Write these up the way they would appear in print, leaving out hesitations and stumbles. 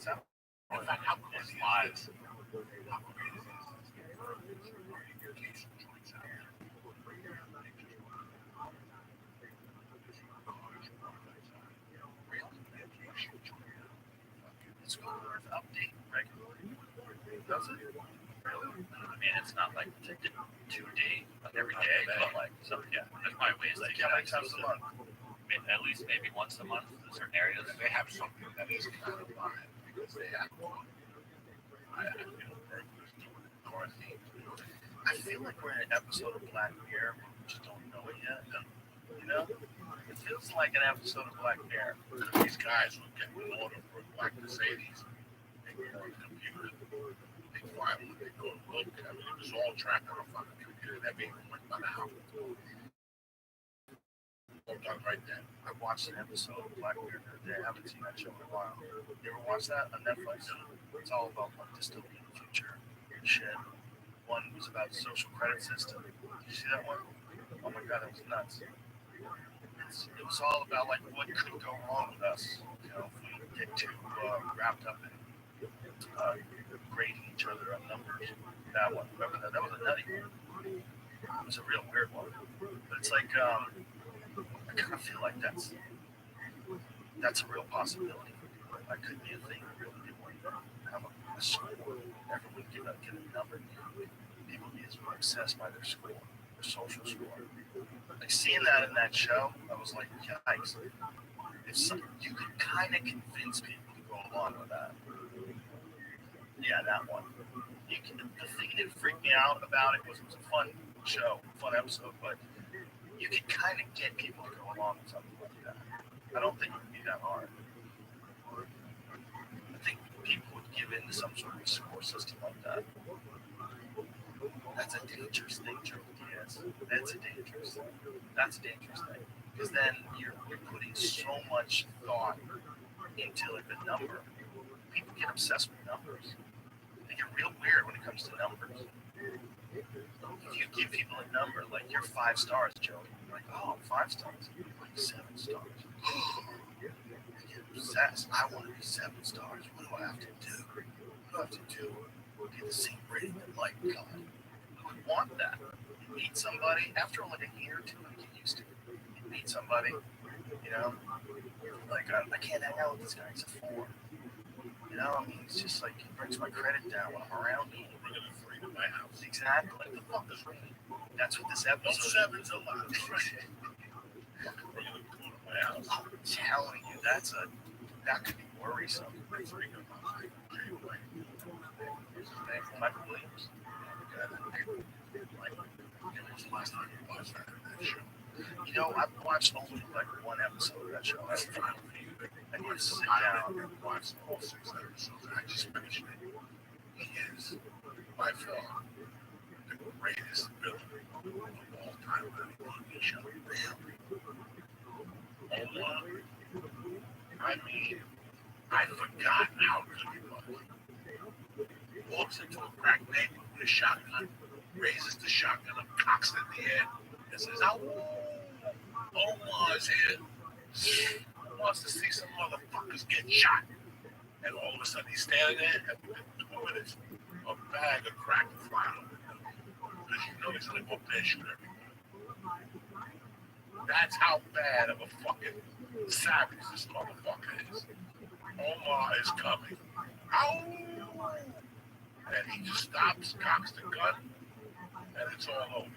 joints out. In fact, how great is lives? How great is it's going to update regularly. Does it? Really? I mean, it's not like 2 day, like every day, but like, so yeah, there's probably ways like how many times a month? At least maybe once a month in certain areas. They have something that is kind of live because they have I feel like we're in an episode of Black Mirror, but we just don't know it yet. You know? It feels like an episode of Black Mirror. These guys would get order for Black Mercedes. They go on the computer. They finally they go look. I mean, it was all tracked on a fucking computer. That made them went by the house. Done right then. I watched an episode of Black Mirror the other day. I haven't seen that show in a while. You ever watch that on Netflix? It's all about like dystopian future shit. One was about the social credit system. Did you see that one? Oh my god, it was nuts. It was all about like what could go wrong with us. You know, if we get too wrapped up in grading each other on numbers. That one, remember that? That was a nutty one. It was a real weird one. But it's like I kind of feel like that's a real possibility. That could be a thing. Really, people have a score. Everyone get a number. People be as obsessed by their score, their social score. Like seeing that in that show, I was like, yikes. You could kind of convince people to go along with that. Yeah, that one. The thing that freaked me out about it was a fun show, fun episode, but you could kind of get people to go along with something like that. I don't think it would be that hard. I think people would give in to some sort of score system like that. That's a dangerous thing, Joe. Yes, that's a dangerous thing. That's a dangerous thing. Because then you're putting so much thought into like the number. People get obsessed with numbers. They get real weird when it comes to numbers. If you give people a number, like you're 5 stars, Joe, you're like, oh, 5 stars. You're like 7 stars. You get obsessed. I want to be 7 stars. What do I have to do? What do I have to do to get the same rating that like God? Who would want that? You meet somebody, after like a year or two, I get used to it. You meet somebody, you know, like I can't hang out with this guy, he's a 4. You know, I mean, it's just like, it brings my credit down when I'm around me. We're going to 3 to my house. Exactly. Like, the fuck is raining? That's what this episode is. 7's a lot. I'm telling you, that could be worrisome. Michael Williams. Last time you watched that show. You know, I've watched only like one episode of that show. That's fine. I need to sit down and watch all 6 episodes. I just finished it. He is, by far, the greatest villain of all time on any TV show. I mean, I forgot how good he was. He walks into a crack neighborhood with a shotgun, raises the shotgun up, cocks it in the air, and says, "Oh, Omar's here. Wants to see some motherfuckers get shot." And all of a sudden he's standing there, and within 2 minutes, a bag of crack flying over him. Because you know he's gonna go up there and shoot everyone. That's how bad of a fucking savage this motherfucker is. Omar is coming. Ow! And he just stops, cocks the gun, and it's all over.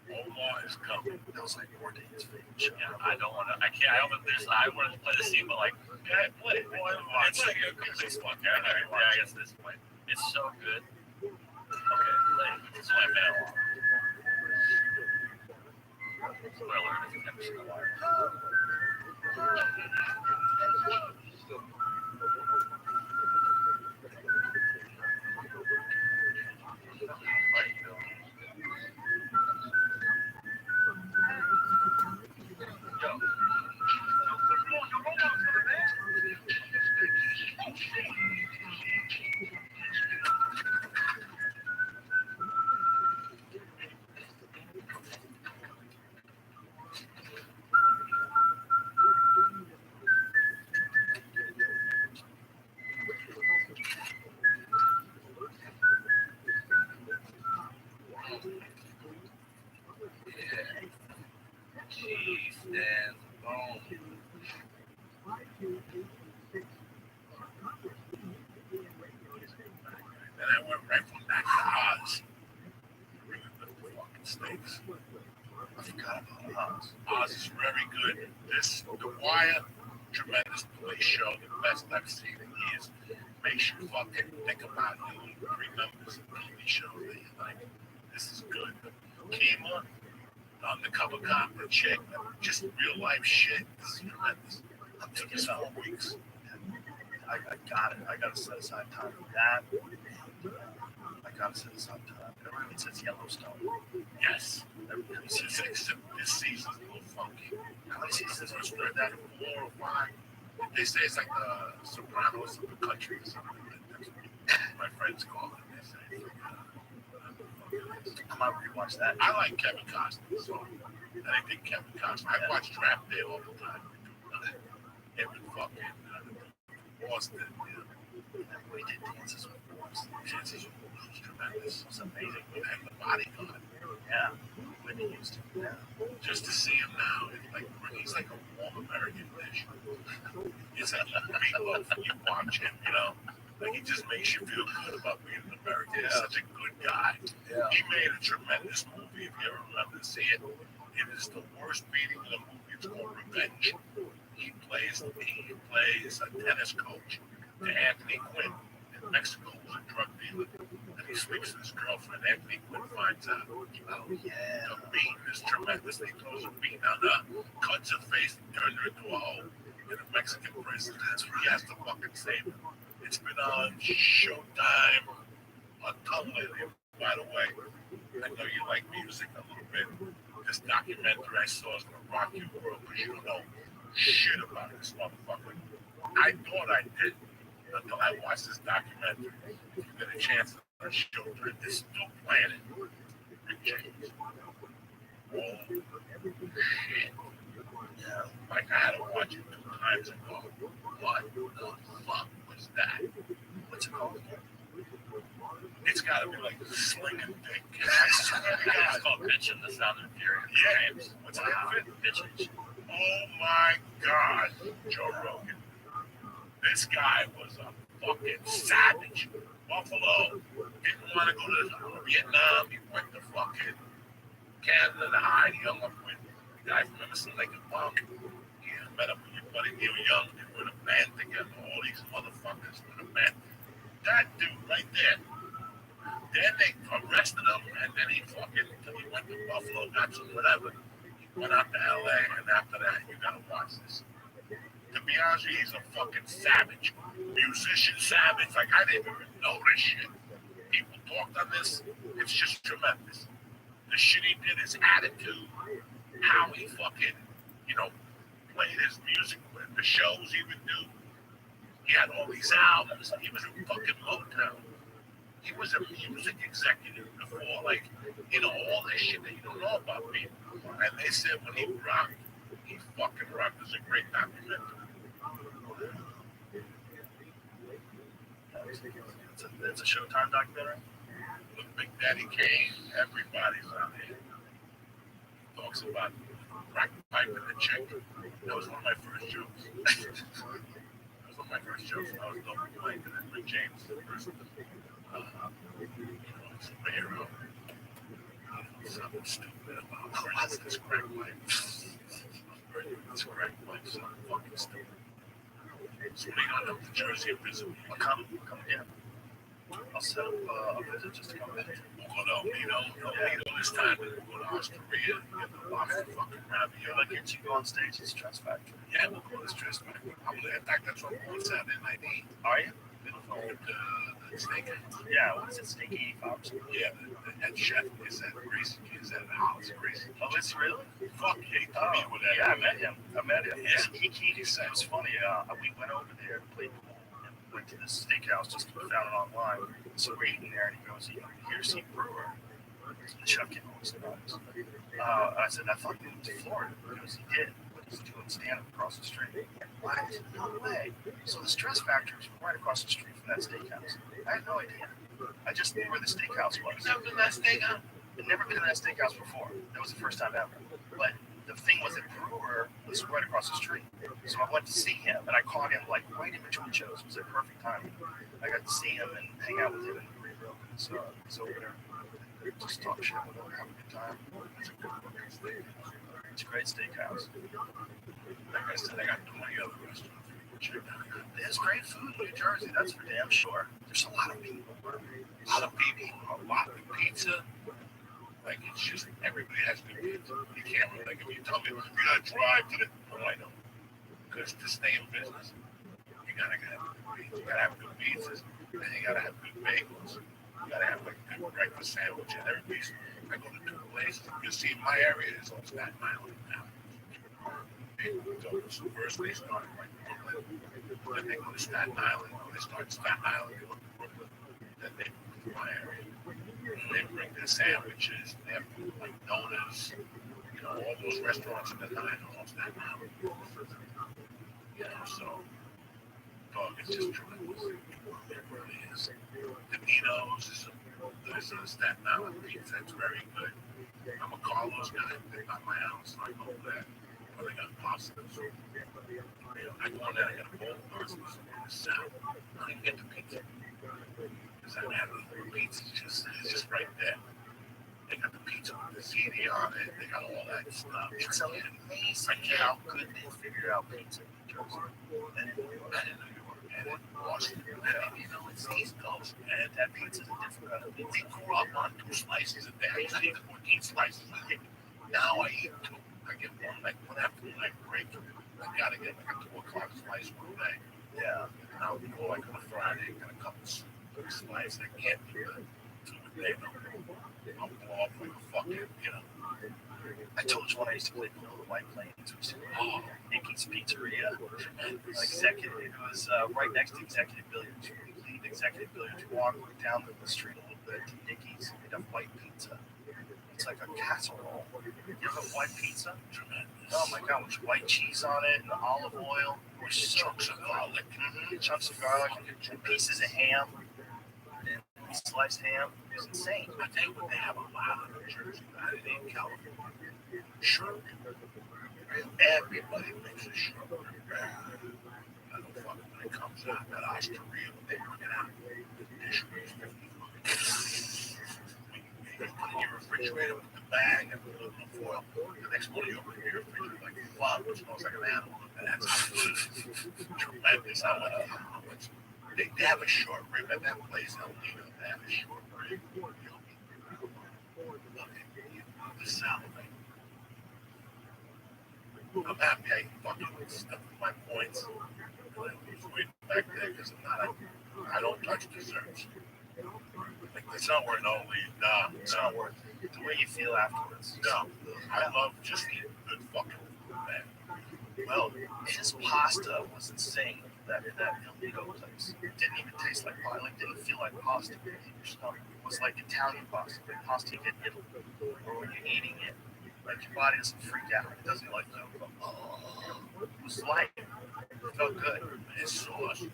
Omar is coming. That was like Bourdain's favorite show. Yeah, I don't want to. I can't. I want to play the scene, but like, can I play it? It's like a complete fuck. Yeah, I guess this point. It's so good. Okay, play. This is my mail. Spoiler: it's never seen the wire. Then I went right from that to Oz. Really the fucking steaks. I forgot about Oz. Oz is very good. The Wire, tremendous police show, the best I've seen in years. Makes you fucking think about you and remember some TV shows that you like. This is good. Kima, undercover cop, the chick, just real life shit. This is tremendous. I'm taking this 4 weeks. I got it. I gotta set aside time for that. I gotta set aside time. Everyone says Yellowstone. Yes. Except this season's a little funky. How many seasons First read that 4 or 5. They say it's like the Sopranos of the country or something. That's what my friends call it. They say I might rewatch that. I like Kevin Costner, so anything Kevin Costner. I watch Draft Day all the time. Him and fucking Boston. We did Dances with Wolves. Dances with Wolves was tremendous. It's amazing. And the bodyguard. Yeah. Whitney Houston. Yeah. Just to see him now, he's like a warm American dish. He's like a meatloaf when you watch him, you know? Like, he just makes you feel good about being an American. He's such a good guy. Yeah. He made a tremendous movie, if you ever remember to see it. It is the worst beating of the movie. It's called Revenge. He plays a tennis coach to Anthony Quinn in Mexico, who's a drug dealer. And he sleeps with his girlfriend. Anthony Quinn finds out. Oh, yeah. The beating is tremendous. He throws a beating on her, cuts her face, and turns her into a hoe in a Mexican prison. He has to fucking save her. It's been on Showtime a ton lately. By the way, I know you like music a little bit. This documentary I saw is going to rock your world because you don't know shit about this motherfucker. I thought I did until I watched this documentary. You get a chance to show her. They're still playing it. Rick James. Oh, shit. Yeah. Like, I had to watch it 2 times and go, what the fuck was that? What's it called? It's got to be like slinging dick. It's called Bitchin' the Sound and Fury. Yeah. What's that? Bitchin'. Oh my God, Joe Rogan. This guy was a fucking savage. Buffalo didn't want to go to Vietnam. He went to fucking Canada to hide. He hung up with the guy from Emerson Lake and Palm. He met up with your buddy Neil Young. They were in a band together. All these motherfuckers were in a band. That dude right there. Then they arrested him, and then he went to Buffalo, got some whatever. He went out to LA, and after that, you gotta watch this. To be honest with you, he's a fucking savage. Musician savage. Like, I didn't even know this shit. People talked on this. It's just tremendous. The shit he did, his attitude, how he fucking, played his music, the shows he would do. He had all these albums. He was in fucking Motown. He was a music executive before, all this shit that you don't know about people. And they said when he rocked, he fucking rocked. It's a great documentary. It's a Showtime documentary. With Big Daddy Kane, everybody's on there. He talks about crack pipe and the chick. That was one of my first jokes. That was one of my first jokes when I was double playing, and then Rick James, the first, superhero. Something stupid about this crack pipe. This crack pipe, something fucking stupid. So when he got up to Jersey and visit me, I'll come again. I'll set up a visit just to come visit. we'll go to Alito this time, and we'll go to Australia and get the lobster fucking ravioli. Like, you go on stage at Stress Factory. Yeah, we'll go to Stress Factory. In fact, that's what we're on Saturday night to eat. Are you? With the steakhouse. Yeah, what is it? Steak 85 or something? Yeah, the head chef is at Gracie. Is at Hollis Gracie. Oh, is it really? Fuck yeah, he told me with that. Yeah, I met him. Yeah. He said it was funny. We went over there to play pool and went to this steakhouse just because we found it online. So we're eating there, and he goes, "You here to see Brewer?" The chef came over and said, I said, "I thought he moved to Florida." He goes, "He did, but he's doing stand-up across the street." What? No way. So the Stress Factory was right across the street from that steakhouse. I had no idea. I just knew where the steakhouse was. Never been that steakhouse? I'd never been to that steakhouse before. That was the first time ever. But the the thing was that Brewer was right across the street. So I went to see him, and I caught him like right in between shows. It was a perfect timing. I got to see him and hang out with him in the Greenville. So he's over there. Just talk shit with him, have a good time. It's a great steakhouse. Like I said, I got 20 other restaurants. Check out. There's great food in New Jersey, that's for damn sure. There's a lot of people. A lot of people, a lot of pizza. Like, it's just, everybody has good pizza. You can't, like, if you tell me, you gotta drive to the, oh, I know. Because to stay in business, you gotta have good pizza. You gotta have good pizzas, and you gotta have good bagels. You gotta have, like, good breakfast sandwiches. Everybody's, I go to two places. You see, my area is on Staten Island now. So first they start like Brooklyn, then they go to Staten Island. When they start Staten Island, they go to Brooklyn, then they go to my area. They bring their sandwiches, they have food like donuts, you know, all those restaurants in the nine on Staten Island. You know, so, dog, it's just tremendous. It really is. Domino's is there's a Staten Island pizza that's very good. I'm a Carlos guy, they got my house, so I go there. But I got pasta. So, you know, I go in there, I got a bowl of pasta, and a salad. I don't even get the pizza. Because I have the pizza, it's just right there. They got the pizza with the ziti on it, they got all that stuff. It's amazing how good they figured out pizza in New Jersey. And in New York, And in New York, and in Boston, and you know, it's East Coast, and that pizza's a different kind of pizza. they grew up on 2 slices a day. I used to eat 14 slices a day. Now I eat 2. I get one after the night break. I gotta get like a 2 o'clock slice one day. Yeah. And I'll go like on a Friday, get a couple slices. I can't do that 2 a day. I'll go off like a fucking, you know. I told you when I used to play the White Plains, we used to go to Nicky's Pizzeria, executive. It was right next to Executive Billiards. You leave Executive Billiards, walk down the street a little bit to Nicky's, they have white pizza. It's like a casserole. You have a white pizza? Tremendous. Oh my god, with white cheese on it and olive oil. With chunks of garlic. Chunks of garlic and pieces of ham. And sliced ham. It's insane. I tell you what, they have a lot of New Jersey, that it ain't California. Shrimp. Everybody makes a shrimp. I don't fuck when it comes out, that Osteria, they bring it out. The dish weighs 50 bucks. You put it in your refrigerator with the bag and the aluminum foil. The next morning you open your refrigerator like fuck, it smells like an animal. And that's tremendous. I went how much. They have a short rib at that place, El Nino. They have a short rib. The salad. I'm happy I fucking stuck with my points. And I was waiting back there because I don't touch desserts. Like, it's not worth no leave. Nah, It's not worth it. The way you feel afterwards. no. I love just eating good fucking food, man. Well, his pasta was insane. That illegal place. It didn't even taste like pasta. Like, didn't feel like pasta in your stomach. It was like Italian pasta, like pasta you get in Italy. Or when you're eating it, like your body doesn't freak out. It doesn't like go, oh. It was light. It felt good. His sauce, two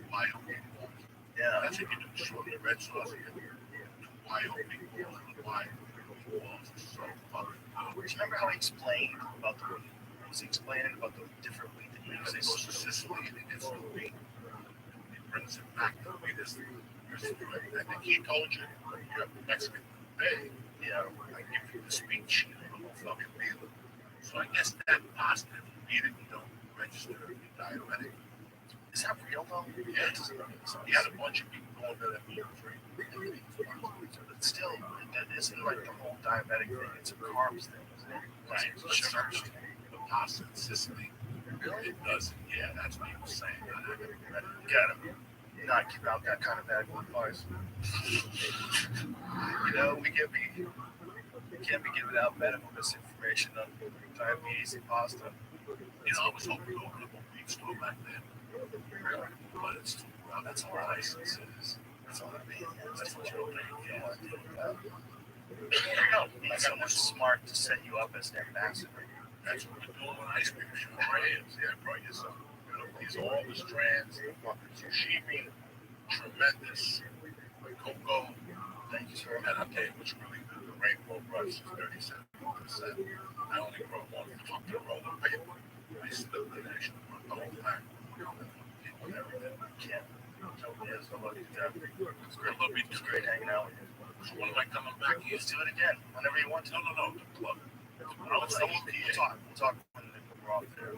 wild meatballs. Yeah. That's what you do. Just with the red sauce, you do two wild meatballs. The wild meatballs are so fucking good. Do you remember how he explained about the wheat? Was he explaining about the different wheat that he Because he goes to Sicily and he gets the wheat. He brings it back to the wheat. I think he told you, you have Mexican Bay. Yeah. I give you the speech, you know, fucking meal. So I guess that pasta, if you eat it, you don't register if you're diabetic. Is that real though? Yeah, he had a bunch of people going to that meal tree. But still, that isn't like the whole diabetic thing. It's a carbs thing, isn't it? Right. It's sugar. The pasta in Sicily, it doesn't. Yeah, that's what he was saying. I haven't read it. Gotta not give out that kind of bad advice. You know, we can't be giving out medical misinformation on diabetes and pasta. You know, I was hoping to open up a weed store back then. But it's too rough. That's all our licenses. That's all I mean. That's what you're opening. Yeah. No, you need someone smart to set you up as an ambassador. That's what we're doing with ice cream shop. Right? Yeah, bro, yourself. These are all the strands, the fucking sushi, tremendous, cocoa. Thank you, sir. And I'll tell you what's really good. rainbow brush is 37%. I only grow one fucking roll of paper. I still did actually want the whole pack. People and everything. Yeah. So, yeah, so lucky to have you. It's great. Love me. It's great hanging out with you. So when am I coming back here? Let's do it again whenever you want to. No. The club. We'll talk. We'll talk when we're off there.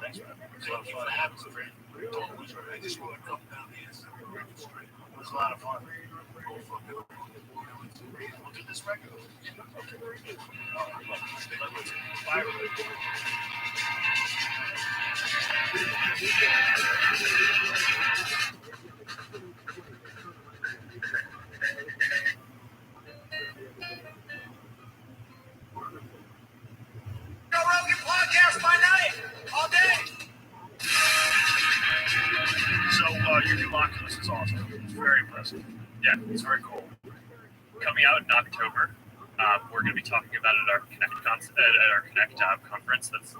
Thanks, man. Thank you for having me. I just want to come down here and set the record straight. It was a lot of fun. We'll do this regularly. Okay. Bye. Joe Rogan podcast by night, all day. So your new Oculus is awesome. It's very impressive. Yeah, It's very cool. coming out in October. We're going to be talking about it at our Connect conference that's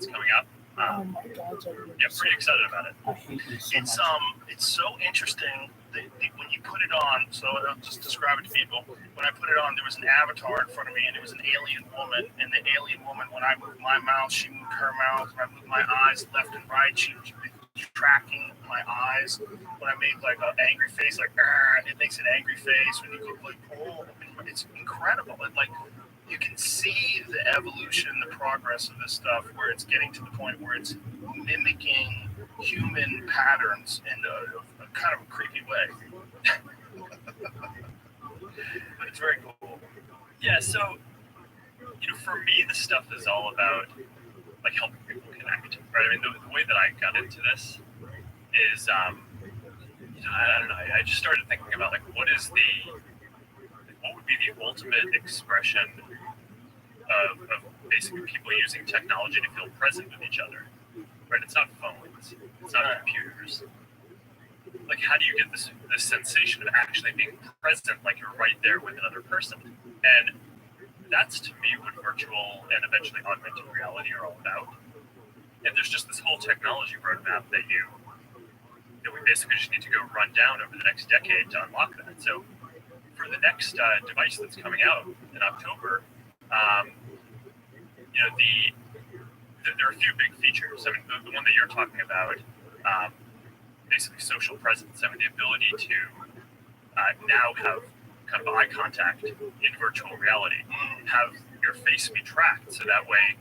coming up. Oh my God, Yeah, pretty excited about it. I hate you so It's much. it's so interesting that when you put it on. So I'll just describe it to people. When I put it on, there was an avatar in front of me, and it was an alien woman. And the alien woman, when I moved my mouth, she moved her mouth. When I moved my eyes left and right, she was tracking my eyes. When I made like an angry face, like it makes an angry face. When you go like, oh, it's incredible. And like you can see the evolution, the progress of this stuff, where it's getting to the point where it's mimicking human patterns in a kind of a creepy way. But it's very cool. Yeah, so for me, this stuff is all about like helping people connect, right? I mean, the way that I got into this is, I don't know. I just started thinking about like what would be the ultimate expression of basically people using technology to feel present with each other, right? It's not phones, it's not computers. Like, how do you get this sensation of actually being present, like you're right there with another person? And that's to me what virtual and eventually augmented reality are all about. And there's just this whole technology roadmap that we basically just need to go run down over the next decade to unlock that. So for the next device that's coming out in October, there are a few big features. I mean, the one that you're talking about, basically social presence. I mean, the ability to now have kind of eye contact in virtual reality, have your face be tracked, so that way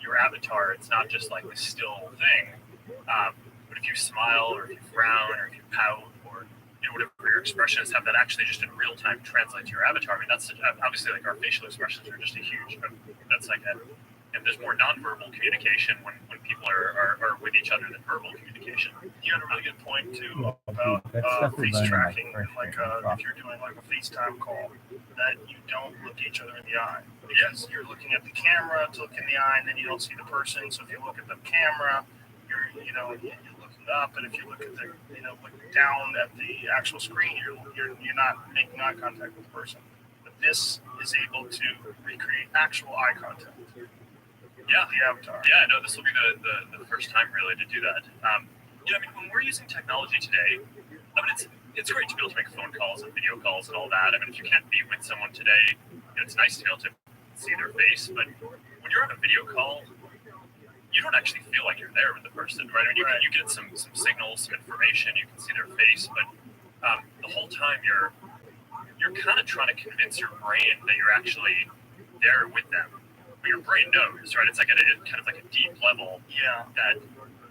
your avatar, it's not just like this still thing, but if you smile or if you frown or if you pout or whatever your expression is, have that actually just in real time translate to your avatar. I mean, that's obviously like our facial expressions are just a huge, that's like and there's more nonverbal communication when people are with each other than verbal communication. You had a really good point too about face tracking, like if you're doing like a FaceTime call, that you don't look each other in the eye. Yes, you're looking at the camera to look in the eye, and then you don't see the person. So if you look at the camera, you're looking up, and if you look at the look down at the actual screen, you're not making eye contact with the person. But this is able to recreate actual eye contact. Yeah, the avatar. Yeah, no, this will be the first time really to do that. I mean, when we're using technology today, I mean, it's great to be able to make phone calls and video calls and all that. I mean, if you can't be with someone today, it's nice to be able to see their face. But when you're on a video call, you don't actually feel like you're there with the person, right? I mean, you get some signals, some information, you can see their face, but the whole time you're kind of trying to convince your brain that you're actually there with them. Your brain knows, right? It's like at kind of like a deep level. Yeah.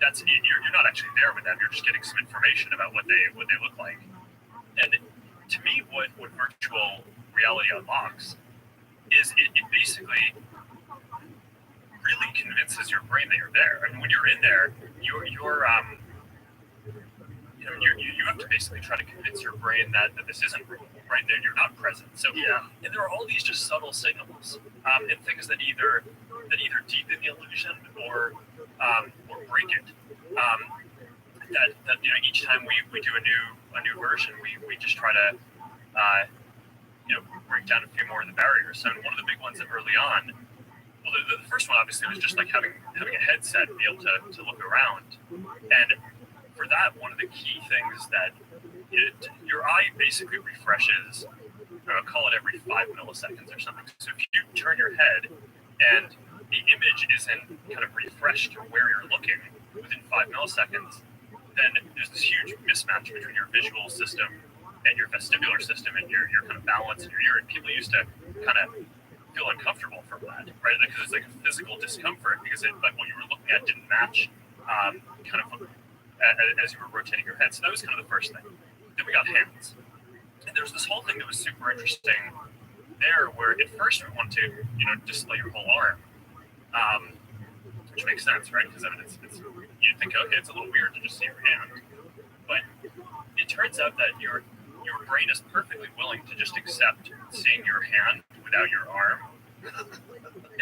That's you're not actually there with them. You're just getting some information about what they look like. And to me, what virtual reality unlocks is it basically really convinces your brain that you're there. I mean, when you're in there, you have to basically try to convince your brain that this isn't real, right? That you're not present. So yeah, and there are all these just subtle signals and things that either deepen the illusion or break it. That each time we do a new version, we just try to break down a few more of the barriers. So one of the big ones that early on, well, the first one obviously was just like having a headset and be able to look around. And for that, one of the key things that your eye basically refreshes, I'll call it every 5 milliseconds or something. So if you turn your head and the image isn't kind of refreshed to where you're looking within 5 milliseconds, then there's this huge mismatch between your visual system and your vestibular system and your kind of balance in your ear. And people used to kind of feel uncomfortable from that, right? Because it's like a physical discomfort because like what you were looking at didn't match kind of as you were rotating your head. So that was kind of the first thing. Then we got hands. And there's this whole thing that was super interesting there where at first we want to, display your whole arm, which makes sense, right? Because I mean, it's you'd think, okay, it's a little weird to just see your hand. But it turns out that your brain is perfectly willing to just accept seeing your hand without your arm,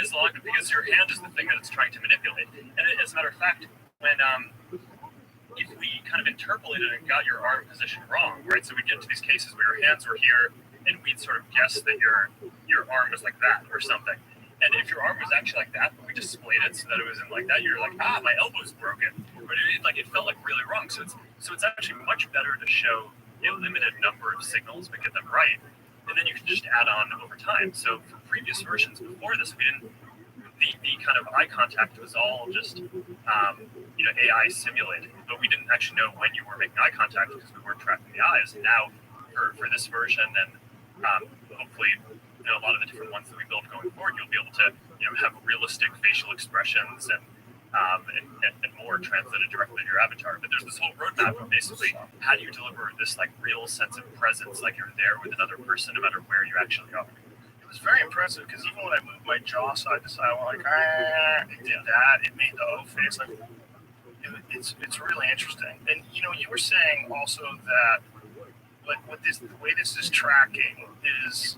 as long because your hand is the thing that it's trying to manipulate. And as a matter of fact, when if we kind of interpolated and got your arm position wrong, right? So we get to these cases where your hands were here, and we'd sort of guess that your arm was like that or something. And if your arm was actually like that, but we displayed it so that it was in like that, you're like, my elbow's broken. But it felt like really wrong. So it's actually much better to show a limited number of signals, but get them right, and then you can just add on over time. So for previous versions before this, we didn't. The kind of eye contact was all just AI simulated, but we didn't actually know when you were making eye contact because we weren't tracking the eyes. And now for this version, and hopefully a lot of the different ones that we build going forward, you'll be able to have realistic facial expressions and more translated directly to your avatar. But there's this whole roadmap of basically how do you deliver this like real sense of presence, like you're there with another person, no matter where you actually are. It was very impressive because even when I moved my jaw side to side, I went like, it did that. It made the O face. Like, it's really interesting. And you were saying also that like the way this is tracking is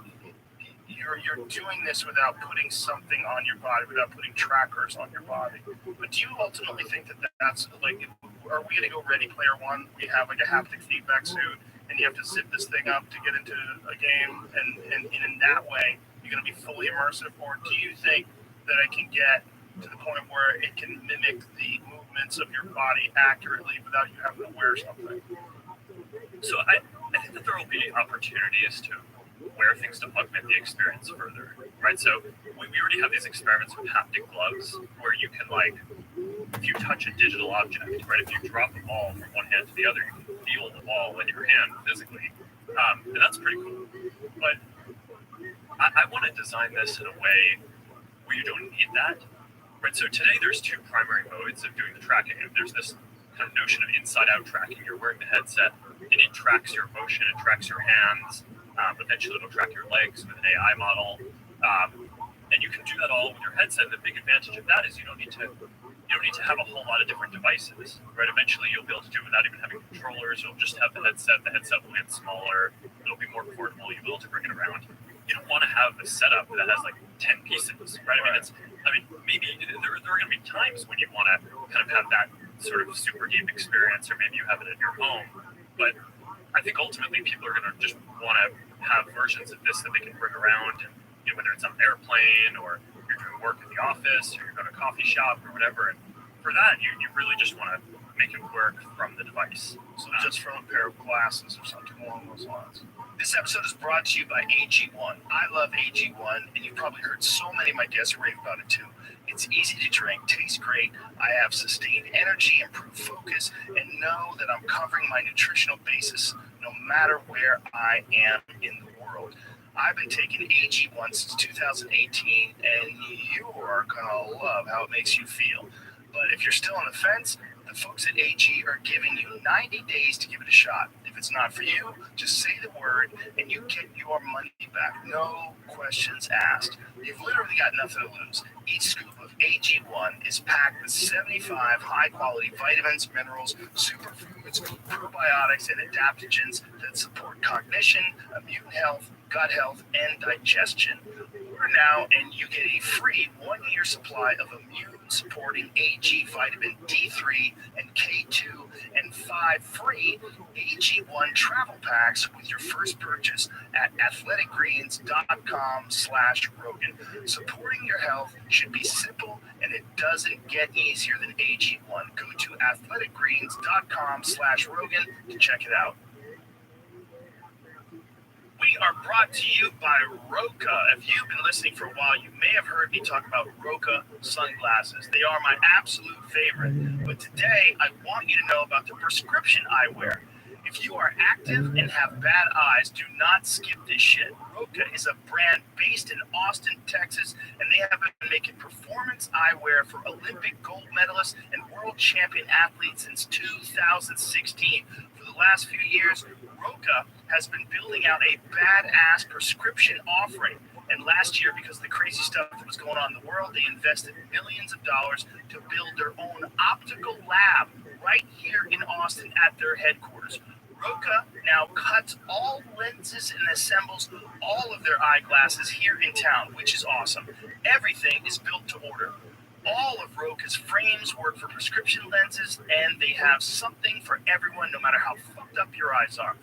you're doing this without putting something on your body, without putting trackers on your body. But do you ultimately think that that's like, are we going to go Ready Player One? We have like a haptic feedback suit, and you have to zip this thing up to get into a game, and in that way, you're going to be fully immersive? Or do you think that I can get to the point where it can mimic the movements of your body accurately without you having to wear something? So I think that there will be opportunities to wear things to augment the experience further, right? So we already have these experiments with haptic gloves where you can, like, if you touch a digital object, right, if you drop a ball from one hand to the other, you can feel the ball in your hand physically, and that's pretty cool. But I want to design this in a way where you don't need that, right? So today there's two primary modes of doing the tracking. There's this kind of notion of inside-out tracking. You're wearing the headset, and it tracks your motion, it tracks your hands. Eventually it'll track your legs with an AI model, and you can do that all with your headset. The big advantage of that is you don't need to have a whole lot of different devices, right? Eventually you'll be able to do it without even having controllers. You'll just have the headset will get smaller, it'll be more portable, you'll be able to bring it around. You don't want to have a setup that has like 10 pieces, right? I mean maybe there are going to be times when you want to kind of have that sort of super deep experience, or maybe you have it at your home, but I think ultimately people are going to just want to have versions of this that they can bring around, and whether it's on an airplane or you're doing work at the office or you're going to a coffee shop or whatever. And for that, you really just want to make it work from the device. So just from a pair of glasses or something along those lines. This episode is brought to you by AG1. I love AG1, and you've probably heard so many of my guests rave about it too. It's easy to drink, tastes great. I have sustained energy, improved focus, and know that I'm covering my nutritional basis no matter where I am in the world. I've been taking AG1 since 2018, and you are going to love how it makes you feel. But if you're still on the fence, the folks at AG are giving you 90 days to give it a shot. If it's not for you, just say the word and you get your money back. No questions asked. You've literally got nothing to lose. Each scoop of AG1 is packed with 75 high-quality vitamins, minerals, superfoods, probiotics, and adaptogens that support cognition, immune health, gut health, and digestion. Order now and you get a free 1-year supply of immune-supporting AG vitamin D3 and K2 and 5 free AG1 travel packs with your first purchase at athleticgreens.com/Rogan. Supporting your health should be simple, and it doesn't get easier than AG1. Go to athleticgreens.com/Rogan to check it out. We are brought to you by Roka. If you've been listening for a while, you may have heard me talk about Roka sunglasses. They are my absolute favorite. But today, I want you to know about the prescription eyewear. If you are active and have bad eyes, do not skip this shit. Roka is a brand based in Austin, Texas, and they have been making performance eyewear for Olympic gold medalists and world champion athletes since 2016. For the last few years, Roka has been building out a badass prescription offering. And last year, because of the crazy stuff that was going on in the world, they invested millions of dollars to build their own optical lab right here in Austin at their headquarters. Roka now cuts all lenses and assembles all of their eyeglasses here in town, which is awesome. Everything is built to order. All of Roka's frames work for prescription lenses, and they have something for everyone, no matter how fucked up your eyes are.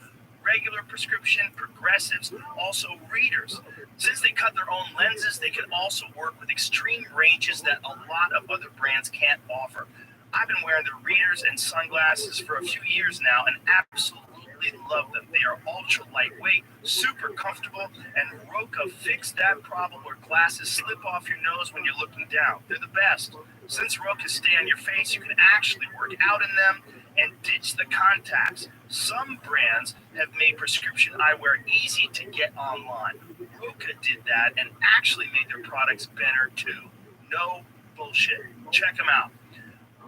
Regular prescription, progressives, also readers. Since they cut their own lenses, they can also work with extreme ranges that a lot of other brands can't offer. I've been wearing the readers and sunglasses for a few years now and absolutely love them. They are ultra lightweight, super comfortable, and Roka fixed that problem where glasses slip off your nose when you're looking down. They're the best. Since Rokas stay on your face, you can actually work out in them and ditch the contacts. Some brands have made prescription eyewear easy to get online. Roka did that and actually made their products better too. No bullshit. Check them out.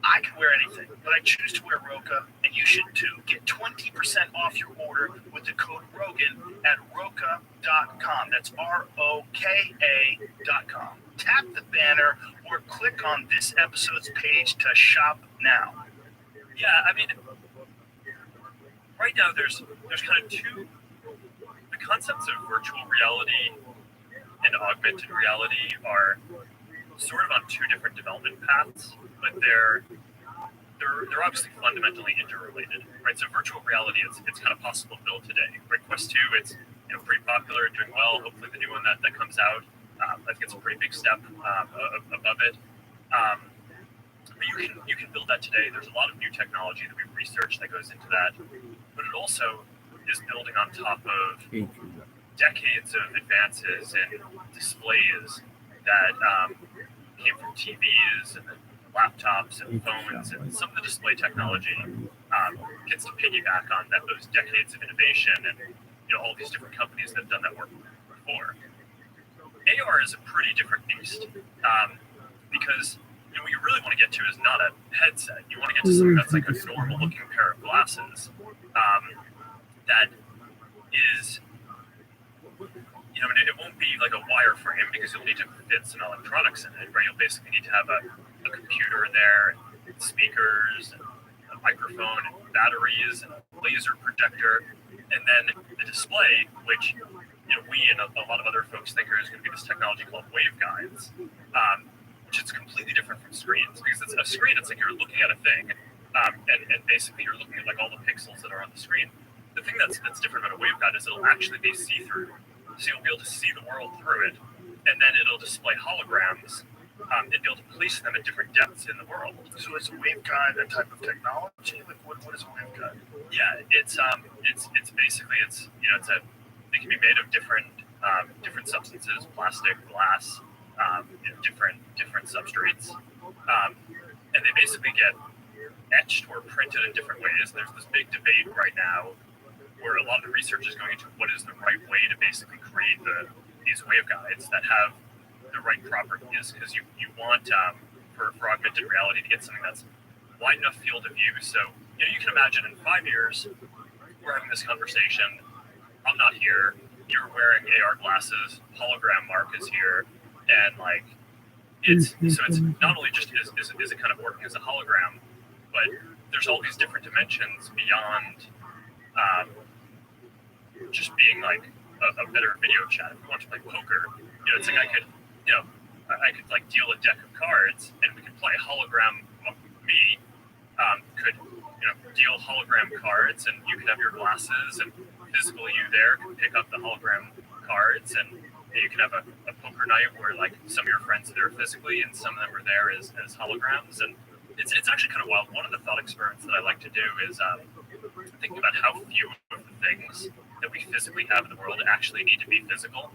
I can wear anything, but I choose to wear Roka, and you should too. Get 20% off your order with the code Rogan at Roka.com. That's ROKA.com. Tap the banner or click on this episode's page to shop now. Yeah, I mean, right now there's kind of the concepts of virtual reality and augmented reality are sort of on two different development paths, but they're obviously fundamentally interrelated, right? So virtual reality, it's kind of possible to build today. Right, Quest 2, it's pretty popular, doing well. Hopefully the new one that comes out, I think it's a pretty big step above it. But you can build that today. There's a lot of new technology that we've researched that goes into that, but it also is building on top of decades of advances in displays that came from TVs and laptops and phones, and some of the display technology gets to piggyback on those decades of innovation and all these different companies that have done that work before. AR is a pretty different beast because what you really want to get to is not a headset. You want to get to something that's like a normal looking pair of glasses that is, it won't be like a wireframe because you'll need to fit some electronics in it, right? You'll basically need to have a computer there, and speakers, and a microphone, and batteries, and a laser projector, and then the display, which we and a lot of other folks think is going to be this technology called waveguides, which is completely different from screens because it's a screen. It's like you're looking at a thing, and basically you're looking at like all the pixels that are on the screen. The thing that's different about a waveguide is it'll actually be see-through. So you'll be able to see the world through it, and then it'll display holograms and be able to place them at different depths in the world. So is a waveguide a type of technology? Like what is a waveguide? Yeah, it's basically they can be made of different substances, plastic, glass, different substrates, and they basically get etched or printed in different ways. There's this big debate right now where a lot of the research is going into what is the right way to basically create these waveguides that have the right properties, because you want for augmented reality to get something that's wide enough field of view. So you can imagine in 5 years we're having this conversation. I'm not here. You're wearing AR glasses. Hologram Mark is here, and it's not only just is it kind of working as a hologram, but there's all these different dimensions beyond just being like a better video chat. If we want to play poker, it's like I could like deal a deck of cards and we could play hologram. Me could deal hologram cards, and you could have your glasses, and physical you there could pick up the hologram cards, and you could have a poker night where like some of your friends are there physically and some of them are there as holograms. And it's actually kind of wild. One of the thought experiments that I like to do is thinking about how few of the things that we physically have in the world actually need to be physical.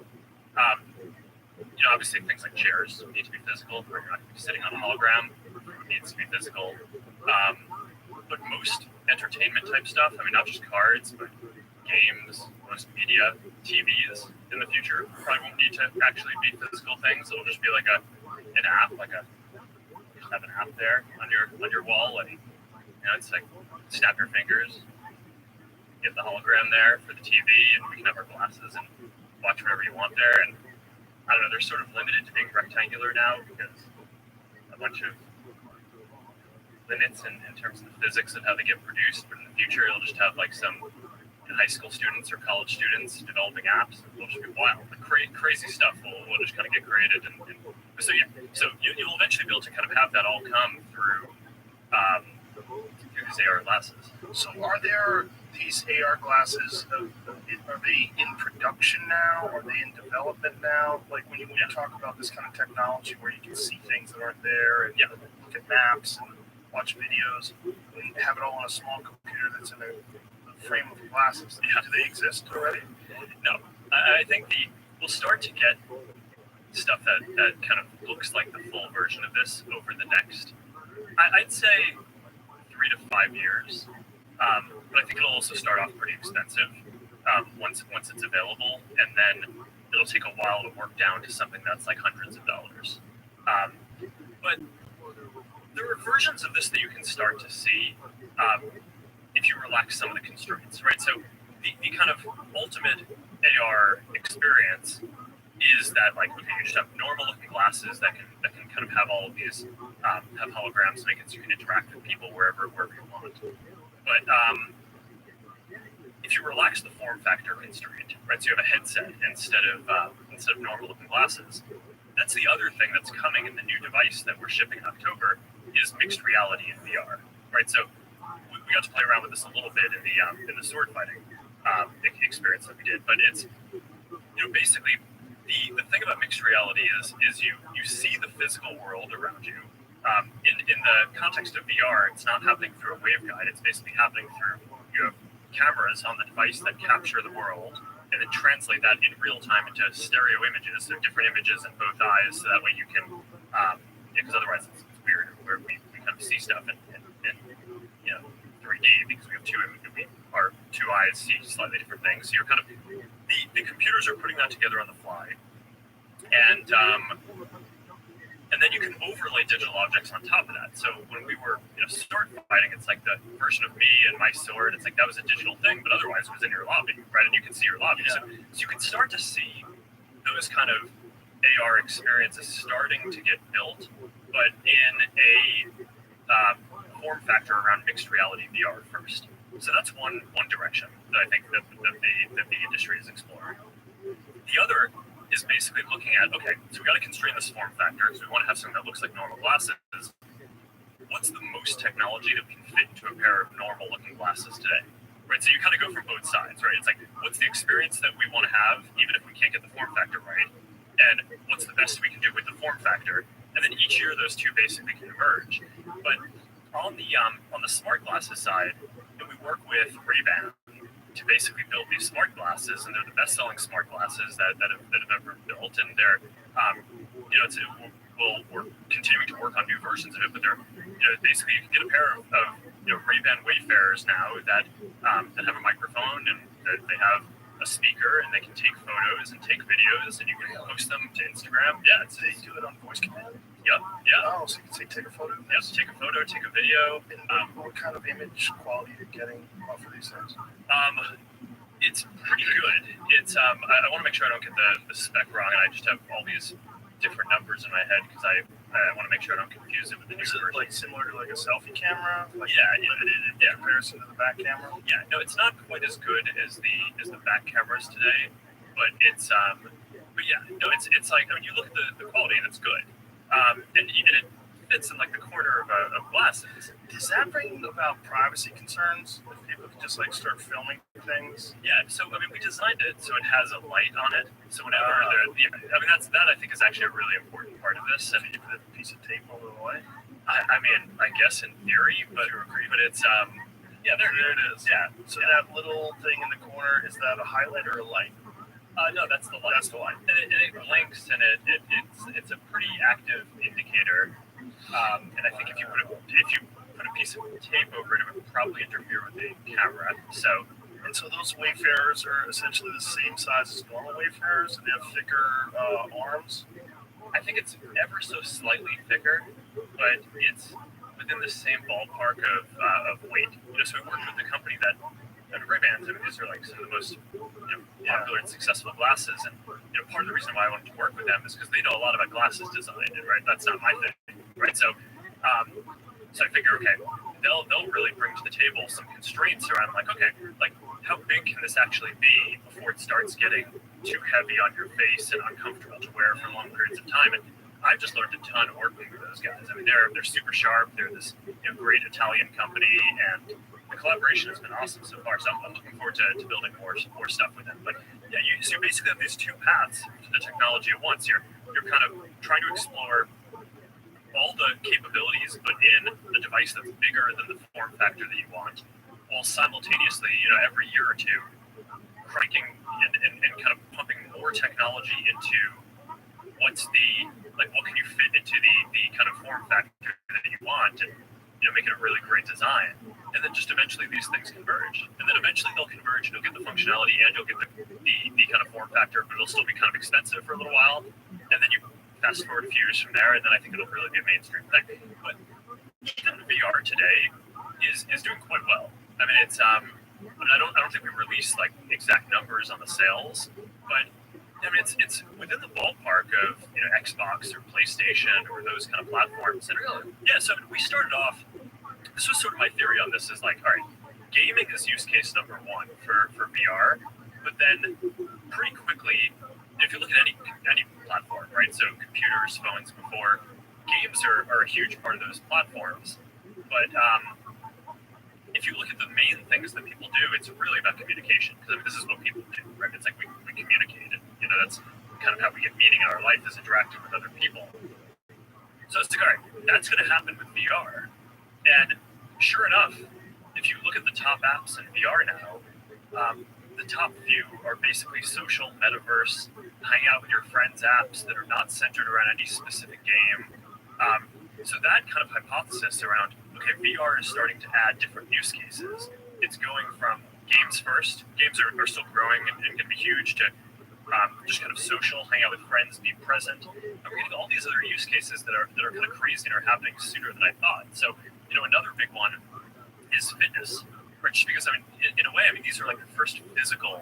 Obviously things like chairs need to be physical. You're not going to be sitting on a hologram. It needs to be physical. But most entertainment type stuff, not just cards, but games, most media, TVs in the future probably won't need to actually be physical things. It'll just be like an app, just have an app there on your wall, and it's like snap your fingers, get the hologram there for the TV, and we can have our glasses and watch whatever you want there. And I don't know, they're sort of limited to being rectangular now because a bunch of limits in terms of the physics of how they get produced. But in the future, you'll just have like some high school students or college students developing apps. It'll just be wild. The crazy stuff will just kind of get created. And so you'll eventually be able to kind of have that all come through these AR glasses. So are there these AR glasses, are they in production now? Are they in development now? Like when you talk about this kind of technology where you can see things that aren't there and look at maps and watch videos and have it all on a small computer that's in the frame of the glasses. Do they exist already? No. I think we'll start to get stuff that kind of looks like the full version of this over the next, I'd say 3 to 5 years. But I think it'll also start off pretty expensive once it's available, and then it'll take a while to work down to something that's like hundreds of dollars. But there are versions of this that you can start to see if you relax some of the constraints, right? So the kind of ultimate AR experience is that, like, okay, you just have normal looking glasses that can kind of have all of these have holograms, make it so you can interact with people wherever you want. But if you relax the form factor constraint, right? So you have a headset instead of normal looking glasses. That's the other thing that's coming in the new device that we're shipping in October is mixed reality in VR, right? So we got to play around with this a little bit in the sword fighting experience that we did, but it's basically the thing about mixed reality is you see the physical world around you. In the context of VR, it's not happening through a waveguide. It's basically happening through cameras on the device that capture the world and then translate that in real time into stereo images, so different images in both eyes, so that way you can, because otherwise it's weird where we kind of see stuff in 3D because we have our two eyes see slightly different things. So you're kind of the computers are putting that together on the fly, and then you can overlay digital objects on top of that. So when we were sword fighting, it's like the version of me and my sword. It's like that was a digital thing, but otherwise it was in your lobby, right? And you can see your lobby. Yeah. So you can start to see those kind of AR experiences starting to get built, but in a form factor around mixed reality VR first. So that's one direction that I think that the industry is exploring. The other is basically looking at, okay, so we got to constrain this form factor because we want to have something that looks like normal glasses. What's the most technology that we can fit into a pair of normal looking glasses today? Right, so you kind of go from both sides, right? It's like, what's the experience that we want to have, even if we can't get the form factor right? And what's the best we can do with the form factor? And then each year those two basically can emerge. But on the smart glasses side, we work with Rabbi to basically build these smart glasses, and they're the best-selling smart glasses that have ever built. And they're, we're continuing to work on new versions of it, but they're, basically you can get a pair of Ray-Ban Wayfarers now that have a microphone and they have a speaker and they can take photos and take videos and you can post them to Instagram. Yeah, they do it on voice command. Yep. Yeah. Oh, so you can say take a photo. Yep. Take a photo, take a video. And what kind of image quality are you getting off of these things? It's pretty good. It's I want to make sure I don't get the spec wrong, and I just have all these different numbers in my head because I want to make sure I don't confuse it with the new version. Like similar to like a selfie camera? Like in comparison to the back camera? Yeah, no, it's not quite as good as the back cameras today, but it's it's like, I mean, you look at the quality and it's good, and it fits in like the corner of glasses. Does that bring about privacy concerns if people can just like start filming things? Yeah, so I mean, we designed it so it has a light on it. So whenever that I think is actually a really important part of this. And you put a piece of tape over the light. I mean, I guess in theory, but it's Yeah, there it is. Yeah. So that little thing in the corner, is that a highlight or a light? No, that's the light. That's the light. And it blinks, and it's a pretty active indicator. And I think if you put a piece of tape over it, it would probably interfere with the camera. So. And so those Wayfarers are essentially the same size as normal Wayfarers, and they have thicker arms. I think it's ever so slightly thicker, but it's within the same ballpark of weight. So we worked with the company that Ray-Bans. I mean, these are like some of the most popular and successful glasses, and part of the reason why I wanted to work with them is because they know a lot about glasses design, right? That's not my thing, right? So I figure, okay, they'll really bring to the table some constraints around like, okay, like how big can this actually be before it starts getting too heavy on your face and uncomfortable to wear for long periods of time? And I've just learned a ton working with those guys. I mean, they're super sharp. They're this great Italian company, and the collaboration has been awesome so far. So I'm looking forward to building more stuff with them. But yeah, so you basically have these two paths to the technology at once. You're kind of trying to explore all the capabilities put in the device that's bigger than the form factor that you want, while simultaneously, every year or two, cranking and kind of pumping more technology into what can you fit into the kind of form factor that you want, and make it a really great design. And then just eventually these things converge, and then eventually they'll converge, and you'll get the functionality and you'll get the kind of form factor, but it'll still be kind of expensive for a little while, and then you fast forward a few years from there, and then I think it'll really be a mainstream thing. But even VR today is doing quite well. I mean, it's I don't think we released like exact numbers on the sales, but I mean it's within the ballpark of Xbox or PlayStation or those kind of platforms. And yeah, so we started off. This was sort of my theory on this: is like, all right, gaming is use case number one for VR, but then pretty quickly, if you look at any platform, right? So computers, phones before, games are a huge part of those platforms. But if you look at the main things that people do, it's really about communication. Because this is what people do, right? It's like we communicate, and that's kind of how we get meaning in our life, is interacting with other people. So it's like, all right, that's going to happen with VR. And sure enough, if you look at the top apps in VR now, the top few are basically social, metaverse, hang out with your friends apps that are not centered around any specific game. So that kind of hypothesis around, okay, VR is starting to add different use cases. It's going from games first. Games are still growing and going to be huge, to just kind of social, hang out with friends, be present. And we're getting all these other use cases that are kind of crazy and are happening sooner than I thought. So, another big one is fitness. Just because, I mean, in a way, these are like the first physical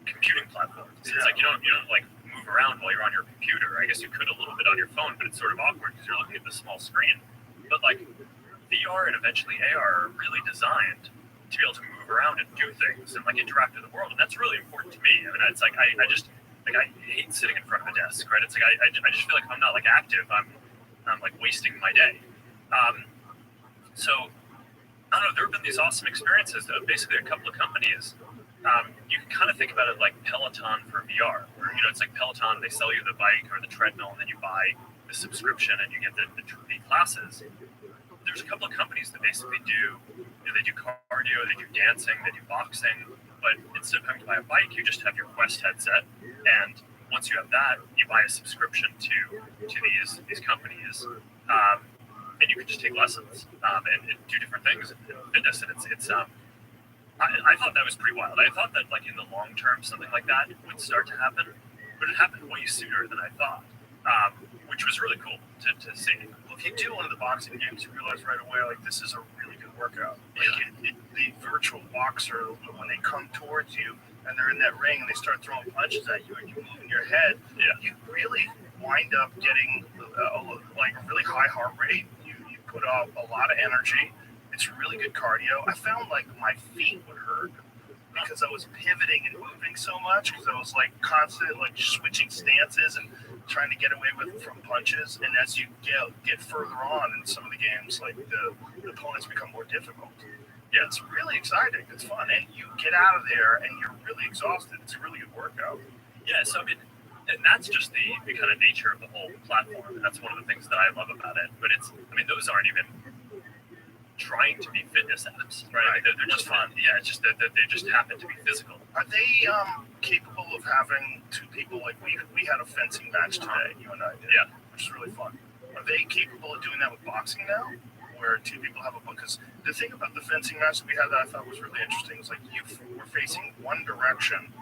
computing platforms. It's like you don't like move around while you're on your computer. I guess you could a little bit on your phone, but it's sort of awkward because you're looking at the small screen. But like VR and eventually AR are really designed to be able to move around and do things and like interact with the world, and that's really important to me. I mean, it's like I hate sitting in front of a desk, right? It's like I just feel like I'm not like active. I'm like wasting my day. So I don't know, there have been these awesome experiences that basically a couple of companies, you can kind of think about it like Peloton for VR, where, it's like Peloton, they sell you the bike or the treadmill, and then you buy the subscription and you get the classes. There's a couple of companies that basically they do cardio, they do dancing, they do boxing, but instead of having to buy a bike, you just have your Quest headset, and once you have that, you buy a subscription to these companies, and you can just take lessons and do different things in fitness. And it's I thought that was pretty wild. I thought that like in the long term something like that would start to happen, but it happened way sooner than I thought, which was really cool to see. Well, if you do one of the boxing games, you realize right away like this is a really good workout. Like the virtual boxer, when they come towards you and they're in that ring and they start throwing punches at you and you move in your head, you really wind up getting like a really high heart rate. You put out a lot of energy. It's really good cardio. I found like my feet would hurt because I was pivoting and moving so much, because I was like constant like switching stances and trying to get away from punches. And as you get further on in some of the games, like the opponents become more difficult. Yeah, it's really exciting. It's fun, and you get out of there and you're really exhausted. It's a really good workout. Yeah, so I mean, and that's just the kind of nature of the whole platform, and that's one of the things that I love about it. But those aren't even trying to be fitness apps, right? They're just fun. Yeah, it's just that they just happen to be physical. Are they capable of having two people, like we had a fencing match today, you and I did, Yeah. which is really fun. Are they capable of doing that with boxing now, where two people have a book? Because the thing about the fencing match that we had that I thought was really interesting is like you were facing one direction,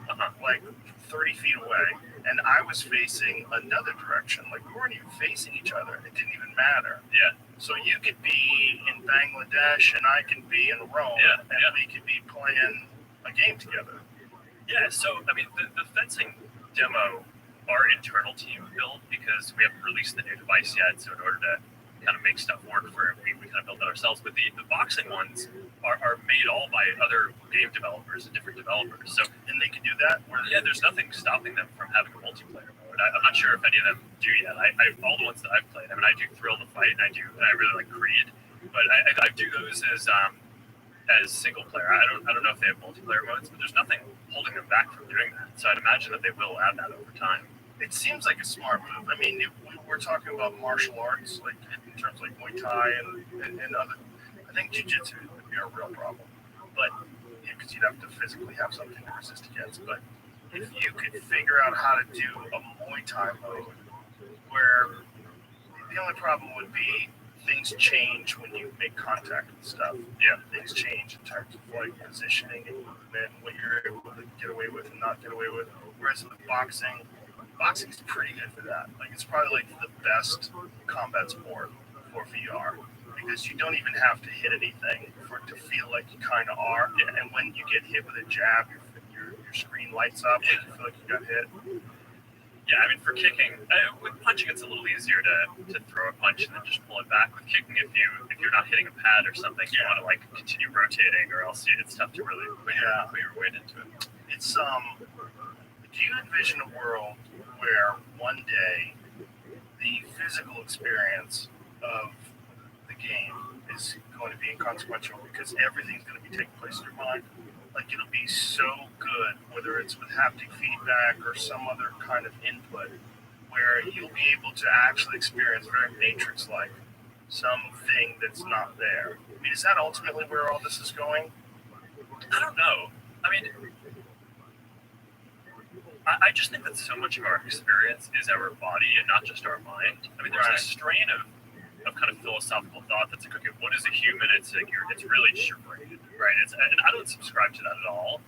like 30 feet away, and I was facing another direction. Like we weren't even facing each other. It didn't even matter. Yeah. So you could be in Bangladesh and I could be in Rome, and we could be playing a game together. Yeah, so, I mean, the fencing demo, our internal team built because we haven't released the new device yet, so in order to kind of make stuff work for it, we kind of built it ourselves. But the boxing ones are made all by other game developers and different developers. So, And they can do that? yeah, there's nothing stopping them from having a multiplayer mode. I'm not sure if any of them do yet. I all the ones that I've played, I mean, I do Thrill the Fight, and I really like Creed, but I do those as single player. I don't know if they have multiplayer modes, but there's nothing holding them back from doing that. So I'd imagine that they will add that over time. It seems like a smart move. I mean, we're talking about martial arts, like in terms of like Muay Thai and other. I think Jiu-Jitsu would be a real problem, but because you'd have to physically have something to resist against. But if you could figure out how to do a Muay Thai mode, where the only problem would be things change when you make contact with stuff. Yeah, things change in terms of like positioning and movement, what you're able to get away with and not get away with. Whereas with boxing's pretty good for that. Like it's probably like the best combat sport for VR because you don't even have to hit anything for it to feel like you kind of are. And when you get hit with a jab, your screen lights up. Like you feel like you got hit. Yeah, I mean, for kicking, with punching, it's a little easier to throw a punch and then just pull it back. With kicking, if you're not hitting a pad or something, you want to like continue rotating, or else it's tough to really put your weight into it. It's do you envision a world where one day the physical experience of the game is going to be inconsequential because everything's going to be taking place in your mind? Like it'll be so good, whether it's with haptic feedback or some other kind of input, where you'll be able to actually experience very Matrix-like something that's not there. I mean, is that ultimately where all this is going? I don't know. I mean, I just think that so much of our experience is our body and not just our mind. I mean, there's a strain of kind of philosophical thought that's like, okay, what is a human? It's like it's really just your brain, right? And I don't subscribe to that at all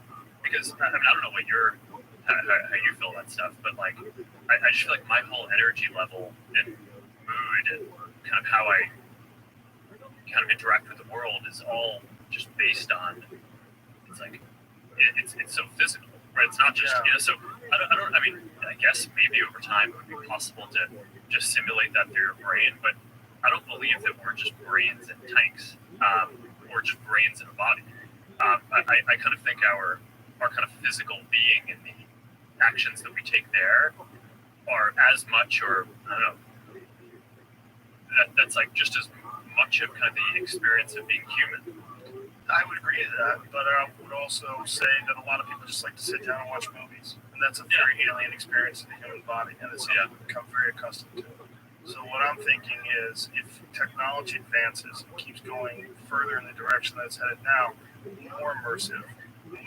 because I mean I don't know what how you feel that stuff, but like I just feel like my whole energy level and mood and kind of how I kind of interact with the world is all just based on it's like it's so physical, right? It's not just so I mean I guess maybe over time it would be possible to just simulate that through your brain, but I don't believe that we're just brains and tanks, or just brains in a body. I kind of think our kind of physical being and the actions that we take there are as much, or I don't know, that's like just as much of kind of the experience of being human. I would agree to that, but I would also say that a lot of people just like to sit down and watch movies, and that's a very alien experience in the human body, and it's something we've become very accustomed to. So what I'm thinking is if technology advances and keeps going further in the direction that it's headed now, more immersive,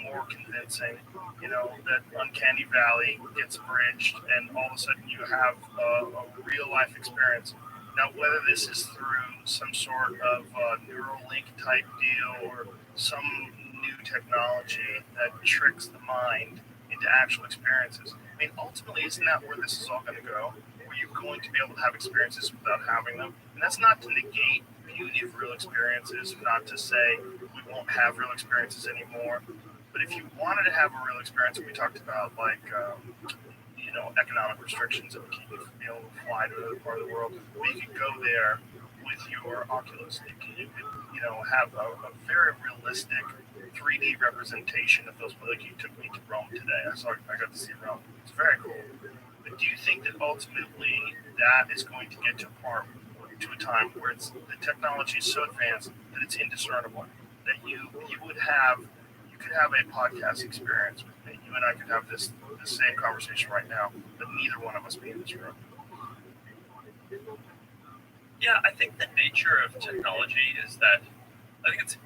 more convincing, that uncanny valley gets bridged and all of a sudden you have a real life experience. Now, whether this is through some sort of Neuralink type deal or some new technology that tricks the mind into actual experiences, I mean, ultimately, isn't that where this is all going to go? You're going to be able to have experiences without having them. And that's not to negate the beauty of real experiences, not to say we won't have real experiences anymore. But if you wanted to have a real experience, we talked about like, economic restrictions that would keep you from being able to fly to another part of the world, we could go there with your Oculus. You could have a very realistic 3D representation of those. Like you took me to Rome today. I got to see Rome. It's very cool. But do you think that ultimately that is going to get to a time where the technology is so advanced that it's indiscernible? That you could have a podcast experience with me. You and I could have this same conversation right now, but neither one of us be in this room. Yeah, I think the nature of technology is that I think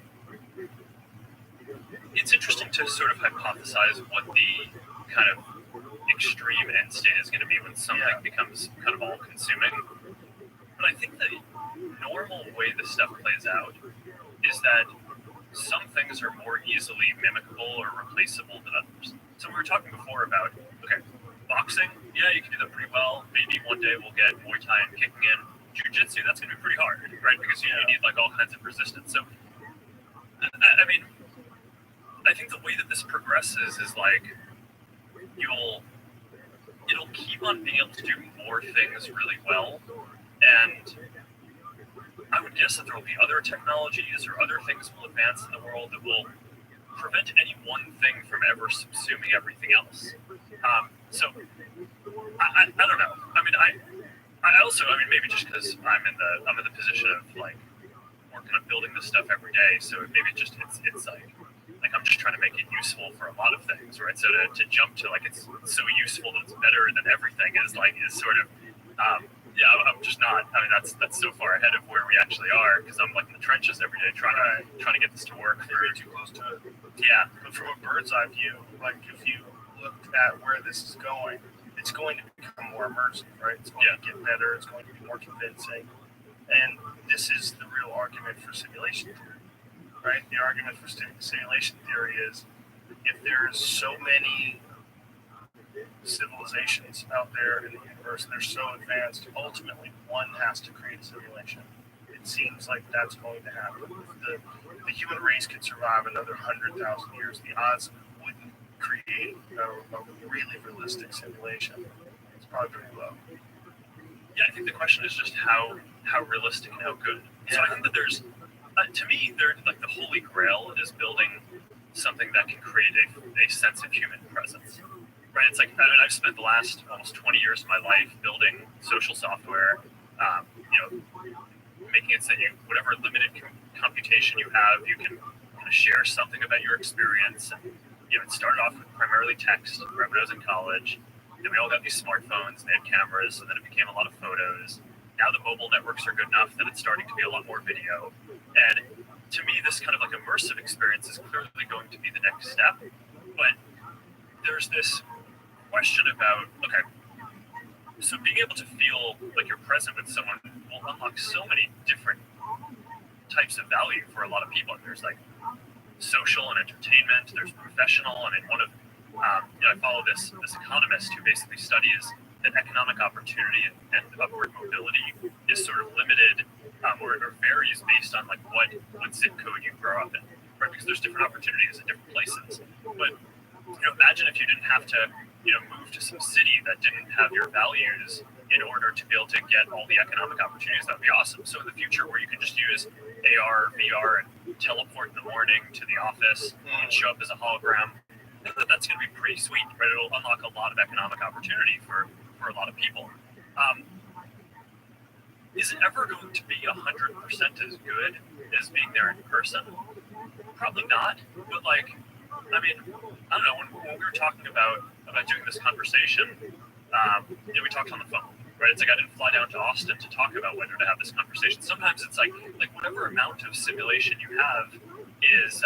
it's interesting to sort of hypothesize what the kind of extreme end state is going to be when something becomes kind of all-consuming. But I think the normal way this stuff plays out is that some things are more easily mimicable or replaceable than others. So we were talking before about, okay, boxing, yeah, you can do that pretty well. Maybe one day we'll get Muay Thai and kicking in. Jiu-jitsu, that's going to be pretty hard, right? Because you need like all kinds of resistance. So, I mean, I think the way that this progresses is like it'll keep on being able to do more things really well, and I would guess that there will be other technologies or other things will advance in the world that will prevent any one thing from ever subsuming everything else. So I don't know. I mean, I also, I mean, maybe just because I'm in the position of like working on building this stuff every day, so maybe just it's like I'm just trying to make it useful for a lot of things, right? So to jump to like it's so useful that it's better than everything is sort of I'm just not. I mean, that's so far ahead of where we actually are because I'm like in the trenches every day trying to get this to work. You're too close to it. Yeah, but from a bird's eye view, like if you look at where this is going, it's going to become more immersive, right? It's going to get better. It's going to be more convincing, and this is the real argument for simulation theory, right? The argument for simulation theory is if there's so many civilizations out there in the universe and they're so advanced, ultimately one has to create a simulation. It seems like that's going to happen. If the human race could survive another 100,000 years, the odds wouldn't create a really realistic simulation. It's probably pretty low. Yeah, I think the question is just how realistic and how good. Yeah. So I think that there's, to me, like the holy grail is building something that can create a sense of human presence. Right, it's like, I mean, I've spent the last almost 20 years of my life building social software, making it so that whatever limited computation you have, you can kind of share something about your experience. And, it started off with primarily text right when I was in college. Then we all got these smartphones, and they had cameras, and then it became a lot of photos. Now the mobile networks are good enough that it's starting to be a lot more video. And to me, this kind of like immersive experience is clearly going to be the next step. But there's this question about, okay, so being able to feel like you're present with someone will unlock so many different types of value for a lot of people. There's like social and entertainment, there's professional, and in one of, I follow this economist who basically studies that economic opportunity and upward mobility is sort of limited or varies based on like what zip code you grow up in, right? Because there's different opportunities in different places. But imagine if you didn't have to move to some city that didn't have your values in order to be able to get all the economic opportunities. That would be awesome. So in the future where you can just use AR, VR, and teleport in the morning to the office and show up as a hologram, I think that's going to be pretty sweet, right? It'll unlock a lot of economic opportunity for a lot of people. Is it ever going to be 100% as good as being there in person? Probably not, but like, I mean, I don't know, when we were talking about doing this conversation, we talked on the phone, right? It's like I didn't fly down to Austin to talk about whether to have this conversation. Sometimes it's like whatever amount of simulation you have is,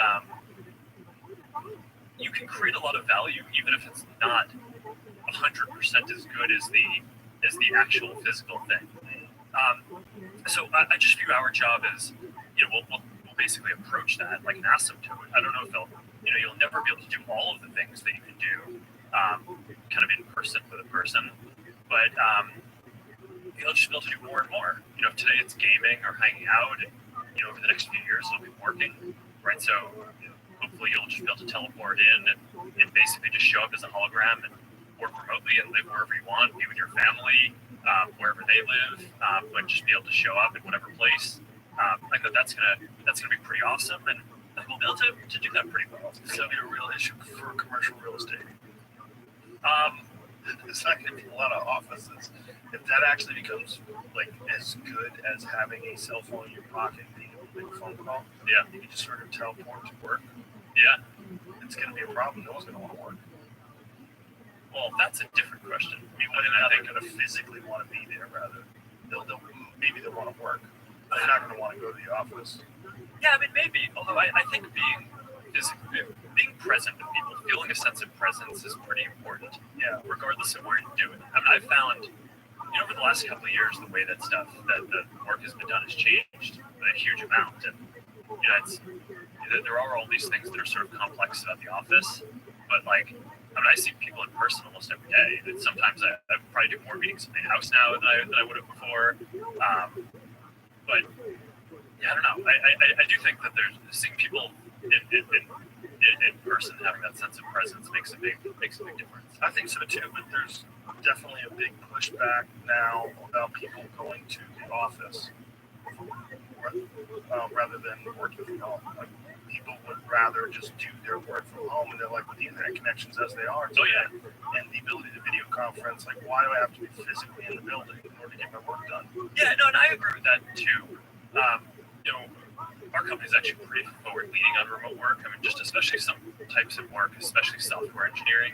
you can create a lot of value even if it's not 100% as good as the actual physical thing. So I just view our job as, we'll basically approach that like an asymptote. I don't know if you'll never be able to do all of the things that you can do kind of in person with a person, but you'll just be able to do more and more. If today it's gaming or hanging out, and over the next few years it'll be working, right? So hopefully you'll just be able to teleport in and basically just show up as a hologram and work remotely and live wherever you want, be with your family, wherever they live, but just be able to show up in whatever place. I think that's gonna be pretty awesome, and I think we'll be able to do that pretty well. It's gonna be a real issue for commercial real estate. There's not gonna be a lot of offices. If that actually becomes like as good as having a cell phone in your pocket, being able to make a phone call, you can just sort of teleport to work. Yeah, it's gonna be a problem. No one's gonna want to work. Well, that's a different question. I mean, whether or not they're gonna physically want to be there, rather, maybe they'll want to work. they're not going to want to go to the office. Yeah, I mean, maybe. Although I think being present with people, feeling a sense of presence is pretty important. Yeah. Regardless of where you do it. I mean, I've found, over the last couple of years, the way that the work has been done has changed a huge amount. And, there are all these things that are sort of complex about the office, but like, I see people in person almost every day. And sometimes I probably do more meetings in my house now than I would have before. But yeah, I don't know. I do think that there's seeing people in person having that sense of presence makes a big difference. I think so too, but there's definitely a big pushback now about people going to the office rather than working from home. Like, people would rather just do their work from home, and they're like, with the internet connections as they are today, and the ability to video conference, like, why do I have to be physically in the building in order to get my work done? Yeah, no, and I agree with that too. Our company's actually pretty forward-leaning on remote work. I mean, just especially some types of work, especially software engineering,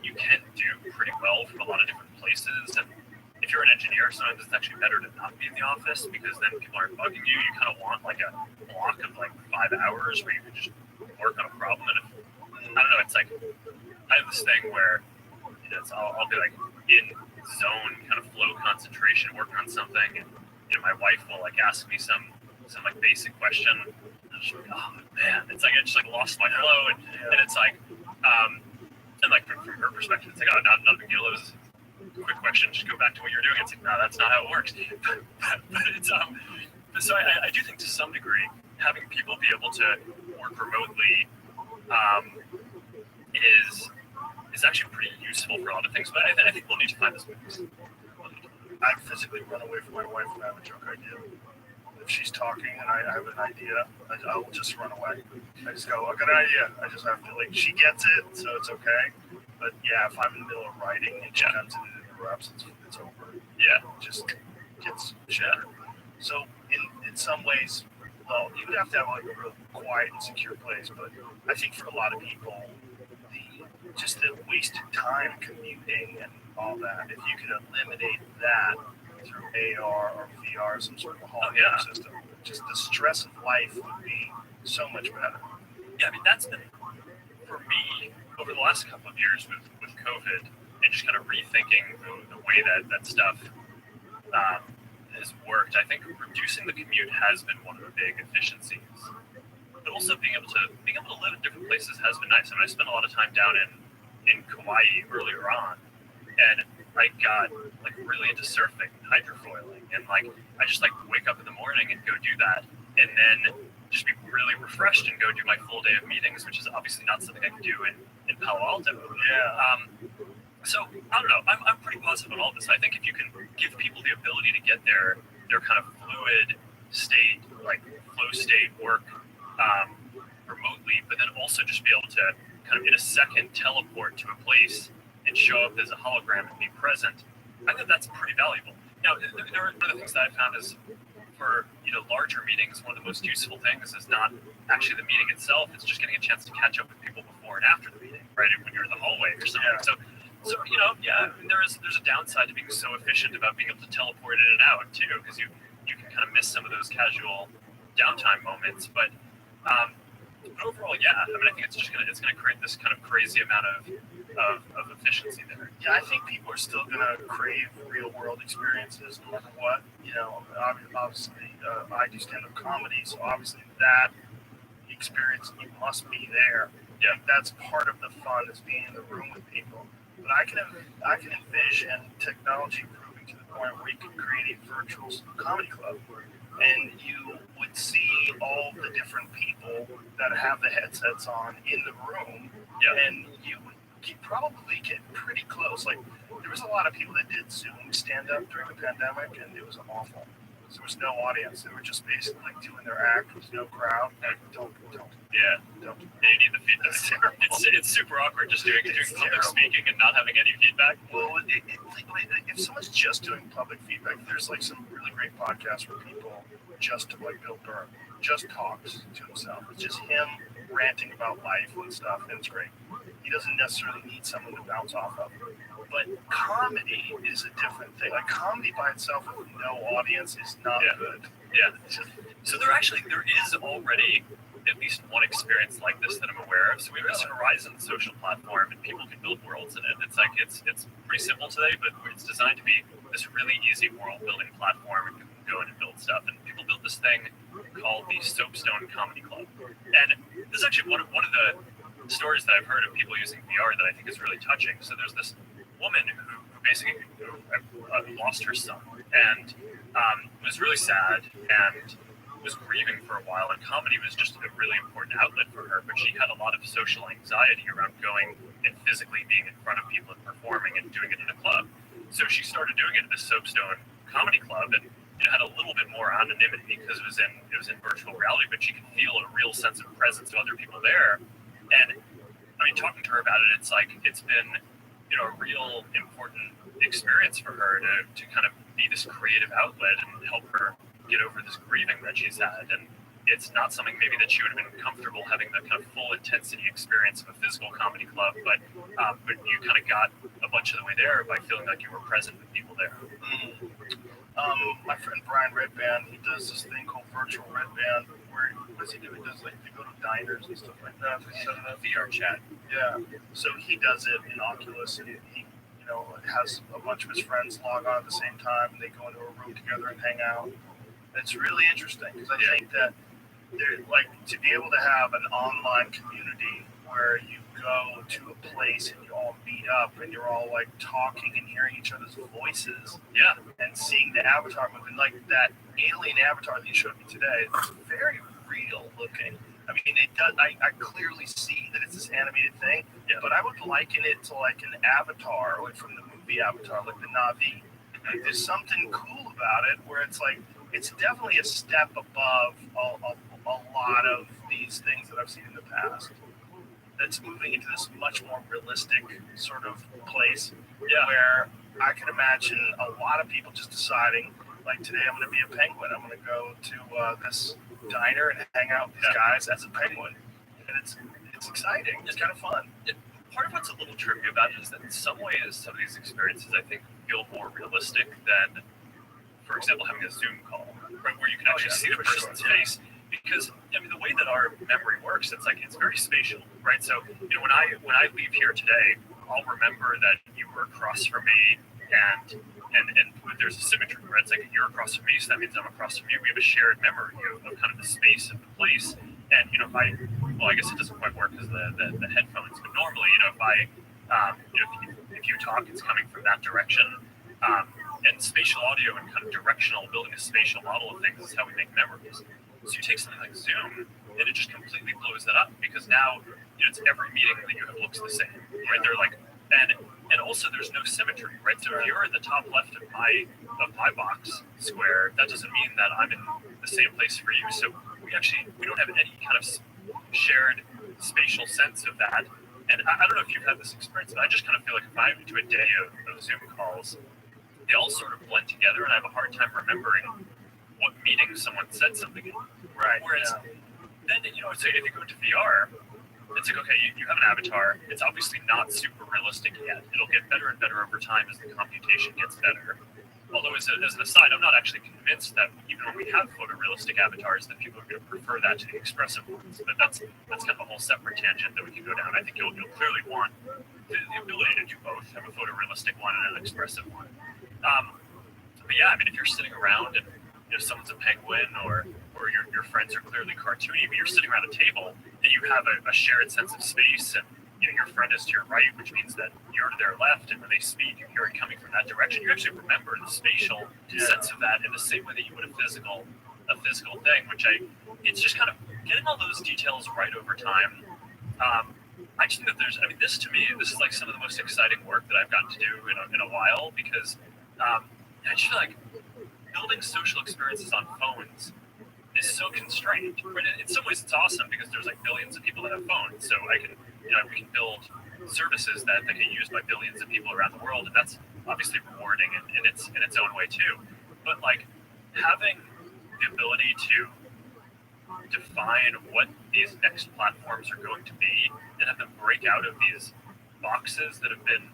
you can do pretty well from a lot of different places. And if you're an engineer, sometimes it's actually better to not be in the office because then people aren't bugging you. You kind of want like a block of like 5 hours where you can just work on a problem. And I don't know, it's like I have this thing where I'll be like in zone kind of flow concentration, working on something, and my wife will like ask me some like basic question. And just like, oh man, it's like I just like lost my flow, and it's like and like from her perspective, it's like, oh, not a big deal. It was a quick question, just go back to what you're doing. It's like, no, that's not how it works. but it's so I do think to some degree having people be able to work remotely is actually pretty useful for a lot of things. But I think we'll need to find this mix. I physically run away from my wife when I have a joke idea. If she's talking and I have an idea, I will just run away. I just go, I got an idea. I just have to, like, she gets it, so it's okay. But yeah, if I'm in the middle of writing and she comes in and interrupts, it's over. Yeah, it just gets shattered. So in some ways, well, you would have to have like a real quiet and secure place. But I think for a lot of people, the wasted time commuting and all that, if you could eliminate that through AR or VR, some sort of hologram system, just the stress of life would be so much better. Yeah, I mean, that's been, for me, over the last couple of years with COVID and just kind of rethinking the way that stuff has worked. I think reducing the commute has been one of the big efficiencies. But also being able to live in different places has been nice. I mean, I spent a lot of time down in Kauai earlier on, and I got like really into surfing, hydrofoiling, and like I just like wake up in the morning and go do that, and then just be really refreshed and go do my full day of meetings, which is obviously not something I can do in Palo Alto. Yeah. So I don't know. I'm pretty positive on all this. I think if you can give people the ability to get their kind of fluid state, like flow state work remotely, but then also just be able to kind of in a second teleport to a place and show up as a hologram and be present, I think that's pretty valuable. Now, there are other things that I found is for larger meetings, one of the most useful things is not actually the meeting itself. It's just getting a chance to catch up with people before and after the meeting, right? When you're in the hallway or something. So there's a downside to being so efficient about being able to teleport in and out too, because you can kind of miss some of those casual downtime moments. But overall, I mean, I think it's gonna create this kind of crazy amount of efficiency there. Yeah, I think people are still gonna crave real world experiences no matter what. Obviously, I do stand-up comedy, so obviously that experience, you must be there. Yeah, that's part of the fun, is being in the room with people. But I can envision technology improving to the point where you can create a virtual comedy club, and you would see all the different people that have the headsets on in the room, and you probably get pretty close. Like, there was a lot of people that did Zoom stand-up during the pandemic, and it was awful. There was no audience. They were just basically like doing their act with no crowd. Don't. Yeah, you need the feedback. It's terrible. It's super awkward just doing public speaking and not having any feedback. Well, if someone's just doing public feedback, there's like some really great podcasts where people just like Bill Burr just talks to himself. It's just him ranting about life and stuff, and it's great. He doesn't necessarily need someone to bounce off of. But comedy is a different thing. Like, comedy by itself with no audience is not good. Yeah. So there is already at least one experience like this that I'm aware of. So we have this Horizon social platform, and people can build worlds in it. It's pretty simple today, but it's designed to be this really easy world building platform, and people can go in and build stuff. And people built this thing called the Soapstone Comedy Club. And this is actually one of the stories that I've heard of people using VR that I think is really touching. So there's this woman who basically lost her son and was really sad and was grieving for a while, and comedy was just a really important outlet for her, but she had a lot of social anxiety around going and physically being in front of people and performing and doing it in a club. So she started doing it at the Soapstone Comedy Club, and it had a little bit more anonymity because it was in virtual reality, but she could feel a real sense of presence of other people there. And I mean, talking to her about it, it's like it's been a real important experience for her to kind of be this creative outlet and help her get over this grieving that she's had. And it's not something maybe that she would have been comfortable having the kind of full intensity experience of a physical comedy club, but you kind of got a bunch of the way there by feeling like you were present with people there. My friend Brian Redband, he does this thing called virtual Redband, where what does he do? He does like they go to diners and stuff like that. They set up VR chat. Yeah. So he does it in Oculus, and he has a bunch of his friends log on at the same time, and they go into a room together and hang out. It's really interesting because I think that they're like to be able to have an online community where you go to a place and you all meet up and you're all like talking and hearing each other's voices. Yeah. And seeing the avatar movement, like that alien avatar that you showed me today, it's very real looking. I mean, it does. I clearly see that it's this animated thing, but I would liken it to like an Avatar, like from the movie Avatar, like the Na'vi. Like, there's something cool about it where it's like it's definitely a step above a lot of these things that I've seen in the past. That's moving into this much more realistic sort of place where I can imagine a lot of people just deciding, like today I'm going to be a penguin. I'm going to go to this diner and hang out with these guys as a penguin, and it's exciting. It's kind of fun. Part of what's a little tricky about it is that in some ways, some of these experiences I think feel more realistic than, for example, having a Zoom call, right, where you can actually see the person's face. Because I mean, the way that our memory works, it's very spatial, right? So when I leave here today, I'll remember that you were across from me, and there's a symmetry, right? It's like you're across from me, so that means I'm across from you. We have a shared memory of kind of the space of the place. And I guess it doesn't quite work because the headphones, but normally, if you talk, it's coming from that direction. And spatial audio and kind of directional, building a spatial model of things is how we make memories. So you take something like Zoom, and it just completely blows that up because now it's every meeting that you have looks the same, right? They're like, and also there's no symmetry, right? So if you're in the top left of my box square, that doesn't mean that I'm in the same place for you. So we don't have any kind of shared spatial sense of that. And I don't know if you've had this experience, but I just kind of feel like if I'm into a day of Zoom calls, they all sort of blend together, and I have a hard time remembering what meeting someone said something in. Right. Whereas then, say if you go into VR, it's like, okay, you have an avatar. It's obviously not super realistic yet. It'll get better and better over time as the computation gets better. Although, as an aside, I'm not actually convinced that even when we have photorealistic avatars, that people are going to prefer that to the expressive ones. But that's kind of a whole separate tangent that we can go down. I think you'll clearly want the ability to do both, have a photorealistic one and an expressive one. But yeah, I mean, if you're sitting around and someone's a penguin or your friends are clearly cartoony, but you're sitting around a table and you have a shared sense of space, and your friend is to your right, which means that you're to their left, and when they speak, you're coming from that direction. You actually remember the spatial sense of that in the same way that you would a physical thing, it's just kind of getting all those details right over time. I just think that this is like some of the most exciting work that I've gotten to do in a while, because I just feel like building social experiences on phones is so constrained. But in some ways, it's awesome because there's like billions of people that have phones. So we can build services that get used by billions of people around the world, and that's obviously rewarding in its own way too. But like having the ability to define what these next platforms are going to be and have them break out of these boxes that have been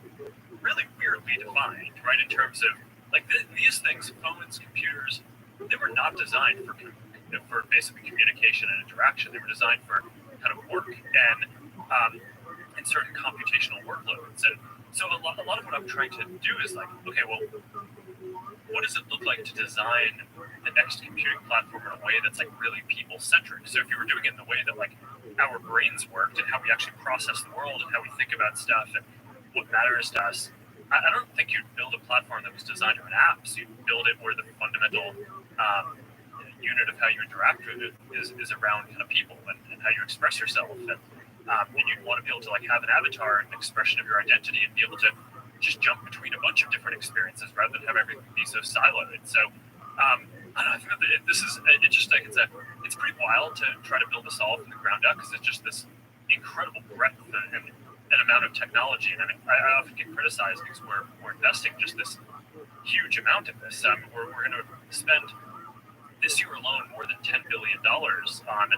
really weirdly defined, right? In terms of like these things, phones, computers, they were not designed for basically communication and interaction. They were designed for kind of work and certain computational workloads. And so a lot of what I'm trying to do is like, okay, well, what does it look like to design the next computing platform in a way that's like really people-centric? So if you were doing it in the way that like our brains worked and how we actually process the world and how we think about stuff and what matters to us, I don't think you'd build a platform that was designed around apps. You'd build it where the fundamental unit of how you interact with it is around kind of people and how you express yourself. And you'd want to be able to like have an avatar and an expression of your identity and be able to just jump between a bunch of different experiences rather than have everything be so siloed. So I don't know, I think that this is interesting. It's pretty wild to try to build this all from the ground up because it's just this incredible breadth and amount of technology. And I often get criticized because we're investing just this huge amount of this. We're going to spend this year alone more than $10 billion on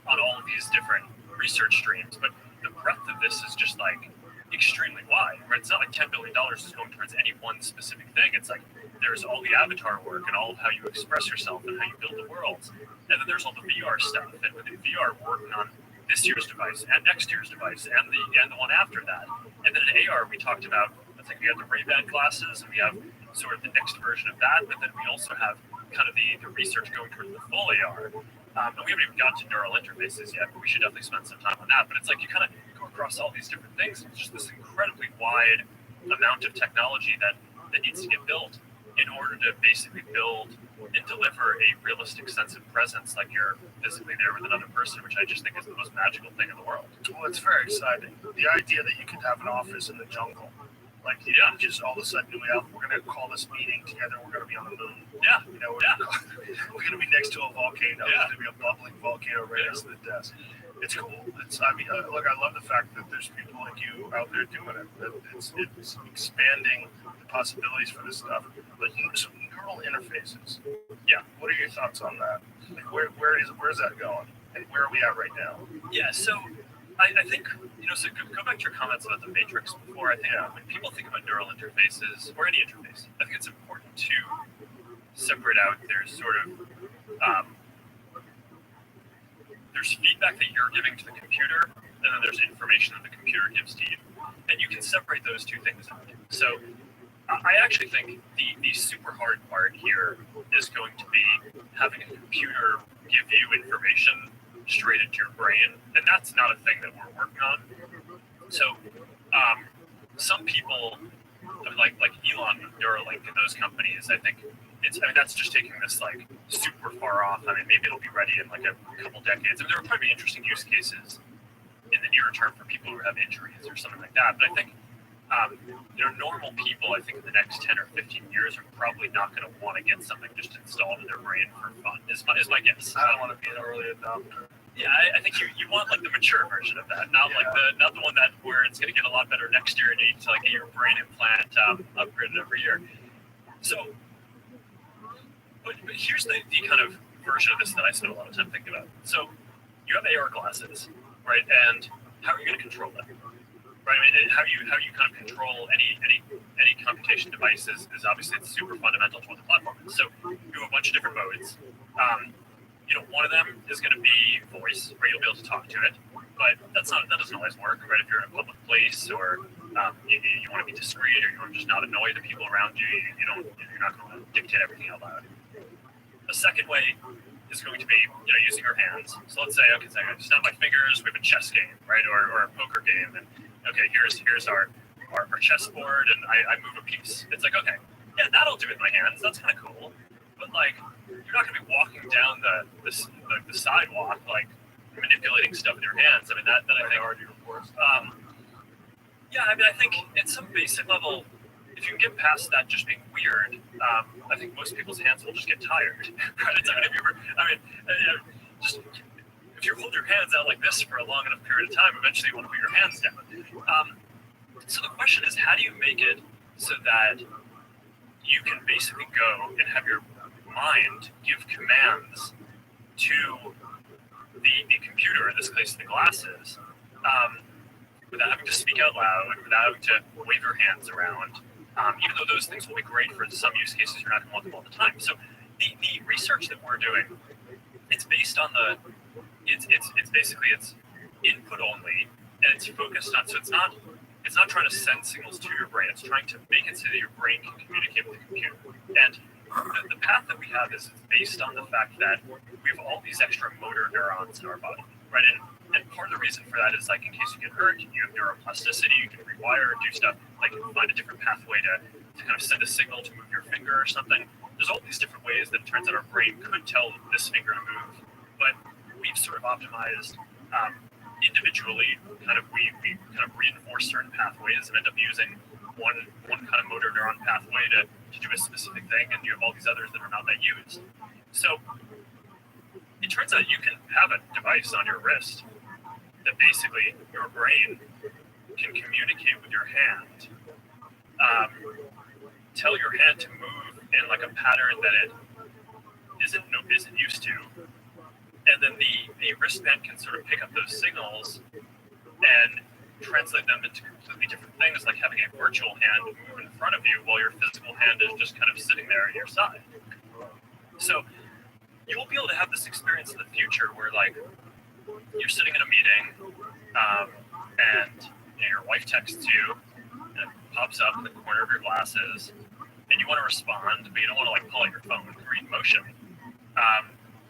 all of these different research streams. But the breadth of this is just like extremely wide. Right? It's not like $10 billion is going towards any one specific thing. It's like there's all the avatar work and all of how you express yourself and how you build the worlds. And then there's all the VR stuff. And within VR, we're working on this year's device and next year's device and the one after that. And then in AR, we talked about, I think we have the Ray-Ban glasses and we have sort of the next version of that. But then we also have kind of the research going towards the full AR. And we haven't even gotten to neural interfaces yet, but we should definitely spend some time on that. But it's like you kind of go across all these different things. It's just this incredibly wide amount of technology that needs to get built in order to basically build and deliver a realistic sense of presence, like you're physically there with another person, which I just think is the most magical thing in the world. Well, it's very exciting. The idea that you could have an office in the jungle, like you know, just all of a sudden we're going to call this meeting together. We're going to be on the moon. Yeah. You know, we're going to be next to a volcano. Yeah. There's going to be a bubbling volcano right next to the desk. It's cool. Look, I love the fact that there's people like you out there doing it. That it's expanding the possibilities for this stuff. But so neural interfaces. Yeah. What are your thoughts on that? Like, where's that going? And where are we at right now? Yeah. So I think, so go back to your comments about the matrix before. I think when people think about neural interfaces or any interface, I think it's important to separate out there's sort of there's feedback that you're giving to the computer, and then there's information that the computer gives to you. And you can separate those two things out. So I actually think the super hard part here is going to be having a computer give you information straight into your brain. And that's not a thing that we're working on. So some people, like Elon with Neuralink and those companies, I think that's just taking this like super far off. I mean, maybe it'll be ready in like a couple decades. I mean, there will probably be interesting use cases in the near term for people who have injuries or something like that. But I think, normal people, I think in the next 10 or 15 years are probably not going to want to get something just installed in their brain for fun, is my guess. I don't want to be an early adopter. Yeah, I think you want like the mature version of that, not the one that where it's going to get a lot better next year and you need to like get your brain implant upgraded every year. So, but here's the kind of version of this that I spend a lot of time thinking about. So you have AR glasses, right? And how are you going to control them? Right? I mean, how you kind of control any computation device is obviously it's super fundamental to what the platform is. So you have a bunch of different modes. One of them is going to be voice, where you'll be able to talk to it. But that doesn't always work, right? If you're in a public place or you want to be discreet or you want to just not annoy the people around you, you're not going to dictate everything out loud. A second way is going to be, using your hands. So let's say, okay, so I snap my fingers, we have a chess game, right? Or a poker game. And okay, here's our chessboard and I move a piece. It's like, okay, yeah, that'll do it in my hands. That's kind of cool. But like, you're not going to be walking down the sidewalk, like manipulating stuff with your hands. I mean, that I think already reports. Yeah, I mean, I think at some basic level, if you can get past that just being weird, I think most people's hands will just get tired. Right? If you hold your hands out like this for a long enough period of time, eventually you want to put your hands down. So the question is, how do you make it so that you can basically go and have your mind give commands to the computer, in this case the glasses, without having to speak out loud, without having to wave your hands around, even though those things will be great for some use cases, you're not going to want them all the time. So the research that we're doing, it's based on it's basically it's input only, and it's focused on, so it's not trying to send signals to your brain. It's trying to make it so that your brain can communicate with the computer. And the path that we have is based on the fact that we have all these extra motor neurons in our body, right? And part of the reason for that is, like, in case you get hurt, you have neuroplasticity, you can rewire, do stuff, like find a different pathway to kind of send a signal to move your finger or something. There's all these different ways that it turns out our brain could tell this finger to move, but we've sort of optimized individually, we kind of reinforce certain pathways and end up using one kind of motor neuron pathway to do a specific thing, and you have all these others that are not that used. So it turns out you can have a device on your wrist that basically your brain can communicate with your hand, tell your hand to move in like a pattern that it isn't used to, and then the wristband can sort of pick up those signals and translate them into completely different things, like having a virtual hand move in front of you while your physical hand is just kind of sitting there at your side. So you will be able to have this experience in the future where, like, you're sitting in a meeting and your wife texts you and it pops up in the corner of your glasses, and you want to respond, but you don't want to, like, pull out your phone and read motion.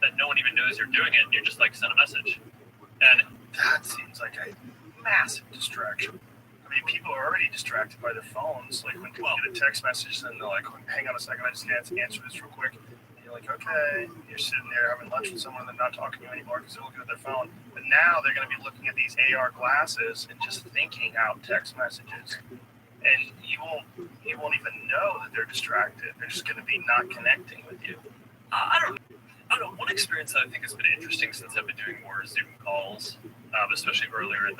That no one even knows you're doing it, and you just, like, send a message. And That seems like a massive distraction. I mean, people are already distracted by their phones. Like, when people get a text message and they're like, hang on a second, I just can't answer this real quick. And you're like, okay, you're sitting there having lunch with someone and they're not talking to you anymore because they're looking at their phone. But now they're going to be looking at these AR glasses and just thinking out text messages. And you won't even know that they're distracted. They're just going to be not connecting with you. I don't know. One experience that I think has been interesting since I've been doing more Zoom calls, especially earlier in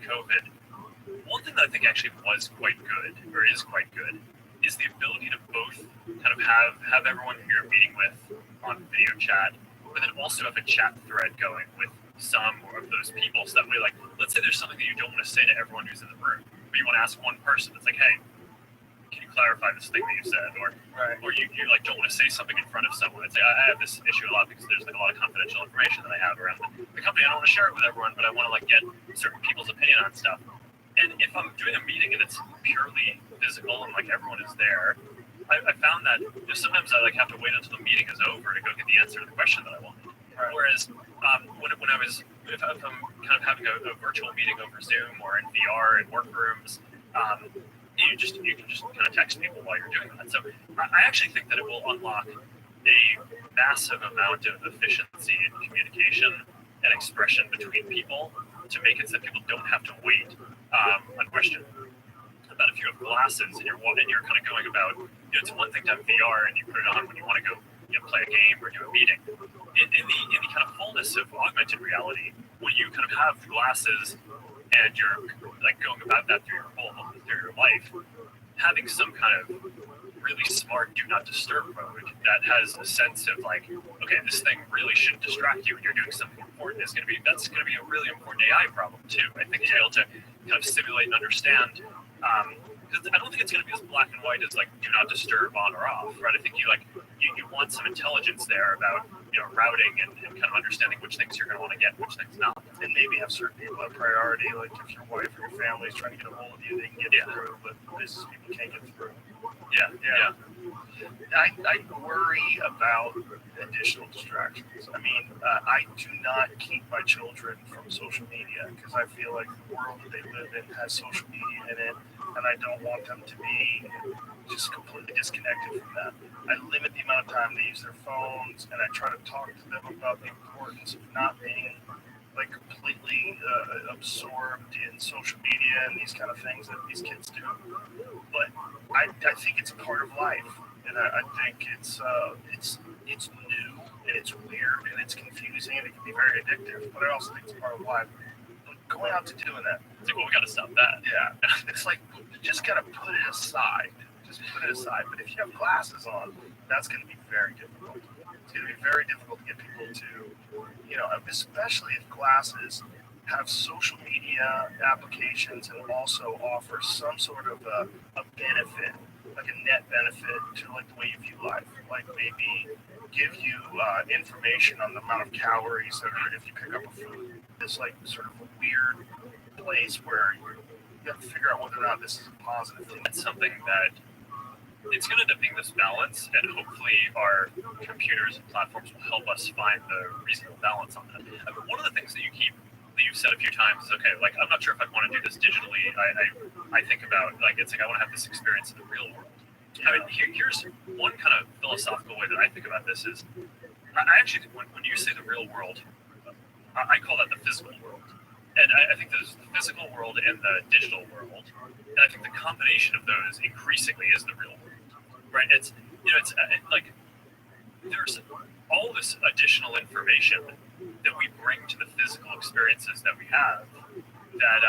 COVID. One thing that I think actually was quite good, or is quite good, is the ability to both kind of have everyone who you're meeting with on video chat, but then also have a chat thread going with some of those people. So that way, like, let's say there's something that you don't want to say to everyone who's in the room, but you want to ask one person. It's like, hey, can you clarify this thing that you said? Or you like don't want to say something in front of someone. It's like, I have this issue a lot because there's like a lot of confidential information that I have around the company. I don't want to share it with everyone, but I want to, like, get certain people's opinion on stuff. And if I'm doing a meeting and it's purely physical and, like, everyone is there, I found that sometimes I, like, have to wait until the meeting is over to go get the answer to the question that I want. Whereas if I'm kind of having a virtual meeting over Zoom or in VR in workrooms, you can just kind of text people while you're doing that. So I actually think that it will unlock a massive amount of efficiency in communication and expression between people to make it so that people don't have to wait a question about if you have glasses and you're kind of going about, it's one thing to have VR and you put it on when you want to go, play a game or do a meeting. In the kind of fullness of augmented reality, when you kind of have glasses and you're, like, going about that through your life, having some kind of really smart do not disturb mode that has a sense of, like, okay, this thing really shouldn't distract you when you're doing something important that's going to be a really important AI problem too. I think to be able to kind of simulate and understand, because I don't think it's going to be as black and white as, like, do not disturb on or off, right? I think you want some intelligence there about, routing and kind of understanding which things you're going to want to get and which things not. And maybe have certain people a priority, like if your wife or your family is trying to get a hold of you, they can get through, but business people can't get through. Yeah. I worry about additional distractions. I mean, I do not keep my children from social media because I feel like the world that they live in has social media in it, and I don't want them to be just completely disconnected from that. I limit the amount of time they use their phones, and I try to talk to them about the importance of not being, like, completely absorbed in social media and these kind of things that these kids do. But I think it's part of life, and I think it's new and it's weird and it's confusing and it can be very addictive. But I also think it's part of life. But going out to doing that, It's like, well, we got to stop that. yeah, it's like you just gotta put it aside. Just put it aside. But if you have glasses on, that's going to be very difficult. It's going to be very difficult to get people to, especially if glasses have social media applications and also offer some sort of a benefit like a net benefit to like the way you view life, like maybe give you information on the amount of calories that are if you pick up a food. It's like sort of a weird place where you have to figure out whether or not this is a positive thing. It's something that it's going to end up being this balance, and hopefully our computers and platforms will help us find the reasonable balance on that. I mean, one of the things that you've said a few times is, okay, like, I'm not sure if I'd want to do this digitally. I think about, like, it's like I want to have this experience in the real world. I mean, here's one kind of philosophical way that I think about this is, I actually think when you say the real world, I call that the physical world. And I think there's the physical world and the digital world. And I think the combination of those increasingly is the real world, right? It's, like, there's all this additional information that we bring to the physical experiences that we have that,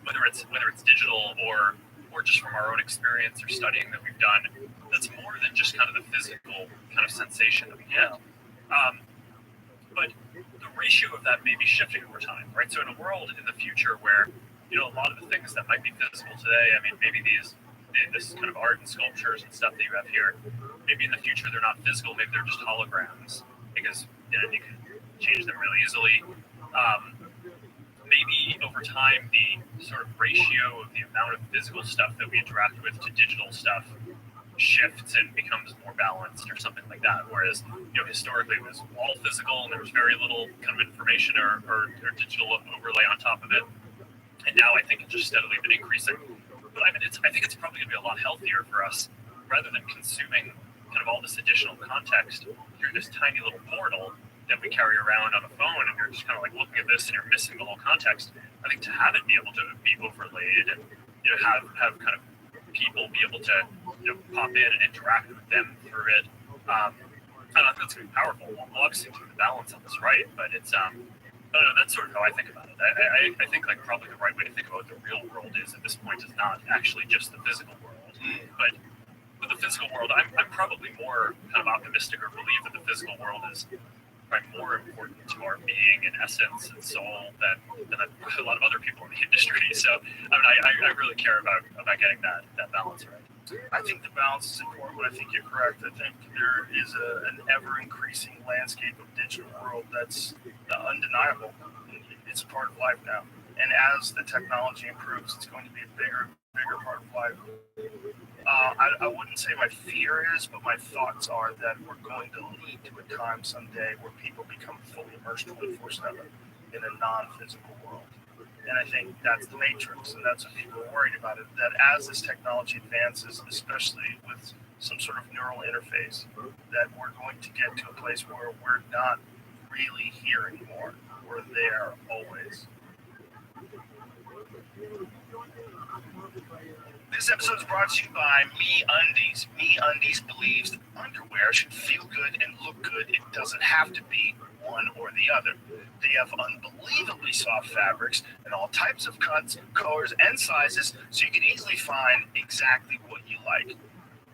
whether it's digital or just from our own experience or studying that we've done, that's more than just kind of the physical kind of sensation that we get. But the ratio of that may be shifting over time, right? So in a world in the future where, a lot of the things that might be physical today, I mean, maybe this kind of art and sculptures and stuff that you have here, maybe in the future they're not physical, maybe they're just holograms, because you can change them really easily. Maybe over time the sort of ratio of the amount of physical stuff that we interact with to digital stuff shifts and becomes more balanced or something like that. Whereas, historically it was all physical and there was very little kind of information or digital overlay on top of it. And now I think it's just steadily been increasing. But I mean, I think it's probably going to be a lot healthier for us, rather than consuming kind of all this additional context through this tiny little portal that we carry around on a phone, and you're just kind of like looking at this and you're missing the whole context. I think to have it be able to be overlaid and have kind of people be able to pop in and interact with them through it, I don't know, that's going to be powerful. We'll obviously do the balance on this right, but it's I don't know, that's sort of how I think about it. I think like probably the right way to think about what the real world is at this point is not actually just the physical world, but the physical world, I'm probably more kind of optimistic or believe that the physical world is more important to our being and essence and soul than a lot of other people in the industry. So I mean, I really care about getting that balance right. I think the balance is important, but I think you're correct. I think there is an ever-increasing landscape of digital world that's undeniable. It's a part of life now. And as the technology improves, it's going to be a bigger part of life. I wouldn't say my fear is, but my thoughts are that we're going to lead to a time someday where people become fully immersed 24/7 in a non-physical world. And I think that's the matrix, and that's what people are worried about, it, that as this technology advances, especially with some sort of neural interface, that we're going to get to a place where we're not really here anymore. We're there always. This episode is brought to you by MeUndies. MeUndies believes that underwear should feel good and look good. It doesn't have to be one or the other. They have unbelievably soft fabrics and all types of cuts, colors, and sizes, so you can easily find exactly what you like.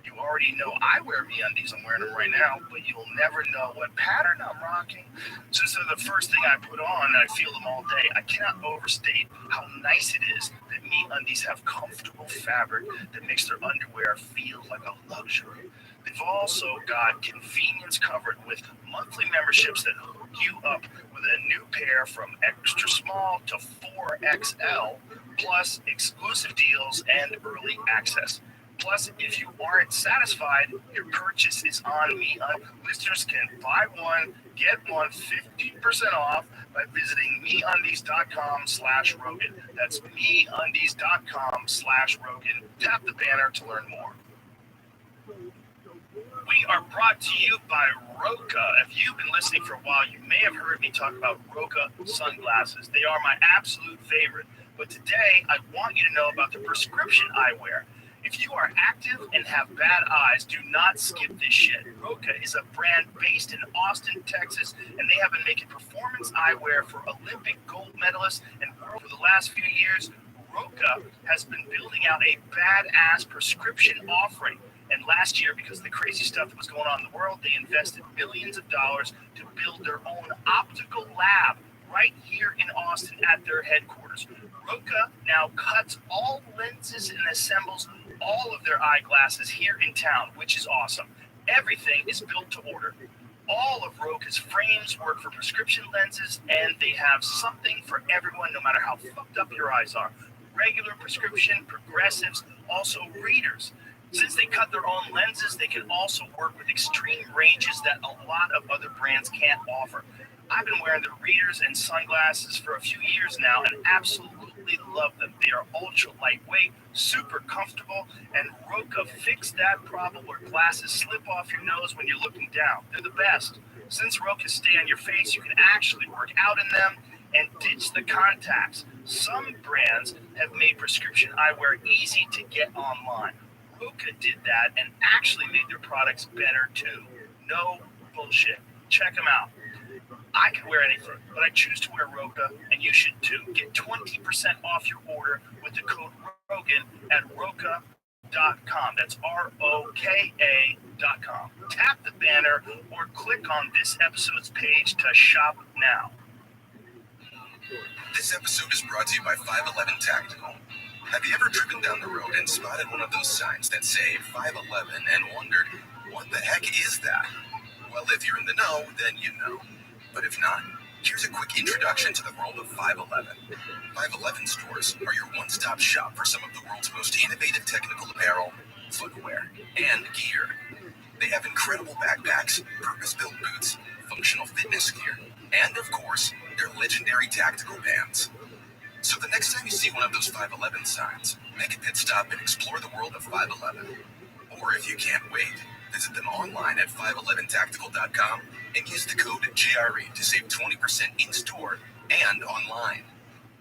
You already know I wear MeUndies. I'm wearing them right now, but you'll never know what pattern I'm rocking. So instead of the first thing I put on and I feel them all day, I cannot overstate how nice it is that MeUndies have comfortable fabric that makes their underwear feel like a luxury. They've also got convenience covered with monthly memberships that hook you up with a new pair from extra small to 4XL, plus exclusive deals and early access. Plus, if you aren't satisfied, your purchase is on me. Listeners can buy one, get one 15% off by visiting MeUndies.com/Rogan. That's MeUndies.com/Rogan. Tap the banner to learn more. We are brought to you by Roka. If you've been listening for a while, you may have heard me talk about Roka sunglasses. They are my absolute favorite. But today, I want you to know about the prescription eyewear. If you are active and have bad eyes, do not skip this shit. Roka is a brand based in Austin, Texas, and they have been making performance eyewear for Olympic gold medalists. And for the last few years, Roka has been building out a badass prescription offering. And last year, because of the crazy stuff that was going on in the world, they invested millions of dollars to build their own optical lab right here in Austin at their headquarters. Roka now cuts all lenses and assembles all of their eyeglasses here in town, which is awesome. Everything is built to order. All of Roka's frames work for prescription lenses, and they have something for everyone, no matter how fucked up your eyes are. Regular prescription, progressives, also readers. Since they cut their own lenses, they can also work with extreme ranges that a lot of other brands can't offer. I've been wearing the readers and sunglasses for a few years now and absolutely love them. They are ultra lightweight, super comfortable, and Roka fixed that problem where glasses slip off your nose when you're looking down. They're the best. Since Rokas stay on your face, you can actually work out in them and ditch the contacts. Some brands have made prescription eyewear easy to get online. Roka did that and actually made their products better too. No bullshit. Check them out. I can wear anything, but I choose to wear Roka, and you should too. Get 20% off your order with the code Rogan at Roka.com. That's ROKA.com. Tap the banner or click on this episode's page to shop now. This episode is brought to you by 511 Tactical. Have you ever driven down the road and spotted one of those signs that say 511 and wondered, what the heck is that? Well, if you're in the know, then you know. But if not, here's a quick introduction to the world of 511. 511 stores are your one-stop shop for some of the world's most innovative technical apparel, footwear, and gear. They have incredible backpacks, purpose-built boots, functional fitness gear, and of course, their legendary tactical bands. So the next time you see one of those 511 signs, make a pit stop and explore the world of 511. Or if you can't wait, visit them online at 511tactical.com and use the code JRE to save 20% in-store and online.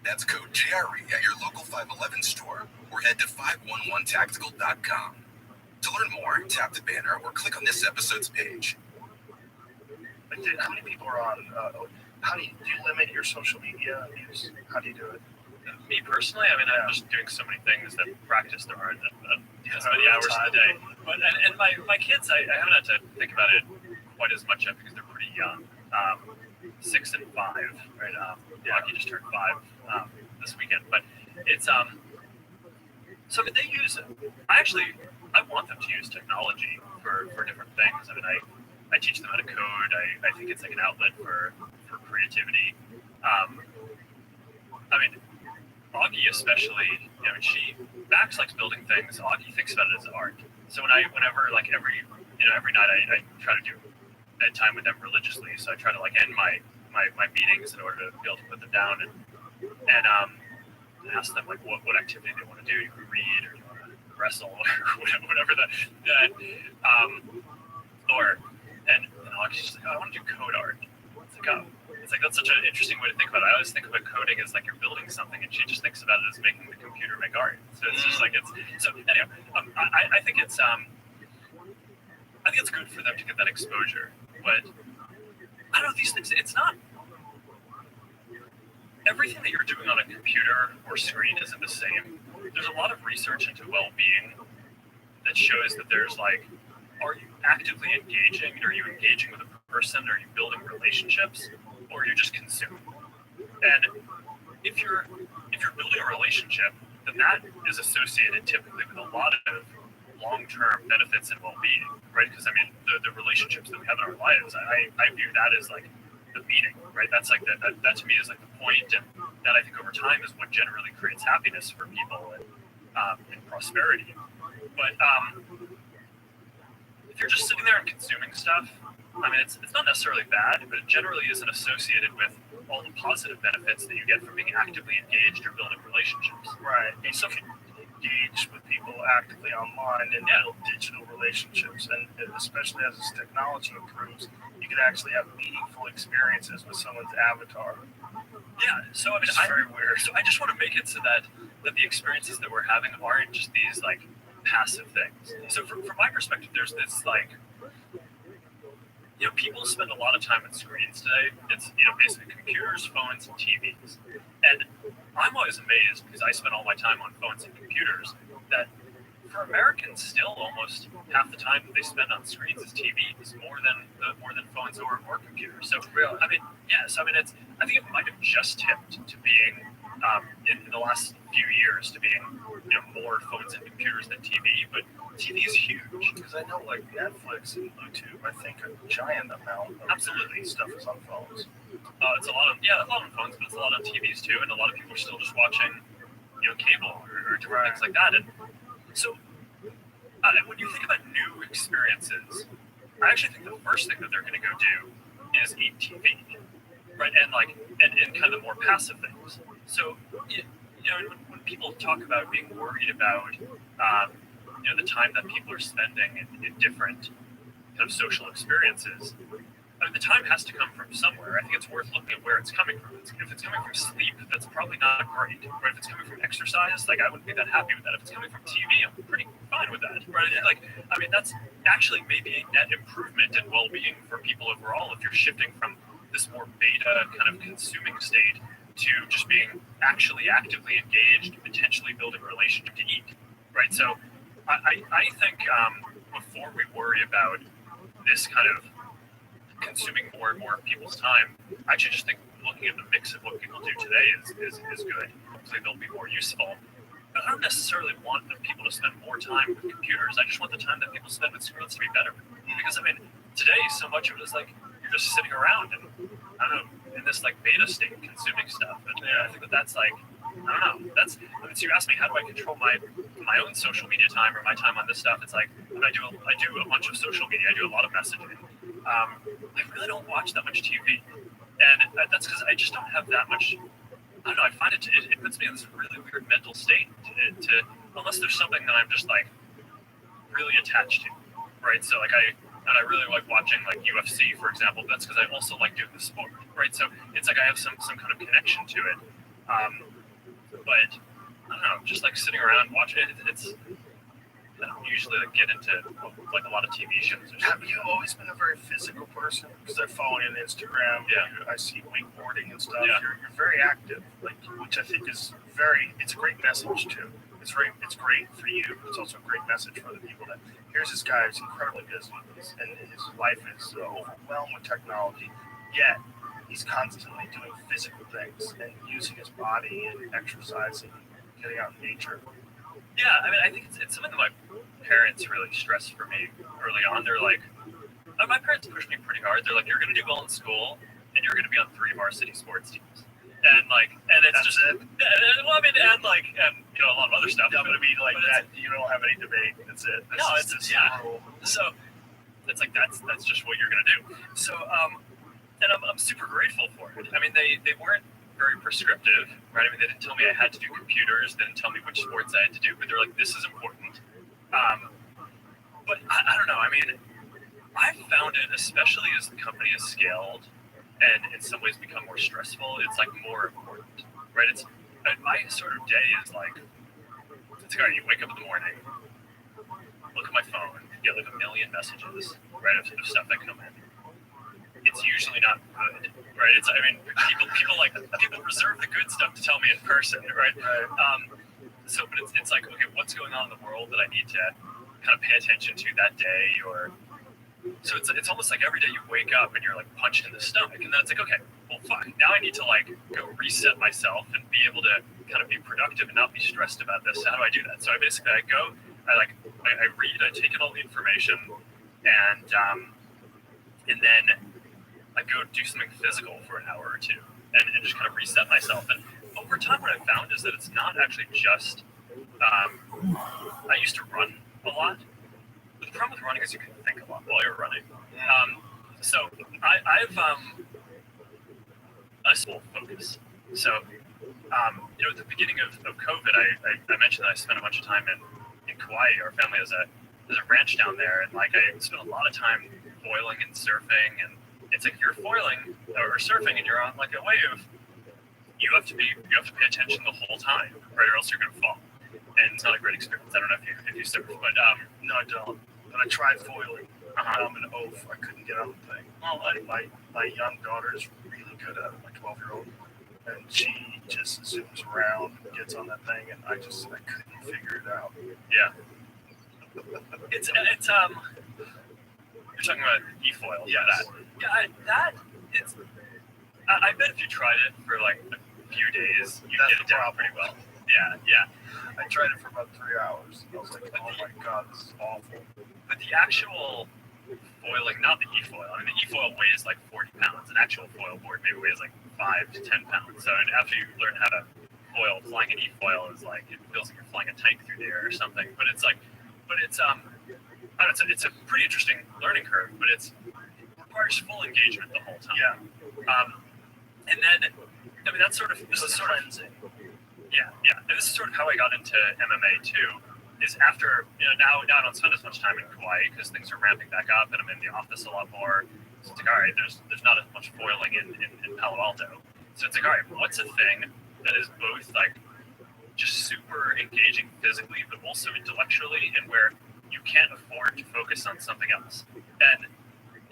That's code JRE at your local 511 store or head to 511tactical.com. To learn more, tap the banner or click on this episode's page. How many people are on? How do you limit your social media use? How do you do it? Me personally, I mean, I'm just doing so many things that practice there are so many hours in the day. But and my kids, I haven't had to think about it quite as much yet because they're pretty young, 6 and 5, right? Lucky just turned 5 this weekend, but it's so they use it. I want them to use technology for different things. I mean, I teach them how to code. I think it's like an outlet for creativity. I mean, Augie especially, Max likes building things. Augie thinks about it as art. So whenever every night I try to do bedtime with them religiously. So I try to end my meetings in order to be able to put them down and ask them what activity they want to do. You can read or you want to wrestle or whatever and Augie's just like, oh, I want to do code art. It's like that's such an interesting way to think about it. I always think about coding as like you're building something, and she just thinks about it as making the computer make art. So it's just like so anyway. I think it's good for them to get that exposure, but I don't know these things. It's not everything that you're doing on a computer or screen isn't the same. There's a lot of research into well-being that shows that there's are you actively engaging? Are you engaging with a person? Are you building relationships? Or you're just consuming? And if you're building a relationship, then that is associated typically with a lot of long-term benefits and well-being, right? Because I mean, the relationships that we have in our lives, I view that as like the meaning, right? That's like that to me is like the point, and that I think over time is what generally creates happiness for people and prosperity. But if you're just sitting there and consuming stuff, I mean, it's not necessarily bad, but it generally isn't associated with all the positive benefits that you get from being actively engaged or building relationships. Right. And so you engage with people actively online and build digital relationships, and especially as this technology improves, you can actually have meaningful experiences with someone's avatar. Yeah. So I mean, it's very weird. So I just want to make it so that the experiences that we're having aren't just these passive things. So from my perspective, there's this people spend a lot of time on screens today. It's basically computers, phones, and TVs. And I'm always amazed because I spend all my time on phones and computers that for Americans, still almost half the time that they spend on screens is TVs, more than phones or computers. So really, I mean, yes, I mean I think it might have just tipped to being in the last few years to being more more phones and computers than TV, but TV is huge. Because I know, like, Netflix and YouTube, I think a giant amount of Absolutely. stuff is on phones. It's a lot on phones, but it's a lot on TVs too, and a lot of people are still just watching, cable or different things like that. And so, when you think about new experiences, I actually think the first thing that they're going to go do is eat TV, right? And kind of the more passive things. So, when people talk about being worried about, the time that people are spending in different kind of social experiences, I mean, the time has to come from somewhere. I think it's worth looking at where it's coming from. If it's coming from sleep, that's probably not great. Right? If it's coming from exercise, I wouldn't be that happy with that. If it's coming from TV, I'm pretty fine with that. Right? That's actually maybe a net improvement in well-being for people overall if you're shifting from this more beta kind of consuming state to just being actually actively engaged, potentially building a relationship to eat. Right? So I think before we worry about this kind of consuming more and more of people's time, I actually just think looking at the mix of what people do today is good. Hopefully they'll be more useful. But I don't necessarily want the people to spend more time with computers. I just want the time that people spend with screens to be better. Because today so much of it is you're just sitting around and I don't know, in this beta state consuming stuff. And I think that's I don't know. So you asked me how do I control my own social media time or my time on this stuff. It's I do a bunch of social media. I do a lot of messaging. I really don't watch that much TV, and that's because I just don't have that much. I don't know. I find it puts me in this really weird mental state to unless there's something that I'm just really attached to, right? So I really like watching UFC, for example. That's because I also like doing the sport, right? So it's I have some kind of connection to it. But I don't know, just sitting around watching it. I don't usually get into a lot of TV shows. Have you always been a very physical person? Because I follow you on Instagram. Yeah. I see wakeboarding and stuff. Yeah. You're very active, which I think is it's a great message too. It's great for you. It's also a great message for other people that here's this guy who's incredibly busy and his life is overwhelmed with technology, yet he's constantly doing physical things and using his body and exercising, getting out in nature. Yeah, I think it's something that my parents really stressed for me early on. They're my parents pushed me pretty hard. They're you're going to do well in school, and you're going to be on 3 varsity sports teams. And it's That's just it. And a lot of other stuff. Yeah, but that. You don't have any debate. That's it. It's so it's that's just what you're going to do. So and I'm super grateful for it. They weren't very prescriptive, right? They didn't tell me I had to do computers, they didn't tell me which sports I had to do, but they're this is important. But I don't know. I've found it, especially as the company has scaled and in some ways become more stressful, it's more important, right? My sort of day is it's you wake up in the morning, look at my phone, get 1 million messages, right, of stuff that come in. It's usually not good, right? People reserve the good stuff to tell me in person, right? But it's okay, what's going on in the world that I need to kind of pay attention to that day, so it's almost every day you wake up and you're punched in the stomach, and then it's okay, well, fuck, now I need to go reset myself and be able to kind of be productive and not be stressed about this. How do I do that? So I go, I read, I take in all the information, and then I go do something physical for an hour or two and just kind of reset myself. And over time, what I found is that it's not actually just, I used to run a lot. But the problem with running is you can think a lot while you're running. So I've a small focus. So, at the beginning of COVID, I mentioned that I spent a bunch of time in Kauai. Our family has a ranch down there, and I spent a lot of time foiling and surfing, and it's you're foiling or surfing and you're on a wave, you have to pay attention the whole time, right, or else you're going to fall. And it's not a great experience. I don't know if you surf, but no, I don't. But I tried foiling. I'm an oaf. I couldn't get on the thing. Well, my young daughter is really good at it, my 12-year-old, and she just zooms around and gets on that thing, and I couldn't figure it out. Yeah. It's you're talking about e-foil. Yes. I bet if you tried it for a few days, you'd get it down pretty well. Yeah. I tried it for about 3 hours. I was like, oh my god, this is awful. But the actual foiling, not the e-foil. I mean, the e-foil weighs like 40 pounds. An actual foil board maybe weighs like 5 to 10 pounds. So after you learn how to foil, flying an e-foil is like, it feels like you're flying a tank through the air or something. But it's like, I don't know, it's a pretty interesting learning curve, but it requires full engagement the whole time. Yeah. And then, I mean, that's sort of, this is sort of, yeah. And this is sort of how I got into MMA too, is after, now I don't spend as much time in Kauai because things are ramping back up and I'm in the office a lot more. So it's like, all right, there's not as much foiling in Palo Alto. So it's like, all right, what's a thing that is both like just super engaging physically, but also intellectually, and where you can't afford to focus on something else? And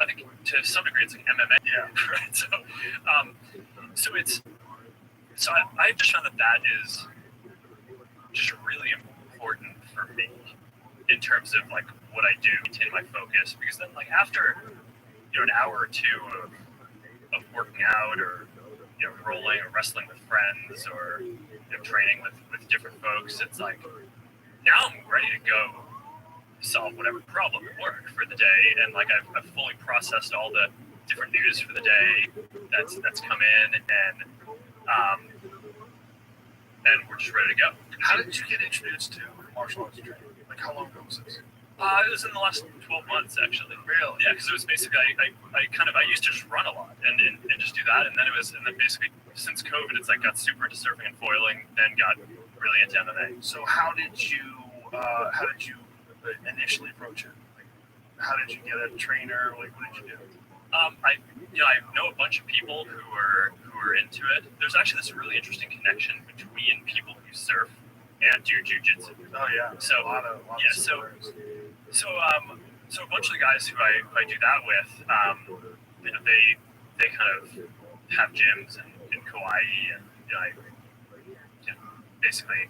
I think to some degree it's like MMA. Yeah. Right. So I've just found that is just really important for me in terms of like what I do, maintain my focus, because then like after an hour or two of working out or rolling or wrestling with friends or training with different folks, it's like now I'm ready to go solve whatever problem at work for the day, and like I've fully processed all the different news for the day that's come in, and we're just ready to go. How did you get introduced to martial arts training? Like, how long ago was this? It was in the last 12 months, actually. Really? Yeah, because it was basically I used to just run a lot and just do that, and then basically since COVID, it's like got super into surfing and foiling, then got really into MMA. So how did you initially approach it? Like, how did you get a trainer? Like, what did you do? I know a bunch of people who are into it. There's actually this really interesting connection between people who surf and do jujitsu. Oh yeah. So a lot of so a bunch of the guys who I do that with, they kind of have gyms in Kauai, and I basically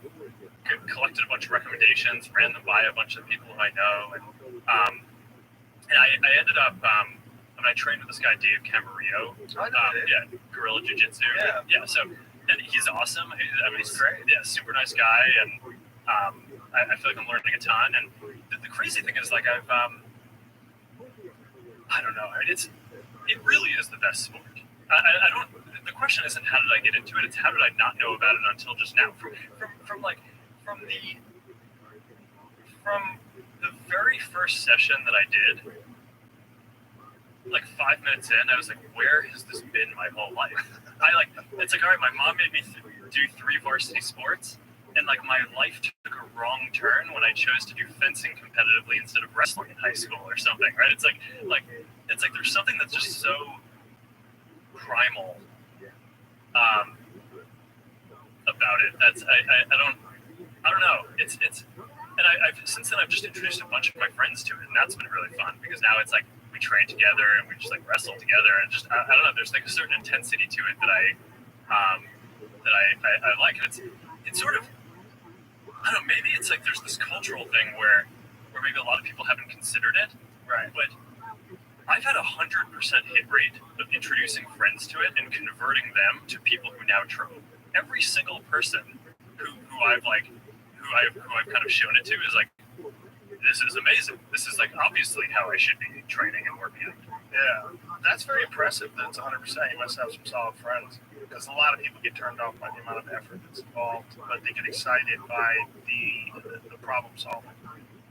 collected a bunch of recommendations, ran them by a bunch of people who I know, and I ended up. I trained with this guy Dave Camarillo. Guerrilla Jiu Jitsu. Yeah. So, and he's awesome. He's great. Yeah, super nice guy, and I feel like I'm learning a ton. And the crazy thing is, like, I don't know. I mean, it really is the best sport. I don't. The question isn't how did I get into it. It's how did I not know about it until just now. From the very first session that I did. Like 5 minutes in, I was like, where has this been my whole life? It's like, all right, my mom made me do 3 varsity sports, and like my life took a wrong turn when I chose to do fencing competitively instead of wrestling in high school or something, right? It's like there's something that's just so primal about it. That's I don't know. It's and I've since then I've just introduced a bunch of my friends to it, and that's been really fun because now it's like we train together and we just like wrestle together, and just I don't know. There's like a certain intensity to it that I like, and it's sort of I don't know. Maybe it's like there's this cultural thing where maybe a lot of people haven't considered it, Right. but I've had 100% hit rate of introducing friends to it and converting them to people who now train. Every single person who I've kind of shown it to is like, this is amazing. This is like obviously how I should be training and working. Yeah, that's very impressive. That's 100%. You must have some solid friends, because a lot of people get turned off by the amount of effort that's involved, but they get excited by the problem solving,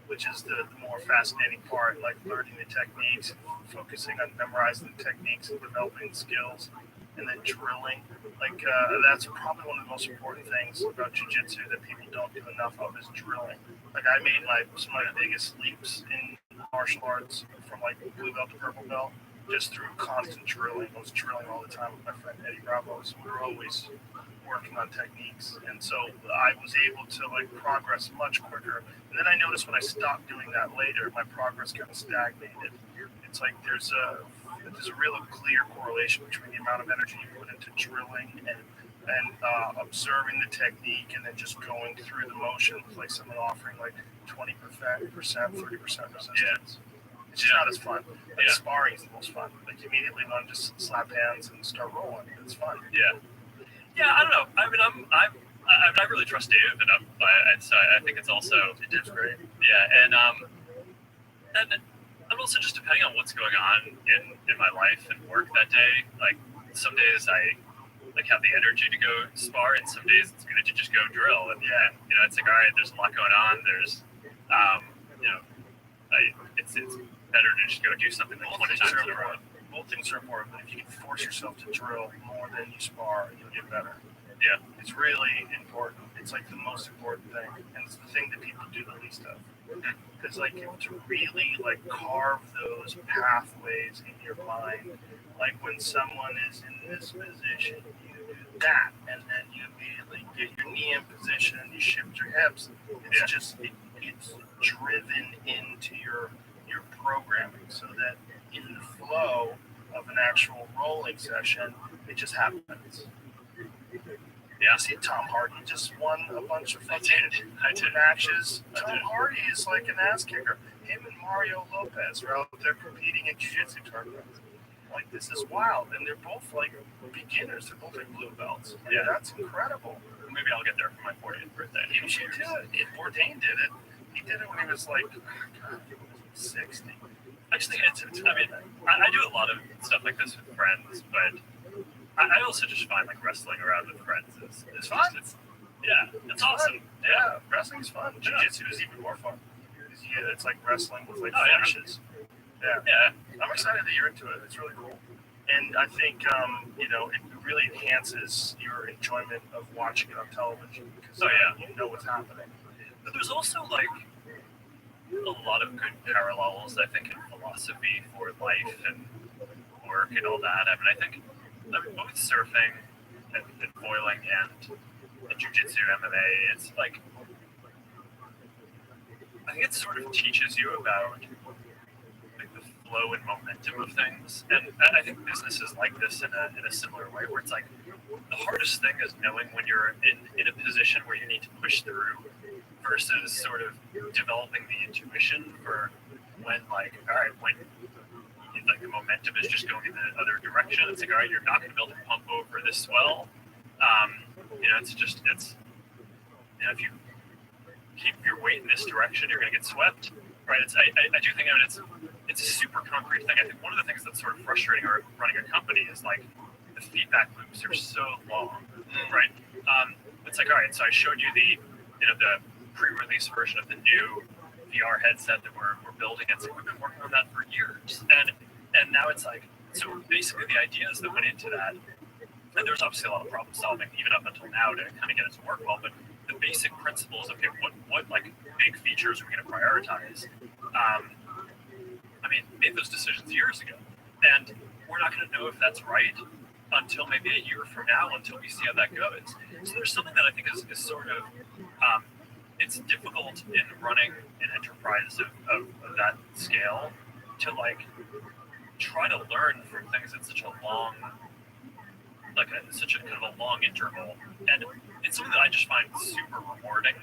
which is the more fascinating part, like learning the techniques, focusing on memorizing the techniques and developing skills, and then drilling. Like that's probably one of the most important things about jiu-jitsu that people don't do enough of is drilling. Like I made some of my biggest leaps in martial arts from like blue belt to purple belt just through constant drilling. I was drilling all the time with my friend Eddie Bravo, so we were always working on techniques, and so I was able to like progress much quicker. And then I noticed when I stopped doing that later, my progress kind of stagnated. It's like there's a real clear correlation between the amount of energy you put into drilling and observing the technique, and then just going through the motions, like someone offering like 20%, 30% resistance. Yeah. It's just not as fun. Like Yeah. sparring is the most fun. Like you immediately want to just slap hands and start rolling. It's fun. Yeah, I don't know. I mean, I really trust Dave, and I think it's also Dave's great. yeah, and also just depending on what's going on in my life and work that day. Like some days I like have the energy to go spar, and some days it's good to just go drill. And it's like all right, there's a lot going on. There's it's better to just go do something like 20 times in a row. Both things are important. If you can force yourself to drill more than you spar, you'll get better. Yeah, it's really important. It's like the most important thing, and it's the thing that people do the least of. Because like to really like carve those pathways in your mind, like when someone is in this position, you do that, and then you immediately get your knee in position and you shift your hips. It's just it's driven into your programming, so that in the flow of an actual rolling session, it just happens. Yeah, see, Tom Hardy just won a bunch of I did. matches. Tom Hardy is like an ass kicker. Him and Mario Lopez are out there competing in jiu-jitsu tournaments. Like, this is wild. And they're both like beginners. They're both like blue belts. Yeah, that's incredible. Maybe I'll get there for my 40th birthday. You should do it. Bourdain did it. He did it when he was like 60. I just think I do a lot of stuff like this with friends, but I also just find like wrestling around with friends is fun. It's awesome. Yeah, wrestling's fun. Jiu-jitsu is even more fun. It's like wrestling with like finishes. Yeah. I'm excited that you're into it. It's really cool. And I think, it really enhances your enjoyment of watching it on television because you know what's happening. But there's also like a lot of good parallels, I think, in philosophy for life and work and all that. I think both surfing and foiling and jiu-jitsu, MMA, it's like, I think it sort of teaches you about like the flow and momentum of things. And I think business is like this in a similar way, where it's like the hardest thing is knowing when you're in a position where you need to push through versus sort of developing the intuition for when like, all right, when like the momentum is just going in the other direction. It's like, all right, you're not going to be able to pump over this swell. If you keep your weight in this direction, you're going to get swept, right? I do think it's a super concrete thing. I think one of the things that's sort of frustrating or running a company is like the feedback loops are so long, right? It's like, all right, so I showed you the pre-release version of the new VR headset that we're building. It's like we've been working on that for years, and now it's like, so basically the ideas that went into that, and there's obviously a lot of problem solving even up until now to kind of get it to work well, but the basic principles, okay, what like big features are we going to prioritize? Made those decisions years ago, and we're not going to know if that's right until maybe a year from now, until we see how that goes. So there's something that I think is sort of, it's difficult in running an enterprise of that scale to like try to learn from things in such a long, such a kind of a long interval. And it's something that I just find super rewarding,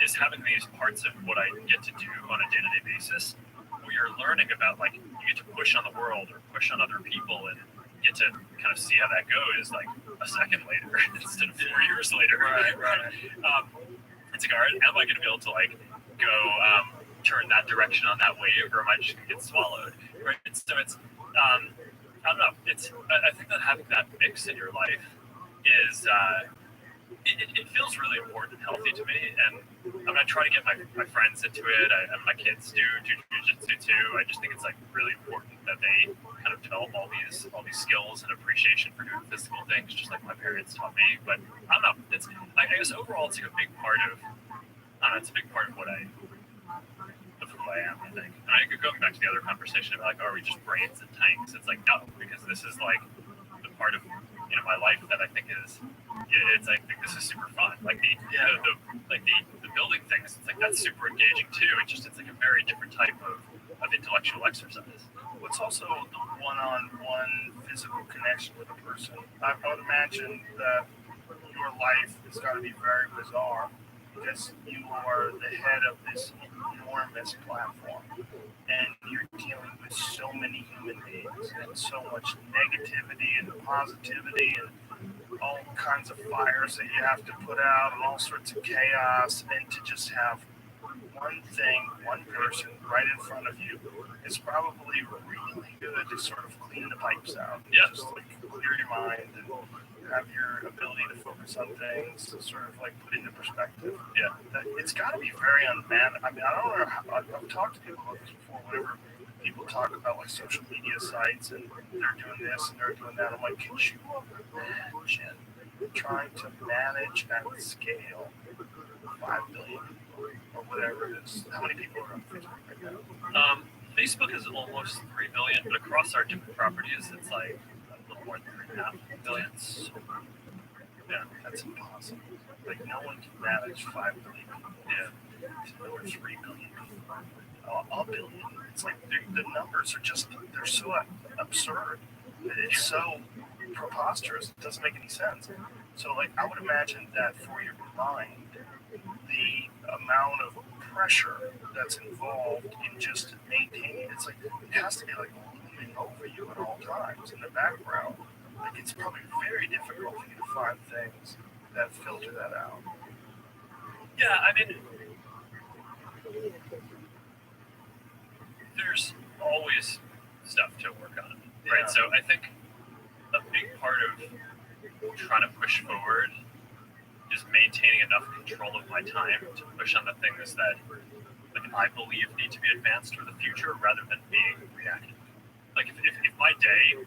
is having these parts of what I get to do on a day-to-day basis where you're learning about, like, you get to push on the world or push on other people and get to kind of see how that goes like a second later instead of 4 years later. Right. It's like, all right, am I going to be able to like go turn that direction on that wave, or am I just going to get swallowed? Right. So it's I don't know. I think that having that mix in your life is it feels really important and healthy to me. And I try to get my friends into it. My kids do jiu-jitsu too. I just think it's like really important that they kind of develop all these skills and appreciation for doing physical things, just like my parents taught me. But I don't know. I guess overall, it's like a big part of. It's a big part of who I am, I think. And going back to the other conversation about like, are we just brains and tanks? It's like no, because this is like the part of my life that I think is. It's like this is super fun. Like the building things. It's like that's super engaging too. It's like a very different type of intellectual exercise. It's also the one-on-one physical connection with a person. I would imagine that your life has got to be very bizarre because you are the head of this enormous platform and you're dealing with so many human beings and so much negativity and positivity and all kinds of fires that you have to put out and all sorts of chaos, and to just have one thing, one person right in front of you is probably really good to sort of clean the pipes out. Yeah. Just like clear your mind and have your ability to focus on things, to sort of like put into perspective. Yeah. It's got to be very unmanned. I mean, I don't know how, I've talked to people about this before. Whenever people talk about like social media sites and they're doing this and they're doing that, I'm like, can you imagine trying to manage at scale 5 billion people or whatever it is? How many people are on Facebook right now? Facebook is almost 3 billion, but across our different properties, it's like a little more than 3.5 billion. So, yeah, That's impossible. Like, no one can manage 5 billion people. yeah, Or 3 billion people. A billion. It's like the numbers are just, they're so absurd. It's so preposterous. It doesn't make any sense. So, like, I would imagine that for your mind, the amount of pressure that's involved in just maintaining, it's like, it has to be like looming over you at all times in the background. Like, it's probably very difficult for you to find things that filter that out. yeah. I mean, there's always stuff to work on, right? Yeah. So I think a big part of trying to push forward is maintaining enough control of my time to push on the things that like I believe need to be advanced for the future rather than being reactive. Like if my day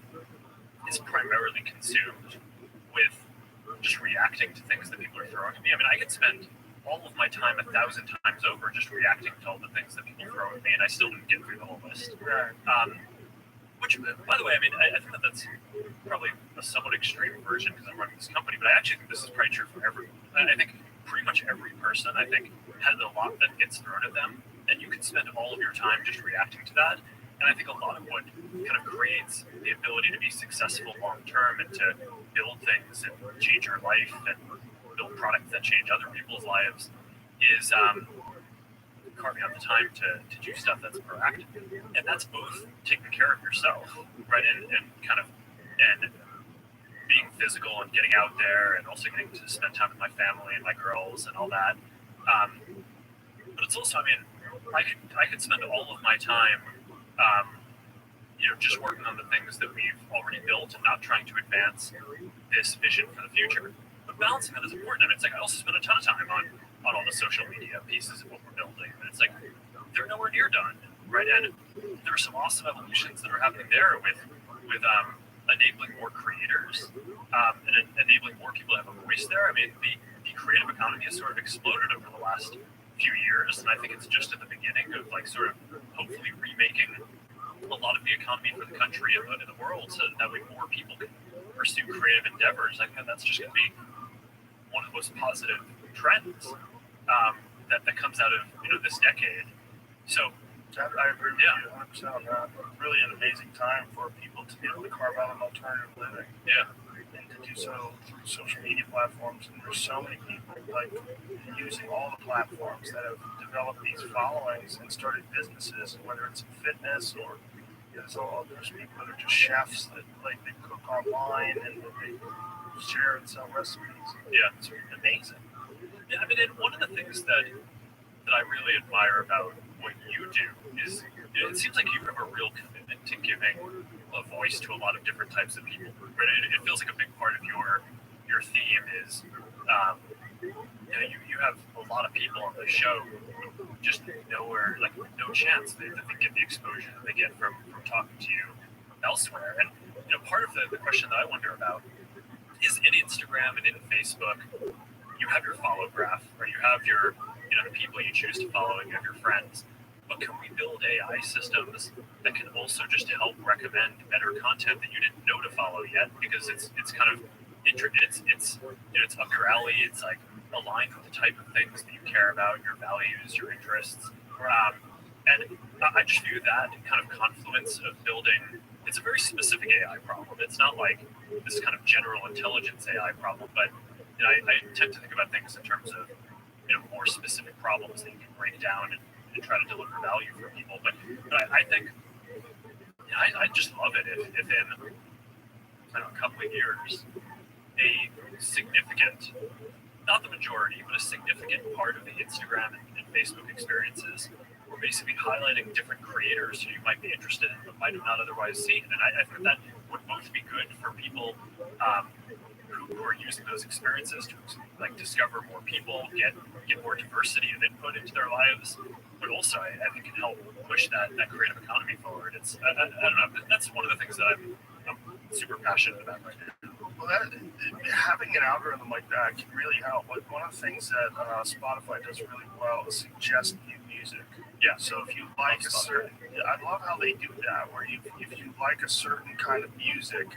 is primarily consumed with just reacting to things that people are throwing at me, I mean, I could spend all of my time 1,000 times over just reacting to all the things that people throw at me, and I still didn't get through the whole list. Right. Which, by the way, I mean, I think that that's probably a somewhat extreme version because I'm running this company, but I actually think this is probably true for everyone. And I think pretty much every person, I think, has a lot that gets thrown at them, and you can spend all of your time just reacting to that. And I think a lot of what kind of creates the ability to be successful long term and to build things and change your life and build products that change other people's lives is carving out the time to do stuff that's proactive. And that's both taking care of yourself, right, and kind of and being physical and getting out there and also getting to spend time with my family and my girls and all that. But it's also, I mean, I could spend all of my time just working on the things that we've already built and not trying to advance this vision for the future. But balancing that is important. I mean, it's like I also spend a ton of time on all the social media pieces of what we're building. And it's like they're nowhere near done, right? And there are some awesome evolutions that are happening there with enabling more creators and enabling more people to have a voice there. I mean, the creative economy has sort of exploded over the last few years, and I think it's just at the beginning of like sort of hopefully remaking a lot of the economy for the country and the world, so that way more people can pursue creative endeavors. I think that's just going to be one of the most positive trends that comes out of this decade. So I agree with you 100% on that. Really an amazing time for people to be able to carve out an alternative living. yeah, And to do so through social media platforms. And there's so many people like using all the platforms that have developed these followings and started businesses, whether it's in fitness or there's people that are just chefs that like they cook online and they share and sell recipes. yeah. It's amazing. Yeah, I mean, and one of the things that I really admire about what you do is it seems like you have a real commitment to giving a voice to a lot of different types of people. Right? It feels like a big part of your theme is you have a lot of people on the show who just nowhere, like no chance that they get the exposure that they get from talking to you elsewhere. And part of the question that I wonder about is in Instagram and in Facebook, you have your follow graph, or you have your the people you choose to follow, and you have your friends. But can we build AI systems that can also just help recommend better content that you didn't know to follow yet? Because it's kind of it's up your alley. It's like aligned with the type of things that you care about, your values, your interests. And I just view that kind of confluence of building. It's a very specific AI problem. It's not like this kind of general intelligence AI problem, but I tend to think about things in terms of more specific problems that you can break down and try to deliver value for people. But I think I just love it if in a couple of years a significant, not the majority, but a significant part of the Instagram and Facebook experiences were basically highlighting different creators who you might be interested in but might have not otherwise seen. And I think that would both be good for people who are using those experiences to like discover more people, get more diversity of input into their lives, but also I think can help push that creative economy forward. It's I don't know. That's one of the things that I'm super passionate about right now. Well, having an algorithm like that can really help. Like one of the things that Spotify does really well is suggest new music. Yeah. So if you like a certain, I love how they do that. Where if you like a certain kind of music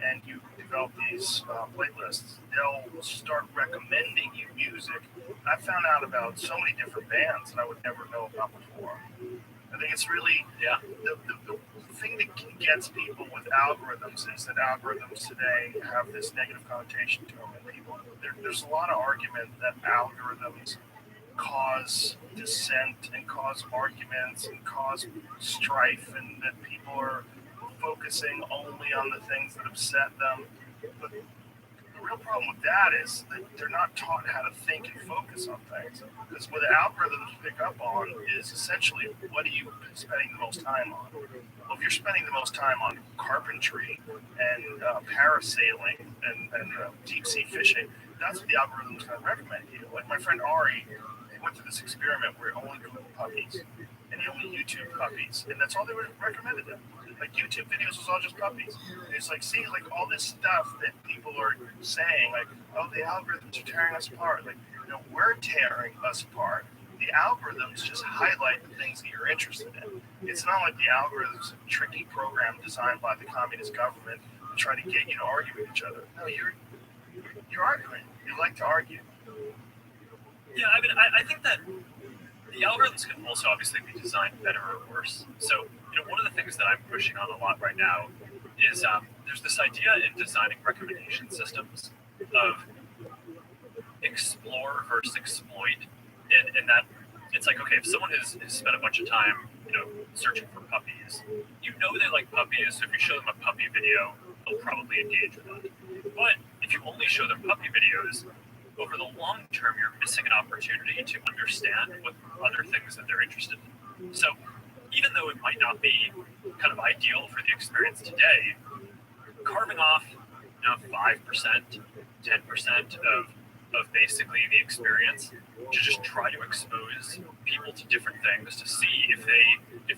and you develop these playlists, they'll start recommending you music. I found out about so many different bands that I would never know about before. I think it's really the thing that gets people with algorithms is that algorithms today have this negative connotation to them, and people there's a lot of argument that algorithms cause dissent and cause arguments and cause strife, and that people are focusing only on the things that upset them. But the real problem with that is that they're not taught how to think and focus on things. Because what the algorithms pick up on is essentially what are you spending the most time on? Well, if you're spending the most time on carpentry and parasailing and deep sea fishing, that's what the algorithm's going to recommend you. Like my friend Ari, he went through this experiment where he only Googled puppies and he only YouTube puppies, and that's all they recommended him. Like YouTube videos was all just puppies. And it's like, see, like all this stuff that people are saying, like, oh, the algorithms are tearing us apart. Like, we're tearing us apart. The algorithms just highlight the things that you're interested in. It's not like the algorithms a tricky program designed by the communist government to try to get you to argue with each other. No, you're arguing. You like to argue. Yeah, I mean, I think that the algorithms can also obviously be designed better or worse. So, one of the things that I'm pushing on a lot right now is there's this idea in designing recommendation systems of explore versus exploit, and that it's like, okay, if someone has spent a bunch of time, searching for puppies, they like puppies, so if you show them a puppy video, they'll probably engage with it. But if you only show them puppy videos, over the long term, you're missing an opportunity to understand what other things that they're interested in. So even though it might not be kind of ideal for the experience today, carving off 5%, 10% of basically the experience to just try to expose people to different things to see if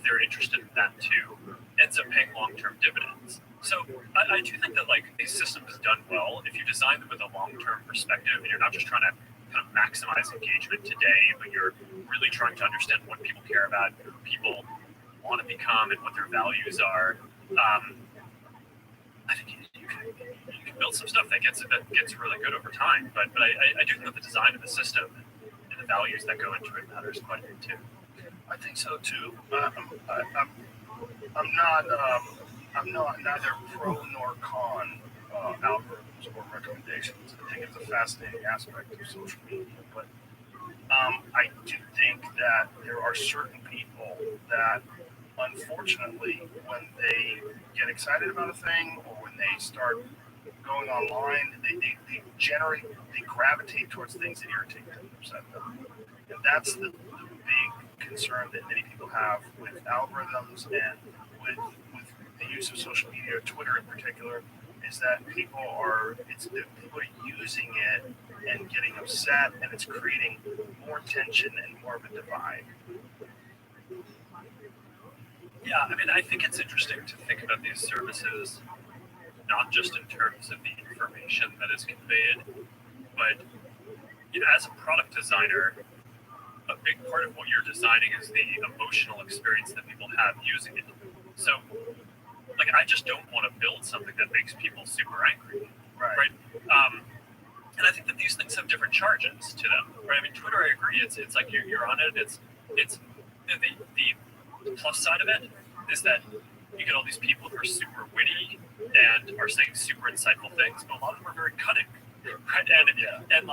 they're interested in that too ends up paying long-term dividends. So I do think that these systems done well, if you design them with a long-term perspective and you're not just trying to kind of maximize engagement today, but you're really trying to understand what people care about, who people want to become, and what their values are. I think you can build some stuff that gets really good over time. But I do think that the design of the system and the values that go into it matters quite a bit too. I think so too. I'm not neither pro nor con algorithms or recommendations. I think it's a fascinating aspect of social media, but I do think that there are certain people that, unfortunately, when they get excited about a thing or when they start going online, they gravitate towards things that irritate them, upset them, and that's the big concern that many people have with algorithms and with the use of social media, Twitter in particular, is that people are using it and getting upset, and it's creating more tension and more of a divide. Yeah, I mean, I think it's interesting to think about these services not just in terms of the information that is conveyed, but as a product designer, a big part of what you're designing is the emotional experience that people have using it. So, I just don't want to build something that makes people super angry, right? And I think that these things have different charges to them, right? I mean, Twitter, I agree. It's like you're on it. It's the plus side of it is that you get all these people who are super witty and are saying super insightful things, but a lot of them are very cutting, right? And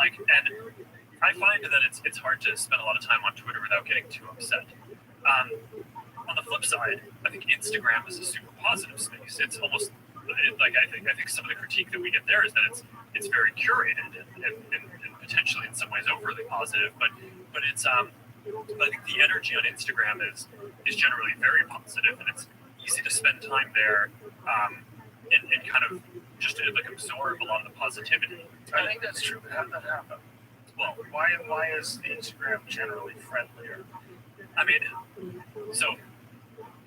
I find that it's hard to spend a lot of time on Twitter without getting too upset. On the flip side, I think Instagram is a super positive space. It's almost I think some of the critique that we get there is that it's very curated and potentially in some ways overly positive, but it's I think the energy on Instagram is generally very positive, and it's easy to spend time there and kind of just to like absorb a lot of the positivity. I think that's true, but how did that happen? Well, Why is Instagram generally friendlier? I mean, so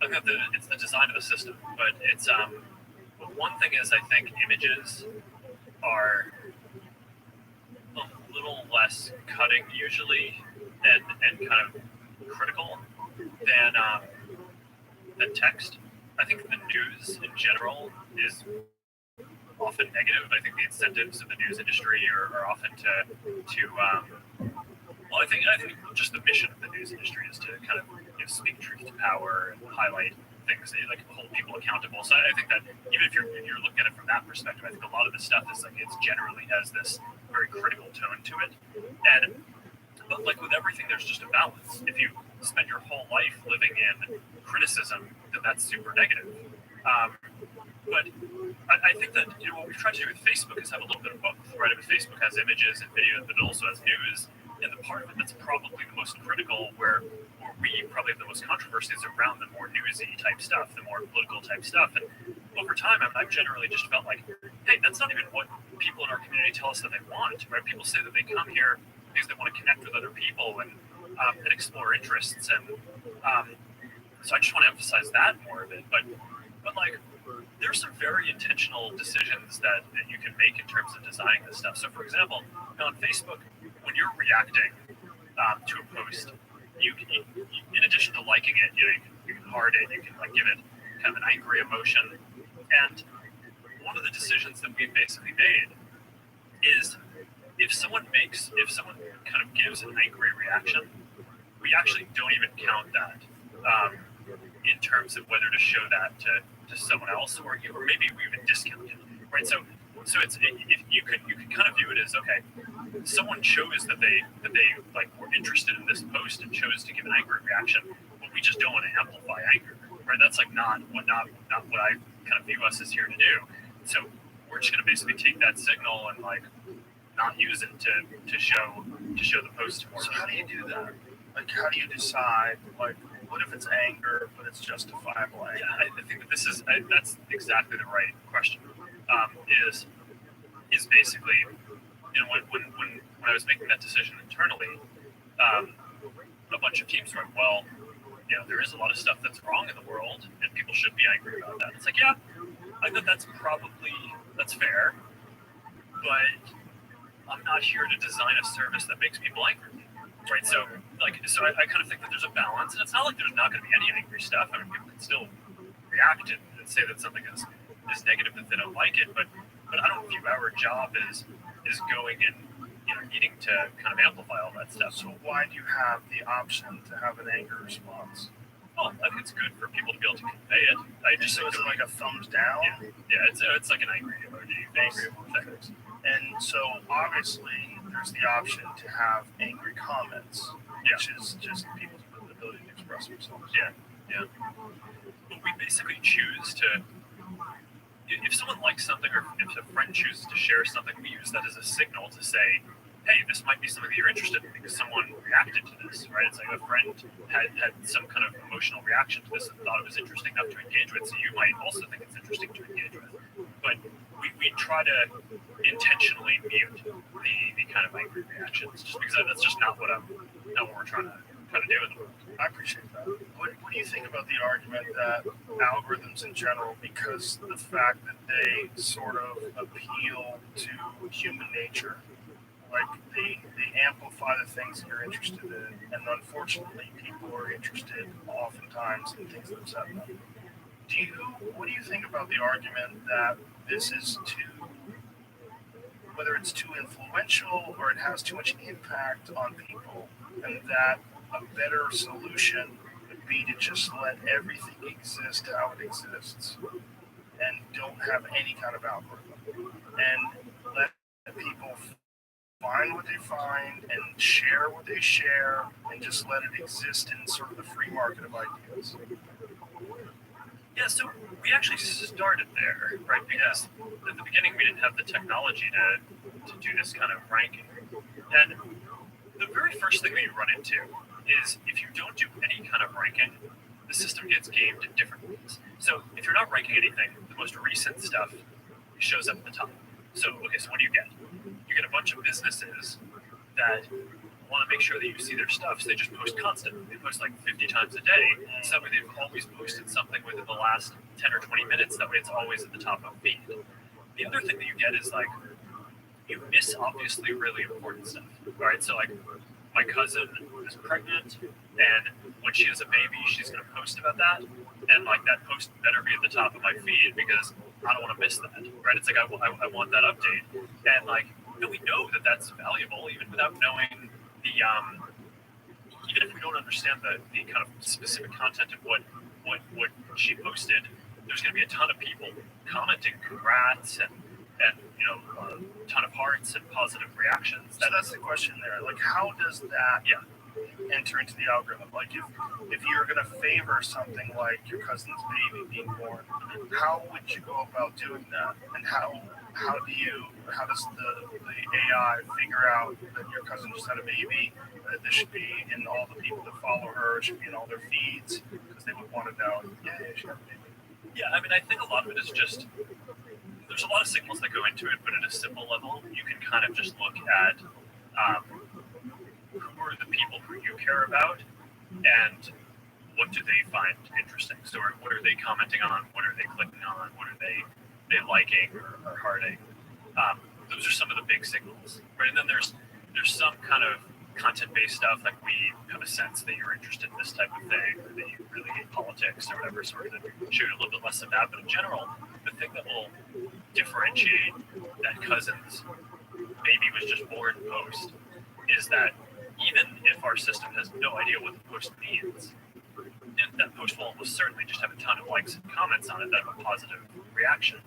I think it's the design of the system, but it's one thing is I think images are a little less cutting usually and kind of critical than text. I think the news in general is often negative. I think the incentives of the news industry are often well, I think just the mission of the news industry is to kind of speak truth to power and highlight things, like hold people accountable. So I think that even if you're looking at it from that perspective, I think a lot of this stuff is like it's generally has this very critical tone to it. But like with everything, there's just a balance. If you spend your whole life living in criticism, then that's super negative. But I think that what we've tried to do with Facebook is have a little bit of both, right? I mean, Facebook has images and videos, but it also has news. And the part of it that's probably the most critical, where we probably have the most controversies around the more newsy type stuff, the more political type stuff. And over time, I've generally just felt like, hey, that's not even what people in our community tell us that they want, right? People say that they come here because they want to connect with other people and explore interests. And so I just want to emphasize that more of it. But like, there's some very intentional decisions that you can make in terms of designing this stuff. So, for example, on Facebook, when you're reacting to a post, you in addition to liking it, you can heart it, you can like give it kind of an angry emotion. And one of the decisions that we've basically made is if someone kind of gives an angry reaction, we actually don't even count that in terms of whether to show that to someone else or maybe we even discount it, right? So it's if you could kind of view it as, okay, someone chose that they like were interested in this post and chose to give an angry reaction, but we just don't want to amplify anger, right? That's like not what I kind of view us as here to do. So we're just going to basically take that signal and like not use it to show the post more. So how do you do that? Like, how do you decide, like, what if it's anger, but it's justifiable anger? Yeah, I think that that's exactly the right question. Is basically, when I was making that decision internally, a bunch of teams went, well, there is a lot of stuff that's wrong in the world, and people should be angry about that. It's like, yeah, I think that's fair, but I'm not here to design a service that makes people angry, right? So I kind of think that there's a balance, and it's not like there's not going to be any angry stuff. I mean, people can still react and say that something is negative, that they don't like it, but I don't view our job as going and needing to kind of amplify all that stuff. So why do you have the option to have an anger response? Well, I think it's good for people to be able to convey it. I just so it's like a thumbs down. Yeah, it's like an angry emoji. Angry emoji. And so obviously there's the option to have angry comments, which is just people's ability to express themselves. Yeah. But we basically choose to. If someone likes something, or if a friend chooses to share something, we use that as a signal to say, hey, this might be something that you're interested in because someone reacted to this, right? It's like a friend had some kind of emotional reaction to this and thought it was interesting enough to engage with, so you might also think it's interesting to engage with. But we try to intentionally mute the kind of angry reactions, just because that's just not what we're trying to do in the world. I appreciate that. What do you think about the argument that algorithms in general, because the fact that they sort of appeal to human nature, like they amplify the things that you're interested in, and unfortunately people are interested oftentimes in things that upset them. What do you think about the argument that this is whether it's too influential or it has too much impact on people, and that a better solution would be to just let everything exist how it exists and don't have any kind of algorithm and let people find what they find and share what they share and just let it exist in sort of the free market of ideas? Yeah, so we actually started there, right? Because at the beginning we didn't have the technology to do this kind of ranking. And the very first thing that you run into is if you don't do any kind of ranking, the system gets gamed in different ways. So if you're not ranking anything, the most recent stuff shows up at the top. So, okay, so what do you get? You get a bunch of businesses that want to make sure that you see their stuff, so they just post constantly. They post like 50 times a day, so that way they've always posted something within the last 10 or 20 minutes, that way it's always at the top of the feed. The other thing that you get is like, you miss obviously really important stuff, right? So like, my cousin is pregnant, and when she has a baby, she's going to post about that, and like that post better be at the top of my feed because I don't want to miss that, right? It's like I want that update, and like, you know, we know that that's valuable even without knowing the even if we don't understand the kind of specific content of what she posted. There's going to be a ton of people commenting congrats and you know, a ton of hearts and positive reactions. So that's the question there. Like, how does that enter into the algorithm? Like, if you're going to favor something like your cousin's baby being born, how would you go about doing that? And how does the AI figure out that your cousin just had a baby? That this should be in all the people that follow her. It should be in all their feeds because they would want to know. Yeah, she had a baby. Yeah, I mean, I think a lot of it is just there's a lot of signals that go into it, but at a simple level, you can kind of just look at who are the people who you care about and what do they find interesting. So what are they commenting on? What are they clicking on? What are they liking or hearting? Those are some of the big signals, right? And then there's some kind of content-based stuff, like we have a sense that you're interested in this type of thing, or that you really hate politics or whatever, sort of show you a little bit less of that. But in general, the thing that will differentiate that cousin's baby was just born post is that even if our system has no idea what the post means, that post will almost certainly just have a ton of likes and comments on it that have a positive reaction.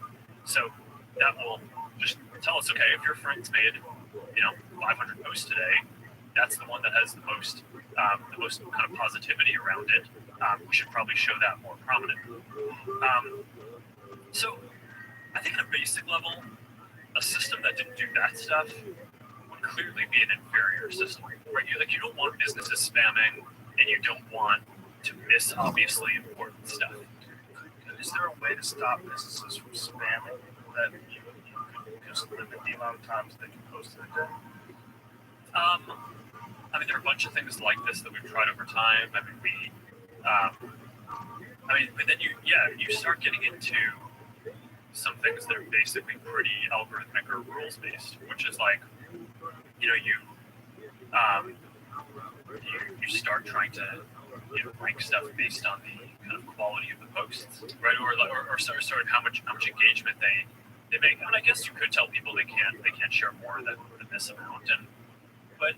So that will just tell us, okay, if your friend's made, 500 posts today, that's the one that has the most kind of positivity around it. We should probably show that more prominently. So I think at a basic level, a system that didn't do that stuff would clearly be an inferior system, right? You don't want businesses spamming, and you don't want to miss obviously important stuff. Is there a way to stop businesses from spamming that you could just limit the amount of times they can post in a day? I mean, there are a bunch of things like this that we've tried over time. I mean, but then you start getting into some things that are basically pretty algorithmic or rules based, which is like, you start trying to rank stuff based on the kind of quality of the posts, right? Or sort of how much engagement they make. I mean, I guess you could tell people they can't share more than this amount, but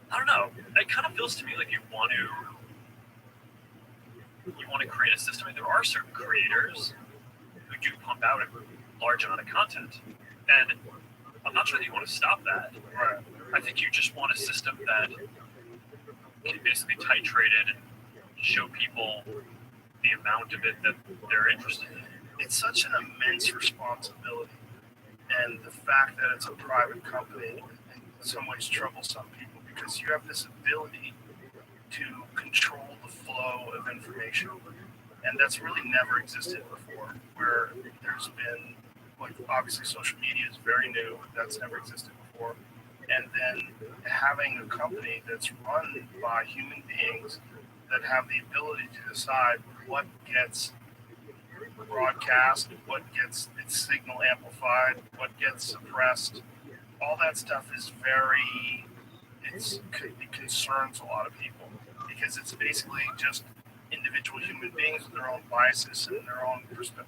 I don't know. It kind of feels to me like you want to create a system. And there are certain creators who do pump out a large amount of content, and I'm not sure that you want to stop that. Right. I think you just want a system that can basically titrate it and show people the amount of it that they're interested in. It's such an immense responsibility, and the fact that it's a private company in some ways troubles some people because you have this ability to control the flow of information, and that's really never existed before, where there's been, like, obviously social media is very new, that's never existed before, and then having a company that's run by human beings that have the ability to decide what gets broadcast, what gets its signal amplified, what gets suppressed, all that stuff is it concerns a lot of people because it's basically just individual human beings with their own biases and their own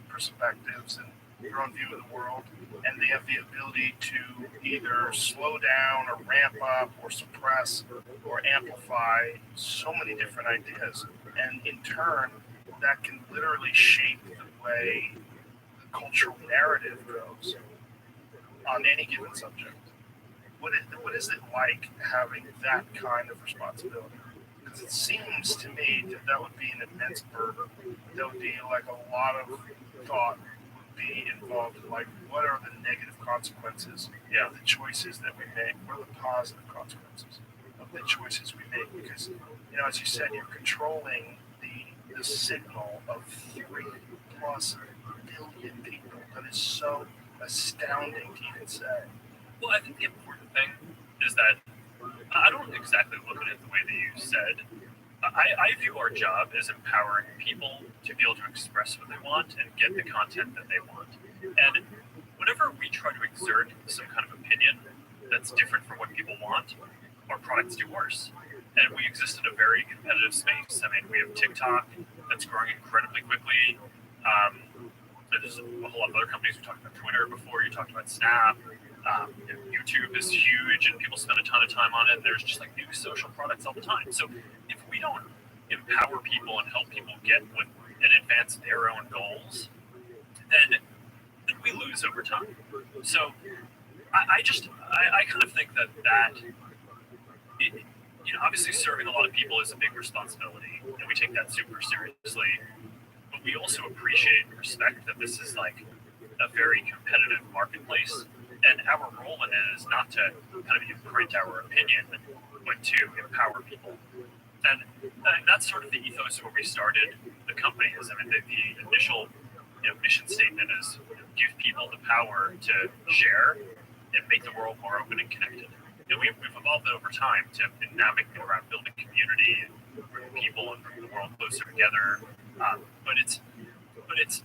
perspectives and their own view of the world, and they have the ability to either slow down or ramp up or suppress or amplify so many different ideas, and in turn that can literally shape the way the cultural narrative goes on any given subject. What is it like having that kind of responsibility? Because it seems to me that would be an immense burden. There would be like a lot of thought would be involved in like what are the negative consequences of the choices that we make? What are the positive consequences of the choices we make? Because as you said, you're controlling the signal of 3+ billion people. That is so astounding to even say. Well, I think the important thing is that I don't exactly look at it the way that you said. I view our job as empowering people to be able to express what they want and get the content that they want. And whenever we try to exert some kind of opinion that's different from what people want, our products do worse. And we exist in a very competitive space. I mean, we have TikTok that's growing incredibly quickly. There's a whole lot of other companies. We talked about Twitter before. You talked about Snap. YouTube is huge, and people spend a ton of time on it. There's just like new social products all the time. So if we don't empower people and help people get what and advance their own goals, then we lose over time. So I kind of think that obviously serving a lot of people is a big responsibility, and we take that super seriously. But we also appreciate and respect that this is like a very competitive marketplace, and our role in it is not to kind of imprint our opinion, but to empower people. And that's sort of the ethos of where we started the company. Is I mean, the initial mission statement is give people the power to share and make the world more open and connected. And we've evolved it over time to now make it around building community and bringing people and bringing the world closer together. But it's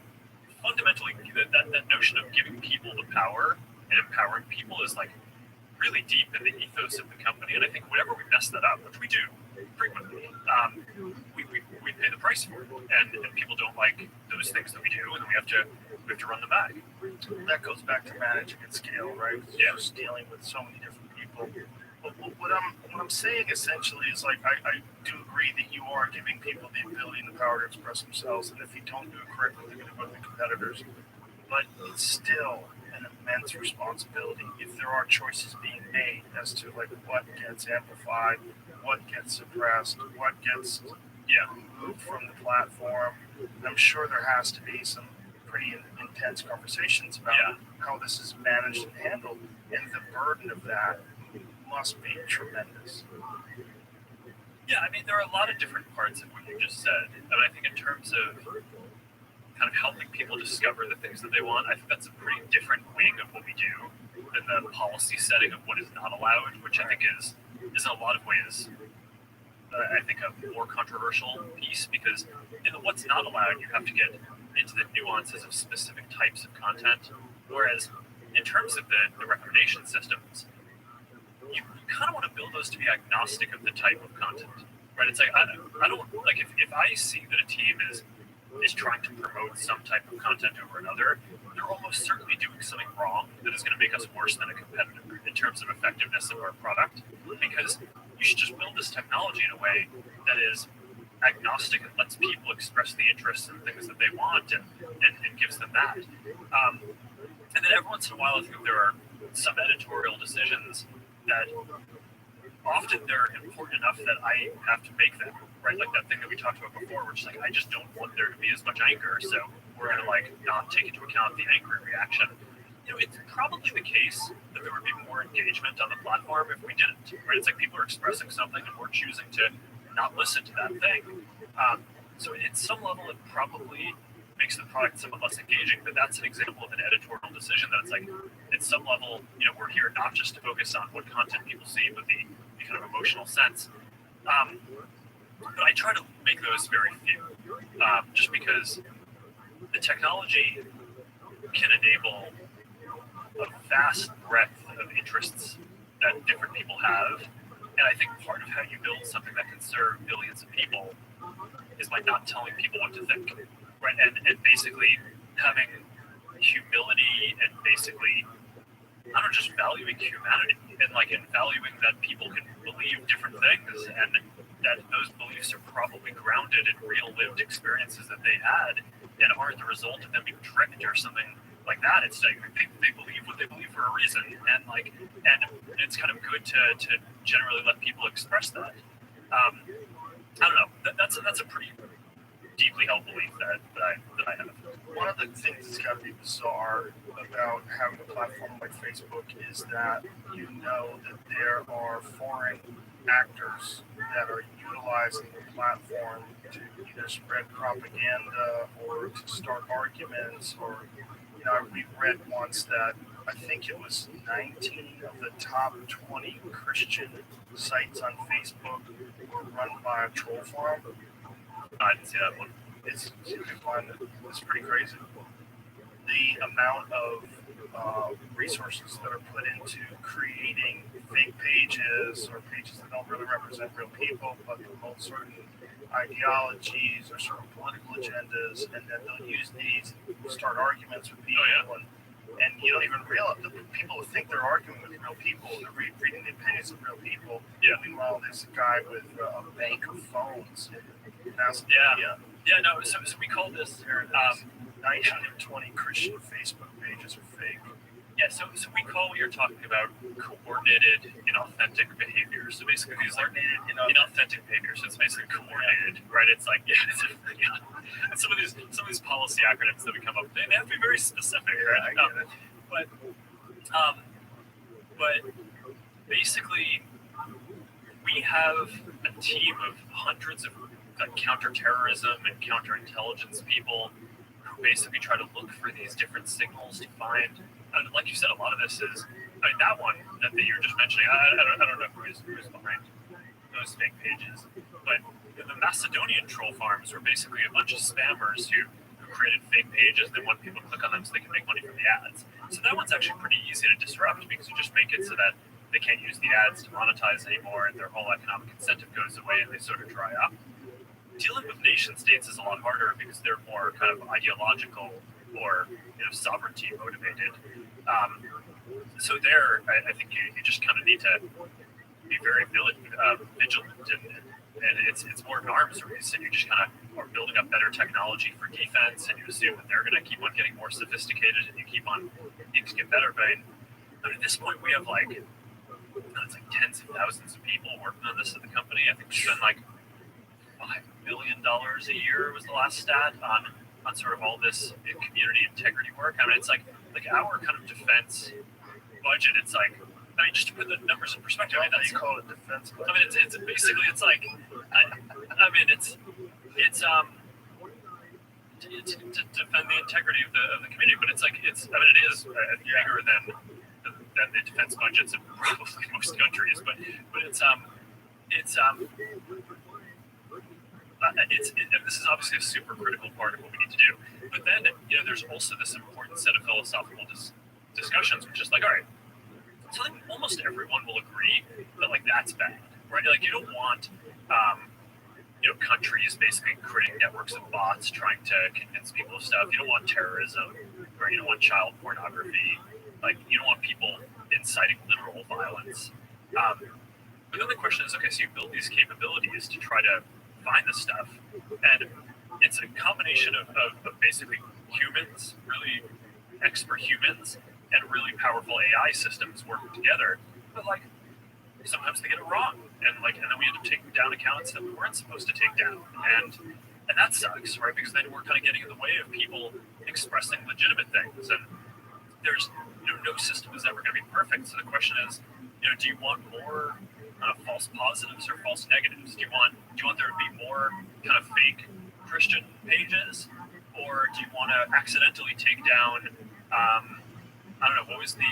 fundamentally that notion of giving people the power and empowering people is like really deep in the ethos of the company. And I think whenever we mess that up, which we do frequently, we pay the price for it. And people don't like those things that we do, and we have to run them back. That goes back to managing at scale, right? Yeah. Just dealing with so many different people. But what I'm saying essentially is like I do agree that you are giving people the ability and the power to express themselves, and if you don't do it correctly, they're going to go to the competitors. But it's still an immense responsibility if there are choices being made as to like what gets amplified, what gets suppressed, what gets removed from the platform. I'm sure there has to be some pretty intense conversations about how this is managed and handled, and the burden of that must be tremendous. Yeah, I mean, there are a lot of different parts of what you just said. And I think in terms of kind of helping people discover the things that they want, I think that's a pretty different wing of what we do than the policy setting of what is not allowed, which I think is in a lot of ways, I think, a more controversial piece, because in the what's not allowed, you have to get into the nuances of specific types of content, whereas in terms of the recommendation systems, you kind of want to build those to be agnostic of the type of content, right? It's like, I don't like if I see that a team is trying to promote some type of content over another, they're almost certainly doing something wrong that is going to make us worse than a competitor in terms of effectiveness of our product, because you should just build this technology in a way that is agnostic and lets people express the interests and things that they want and gives them that. And then every once in a while, I think there are some editorial decisions that often they're important enough that I have to make them, right? Like that thing that we talked about before, which is like, I just don't want there to be as much anger, so we're going to like not take into account the angry reaction. It's probably the case that there would be more engagement on the platform if we didn't, right? It's like people are expressing something and we're choosing to not listen to that thing. So at some level, it probably makes the product somewhat less engaging, but that's an example of an editorial decision that it's like, at some level, we're here not just to focus on what content people see, but the kind of emotional sense. But I try to make those very few, just because the technology can enable a vast breadth of interests that different people have. And I think part of how you build something that can serve billions of people is by not telling people what to think, right? And basically having humility and basically, just valuing humanity and valuing that people can believe different things and that those beliefs are probably grounded in real lived experiences that they had and aren't the result of them being tricked or something like that. It's like they believe what they believe for a reason, and it's kind of good to generally let people express that. I don't know. That's a pretty deeply held belief that I have. One of the things that's got to be bizarre about having a platform like Facebook is that you know that there are foreign actors that are utilizing the platform to either spread propaganda or to start arguments, or we read once that I think it was 19 of the top 20 Christian sites on Facebook were run by a troll farm. I didn't see that one. It's pretty crazy. The amount of resources that are put into creating fake pages or pages that don't really represent real people but promote certain ideologies or certain political agendas, and then they'll use these to start arguments with people. And you don't even realize the people who think they're arguing with real people, they're reading the opinions of real people. Yeah. Meanwhile, there's a guy with a bank of phones. Yeah, no, so we call this 19 of 20 Christian Facebook pages are fake. Yeah, so we call what you're talking about coordinated inauthentic behavior. So basically these are inauthentic behavior. So it's basically coordinated, right? It's like And some of these policy acronyms that we come up with, they have to be very specific, right? But basically we have a team of hundreds of counterterrorism and counterintelligence people who basically try to look for these different signals to find. And like you said, a lot of this is that one that you were just mentioning. I don't know who's behind those fake pages, but the Macedonian troll farms were basically a bunch of spammers who created fake pages. They want people to click on them so they can make money from the ads. So that one's actually pretty easy to disrupt because you just make it so that they can't use the ads to monetize anymore, and their whole economic incentive goes away, and they sort of dry up. Dealing with nation states is a lot harder because they're more kind of ideological or sovereignty motivated. So there, I think you just kind of need to be very vigilant, and it's more an arms race, and you just kind of are building up better technology for defense, and you assume that they're going to keep on getting more sophisticated, and you keep on needing to get better. But at this point, we have it's like tens of thousands of people working on this at the company. I think we spend like $5 million a year was the last stat on sort of all this community integrity work. I mean, it's like our kind of defense budget. It's like, just to put the numbers in perspective, That's you call it defense budget. I mean, it's basically it's like, it's to defend the integrity of the community, but it is bigger than the defense budgets of probably most countries, but this is obviously a super critical part of what we need to do. But then, there's also this important set of philosophical discussions, which is like, all right, so I think almost everyone will agree that that's bad, right? Like, you don't want, countries basically creating networks of bots trying to convince people of stuff. You don't want terrorism, or you don't want child pornography. You don't want people inciting literal violence. But then the question is, okay, so you build these capabilities to try to find this stuff, and it's a combination of basically humans, really expert humans, and really powerful AI systems working together. But sometimes they get it wrong, and then we end up taking down accounts that we weren't supposed to take down, and that sucks, right? Because then we're kind of getting in the way of people expressing legitimate things, and there's no system is ever going to be perfect. So the question is, do you want more false positives or false negatives? Do you want there to be more kind of fake Christian pages, or do you want to accidentally take down? I don't know, what was the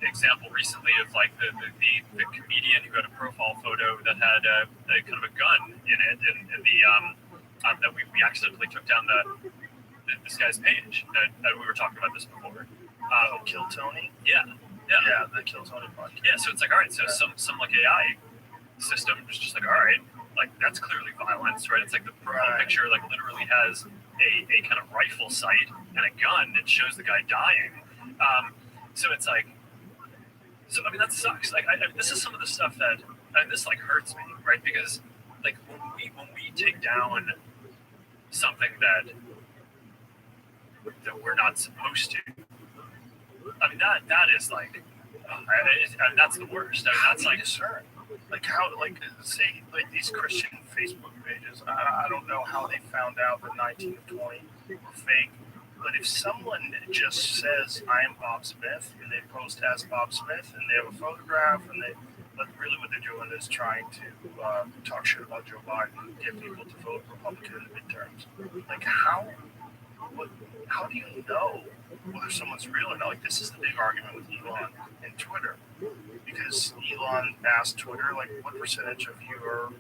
example recently of the comedian who had a profile photo that had a kind of a gun in it, and the that we accidentally took down this guy's page that we were talking about this before. Kill Tony? Yeah, the Kill Tony podcast. Yeah, so it's like, all right, so some AI system is just like, all right, that's clearly violence, right? It's like the profile picture literally has a kind of rifle sight and a gun that shows the guy dying. So it's like, that sucks. This is some of the stuff that this hurts me, right? Because when we take down something that we're not supposed to, that is that's the worst. That's discern. Like how, like say, like these Christian Facebook pages. I don't know how they found out that 19 to 20 were fake. But if someone just says I am Bob Smith and they post as Bob Smith and they have a photograph and they, but really what they're doing is trying to talk shit about Joe Biden and get people to vote Republican in the midterms. Like how do you know whether someone's real or not? Like this is the big argument with Elon and Twitter. Because Elon asked Twitter, like, what percentage of your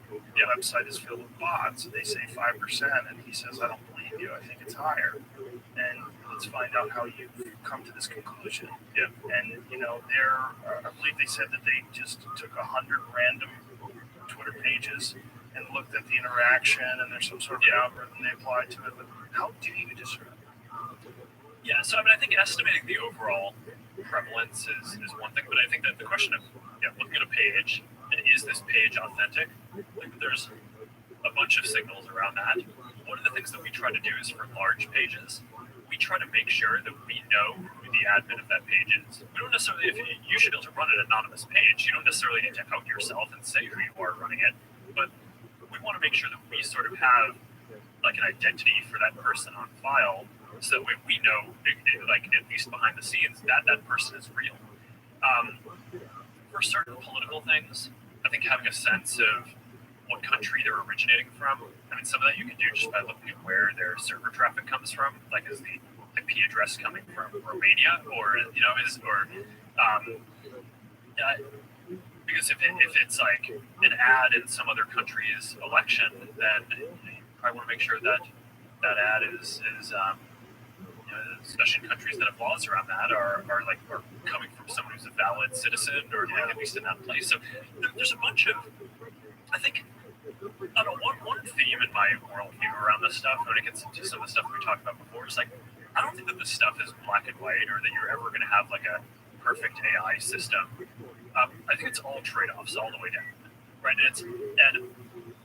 website is filled with bots? They say 5%, and he says, I don't believe you. I think it's higher. And let's find out how you come to this conclusion. Yeah. And, I believe they said that they just took 100 random Twitter pages and looked at the interaction, and there's some sort of algorithm they applied to it. But how do you discern? Yeah, so I mean, I think estimating the overall prevalence is one thing, but I think that the question of looking at a page and is this page authentic? Like, there's a bunch of signals around that. One of the things that we try to do is for large pages, we try to make sure that we know who the admin of that page is. We don't necessarily, you should be able to run an anonymous page. You don't necessarily need to out yourself and say who you are running it, but we want to make sure that we sort of have like an identity for that person on file, so that way we know, like at least behind the scenes, that person is real. For certain political things, I think having a sense of what country they're originating from. I mean, some of that you can do just by looking at where their server traffic comes from, like is the IP address coming from Romania, or because if it's like an ad in some other country's election, then you probably want to make sure that ad is especially in countries that have laws around that, are coming from someone who's a valid citizen, or like at least in that place. So there's a bunch of, I think, I don't know, one theme in my worldview around this stuff, when it gets into some of the stuff we talked about before, is like, I don't think that this stuff is black and white, or that you're ever going to have like a perfect AI system. I think it's all trade-offs all the way down, right?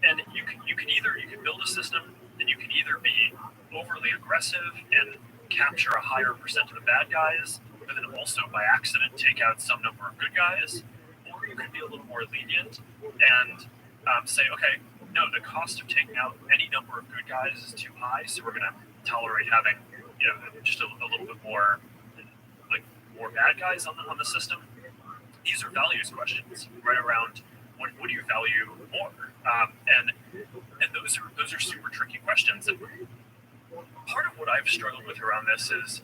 And you can build a system, and you can either be overly aggressive and capture a higher percent of the bad guys, but then also by accident take out some number of good guys, or you can be a little more lenient and say, okay, no, the cost of taking out any number of good guys is too high, so we're going to tolerate having just a little bit more bad guys on the system. These are values questions, right around what do you value more, and those are super tricky questions. And part of what I've struggled with around this is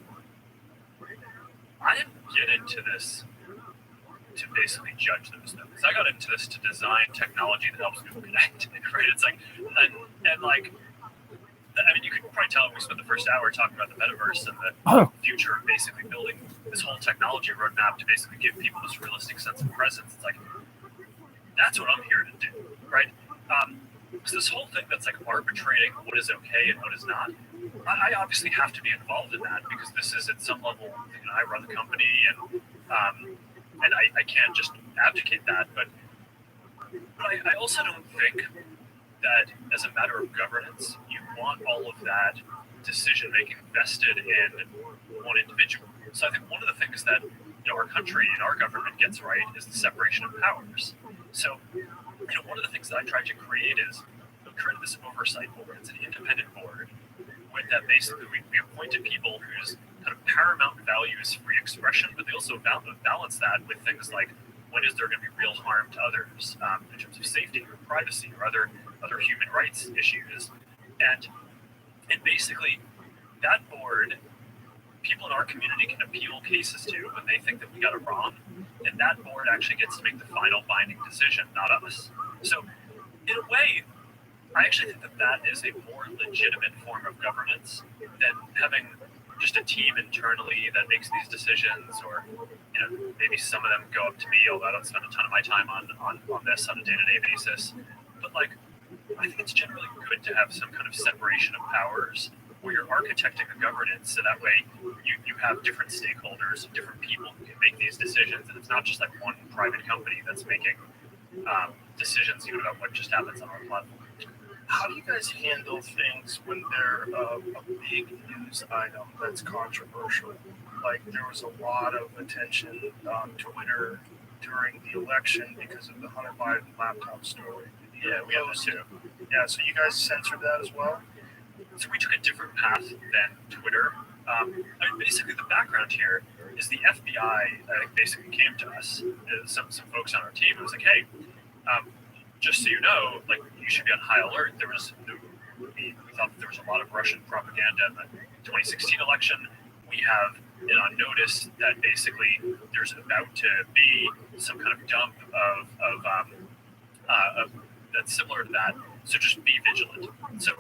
I didn't get into this to basically judge those things. I got into this to design technology that helps people connect, right? It's like, and like, I mean, you could probably tell we spent the first hour talking about the metaverse and the future of basically building this whole technology roadmap to basically give people this realistic sense of presence. It's like, that's what I'm here to do, right? So this whole thing that's like arbitrating what is okay and what is not, I obviously have to be involved in that, because this is at some level, I run the company, and I can't just abdicate that. But I also don't think that as a matter of governance, you want all of that decision making vested in one individual. So I think one of the things that our country and our government gets right is the separation of powers. So one of the things that I tried to create is we created this oversight board. It's an independent board with that basically we appointed people whose kind of paramount value is free expression, but they also balance that with things like when is there going to be real harm to others in terms of safety or privacy or other human rights issues. And basically that board, people in our community can appeal cases to when they think that we got it wrong, and that board actually gets to make the final binding decision, not us. So in a way, I actually think that is a more legitimate form of governance than having just a team internally that makes these decisions, or maybe some of them go up to me, although I don't spend a ton of my time on this on a day-to-day basis. But like, I think it's generally good to have some kind of separation of powers where you're architecting a governance, so that way you have different stakeholders and different people who can make these decisions, and it's not just like one private company that's making decisions even about what just happens on our platform. How do you guys handle things when they're a big news item that's controversial? Like there was a lot of attention on Twitter during the election because of the Hunter Biden laptop story. Yeah, we have those too. Yeah, so you guys censored that as well? So we took a different path than Twitter. I mean, basically, the background here is the FBI basically came to us, some folks on our team, and was like, hey, just so you know, like, you should be on high alert. We thought that there was a lot of Russian propaganda in the 2016 election. We have it on notice that basically there's about to be some kind of dump of that's similar to that. So just be vigilant. So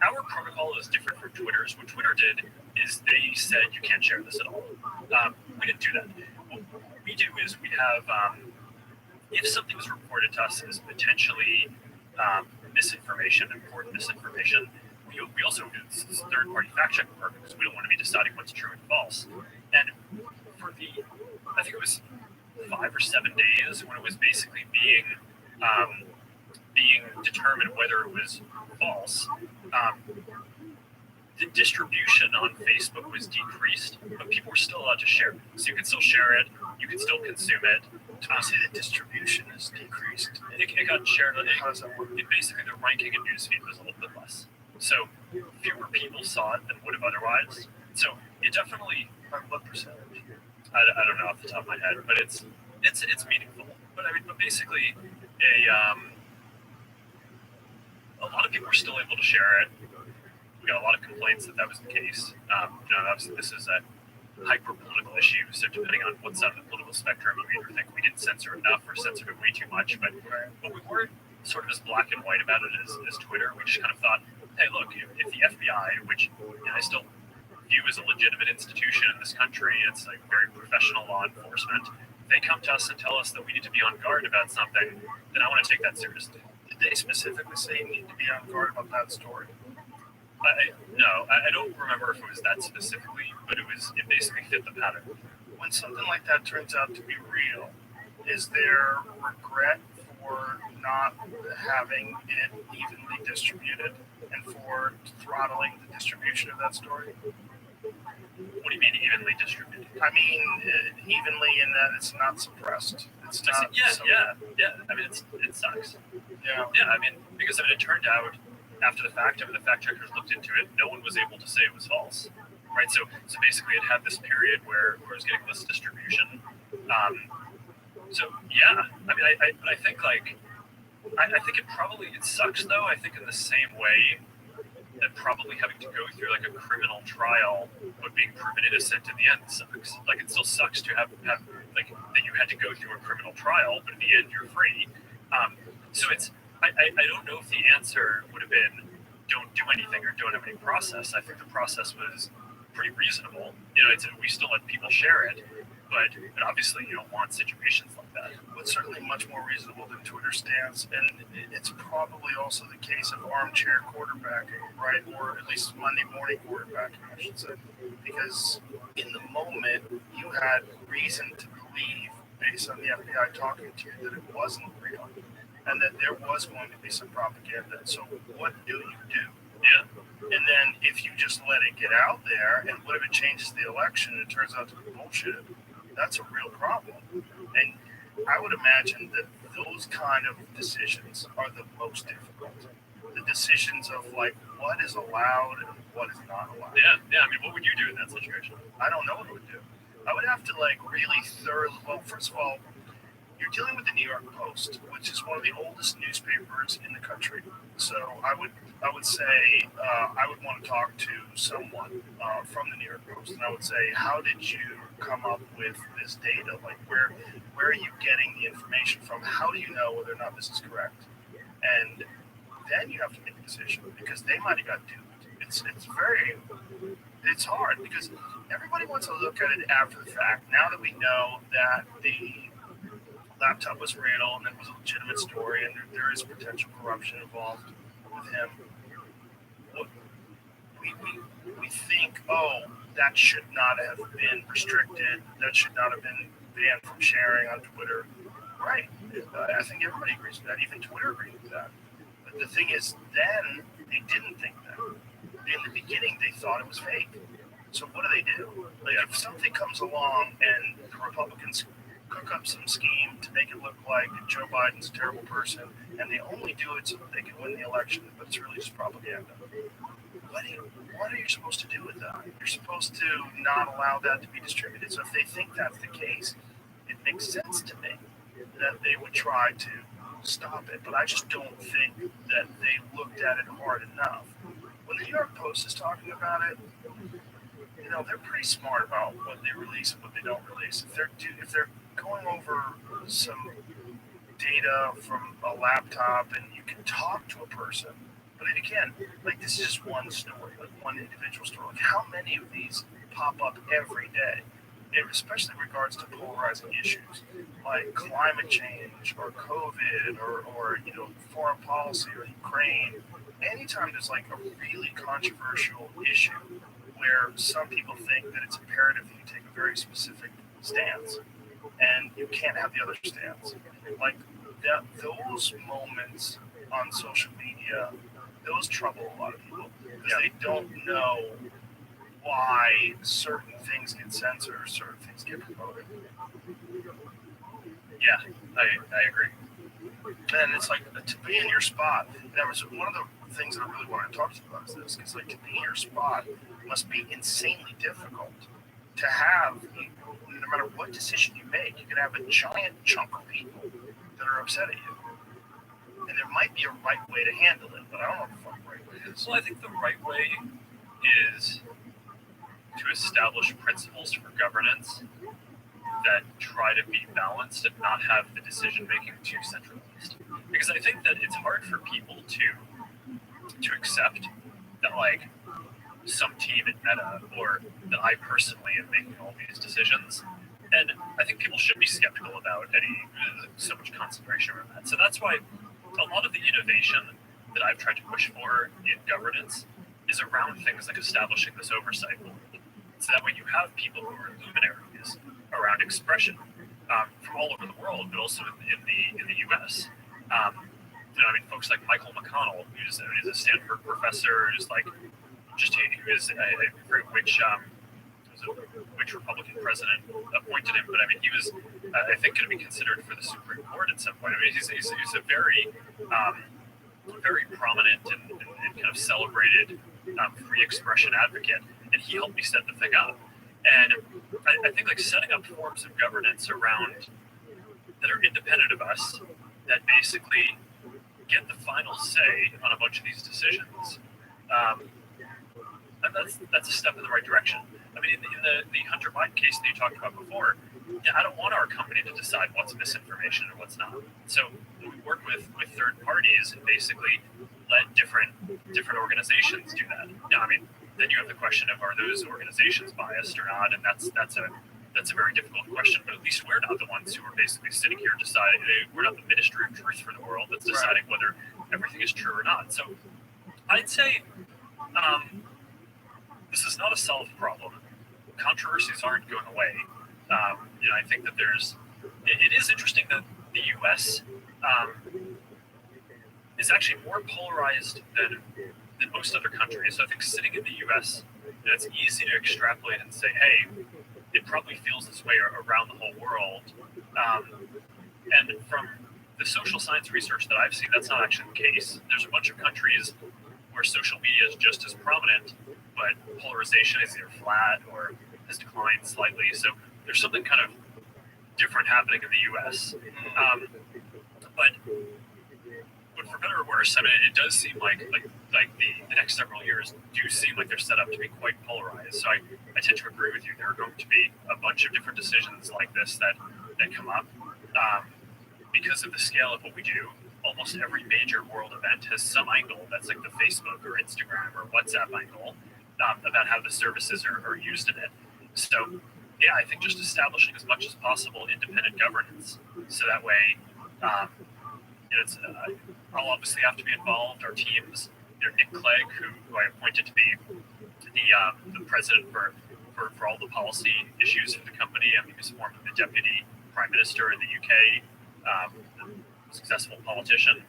our protocol is different from Twitter's. What Twitter did is they said you can't share this at all. We didn't do that. What we do is we have, if something is reported to us as potentially misinformation, important misinformation, we also do this third-party fact-checking work because we don't want to be deciding what's true and false. And for I think it was 5 or 7 days when it was basically being determined whether it was false, the distribution on Facebook was decreased, but people were still allowed to share it. So you could still share it, you could still consume it. I say the distribution is decreased. It got shared. How does that work? Basically, the ranking in newsfeed was a little bit less. So fewer people saw it than would have otherwise. So it definitely. By what percentage? I don't know off the top of my head, but it's meaningful. But I mean, basically, a lot of people were still able to share it. We got a lot of complaints that was the case. Obviously, this is a hyper-political issue, so depending on what side of the political spectrum, you either think we didn't censor enough or censored it way too much. But we weren't sort of as black and white about it as Twitter. We just kind of thought, hey, look, if the FBI, which I still view as a legitimate institution in this country, it's like very professional law enforcement, they come to us and tell us that we need to be on guard about something, then I want to take that seriously. Did they specifically say you need to be on guard about that story? No, I don't remember if it was that specifically, but it basically fit the pattern. When something like that turns out to be real, is there regret for not having it evenly distributed and for throttling the distribution of that story? What do you mean evenly distributed? I mean evenly in that it's not suppressed. It's not. Yeah. I mean, it sucks. Yeah. Yeah, I mean, because it turned out after the fact, the fact checkers looked into it, no one was able to say it was false, right? So basically, it had this period where it was getting less distribution. So yeah, I mean, I think like I think it sucks though. I think in the same way that probably having to go through like a criminal trial but being proven innocent in the end sucks. Like it still sucks to have like that you had to go through a criminal trial, but in the end you're free. So I don't know if the answer would have been don't do anything or don't have any process. I think the process was pretty reasonable. We still let people share it, but obviously you don't want situations like that. It's certainly much more reasonable than Twitter's stance, and it's probably also the case of armchair quarterbacking, right? Or at least Monday morning quarterbacking, I should say. Because in the moment, you had reason to believe, based on the FBI talking to you, that it wasn't real, and that there was going to be some propaganda. So what do you do? Yeah. And then if you just let it get out there, and what if it changes the election and it turns out to be bullshit? That's a real problem. And I would imagine that those kind of decisions are the most difficult. The decisions of like what is allowed and what is not allowed. Yeah. I mean, what would you do in that situation? I don't know what I would do. I would have to like really thoroughly. Well, first of all, you're dealing with the New York Post, which is one of the oldest newspapers in the country. So I would say I would want to talk to someone from the New York Post, and I would say, how did you come up with this data? Like, where are you getting the information from? How do you know whether or not this is correct? And then you have to make a decision because they might have got duped. It's hard because everybody wants to look at it after the fact. Now that we know that the laptop was real and it was a legitimate story and there is potential corruption involved with him, we think, oh, that should not have been restricted. That should not have been banned from sharing on Twitter. Right. I think everybody agrees with that. Even Twitter agreed with that. But the thing is, then they didn't think that. In the beginning, they thought it was fake. So what do? Like, if something comes along and the Republicans cook up some scheme to make it look like Joe Biden's a terrible person, and they only do it so that they can win the election, but it's really just propaganda. What are you supposed to do with that? You're supposed to not allow that to be distributed. So if they think that's the case, it makes sense to me that they would try to stop it. But I just don't think that they looked at it hard enough. When the New York Post is talking about it, they're pretty smart about what they release and what they don't release. If they're going over some data from a laptop and you can talk to a person, but then again, this is just one story, one individual story. How many of these pop up every day, especially in regards to polarizing issues like climate change or COVID or foreign policy or Ukraine? Anytime there's a really controversial issue where some people think that it's imperative that you take a very specific stance and you can't have the other stance. Those moments on social media, those trouble a lot of people because they don't know why certain things get censored or certain things get promoted. Yeah, I agree. And it's to be in your spot. That was one of the things that I really wanted to talk to you about is this, because to be in your spot must be insanely difficult to have. No matter what decision you make, you can have a giant chunk of people that are upset at you. And there might be a right way to handle it, but I don't know what the fucking right way is. Well, I think the right way is to establish principles for governance that try to be balanced and not have the decision making too centralized. Because I think that it's hard for people to accept that some team at Meta or that I personally am making all these decisions. And I think people should be skeptical about so much concentration around that. So that's why a lot of the innovation that I've tried to push for in governance is around things like establishing this oversight board. So that way you have people who are luminaries around expression from all over the world, but also in the U.S. Folks like Michael McConnell, who's a Stanford professor, who's who is which Republican president appointed him, but he was, I think, going to be considered for the Supreme Court at some point. He's a very, very prominent and kind of celebrated free expression advocate, and he helped me set the thing up. And I think setting up forms of governance around that are independent of us, that basically get the final say on a bunch of these decisions, and that's a step in the right direction. In the Hunter Biden case that you talked about before, I don't want our company to decide what's misinformation and what's not. So we work with third parties and basically let different organizations do that. Now, then you have the question of, are those organizations biased or not? And that's a very difficult question. But at least we're not the ones who are basically sitting here deciding. We're not the ministry of truth for the world that's deciding whether everything is true or not. So I'd say this is not a solved problem. Controversies aren't going away. I think that it is interesting that the U.S. Is actually more polarized than most other countries. So I think sitting in the U.S., it's easy to extrapolate and say, hey, it probably feels this way around the whole world. And from the social science research that I've seen, that's not actually the case. There's a bunch of countries where social media is just as prominent, but polarization is either flat or has declined slightly. So there's something kind of different happening in the U.S. But for better or worse, it does seem like the next several years do seem like they're set up to be quite polarized. So I tend to agree with you. There are going to be a bunch of different decisions like this that come up because of the scale of what we do. Almost every major world event has some angle that's like the Facebook or Instagram or WhatsApp angle about how the services are used in it. So, yeah, I think just establishing as much as possible independent governance, so that way, I'll obviously have to be involved. Our teams, Nick Clegg, who I appointed to be the president for all the policy issues for the company. He was formerly the deputy prime minister in the UK, successful politician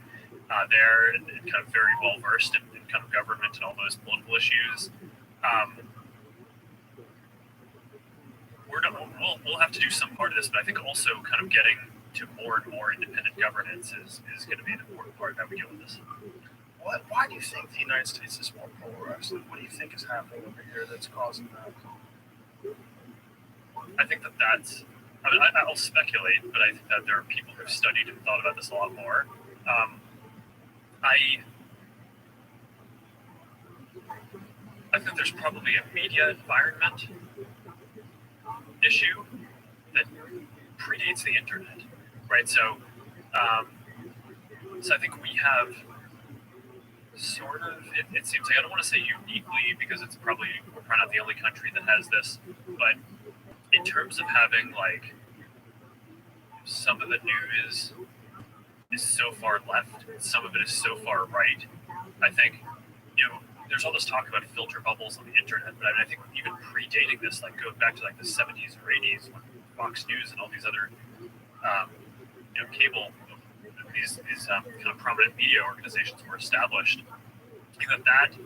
there, and kind of very well versed in kind of government and all those political issues. We'll have to do some part part of this, but I think also kind of getting to more and more independent governance is going to be an important part of how we deal with this. Why do you think the United States is more polarized? What do you think is happening over here that's causing that? I think that's. I'll speculate, but I think that there are people who've studied and thought about this a lot more. I think there's probably a media environment issue that predates the internet, right? So I think we have sort of, it seems like, I don't want to say uniquely because it's probably, we're probably not the only country that has this, but in terms of having like some of the news is so far left, some of it is so far right. I think, there's all this talk about filter bubbles on the internet, but I think even predating this, like going back to like the 70s or 80s when Fox News and all these other, cable, these kind of prominent media organizations were established. I think that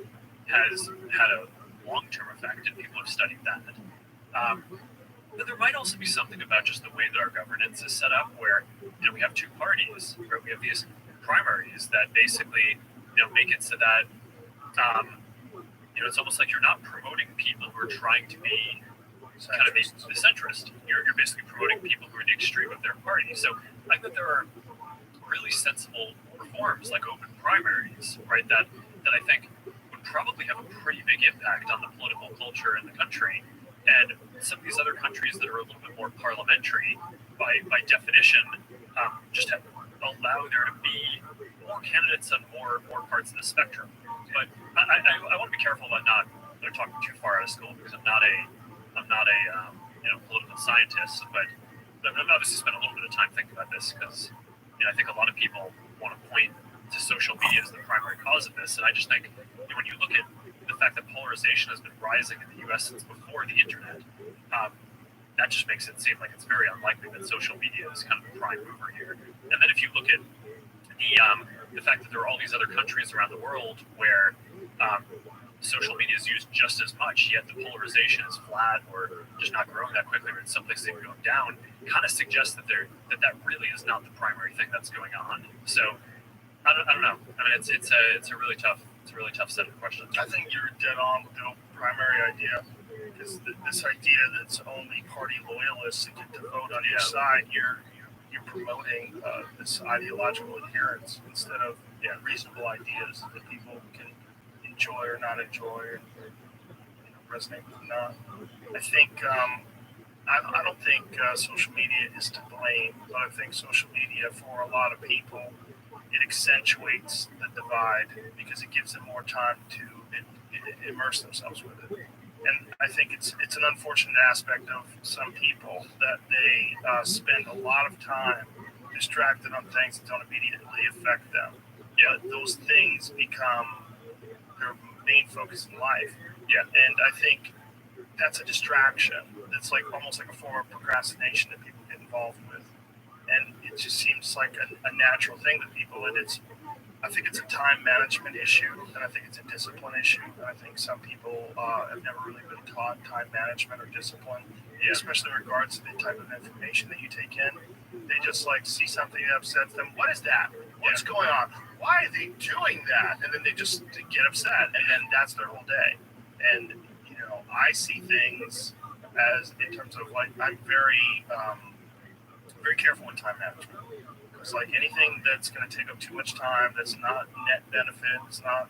has had a long-term effect, and people have studied that. But there might also be something about just the way that our governance is set up, where we have two parties, where we have these primaries that basically make it so that it's almost like you're not promoting people who are trying to be kind of the centrist. You're basically promoting people who are the extreme of their party. So I think that there are really sensible reforms like open primaries, right? That I think would probably have a pretty big impact on the political culture in the country. And some of these other countries that are a little bit more parliamentary, by definition, just allow there to be more candidates on more parts of the spectrum. But I want to be careful about not talking too far out of school, because I'm not a political scientist, but I've obviously spent a little bit of time thinking about this, because I think a lot of people want to point to social media as the primary cause of this, and I just think when you look at the fact that polarization has been rising in the U.S. since before the internet, that just makes it seem like it's very unlikely that social media is kind of the prime mover here. And then if you look at the fact that there are all these other countries around the world where social media is used just as much, yet the polarization is flat or just not growing that quickly, or in some places even going down, kind of suggests that that really is not the primary thing that's going on. So I don't know. I mean, it's a really tough set of questions. I think you're dead on with the primary idea. Is this idea that it's only party loyalists that get to vote on each side. You're promoting this ideological adherence instead of reasonable ideas that people can enjoy or not enjoy, or resonate with or not. I think I don't think social media is to blame, but I think social media, for a lot of people, it accentuates the divide because it gives them more time to immerse themselves with it. And I think it's an unfortunate aspect of some people that they spend a lot of time distracted on things that don't immediately affect them. Yeah, those things become their main focus in life. Yeah, and I think that's a distraction. It's like almost like a form of procrastination that people get involved with, and it just seems like a natural thing that people. And I think it's a time management issue, and I think it's a discipline issue. And I think some people have never really been taught time management or discipline, especially in regards to the type of information that you take in. They just like see something that upsets them. What is that? What's going on? Why are they doing that? And then they just get upset, and then that's their whole day. And I see things as in terms of like I'm very careful with time management. It's like anything that's going to take up too much time, that's not net benefit, it's not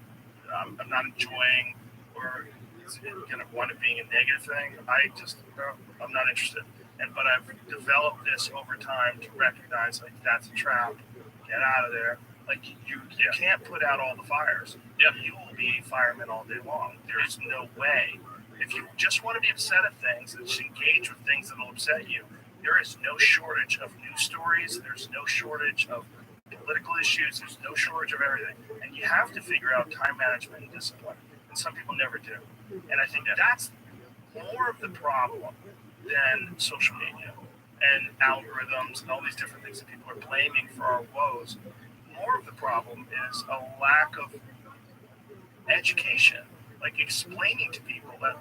I'm not enjoying, or it's going to wind up being a negative thing. I'm not interested. But I've developed this over time to recognize like that's a trap. Get out of there. Like you can't put out all the fires. Yeah, you will be a fireman all day long. There's no way. If you just want to be upset at things and just engage with things that will upset you, there is no shortage of news stories. There's no shortage of political issues. There's no shortage of everything. And you have to figure out time management and discipline. And some people never do. And I think that's more of the problem than social media and algorithms and all these different things that people are blaming for our woes. More of the problem is a lack of education, like explaining to people that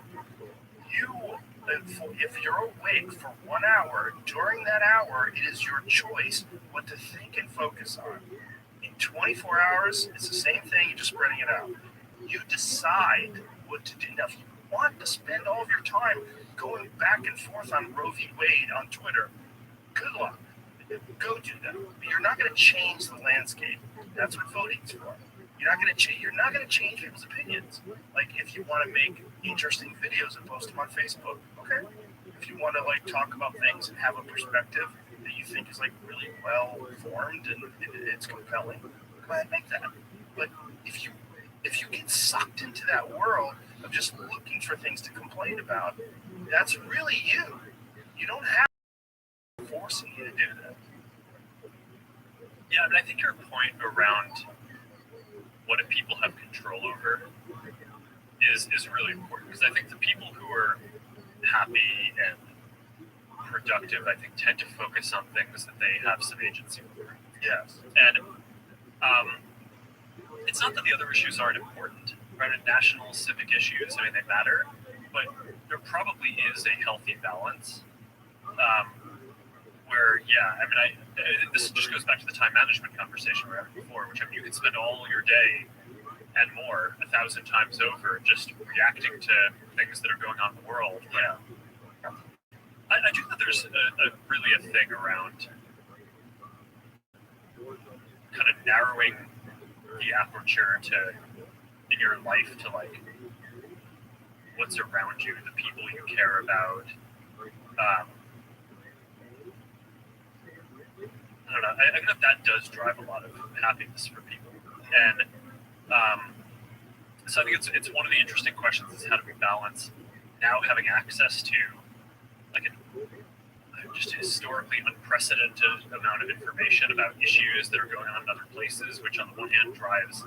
you If you're awake for 1 hour, during that hour, it is your choice what to think and focus on. In 24 hours, it's the same thing, you're just spreading it out. You decide what to do. Now, if you want to spend all of your time going back and forth on Roe v. Wade on Twitter, good luck. Go do that. But you're not going to change the landscape. That's what voting's for. You're not going to change people's opinions. Like if you want to make interesting videos and post them on Facebook, okay. If you want to like talk about things and have a perspective that you think is like really well formed and it's compelling, go ahead and make that. But if you get sucked into that world of just looking for things to complain about, that's really you. You don't have to forcing you to do that. Yeah, I mean, I think your point around what do people have control over is really important, because I think the people who are happy and productive, I think, tend to focus on things that they have some agency over. Yes. And it's not that the other issues aren't important, right? And national civic issues, I mean, they matter, but there probably is a healthy balance where, yeah, I mean, this just goes back to the time management conversation we were having before, which I mean, you can spend all your day and more 1,000 times over just reacting to things that are going on in the world. Yeah. I do think there's really a thing around kind of narrowing the aperture in your life to like what's around you, the people you care about. I don't know. I think that does drive a lot of happiness for people, and so I think it's one of the interesting questions is how do we balance now having access to like just historically unprecedented amount of information about issues that are going on in other places, which on the one hand drives,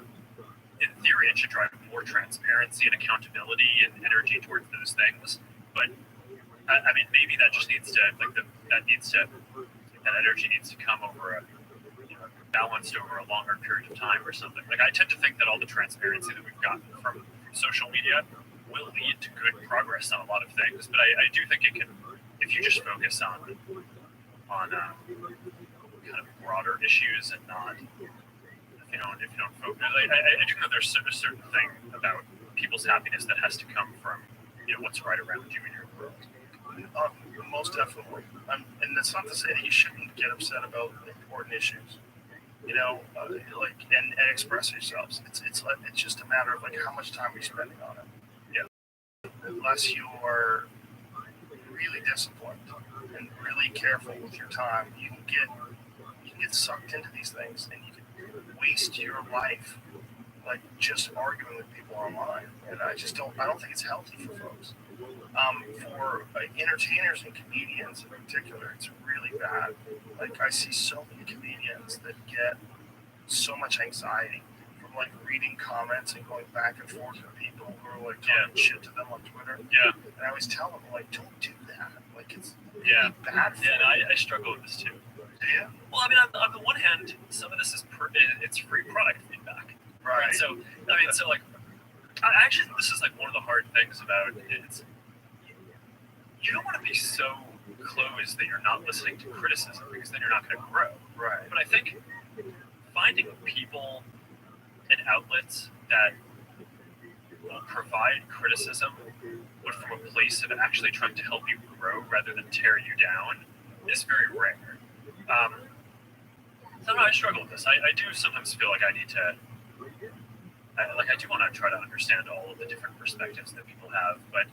in theory, it should drive more transparency and accountability and energy towards those things. But I mean, maybe that just needs to that energy needs to come over balanced over a longer period of time or something. Like I tend to think that all the transparency that we've gotten from social media will lead to good progress on a lot of things, but I do think it can, if you just focus on kind of broader issues and not if you don't focus. I do know there's a certain thing about people's happiness that has to come from what's right around you in your world. Most definitely. And that's not to say that you shouldn't get upset about important issues. And express yourselves. It's just a matter of like how much time you're spending on it. Yeah. Unless you are really disciplined and really careful with your time, you can get sucked into these things, and you can waste your life like just arguing with people online. And I don't think it's healthy for folks. For entertainers and comedians in particular, it's really bad. Like I see so many comedians that get so much anxiety from like reading comments and going back and forth with people who are like talking shit to them on Twitter. Yeah. And I always tell them like, don't do that. Like it's bad for you. And I struggle with this too. Yeah. Well, I mean, on the one hand, some of this is it's free product feedback. Right. So I mean, so like, actually, this is like one of the hard things about it. You don't want to be so closed that you're not listening to criticism, because then you're not going to grow. Right. But I think finding people and outlets that will provide criticism, but from a place of actually trying to help you grow rather than tear you down, is very rare. I don't know, I struggle with this. I do sometimes feel like I need to, I do want to try to understand all of the different perspectives that people have, but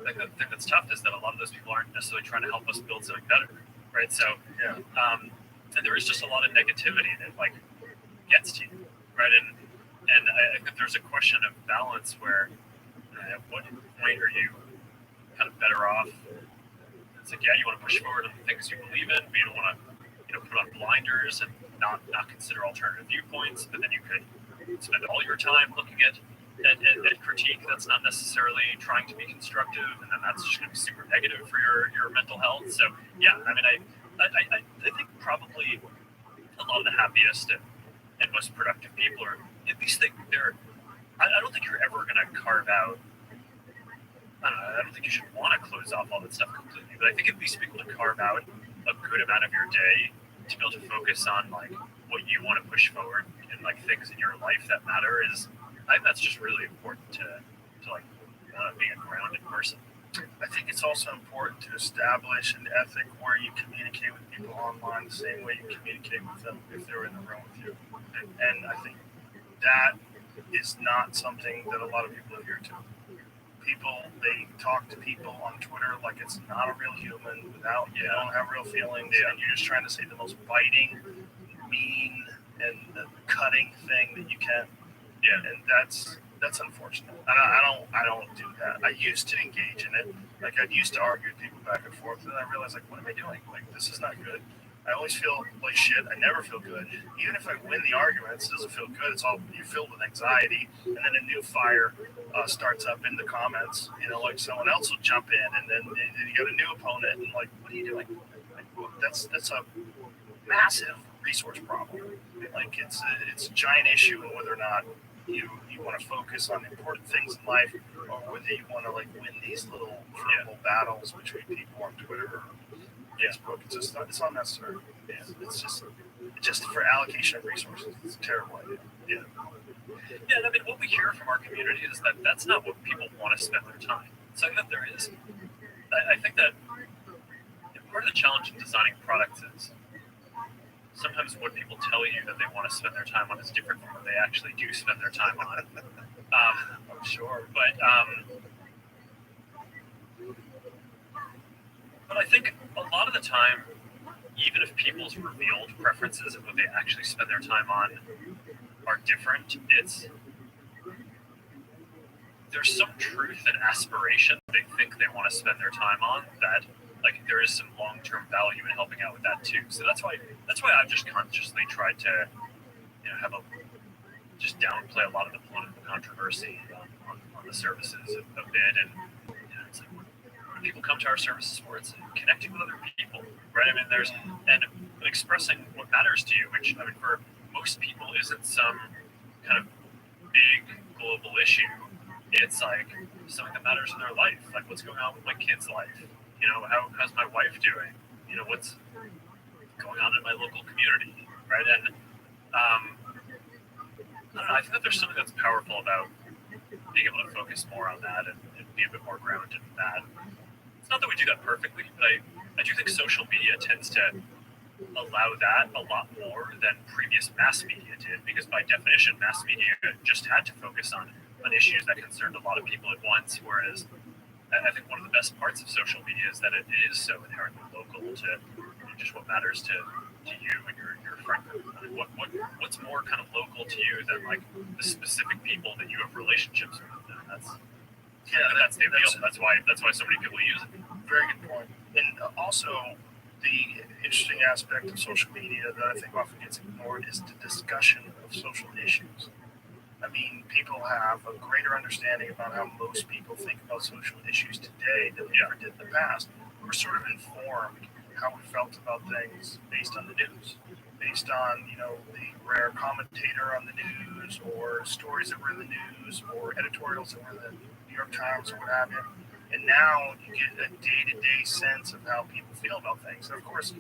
like the thing that's tough is that a lot of those people aren't necessarily trying to help us build something better, right? So, and there is just a lot of negativity that like gets to you, right? And I think there's a question of balance where at what point are you kind of better off? It's like, you want to push forward on the things you believe in, but you don't want to put on blinders and not consider alternative viewpoints, but then you could spend all your time looking at critique that's not necessarily trying to be constructive, and then that's just going to be super negative for your mental health. So yeah, I mean, I think probably a lot of the happiest and most productive people are at least I don't think you're ever going to carve out I don't think you should want to close off all that stuff completely, but I think at least be able to carve out a good amount of your day to be able to focus on like what you want to push forward and like things in your life that matter is, I think that's just really important to like being a grounded person. I think it's also important to establish an ethic where you communicate with people online the same way you communicate with them if they're in the room with you. And I think that is not something that a lot of people adhere to. People, they talk to people on Twitter like it's not a real human, without, you don't have real feelings, and you're just trying to say the most biting, mean, and cutting thing that you can. Yeah, and that's unfortunate. And I don't do that. I used to engage in it. Like I used to argue with people back and forth, and I realized like, what am I doing? Like this is not good. I always feel like shit. I never feel good. Even if I win the arguments, it doesn't feel good. It's all, you're filled with anxiety, and then a new fire starts up in the comments. You know, like someone else will jump in, and then you got a new opponent, and like, what are you doing? Like, well, that's a massive resource problem. Like it's a giant issue, and whether or not you want to focus on important things in life, or whether you want to like win these little verbal battles between people on Twitter or Facebook. It's unnecessary. Yeah, it's just for allocation of resources. It's a terrible idea. Yeah, and I mean, what we hear from our community is that that's not what people want to spend their time. Something that there is. I think that part of the challenge in designing products is sometimes what people tell you that they want to spend their time on is different from what they actually do spend their time on. I'm sure, but I think a lot of the time, even if people's revealed preferences of what they actually spend their time on are different, there's some truth and aspiration they think they want to spend their time on that, like, there is some long-term value in helping out with that too. So that's why I've just consciously tried to, just downplay a lot of the political controversy on the services a bit, and it's like when people come to our services for, it's connecting with other people, right? I mean, and expressing what matters to you, which I mean for most people isn't some kind of big global issue. It's like something that matters in their life, like what's going on with my kid's life. How's my wife doing? What's going on in my local community, right? And I don't know, I think that there's something that's powerful about being able to focus more on that and be a bit more grounded in that. It's not that we do that perfectly, but I do think social media tends to allow that a lot more than previous mass media did, because by definition, mass media just had to focus on issues that concerned a lot of people at once, whereas I think one of the best parts of social media is that it is so inherently local to just what matters to you and your friend group. I mean, what's more kind of local to you than like the specific people that you have relationships with? And that's the appeal. That's why so many people use it. Very good point. And also, the interesting aspect of social media that I think often gets ignored is the discussion of social issues. I mean, people have a greater understanding about how most people think about social issues today than we ever did in the past. We're sort of informed how we felt about things based on the news, based on, the rare commentator on the news, or stories that were in the news, or editorials that were in the New York Times, or what have you. And now you get a day-to-day sense of how people feel about things. And of course,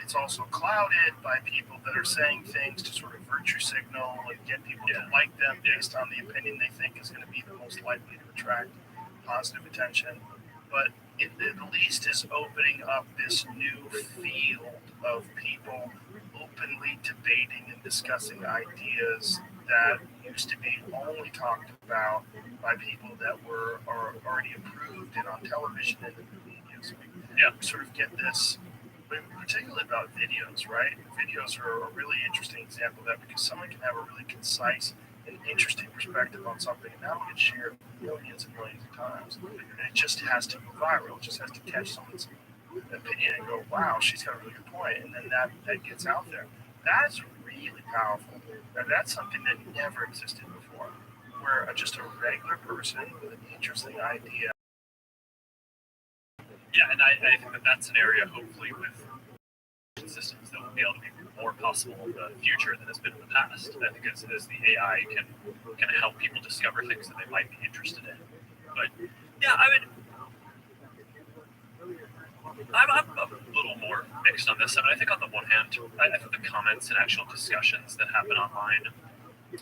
it's also clouded by people that are saying things to sort of virtue signal and get people to like them based on the opinion they think is going to be the most likely to attract positive attention. But it at least is opening up this new field of people openly debating and discussing ideas that used to be only talked about by people that are already approved and on television and in the media. So we sort of get this, particularly about videos, right? Videos are a really interesting example of that, because someone can have a really concise and interesting perspective on something, and that will get shared millions and millions of times. And it just has to go viral. It just has to catch someone's opinion and go, wow, she's got a really good point. And then that gets out there. That is really powerful. And that's something that never existed before, where just a regular person with an interesting idea. Yeah, and I think that that's an area, hopefully, with systems that will be able to be more possible in the future than has been in the past. I think as the AI can help people discover things that they might be interested in. But yeah, I mean, I'm a little more mixed on this. I mean, I think on the one hand, I think the comments and actual discussions that happen online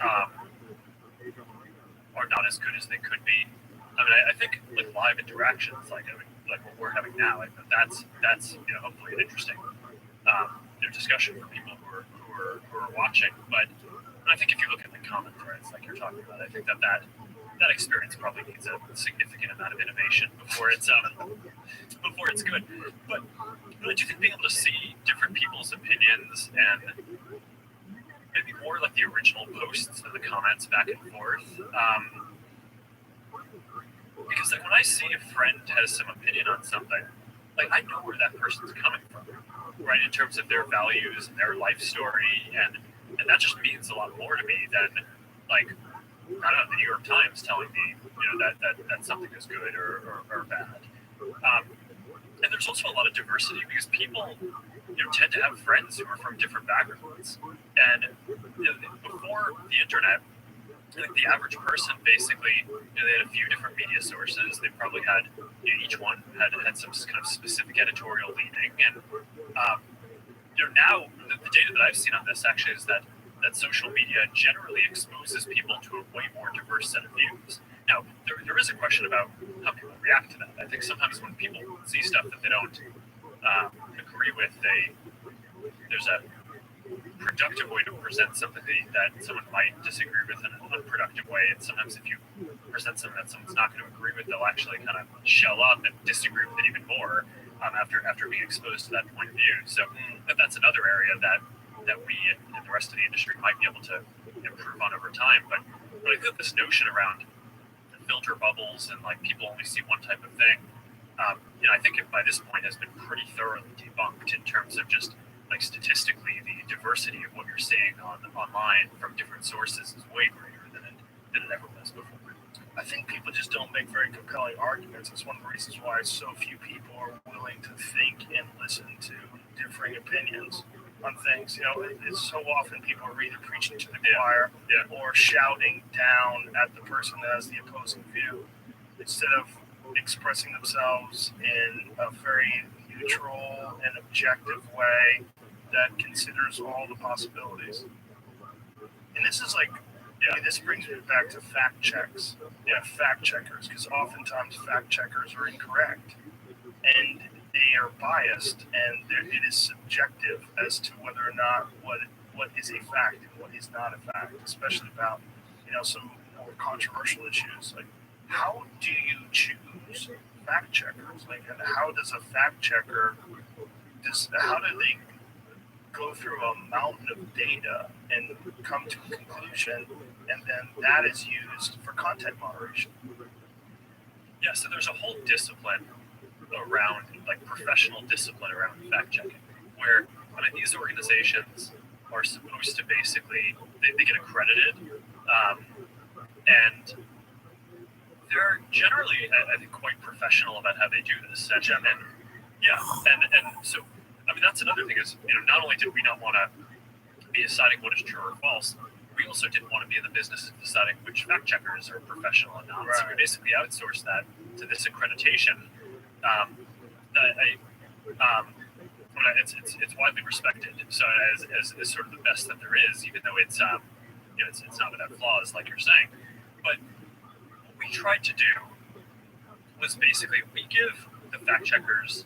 are not as good as they could be. I mean, I think like live interactions, like like what we're having now, like that's hopefully an interesting discussion for people who are watching. But I think if you look at the comment threads, like you're talking about, I think that experience probably needs a significant amount of innovation before it's good. But I do think being able to see different people's opinions and maybe more like the original posts and the comments back and forth. Because like when I see a friend has some opinion on something, like I know where that person's coming from, right? In terms of their values and their life story, and that just means a lot more to me than like I don't know, the New York Times telling me that something is good or bad. And there's also a lot of diversity because people tend to have friends who are from different backgrounds. And before the internet, I think the average person basically, they had a few different media sources. They probably had, each one had some kind of specific editorial leaning. And, now the data that I've seen on this actually is that social media generally exposes people to a way more diverse set of views. Now, there is a question about how people react to that. I think sometimes when people see stuff that they don't agree with, there's a productive way to present something that someone might disagree with in an unproductive way. And sometimes if you present something that someone's not going to agree with, they'll actually kind of shell up and disagree with it even more after being exposed to that point of view. So that's another area that we and the rest of the industry might be able to improve on over time. But I think this notion around filter bubbles and like people only see one type of thing, I think it by this point has been pretty thoroughly debunked in terms of just like statistically the diversity of what you're seeing online from different sources is way greater than it ever was before. I think people just don't make very compelling arguments. It's one of the reasons why so few people are willing to think and listen to differing opinions on things. It's so often people are either preaching to the choir or shouting down at the person that has the opposing view instead of expressing themselves in a very neutral and objective way that considers all the possibilities. And this is like, this brings me back to fact checks. Fact checkers, because oftentimes fact checkers are incorrect. And they are biased, and it is subjective as to whether or not what is a fact and what is not a fact, especially about some more controversial issues. Like, how do you choose fact checkers? Like, how does a fact checker how do they go through a mountain of data and come to a conclusion, and then that is used for content moderation? Yeah, so there's a whole discipline around, like professional discipline around fact checking, where these organizations are supposed to basically they get accredited, and they're generally I think quite professional about how they do this. And so that's another thing is not only did we not want to be deciding what is true or false, we also didn't want to be in the business of deciding which fact checkers are professional or not. Right. So we basically outsourced that to this accreditation. It's widely respected. So as sort of the best that there is, even though it's not without flaws, like you're saying. But what we tried to do was basically we give the fact checkers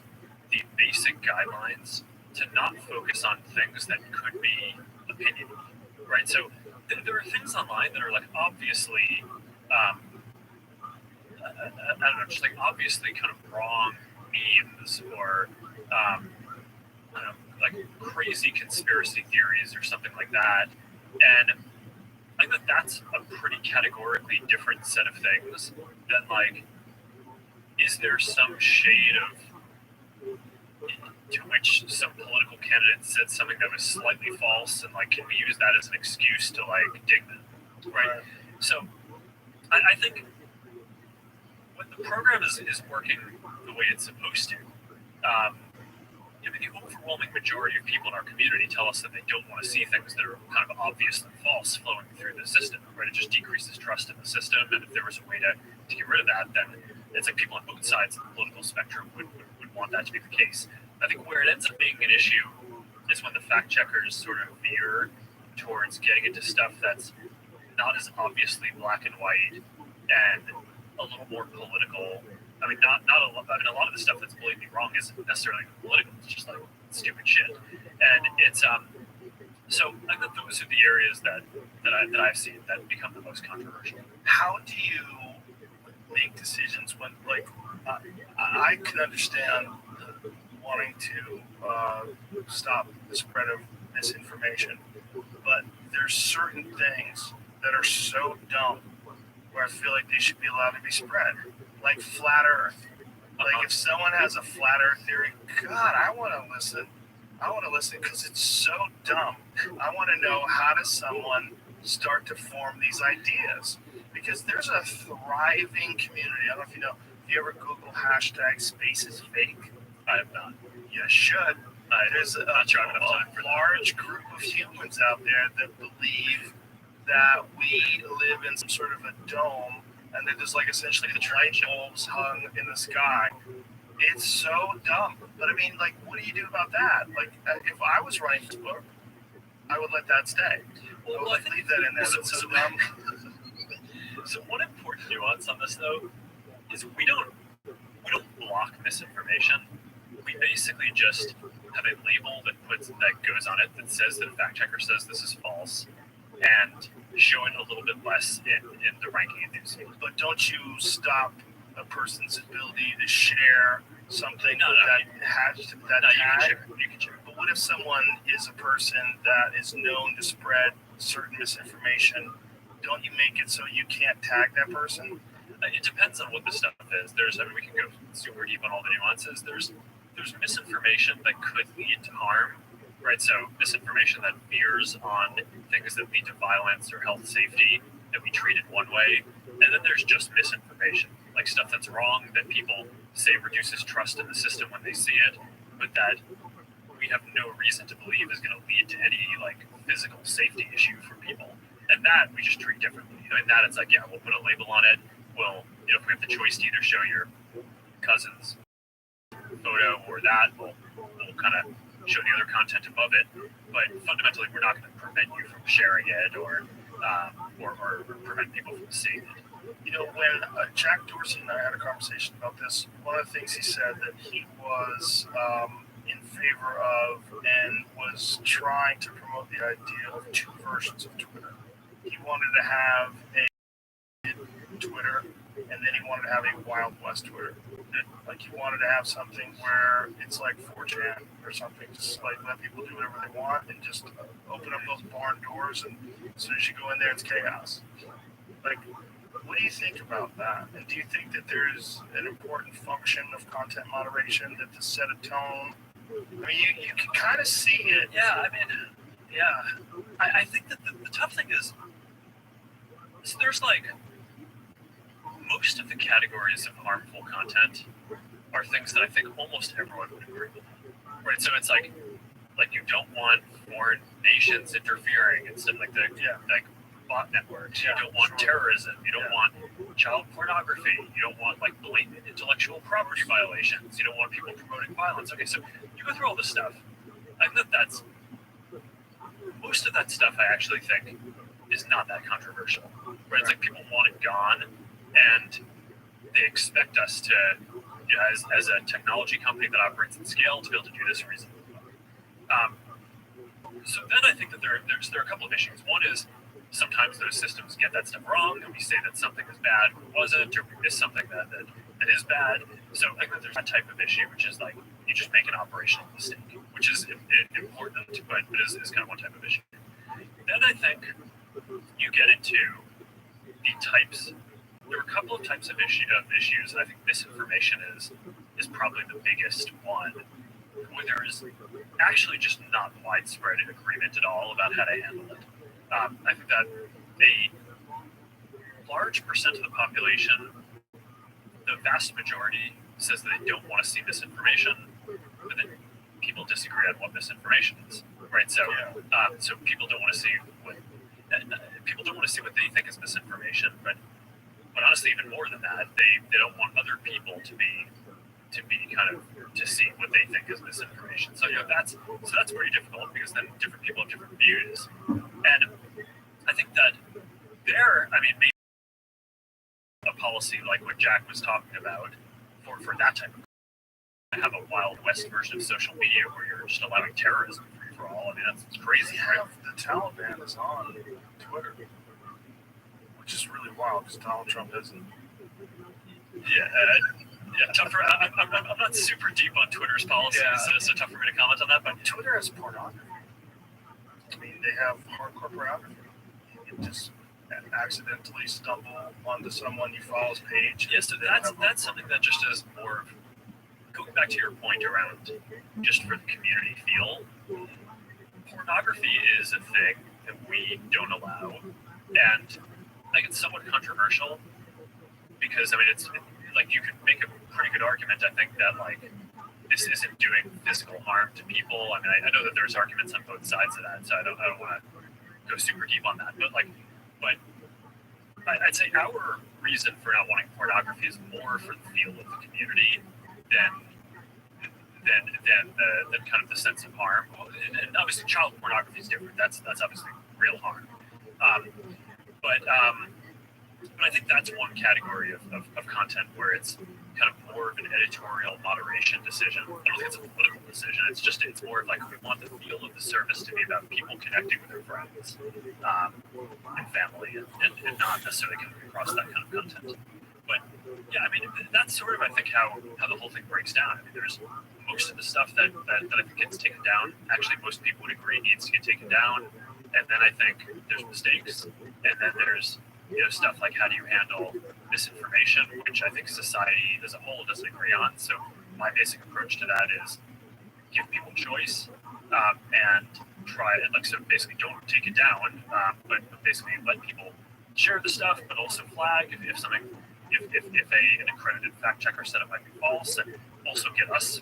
the basic guidelines to not focus on things that could be opinion, right? So there are things online that are like obviously, I don't know, just like obviously kind of wrong memes or like crazy conspiracy theories or something like that. And I think that's a pretty categorically different set of things than like, is there some shade of to which some political candidate said something that was slightly false, and like, can we use that as an excuse to like dig them, right? So I think when the program is working the way it's supposed to, the overwhelming majority of people in our community tell us that they don't want to see things that are kind of obviously false flowing through the system, right? It just decreases trust in the system, and if there was a way to get rid of that, then it's like people on both sides of the political spectrum would want that to be the case. I think where it ends up being an issue is when the fact checkers sort of veer towards getting into stuff that's not as obviously black and white and a little more political. I mean, not a lot. I mean, a lot of the stuff that's blatantly wrong isn't necessarily political. It's just like stupid shit, and it's So I think those are the areas that I've seen that become the most controversial. How do you make decisions when, like, I can understand wanting to stop the spread of misinformation, but there's certain things that are so dumb where I feel like they should be allowed to be spread, like flat Earth. Like if someone has a flat Earth theory, God, I want to listen. I want to listen because it's so dumb. I want to know, how does someone start to form these ideas? Because there's a thriving community. I don't know if you know, if you ever Google hashtag space is fake. I have not. You should. There's a large group of humans out there that believe that we live in some sort of a dome and that there's like essentially the light bulbs hung in the sky. It's so dumb. But I mean, like, what do you do about that? Like, if I was writing this book, I would let that stay. Well, I would leave that in there. That's so dumb. So one important nuance on this, though, is we don't block misinformation. We basically just have a label that goes on it that says that a fact checker says this is false, and show it a little bit less in the ranking of news. But don't you stop a person's ability to share something has that tag? You can share. But what if someone is a person that is known to spread certain misinformation? Don't you make it so you can't tag that person? It depends on what the stuff is. We can go super deep on all the nuances. There's misinformation that could lead to harm, right? So misinformation that veers on things that lead to violence or health safety that we treat in one way, and then there's just misinformation, like stuff that's wrong that people say reduces trust in the system when they see it, but that we have no reason to believe is going to lead to any like physical safety issue for people, and that we just treat differently. And that it's like, yeah, we'll put a label on it. We'll, if we have the choice to either show your cousin's photo or that, we'll kind of show the other content above it. But fundamentally, we're not going to prevent you from sharing it or prevent people from seeing it. You know, when Jack Dorsey and I had a conversation about this, one of the things he said that he was in favor of and was trying to promote the idea of two versions of Twitter. He wanted to have a Twitter, and then he wanted to have a Wild West Twitter. Like he wanted to have something where it's like 4chan or something, just like let people do whatever they want and just open up those barn doors, and as soon as you go in there, it's chaos. Like, what do you think about that? And do you think that there's an important function of content moderation that to set a tone? I mean, you can kind of see it. Yeah, I mean, yeah. I think that the tough thing is there's like most of the categories of harmful content are things that I think almost everyone would agree with. Right? So it's like you don't want foreign nations interfering and stuff like like bot networks. You don't want terrorism. You don't want child pornography. You don't want like blatant intellectual property violations. You don't want people promoting violence. Okay, so you go through all this stuff. I think that's most of that stuff. I actually think is not that controversial. Right? It's like people want it gone, and they expect us to, as a technology company that operates at scale, to be able to do this reasonably. So then I think that there are a couple of issues. One is sometimes those systems get that stuff wrong, and we say that something is bad when it wasn't, or we miss something that is bad. So I think that there's that type of issue, which is like you just make an operational mistake, which is important, but is kind of one type of issue. Then I think you get into the types. There are a couple of types of issues, and I think misinformation is probably the biggest one, where there is actually just not widespread agreement at all about how to handle it. I think that a large percent of the population, the vast majority, says that they don't want to see misinformation, but then people disagree on what misinformation is, right? So, so people don't want to see what they think is misinformation, but honestly, even more than that, they don't want other people to to be kind of to see what they think is misinformation. So that's pretty difficult because then different people have different views, and I think that maybe a policy like what Jack was talking about for that type of have a Wild West version of social media where you're just allowing terrorism free for all. I mean, that's crazy. Right? The Taliban is on Twitter, which is really wild because Donald Trump isn't. Tough for, I'm not super deep on Twitter's policies, so tough for me to comment on that. But Twitter has pornography. I mean, they have hardcore pornography. You just accidentally stumble onto someone you follow's page. Yeah, so that's something that just is more of, going back to your point around just for the community feel, pornography is a thing that we don't allow, and I think it's somewhat controversial because, I mean, it's like you could make a pretty good argument, I think, that like this isn't doing physical harm to people. I mean, I know that there's arguments on both sides of that, so I don't want to go super deep on that, but I'd say our reason for not wanting pornography is more for the feel of the community than kind of the sense of harm. And obviously, child pornography is different. That's obviously real harm. But I think that's one category of content where it's kind of more of an editorial moderation decision. I don't think it's a political decision. It's more of like we want the feel of the service to be about people connecting with their friends and family and not necessarily coming across that kind of content. But yeah, I mean, that's sort of, I think, how the whole thing breaks down. I mean, there's most of the stuff that I think gets taken down. Actually, most people would agree needs to get taken down. And then I think there's mistakes. And then there's, stuff like how do you handle misinformation, which I think society as a whole doesn't agree on. So my basic approach to that is give people choice and try it. Like, so basically don't take it down, but basically let people share the stuff, but also flag if something, if an accredited fact checker said it might be false, and also get us,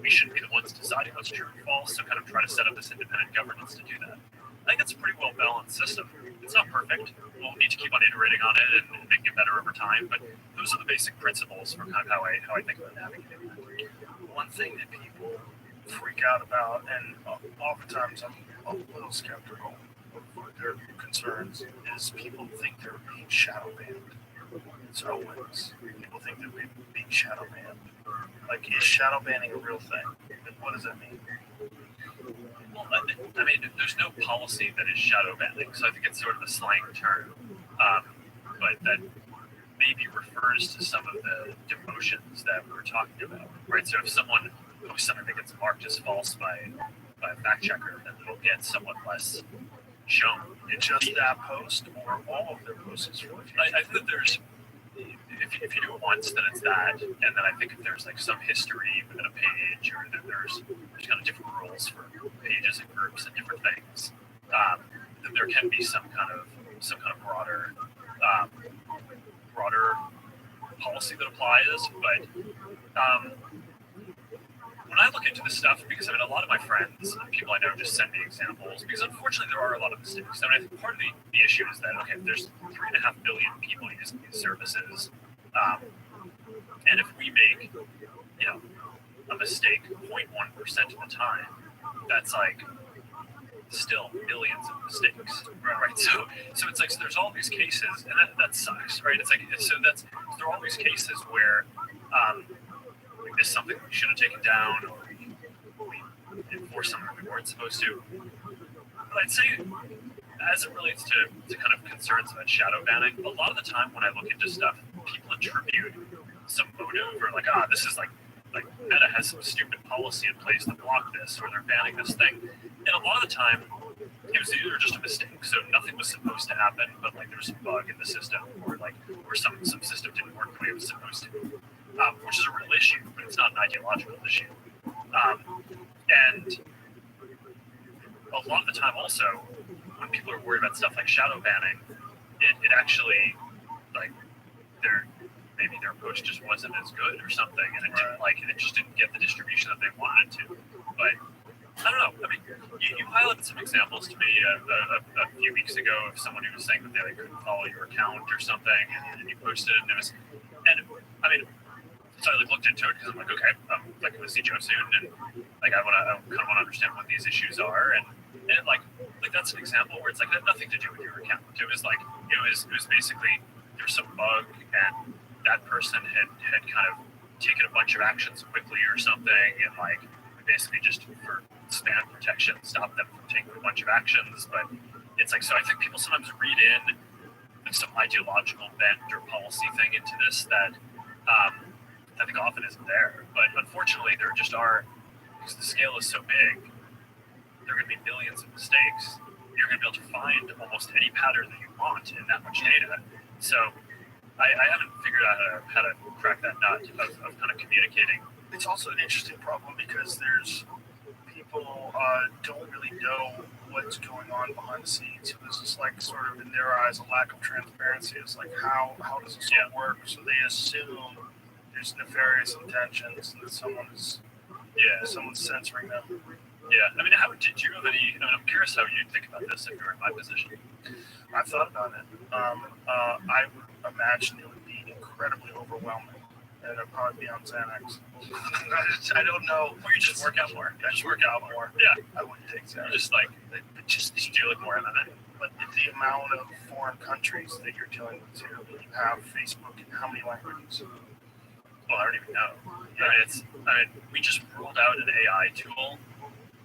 we shouldn't be the ones deciding what's true and false. So kind of try to set up this independent governance to do that. I think it's a pretty well balanced system. It's not perfect. We'll need to keep on iterating on it and making it better over time. But those are the basic principles for kind of how I think about navigating that. One thing that people freak out about, and oftentimes I'm a little skeptical of their concerns, is people think they're being shadow banned. It's always people think they're being shadow banned. Like, is shadow banning a real thing? And what does that mean? Well, I mean, there's no policy that is shadow banning, so I think it's sort of a slang term, but that maybe refers to some of the demotions that we were talking about, right? So if someone posts something that gets marked as false by a fact checker, then they'll get somewhat less shown. It's just that post, or all of their posts for the future? I think that there's, if you do it once, then it's that, and then I think if there's like some history within a page, or that there's kind of different rules for pages and groups and different things, then there can be some kind of broader policy that applies. But when I look into this stuff, because I mean, a lot of my friends and people I know just send me examples, because unfortunately there are a lot of mistakes. I mean, I think part of the issue is that, okay, there's 3.5 billion people using these services, and if we make, a mistake 0.1% of the time, that's like still millions of mistakes, right? So it's like, so there's all these cases, and that sucks, right? It's like, so there are all these cases where we missed something we should have taken down, or we enforced something we weren't supposed to. But I'd say, as it relates to kind of concerns about shadow banning, a lot of the time when I look into stuff, people attribute some motive, or like, this is like Meta has some stupid policy in place to block this, or they're banning this thing. And a lot of the time, it was either just a mistake, so nothing was supposed to happen, but like there was some bug in the system, or some system didn't work the way it was supposed to, which is a real issue, but it's not an ideological issue. And a lot of the time, also, when people are worried about stuff like shadow banning, it actually, like, maybe their post just wasn't as good or something, and it just didn't get the distribution that they wanted to. But I don't know. I mean, you highlighted some examples to me a few weeks ago of someone who was saying that they couldn't follow your account or something, and you posted it, and it was, and I mean, So I like looked into it because I'm like, okay, I'm like going to see Joe soon, and like I kind of want to understand what these issues are, and like that's an example where it's like it had nothing to do with your account. It was like it was basically there's some bug, and that person had kind of taken a bunch of actions quickly or something, and like basically just for spam protection stopped them from taking a bunch of actions. But it's like, so I think people sometimes read in like some ideological bent or policy thing into this that I think often isn't there. But unfortunately, there just are, because the scale is so big, there are going to be millions of mistakes. You're going to be able to find almost any pattern that you want in that much data. So I haven't figured out how to crack that nut of kind of communicating. It's also an interesting problem because there's people don't really know what's going on behind the scenes. So this is like sort of in their eyes a lack of transparency. It's like how does this all work? So they assume there's nefarious intentions and that someone's censoring them. Yeah, I mean, how did you have any? I mean, I'm curious how you think about this if you're in my position. I've thought about it. I would imagine it would be incredibly overwhelming, and it'd probably be on Xanax. I don't know. Or you just work out more. I just work out more. Yeah, I wouldn't take Xanax. just like just do like more MMA. But the amount of foreign countries that you're dealing with too. You have Facebook in how many languages? Well, I don't even know. I mean, we just rolled out an AI tool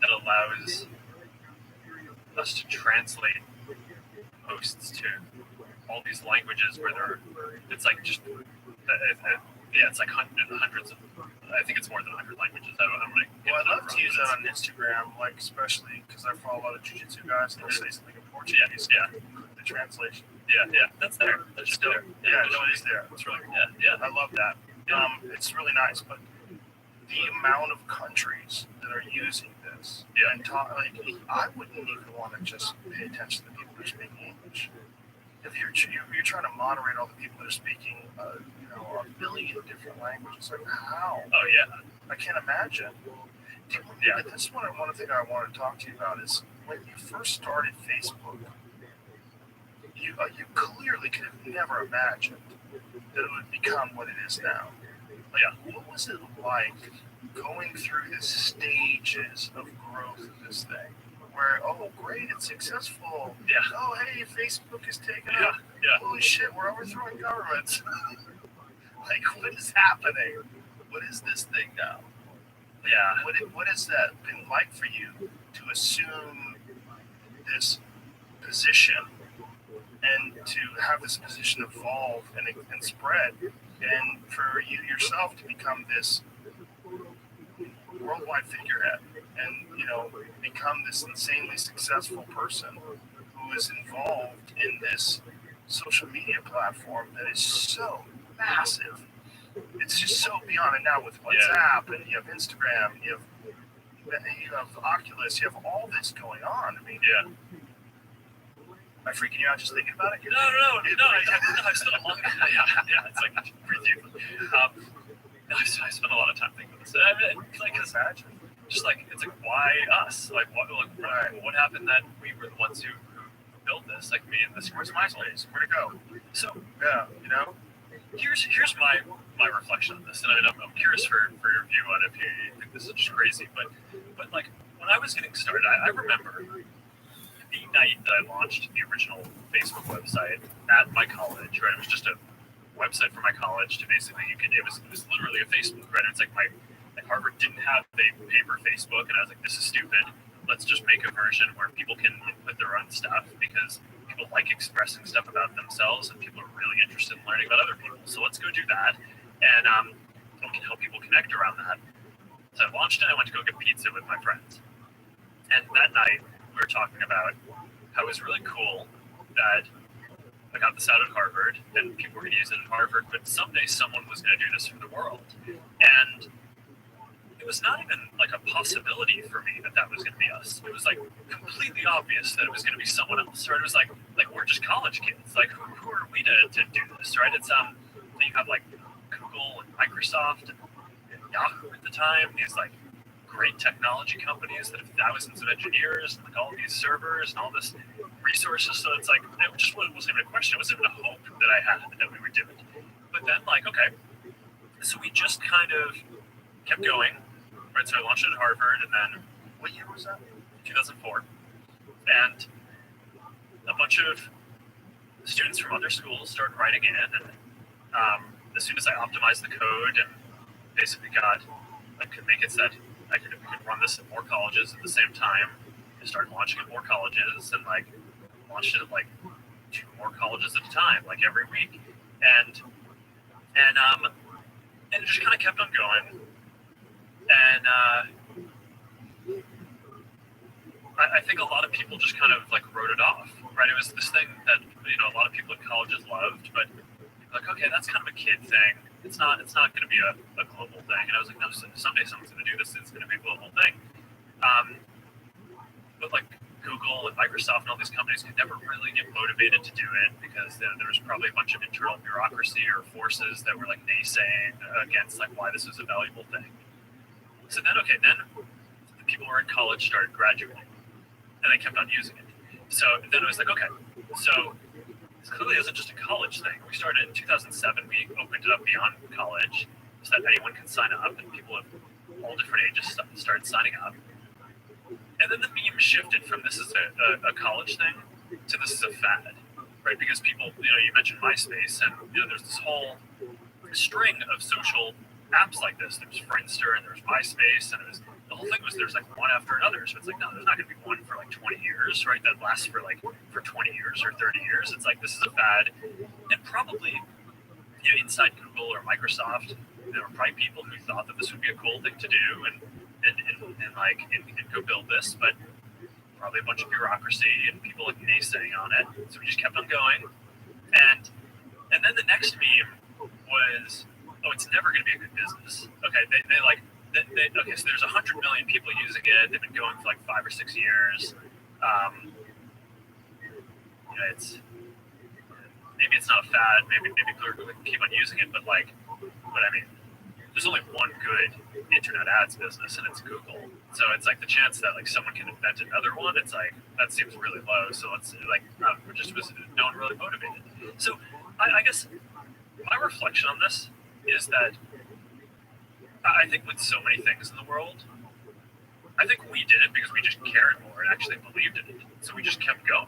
that allows us to translate posts to all these languages where it's like just, it's like hundreds of, I think it's more than 100 languages. I don't know. Well, I'd love to use that on Instagram, like especially because I follow a lot of jiu-jitsu guys and they'll say something in Portuguese. Yeah. The translation. Yeah, that's there. That's just there. Yeah, no, it is there. It's really cool. Yeah. I love that. It's really nice, but the amount of countries that are using this, and I wouldn't even want to just pay attention to the people who are speaking English. If you're trying to moderate all the people that are speaking, a billion different languages, like how? Oh yeah, I can't imagine. Yeah, this is one thing I want to talk to you about is when you first started Facebook. You clearly could have never imagined that it would become what it is now. Like, what was it like going through the stages of growth of this thing? Where, oh, great, it's successful. Yeah. Oh, hey, Facebook is taking up. Yeah. Holy shit, we're overthrowing governments. Like, what is happening? What is this thing now? Yeah. What has that been like for you to assume this position and to have this position evolve and spread, and for you yourself to become this worldwide figurehead and become this insanely successful person who is involved in this social media platform that is so massive. It's just so beyond it now with WhatsApp and you have Instagram, you have Oculus, you have all this going on. I mean, am I freaking you out just thinking about it? No. I spent a long time. Yeah. It's like pretty deep. I spent a lot of time thinking about this. I mean, like, imagine. Just like it's like why us? Like what happened that we were the ones who built this? Like me and this. Where's MySpace? Where'd it go? So yeah, Here's my reflection on this, and I'm curious for your view on it if you think this is just crazy. But like when I was getting started, I remember the night that I launched the original Facebook website at my college, right? It was just a website for my college to basically it was literally a Facebook, right? It's like Harvard didn't have a paper Facebook, and I was like, this is stupid. Let's just make a version where people can input their own stuff because people like expressing stuff about themselves and people are really interested in learning about other people. So let's go do that, and we can help people connect around that. So I launched it. I went to go get pizza with my friends, and that night we were talking about how it was really cool that I got this out at Harvard and people were going to use it at Harvard, but someday someone was going to do this for the world. And it was not even like a possibility for me that was going to be us. It was like completely obvious that it was going to be someone else, right? It was like we're just college kids. Like who are we to do this, right? It's you have like Google and Microsoft and Yahoo at the time, these like great technology companies that have thousands of engineers and like all these servers and all this resources. So it's like it just wasn't even a question. It wasn't even a hope that I had that we would do it. But then okay, So we just kind of kept going, right? So I launched it at Harvard, and then What year was that? 2004, and a bunch of students from other schools started writing in, and as soon as I optimized the code and basically I could make it so that we could run this at more colleges at the same time, I started launching at more colleges, and like launched it at like 2 more colleges at a time, like every week, and it just kind of kept on going, and I think a lot of people just kind of like wrote it off, right? It was this thing that a lot of people at colleges loved, but like, okay, that's kind of a kid thing. It's not going to be a global thing. And I was like, no, someday someone's going to do this. It's going to be a global thing. But like Google and Microsoft and all these companies could never really get motivated to do it because there was probably a bunch of internal bureaucracy or forces that were like naysaying against like why this was a valuable thing. So then the people who were in college started graduating, and they kept on using it. So then it was like, okay, so this clearly isn't just a college thing. We started in 2007. We opened it up beyond college so that anyone can sign up, and people of all different ages started signing up. And then the meme shifted from this is a college thing to this is a fad, right? Because people, you mentioned MySpace, and there's this whole string of social apps like this. There's Friendster and there's MySpace, and the whole thing was there's like one after another. So it's like, no, there's not going to be one for like 20 years, right? That lasts for 20 years or 30 years. It's like, this is a fad. And probably, inside Google or Microsoft, there were probably people who thought that this would be a cool thing to do and go build this, but probably a bunch of bureaucracy and people like naysaying on it. So we just kept on going. And then the next meme was, oh, it's never going to be a good business. Okay, okay, so there's 100 million people using it. They've been going for like 5 or 6 years. It's maybe it's not a fad. Maybe people are going to keep on using it, but I mean, there's only one good internet ads business, and it's Google. So it's like the chance that like someone can invent another one. It's like that seems really low. So it's like no one really motivated. So I guess my reflection on this is that I think with so many things in the world, I think we did it because we just cared more and actually believed in it. So we just kept going.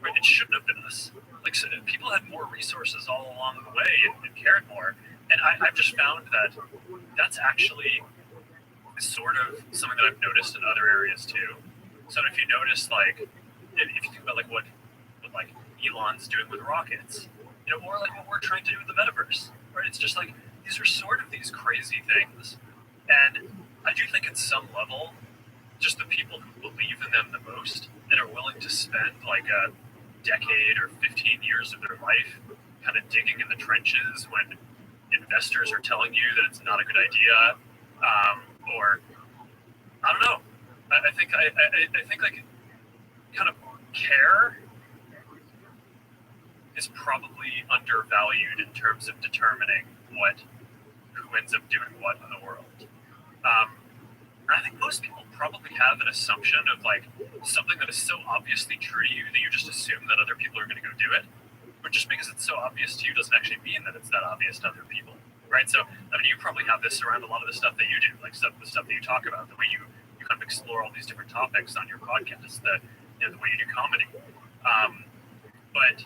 Right? It shouldn't have been us. Like, so people had more resources all along the way and cared more. And I've just found that that's actually sort of something that I've noticed in other areas too. So if you notice, like, if you think about like what like Elon's doing with rockets, or like what we're trying to do with the metaverse, right? It's just like these are sort of these crazy things, and I do think at some level, just the people who believe in them the most and are willing to spend like a decade or 15 years of their life kind of digging in the trenches when investors are telling you that it's not a good idea, or I don't know. I think like kind of care is probably undervalued in terms of determining who ends up doing what in the world. I think most people probably have an assumption of like something that is so obviously true to you that you just assume that other people are going to go do it. But just because it's so obvious to you doesn't actually mean that it's that obvious to other people, right? So, I mean, you probably have this around a lot of the stuff that you do, like the stuff that you talk about, the way you kind of explore all these different topics on your podcast, the way you do comedy. But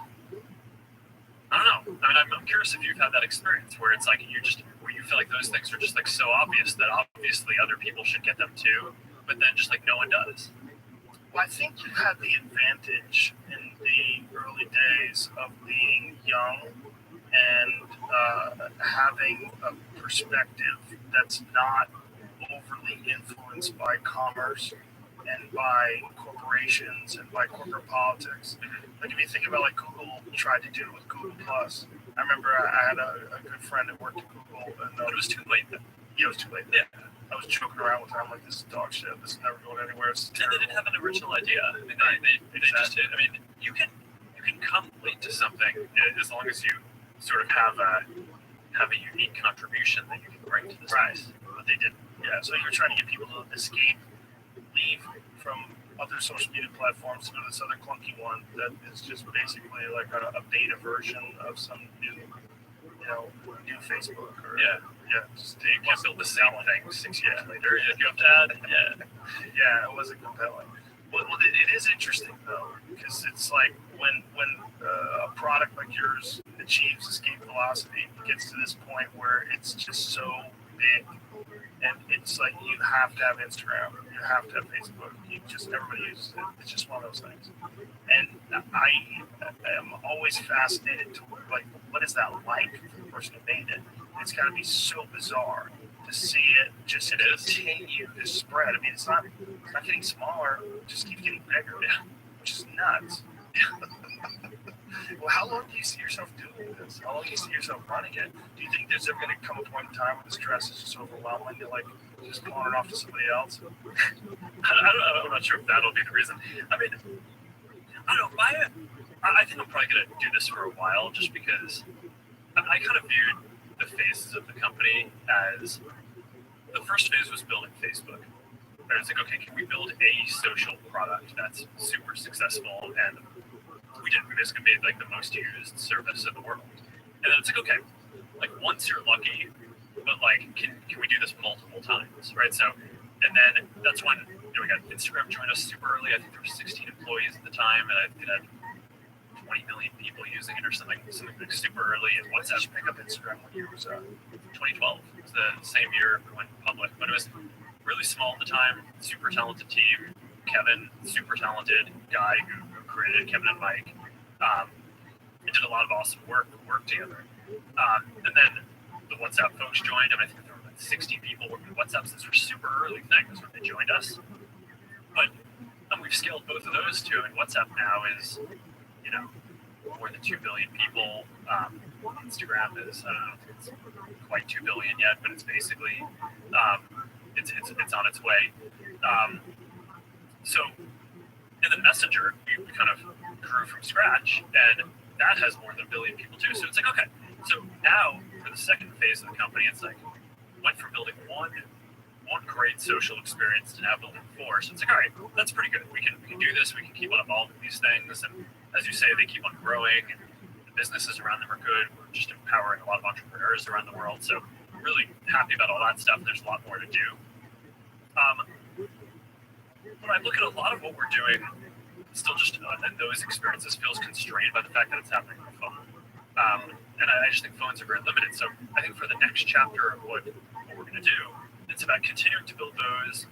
I don't know. I mean, I'm curious if you've had that experience where it's like where you feel like those things are just like so obvious that obviously other people should get them too, but then just like no one does. Well, I think you had the advantage in the early days of being young and having a perspective that's not overly influenced by commerce and by corporations and by corporate politics. Like if you think about like Google tried to do with Google Plus. I remember I had a good friend that worked at Google, and But it was too late then. yeah, it was too late. Yeah. I was joking around with her. I'm like, this is dog shit. This is never going anywhere. It's And they didn't have an original idea. I mean, they just did. I mean, you can come late to something as long as you sort of have a unique contribution that you can bring to the space. But they didn't. Yeah, so you're trying to get people to escape, leave from other social media platforms to go to this other clunky one that is just basically like a beta version of some new new Facebook or just You can't build the same thing 6 years later. You have to add, it wasn't compelling. Well, it is interesting though, because it's like when a product like yours achieves escape velocity, it gets to this point where it's just so big, and it's like you have to have Instagram, you have to have Facebook. Everybody uses it. It's just one of those things. And I am always fascinated to like, what is that like for the person who made it? It's got to be so bizarre to see it just continue to spread. I mean, it's not getting smaller; it just keeps getting bigger, which is nuts. Well, how long do you see yourself doing this? How long do you see yourself running it? Do you think there's ever going to come a point in time when the stress is just overwhelming? You're like just pulling it off to somebody else? I'm not sure if that'll be the reason. I mean, I don't know. I think I'm probably going to do this for a while, just because I kind of viewed the phases of the company as the first phase was building Facebook. Right? It's like, okay, can we build a social product that's super successful? And we basically made like the most used service in the world. And then it's like, okay, like once you're lucky, but like, can we do this multiple times, right? So, and then that's when we got Instagram joined us super early. I think there were 16 employees at the time, and I think it had 20 million people using it or something like super early. And WhatsApp. Did you pick up Instagram? What year was that? 2012. It was the same year we went public, but it was really small at the time. Super talented team. Kevin, super talented guy who created Kevin and Mike. We did a lot of awesome work together. And then the WhatsApp folks joined, and I think there were like 60 people working with WhatsApp. These were super early things when they joined us. But we've scaled both of those two, and WhatsApp now is, more than 2 billion people. Instagram is, I don't think it's quite 2 billion yet, but it's basically, it's on its way. So, and then Messenger, we kind of grew from scratch, and that has more than 1 billion people too. So it's like, okay, so now for the second phase of the company, it's like, went from building one great social experience to now building 4. So it's like, all right, that's pretty good. We can do this. We can keep on evolving these things, and as you say, they keep on growing, and the businesses around them are good. We're just empowering a lot of entrepreneurs around the world. So I'm really happy about all that stuff. There's a lot more to do. When I look at a lot of what we're doing, still just and those experiences feels constrained by the fact that it's happening on the phone. And I just think phones are very limited. So I think for the next chapter of what we're going to do, it's about continuing to build those,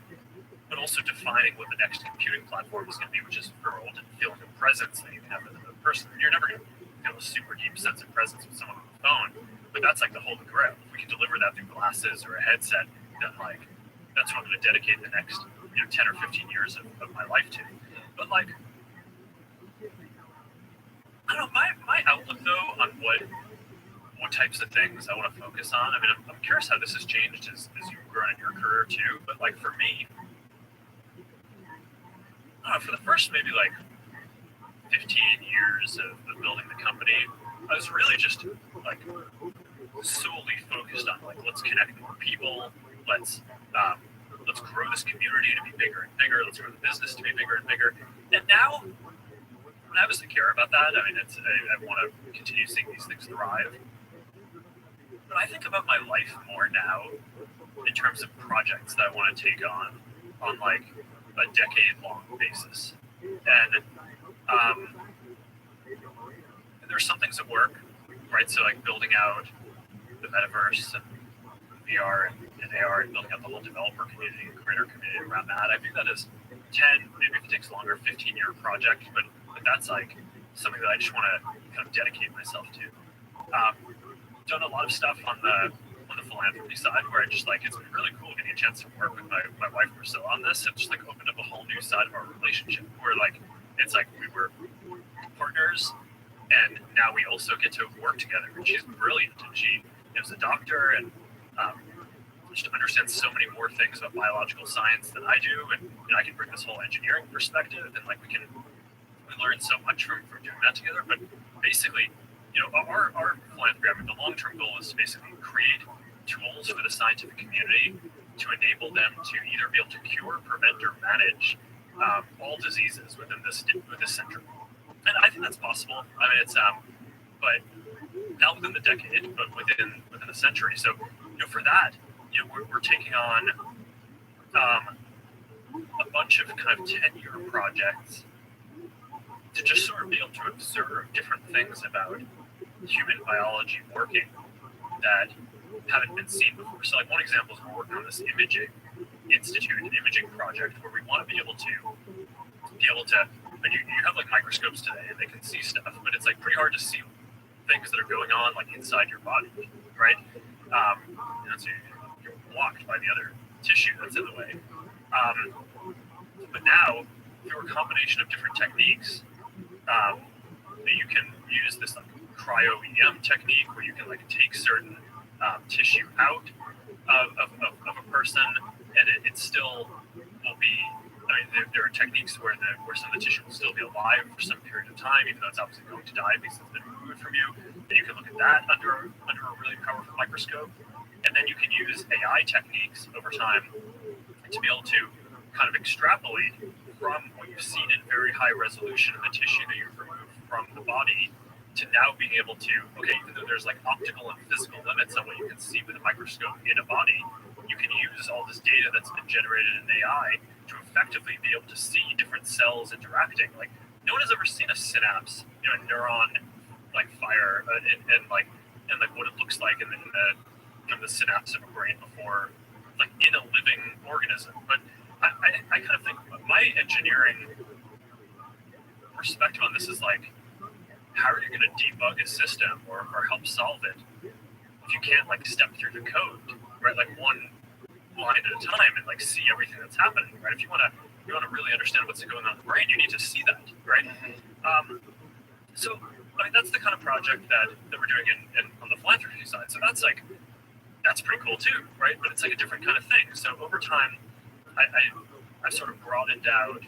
but also defining what the next computing platform is going to be, which is world and feeling a presence that you can have with another person. You're never going to feel a super deep sense of presence with someone on the phone, but that's like the holy grail. If we can deliver that through glasses or a headset, then that's what I'm going to dedicate the next 10 or 15 years of my life to. But I don't know, my outlook though on what types of things I want to focus on. I mean, I'm curious how this has changed as you've grown in your career too. But for me, for the first maybe 15 years of building the company, I was really just solely focused on let's connect more people, let's grow this community to be bigger and bigger, let's grow the business to be bigger and bigger. And now, I obviously care about that. I mean, I want to continue seeing these things thrive. But I think about my life more now in terms of projects that I want to take on a decade-long basis. And there's some things at work, right? So building out the metaverse and VR and AR and building out the whole developer community and creator community around that. I view that as 10, maybe if it takes longer, 15-year project, but that's something that I just want to kind of dedicate myself to. Done a lot of stuff on the philanthropy side where I just it's been really cool getting a chance to work with my wife Priscilla on this. It just opened up a whole new side of our relationship where it's we were partners, and now we also get to work together. And she's brilliant, and she is a doctor and just understands so many more things about biological science than I do, and I can bring this whole engineering perspective, and we learn so much from doing that together. But basically, our philanthropy, I mean, the long-term goal is to basically create tools for the scientific community to enable them to either be able to cure, prevent, or manage all diseases within this center. And I think that's possible. I mean, it's but not within the decade, but within a century. So, for that, we're taking on a bunch of kind of 10-year projects to just sort of be able to observe different things about human biology working that haven't been seen before. So, like, one example is we're working on this imaging institute, an imaging project where we want to be able to, and you have like microscopes today and they can see stuff, but it's like pretty hard to see things that are going on like inside your body, right? So you're blocked by the other tissue that's in the way. But now, through a combination of different techniques, you can use this like cryo-EM technique where you can like take certain tissue out of a person, and it still will be. I mean, there are techniques where some of the tissue will still be alive for some period of time, even though it's obviously going to die because it's been removed from you. And you can look at that under a really powerful microscope, and then you can use AI techniques over time to be able to kind of extrapolate from what you've seen in very high resolution of the tissue that you've removed from the body to now being able to, okay, even though there's like optical and physical limits on what you can see with a microscope in a body, you can use all this data that's been generated in AI to effectively be able to see different cells interacting. Like, no one has ever seen a synapse, a neuron like fire and what it looks like in the synapse of a brain before, like in a living organism. But I kind of think my engineering perspective on this is like, how are you going to debug a system or help solve it if you can't like step through the code, right? Like one line at a time and like see everything that's happening, right? If you want to really understand what's going on in the brain, you need to see that, right? So I mean, that's the kind of project that we're doing in on the philanthropy side. So that's pretty cool too, right? But it's like a different kind of thing. So over time, I sort of broadened out.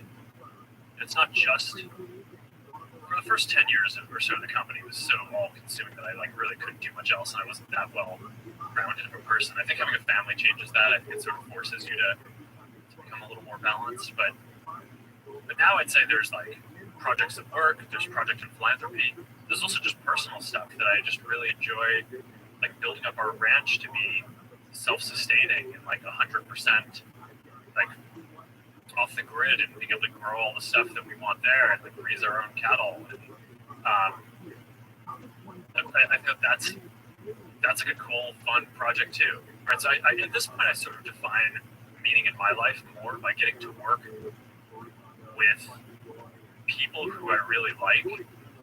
It's not just for the first 10 years or so, the company was so all-consuming that I like really couldn't do much else, and I wasn't that well-rounded of a person. I think having a family changes that. I think it sort of forces you to become a little more balanced. But now I'd say there's like projects at work, there's project in philanthropy. There's also just personal stuff that I just really enjoy, like building up our ranch to be self-sustaining and like 100% like off the grid and being able to grow all the stuff that we want there and like raise our own cattle. And I think that's like a cool, fun project too. Right. So I at this point I sort of define meaning in my life more by getting to work with people who I really like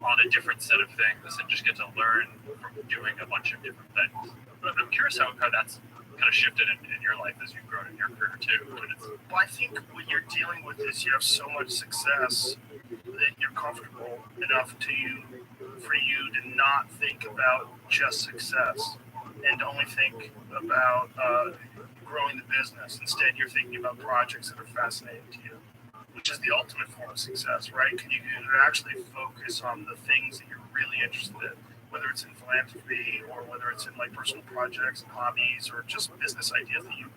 on a different set of things and just get to learn from doing a bunch of different things. But I'm curious how that's kind of shifted in your life as you've grown in your career too. Well, I think what you're dealing with is you have so much success that you're comfortable enough for you to not think about just success and only think about growing the business. Instead, you're thinking about projects that are fascinating to you, which is the ultimate form of success, right? Can you actually focus on the things that you're really interested in, whether it's in philanthropy or whether it's in like personal projects and hobbies or just business ideas that you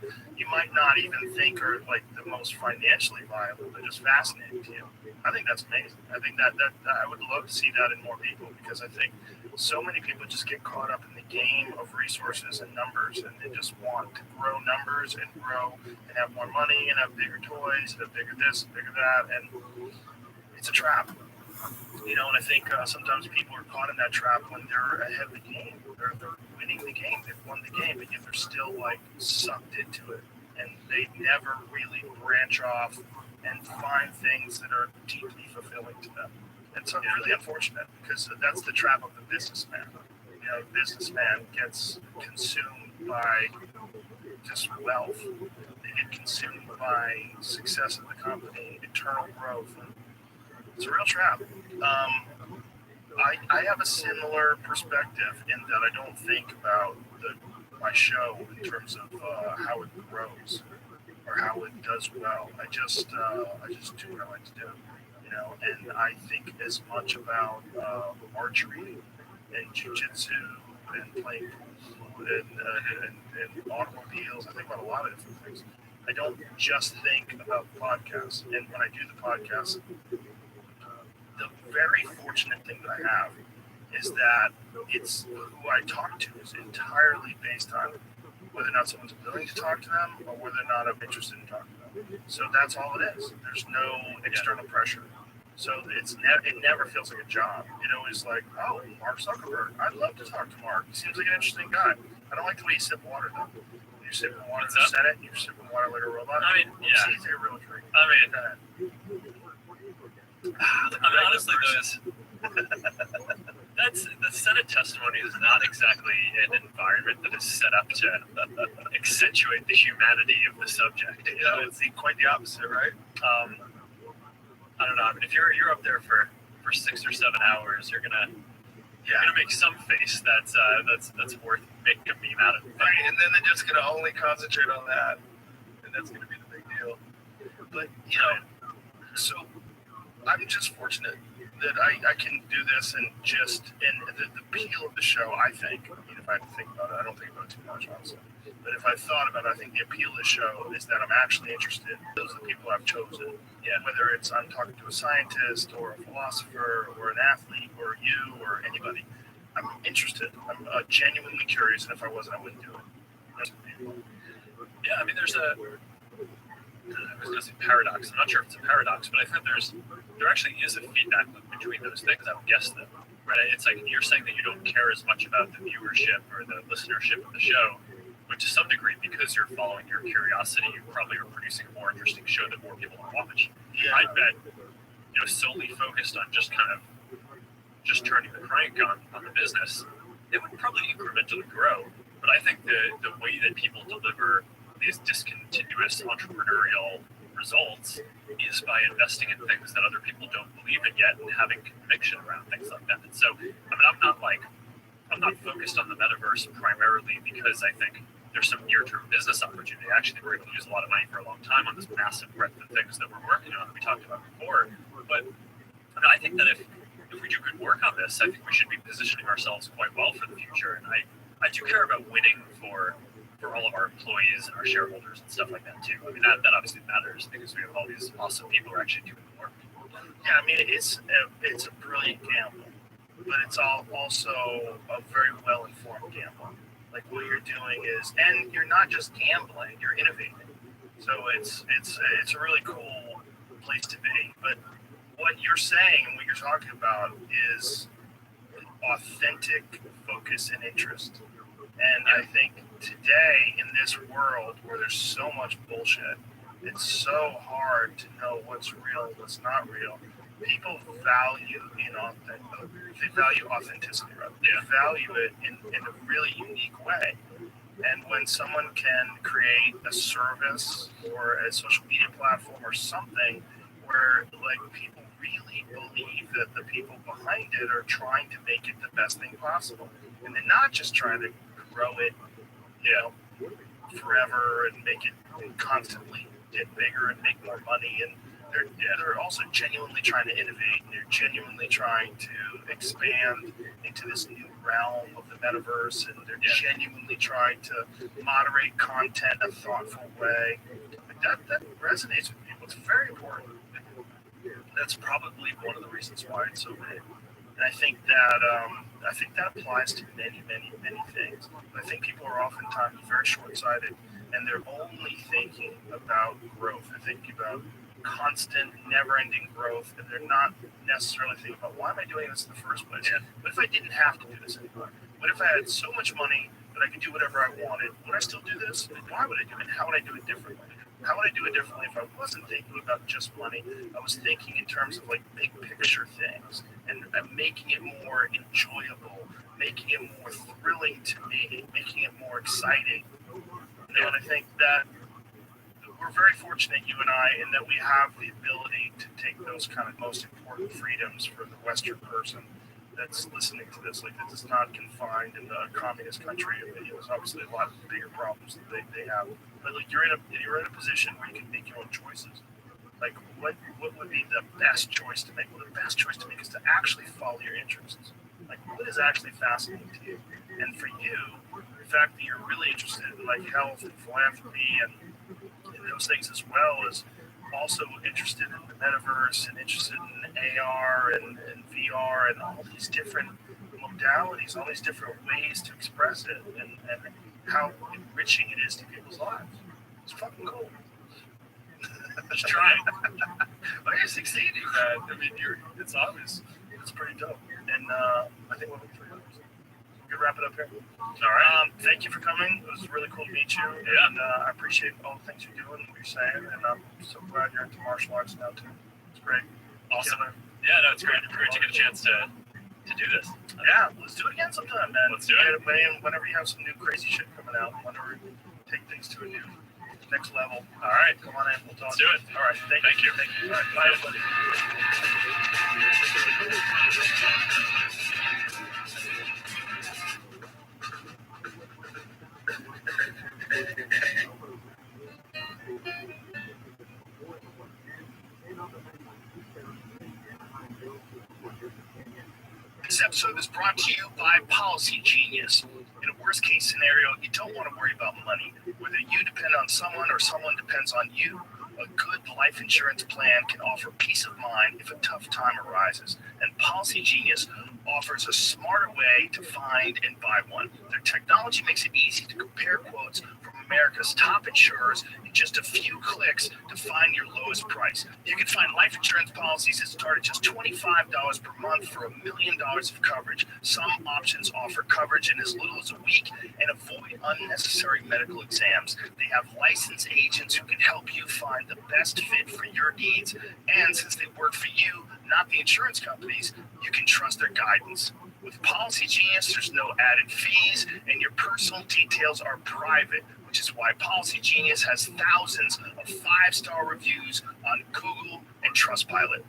might not even think are like the most financially viable, but just fascinating to you. I think that's amazing. I think that I would love to see that in more people, because I think so many people just get caught up in the game of resources and numbers, and they just want to grow numbers and grow and have more money and have bigger toys and have bigger this and bigger that, and it's a trap. And I think sometimes people are caught in that trap when they're ahead of the game. They're winning the game. They've won the game, but yet they're still like sucked into it, and they never really branch off and find things that are deeply fulfilling to them. It's really unfortunate, because that's the trap of the businessman. The businessman gets consumed by just wealth. They get consumed by success of the company, internal growth. It's a real trap. I have a similar perspective in that I don't think about my show in terms of how it grows or how it does well. I just do what I like to do, and I think as much about archery and jiu-jitsu and playing pool and automobiles. I think about a lot of different things. I don't just think about the podcast. And when I do the podcast, the very fortunate thing that I have is that it's who I talk to is entirely based on whether or not someone's willing to talk to them or whether or not I'm interested in talking to them. So that's all it is. There's no external pressure. So it never feels like a job. It always like, oh, Mark Zuckerberg. I'd love to talk to Mark. He seems like an interesting guy. I don't like the way you sip water though. You're sipping water in the Senate. You're sipping water like a robot. I mean, yeah. See, they're real drink. Honestly, that's the Senate testimony is not exactly an environment that is set up to accentuate the humanity of the subject. You know, It's quite the opposite, right? I don't know. I mean, if you're up there for 6 or 7 hours, you're gonna make some face that's worth making a meme out of. Right, and then they're just gonna only concentrate on that, and that's gonna be the big deal. But so I'm just fortunate that I can do this and the appeal of the show. I think, if I have to think about it, I don't think about it too much, honestly. But if I thought about it, I think the appeal of the show is that I'm actually interested. Those are the people I've chosen. Yeah, whether it's I'm talking to a scientist or a philosopher or an athlete or you or anybody, I'm interested. I'm genuinely curious, and if I wasn't, I wouldn't do it. Yeah, I mean, there's I was going to say paradox. I'm not sure if it's a paradox, but I think there actually is a feedback loop between those things. I would guess them, right? It's like you're saying that you don't care as much about the viewership or the listenership of the show, but to some degree, because you're following your curiosity, you probably are producing a more interesting show that more people will watch. Yeah. I bet, solely focused on just turning the crank on the business, it would probably incrementally grow. But I think the way that people deliver these discontinuous entrepreneurial results is by investing in things that other people don't believe in yet and having conviction around things like that. And so, I mean, I'm not focused on the metaverse primarily because I think there's some near-term business opportunity. Actually, we're able to use a lot of money for a long time on this massive breadth of things that we're working on that we talked about before. But I think that if we do good work on this, I think we should be positioning ourselves quite well for the future. And I do care about winning for all of our employees and our shareholders and stuff like that too. I mean, that obviously matters because we have all these awesome people who are actually doing the work. Yeah, I mean, it's a brilliant gamble, but it's also a very well-informed gamble. Like what you're doing is, and you're not just gambling, you're innovating. So it's a really cool place to be. But what you're saying and what you're talking about is authentic focus and interest. And I think today in this world where there's so much bullshit, it's so hard to know what's real and what's not real. People value they value authenticity, rather. They value it in a really unique way. And when someone can create a service or a social media platform or something where like people really believe that the people behind it are trying to make it the best thing possible, and they're not just trying to grow it, forever and make it constantly get bigger and make more money, and they're also genuinely trying to innovate, and they're genuinely trying to expand into this new realm of the metaverse, and they're genuinely trying to moderate content in a thoughtful way. That resonates with people. It's very important. That's probably one of the reasons why it's so big. And I think that applies to many, many, many things. I think people are oftentimes very short-sighted, and they're only thinking about growth. They're thinking about constant, never-ending growth, and they're not necessarily thinking about why am I doing this in the first place? What if I didn't have to do this anymore? What if I had so much money that I could do whatever I wanted? Would I still do this? Why would I do it? How would I do it differently? How would I do it differently if I wasn't thinking about just money? I was thinking in terms of like big picture things and making it more enjoyable, making it more thrilling to me, making it more exciting. And I think that we're very fortunate, you and I, in that we have the ability to take those kind of most important freedoms for the Western person that's listening to this. Like, this is not confined in a communist country. There's obviously a lot of bigger problems that they have. But like, you're in a position where you can make your own choices. Like, what would be the best choice to make? Well, the best choice to make is to actually follow your interests. Like, what is actually fascinating to you? And for you, the fact that you're really interested in like health and philanthropy and those things, as well as also interested in the metaverse and interested in AR and VR and all these different modalities, all these different ways to express it, and how enriching it is to people's lives. It's fucking cool. Just trying. But you're succeeding. I mean, it's obvious. It's pretty dope. And I think we'll be 3 hours. We can wrap it up here. All right. Thank you for coming. It was really cool to meet you. Yeah. And I appreciate all the things you're doing and what you're saying. And I'm so glad you're into martial arts now, too. It's great. Awesome. Together. Yeah, no, it's great. Great to get a chance to do this. Yeah, let's do it again sometime, man. Let's do it. Whenever you have some new crazy shit coming out, whenever you take things to a new next level. All right. Come on in. We'll talk. Let's do it. All right. Thank you. you. All right. Bye, everybody. This episode is brought to you by Policy Genius. In a worst case scenario, you don't want to worry about money. Whether you depend on someone or someone depends on you, a good life insurance plan can offer peace of mind if a tough time arises. And Policy Genius offers a smarter way to find and buy one. Their technology makes it easy to compare quotes from America's top insurers in just a few clicks to find your lowest price. You can find life insurance policies that start at just $25 per month for $1 million of coverage. Some options offer coverage in as little as a week and avoid unnecessary medical exams. They have licensed agents who can help you find the best fit for your needs. And since they work for you, not the insurance companies, you can trust their guidance. With Policy Genius, there's no added fees, and your personal details are private, which is why Policy Genius has thousands of 5-star reviews on Google and Trustpilot.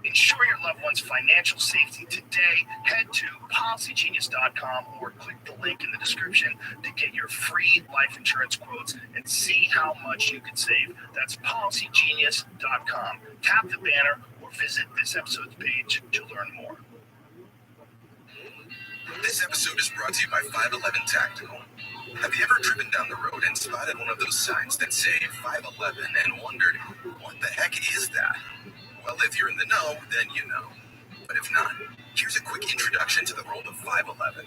Ensure your loved one's financial safety today. Head to policygenius.com or click the link in the description to get your free life insurance quotes and see how much you can save. That's policygenius.com. Tap the banner or visit this episode's page to learn more. This episode is brought to you by 511 Tactical. Have you ever driven down the road and spotted one of those signs that say 511 and wondered, what the heck is that? Well, if you're in the know, then you know. But if not, here's a quick introduction to the world of 511.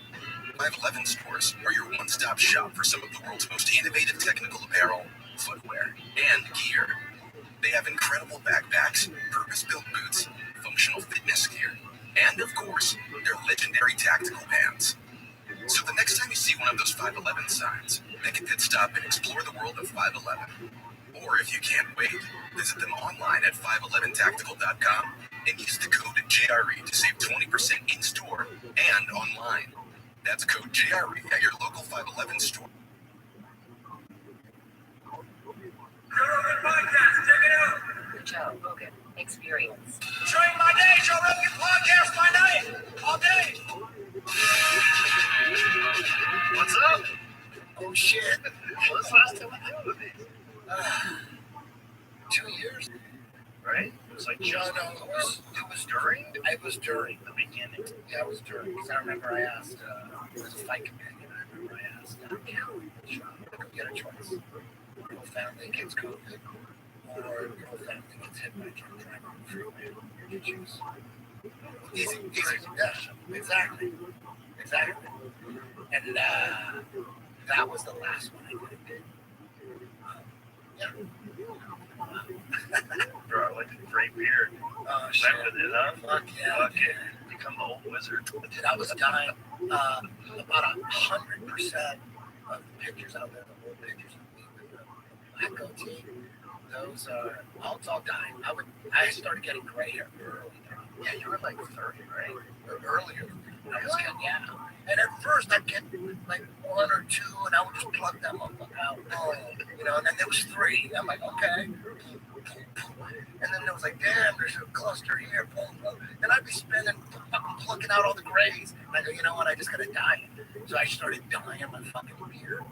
511 stores are your one-stop shop for some of the world's most innovative technical apparel, footwear, and gear. They have incredible backpacks, purpose-built boots, functional fitness gear, and of course, their legendary tactical pants. So the next time you see one of those 511 signs, make a pit stop and explore the world of 511. Or if you can't wait, visit them online at 511tactical.com and use the code JRE to save 20% in-store and online. That's code JRE at your local 511 store. Podcast, check it out. The Joe Rogan Experience. Train my day, Joe Rogan podcast my night, all day. What's up? Oh shit. What's the last time we did these? 2 years? Right? It was like No, it was during? It was during the beginning. Yeah, it was during. Because I remember I asked, it was a fight companion, I remember I asked, get a choice. Your family gets COVID, or your family gets hit by a drunk driver on the freeway. You choose. Easy. Yeah, exactly. And that was the last one I did. Yeah. Bro, I like the gray beard. Oh, shit. Remember this, huh? Fuck yeah. Fuck it. Become the old wizard. Dude, I was dying. About 100% of the pictures out there, the old pictures of me with the black goatee, those are all dying. I started getting gray hair early. Yeah, you were like 30, right? Or earlier. I was getting, yeah. And at first I'd get like 1 or 2 and I would just pluck that motherfucker out. And then there was 3. I'm like, okay. And then there was like, damn, there's a cluster here. And I'd be plucking out all the grays. And I go, you know what, I just gotta dye it. So I started dyeing my fucking beard.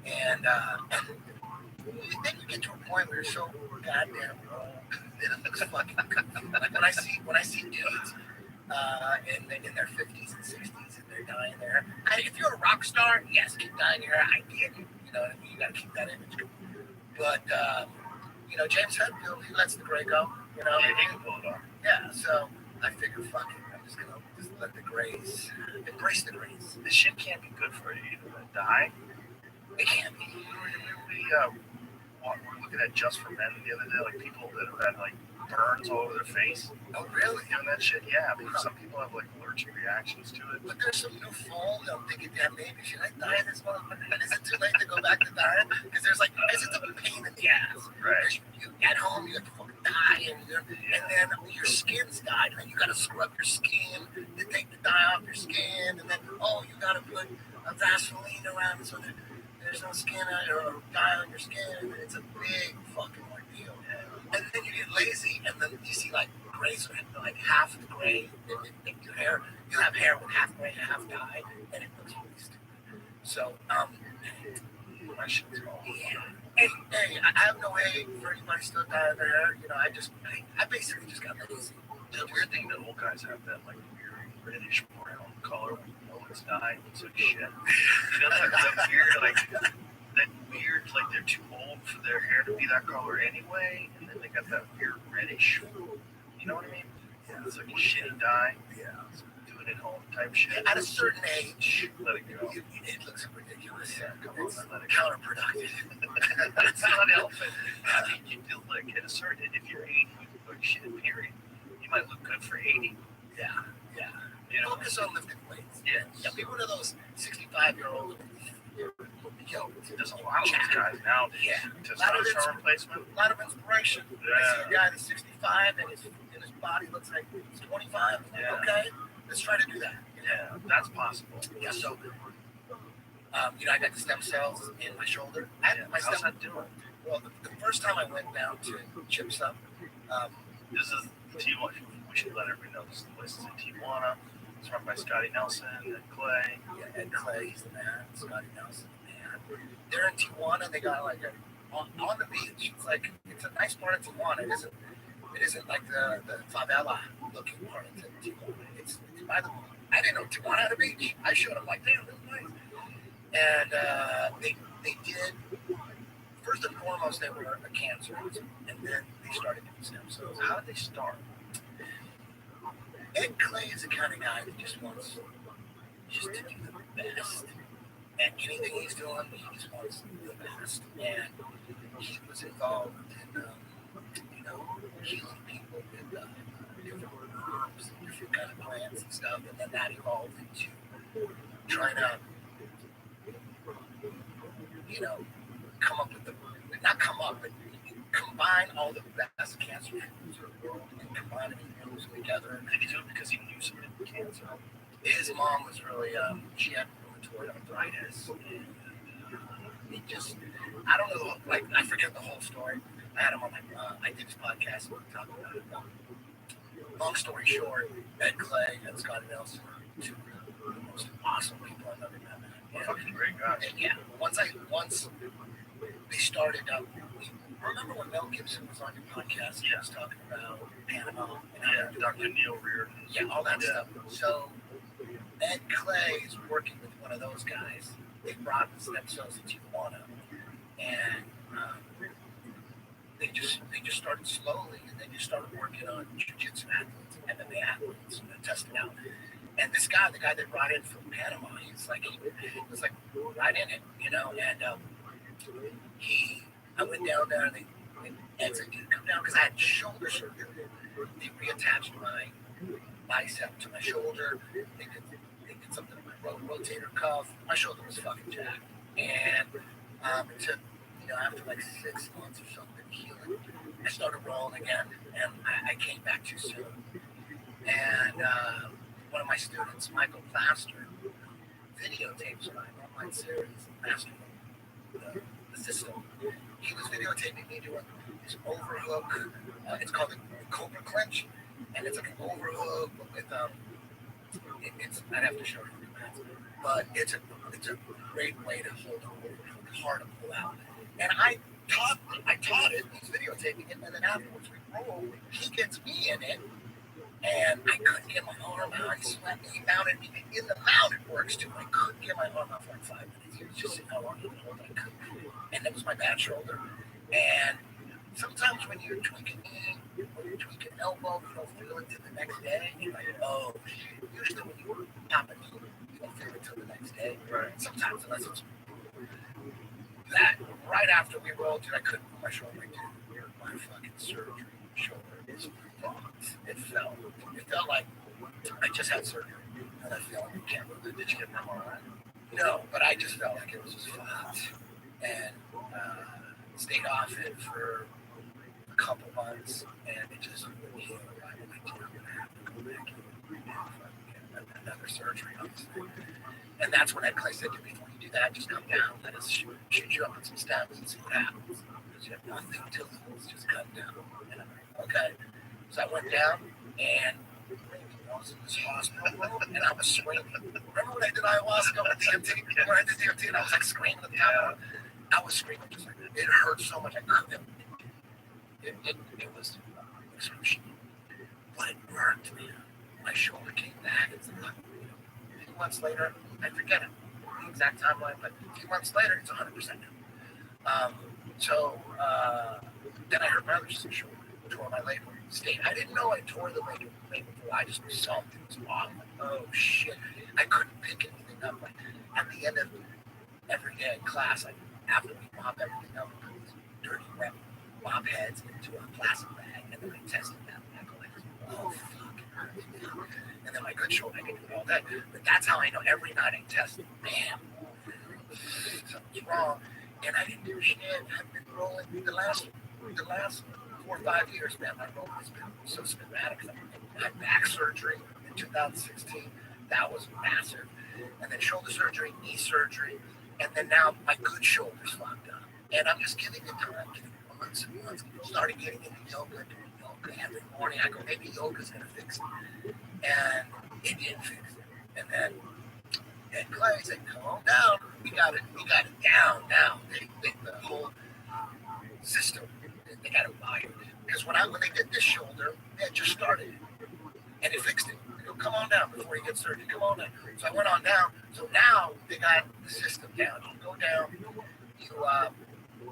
And then you get to a point where you're so goddamn raw that it looks fucking good. Like when I see dudes in their 50s and 60s and they're dyeing their hair. If you're a rock star, yes, keep dyeing your hair. I get it. You know what I mean? You gotta keep that image. But James Hetfield, he lets the gray go. You know, Yeah, he can pull it off. yeah. So I figured, fuck it, I'm just gonna just let the grays, embrace the grays. This shit can't be good for you either. That dye. It can't be. We're looking at Just for Men the other day, like people that have had like burns all over their face. Oh, really? Doing that shit, yeah. Because some people have like allergic reactions to it. But there's some new fall, I'm thinking, damn, maybe should I dye this motherfucker? Is it too late to go back to dyeing? Because there's like, it's a pain in the ass. Right. You at home, you have to fucking dye, and then your skin's dyed, and then you gotta scrub your skin to take the dye off your skin, and then you gotta put a Vaseline around it so that there's no skin or dye on your skin, and it's a big fucking ordeal. And then you get lazy, and then you see like grays, like half of the gray in your hair. You have hair with half gray, half dye, and it looks really stupid. So, My shit's all. yeah. Hey, I have no hate for anybody still dyeing their hair. You know, I basically just got lazy. The weird thing that old guys have that like weird reddish brown color when you know it's dyed. It's like shit. You know that weird like they're too old for their hair to be that color anyway, and then they got that weird reddish. You know what I mean? Yeah, it's like a shitty dye. Yeah, do it at home type shit. At a certain age, Let it go. it looks ridiculous. Yeah, come on, let it go. Counterproductive. It's not helping. I mean, you do look at a certain. If you're 80, you can look shit. Period. You might look good for 80. Yeah. You know. Focus on lifting weights. Yeah. Be one of those 65-year-old. There's a lot of those guys now. Yeah. Testosterone replacement. A lot of inspiration. I see a guy that's 65 and his body looks like he's 25. Yeah. Okay, let's try to do that. Yeah, that's possible. Yeah. So, I got the stem cells in my shoulder. How's that doing? Well, the first time I went down to Chips Up, This is Tijuana. We should let everybody know this place is in Tijuana. It's run by Scotty Nelson and Clay. yeah, Ed Clay, he's the man. Scotty Nelson, the man. They're in Tijuana. They got like on the beach. It's a nice part of Tijuana. It isn't like the favela looking part of Tijuana. It's by the. I didn't know Tijuana had a beach. I showed them like, damn, this is nice. And they did. First and foremost, they were a cancer, and then they started doing stem cells. How did they start? Ed Clay is the kind of guy that just wants to do the best. And anything he's doing, he just wants the best. And he was involved in, healing people with different herbs and different kind of plants and stuff. And then that evolved into trying to, but combine all the best cancer treatments in the world and combine them and use them together. Did he do it because he knew somebody with cancer? His mom was really, she had rheumatoid arthritis. And he just, I don't know, I forget the whole story. I had him on I did this podcast and we talked about it. Long story short, Ed Clay and Scotty Nelson are two of the most awesome people I've ever met. Fucking great guys. And yeah, once they started, remember when Mel Gibson was on your podcast? He was talking about Panama and Dr. Neil Reardon. Yeah, all that stuff. So Ed Clay is working with one of those guys. They brought the stem cells to Tijuana, and they just started slowly, and they just started working on jiu-jitsu athletes, MMA athletes, and testing out. And this guy, the guy they brought in from Panama, he was like right in it, and I went down there, and Ed said, "Dude, come down," because I had shoulder surgery. They reattached my bicep to my shoulder. They did something to my rotator cuff. My shoulder was fucking jacked. And it took, after like 6 months or something healing, I started rolling again, and I came back too soon. And one of my students, Michael Plaster, videotapes my online series, Mastering the System. He was videotaping me doing this overhook. It's called the Cobra Clinch, and it's like an overhook with I'd have to show you, but it's a great way to hold an overhook, hard to pull out. And I taught it. He's videotaping it, and then afterwards we roll. He gets me in it, and I couldn't get my arm out. He slapped me, he mounted me. In the mount, it works too. I couldn't get my arm out for like 5 minutes. He was just seeing how long he would hold it. And that was my bad shoulder. And sometimes when you're tweaking knee, when you tweak an elbow, you don't feel it till the next day. You're like, oh shit. Usually when you pop a knee, you don't feel it till the next day. Right. Sometimes, unless it's that right after we rolled, dude, I couldn't move my shoulder. Dude, my fucking surgery shoulder is fucked. It felt like I just had surgery. And I feel like I can't move it. Did you get an MRI? No, but I just felt like it was just fucked. And stayed off it for a couple months, and it just wouldn't heal right. And I did not have to go back and get another surgery, obviously. And that's when Ed Clay said to me, before you do that, just come down, let us shoot you up with some stabs and see what happens. Because you have nothing to lose, just come down. And I'm like, okay. So I went down, and I was in this hospital room, and I was screaming. Remember when I did ayahuasca with DMT? When I did DMT, and I was like screaming at the top. I was screaming just like that. It hurt so much I couldn't. It was excruciating. But it worked, man. My shoulder came back. It's like, a few months later, I forget it, the exact timeline, but a few months later, it's 100% now. Then I hurt my other shoulder, tore my labrum. I didn't know I tore the labrum before. I just knew something was off. Like, oh shit. I couldn't pick anything up. Like, at the end of every day in class, after we mop everything up, we put these dirty wet mop heads into a plastic bag, and then I tested them. And I go like, oh fuck. And then my good shoulder, I can do it all day. But that's how I know every night I test it. Bam. Something's wrong. And I didn't do shit. I've been rolling the last 4 or 5 years, man. My rolling has been so sporadic. I had back surgery in 2016. That was massive. And then shoulder surgery, knee surgery. And then now my good shoulder's fucked up. And I'm just giving it time, giving it months and months. Started getting into yoga, doing yoga every morning. I go, maybe yoga's gonna fix it. And it didn't fix it. And then Ed Clay said, calm down. We got it down now. The whole system, they got it wired. Because when they did this shoulder, they had just started it. And it fixed it. They go, come on down before you get surgery. Come on down. So I went on down. So now they got the system down. You go down.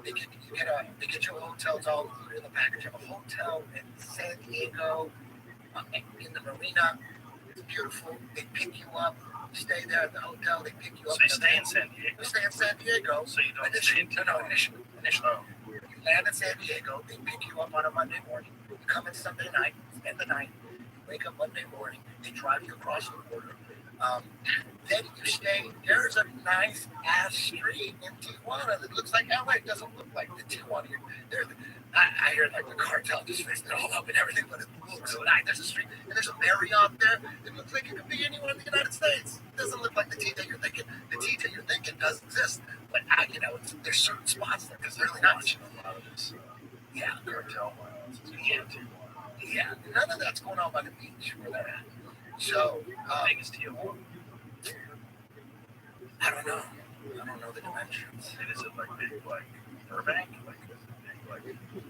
They get you a hotel. It's all included in the package. You have a hotel in San Diego, in the marina. It's beautiful. They pick you up. You stay there at the hotel. They pick you up. So you stay in San Diego? You stay in San Diego. So you don't stay in initially. You land in San Diego. They pick you up on a Monday morning. You come in Sunday night. Spend the night. You wake up Monday morning. They drive you across the border. Then you stay. There's a nice ass street in Tijuana that looks like LA. It doesn't look like the Tijuana. I hear like the cartel just fixed it all up and everything, but it looks so nice. There's a street and there's a Marriott there. It looks like it could be anywhere in the United States. It doesn't look like the T that you're thinking. The T that you're thinking does exist, but there's certain spots there because really not. Yeah, cartel. Yeah, none of that's going on by the beach where they're at. So, big is Tijuana? I don't know the dimensions. And is it like big, like Burbank?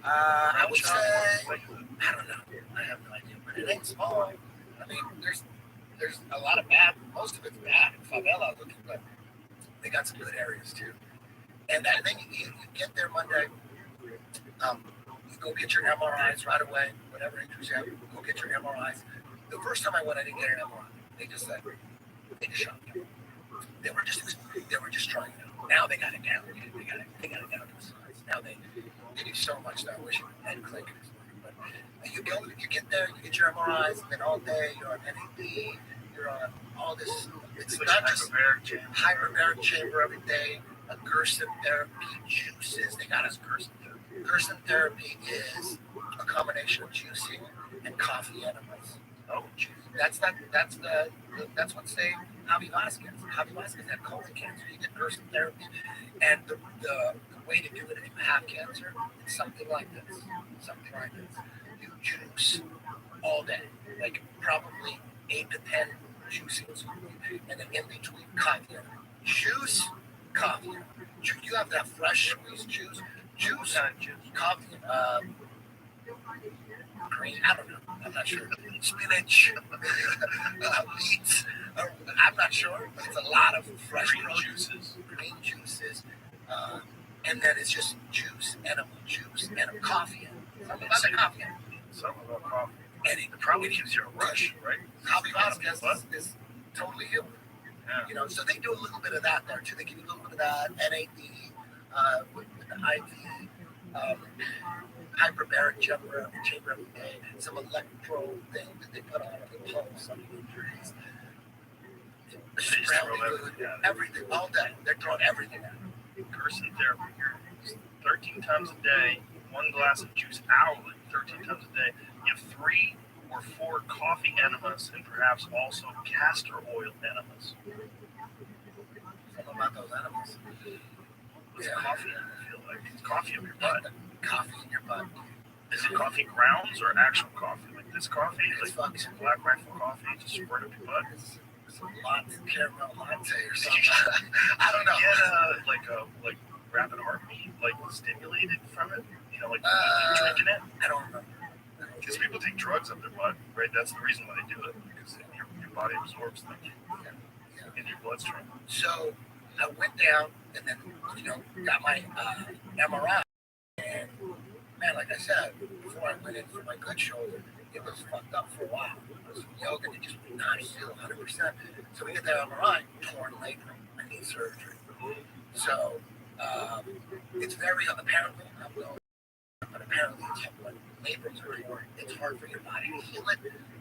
I would say, I don't know. I have no idea, but it ain't small. I mean, there's a lot of bad. Most of it's bad in favela looking, but they got some good areas too. And then you get there Monday. You go get your MRIs right away. Whatever injuries you have, go get your MRIs. The first time I went, I didn't get an MRI. They just shot me. They were just trying it out. Now they got it down. They got it down to the size. Now they do so much that I wish Ed Clay could explain. But you get there, you get your MRIs, and then all day you're on NAD, you're on all this. It's not just hyperbaric chamber every day. A Gerson therapy, juices. They got us Gerson therapy. Gerson therapy is a combination of juicing and coffee enemas. Oh, juice. That's what saved Javi Vasquez. Javi Vasquez had colon cancer. You get Gerson therapy, and the way to do it if you have cancer is something like this. You juice all day, like probably 8 to 10 juicings, and then in between coffee. Juice, coffee. You have to have fresh squeezed juice, coffee, green. I don't know. I'm not sure. Spinach, beets. I'm not sure, but it's a lot of fresh green juices, and then it's just juice, edible coffee. Something about the coffee. So it gives you a rush. right? Hobby bottom is totally human. Yeah. You know, so they do a little bit of that there too. They give you a little bit of that NAD with the IV, hyperbaric chamber every day, some electrode thing that they put on the pulse on the injuries. Everything all day. They're throwing everything at you. Person therapy here. 13 times a day, 1 glass of juice hourly, 13 times a day. You have 3 or 4 coffee enemas and perhaps also castor oil enemas. Something about those animals. What's coffee enema feel like? It's coffee up your butt. Coffee in your butt. Is it coffee grounds or actual coffee? Like this coffee, It's like fucking Black Rifle coffee, just squirt up your butt? some latte, caramel latte or something. I don't know. Get like rapid heartbeat, like stimulated from it? You know, like drinking it? I don't remember. Because people take drugs up their butt, right? That's the reason why they do it, because your body absorbs them in your bloodstream. So I went down and then, got my MRI. And man, like I said, before I went in for my good shoulder, it was fucked up for a while. I was yoga and it just would not heal 100%. So we get that MRI, torn labrum. I need surgery. So it's very apparently, but apparently it's when labrums are torn, it's hard for your body to heal it.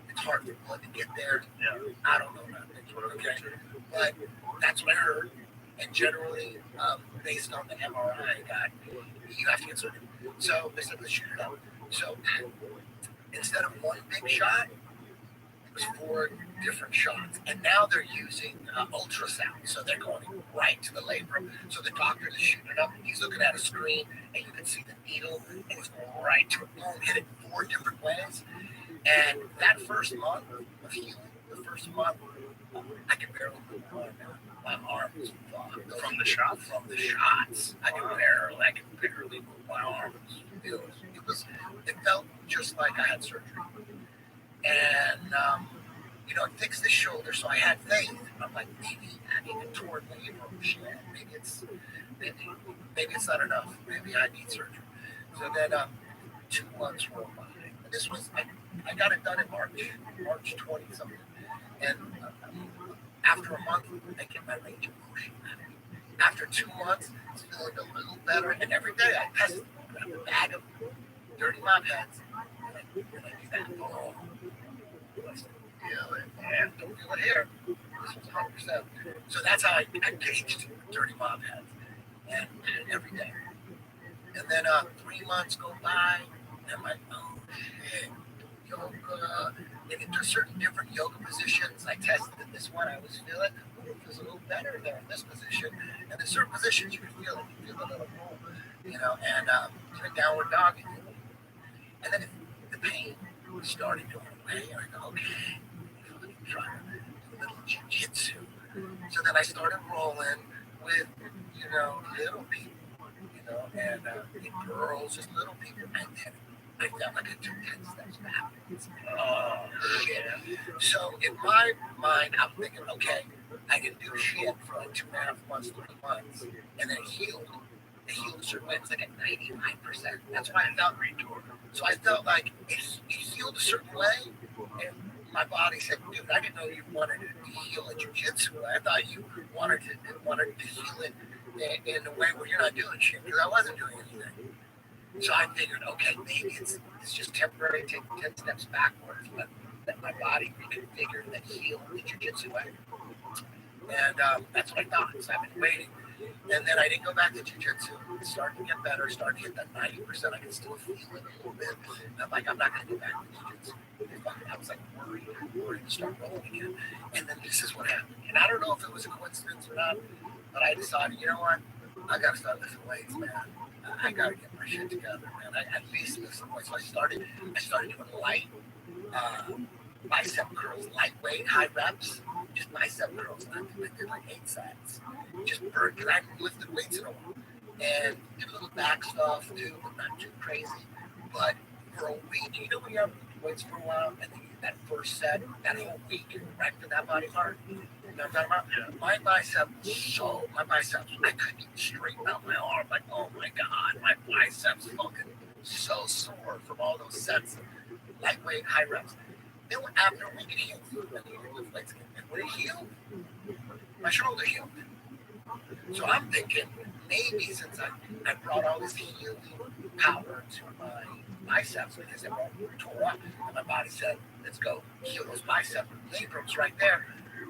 It's hard for blood to get there. Yeah. I don't know nothing. Okay. But that's what I heard. And generally, based on the MRI I got, you have to get surgery. So they said, let's shoot it up. So instead of one big shot, it was 4 different shots. And now they're using ultrasound. So they're going right to the labrum. So the doctor is shooting it up. He's looking at a screen, and you can see the needle, and it's going right to it. Boom, hit it 4 different ways. And that first month of healing, I can barely move my arm now. My arm was fucked. From the shot? From the shots. I can barely move my arm. It felt just like I had surgery. And, it fixed the shoulder, so I had faith. I'm like, maybe I need a torn labrum shit. Maybe it's not enough. Maybe I need surgery. So then 2 months rolled by. This was, I got it done in March 20 something. And after a month, I get my range of motion. After 2 months, it's feeling a little better. And every day I test it. I grab a bag of dirty mop heads. And I do that. Oh, feel it. And don't feel it here. This was 100%. So that's how I gauged dirty mop heads. And every day. And then 3 months go by. And I'm like, oh shit, yoga. And there's certain different yoga positions. I tested in this one, I was feeling it feels a little better there in this position. And in certain positions you can feel it, you feel a little more, and even downward dog. And then the pain started going away. And I go, okay, I'm trying to do a little jiu-jitsu. So then I started rolling with, little people, and girls, just little people. And then I felt like I took 10 steps backwards. Oh, shit. So in my mind, I'm thinking, okay, I can do shit for like 2.5 months, 3 months, and then it healed. It healed a certain way. It's like at 99%. That's why I felt retort. So I felt like it healed a certain way, and my body said, dude, I didn't know you wanted to heal in jiu-jitsu. I thought you wanted to heal it in a way where you're not doing shit, because I wasn't doing anything. So I figured, okay, maybe it's just temporary, take 10 steps backwards, but let my body reconfigure and heal the jiu-jitsu way. And that's what I thought, so I've been waiting. And then I didn't go back to jiu-jitsu. It started to get better, started to hit that 90%. I can still feel it a little bit. And I'm like, I'm not going to go back to jiu-jitsu. I was like worried to start rolling again. And then this is what happened. And I don't know if it was a coincidence or not, but I decided, you know what? I got to start lifting weights, man. I got to get my shit together, man. I at least lift some weights. So I started doing light bicep curls, lightweight, high reps, just bicep curls. And I did like 8 sets. Just burn, because I haven't lifted weights in a while. And did a little back stuff too, but not too crazy. But for a week, when you have weights for a while, and then that first set, that whole week, you're wrecked in that body part. You know what I'm talking about? Yeah. My biceps, I couldn't even straighten out my arm. Like, oh my God, my biceps fucking so sore from all those sets of lightweight, high reps. after a week it healed. And when it healed, my shoulder healed. So I'm thinking maybe since I brought all this healing power to my biceps because they were tore up, and my body said, let's go heal those bicep labrums right there.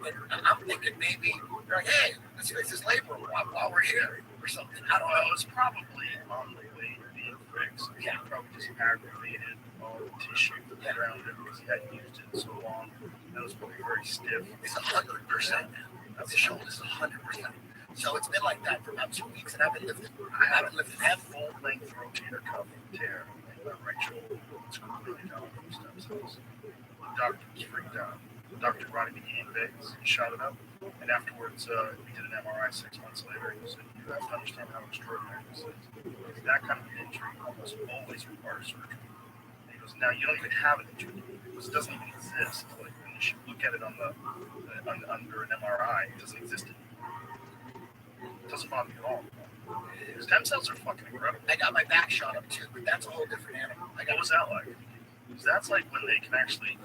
And I'm thinking maybe they're like, hey, let's fix this labrum while we're here or something. I don't know. It's probably on the way to being fixed. Yeah. Probably just aggravated all the tissue around it because he hadn't used it in so long. That was probably very stiff. It's 100%. The shoulder's 100%. So it's been like that for about 2 weeks, and I haven't lifted Have full-length rotator cuff tear in my right shoulder. It's completely down from stem cells. The doctor was freaked out. Dr. Roddy became Vegas. He shot it up, and afterwards we did an MRI 6 months later. He said, "You have to understand how extraordinary this is. Because that kind of an injury almost always requires surgery." And he goes, "Now you don't even have an injury. This doesn't even exist. Like when you should look at it on under an MRI, it doesn't exist anymore. It doesn't bother me at all. Stem cells are fucking incredible." I got my back shot up too, but that's a whole different animal. What was that like? Because that's like when they can actually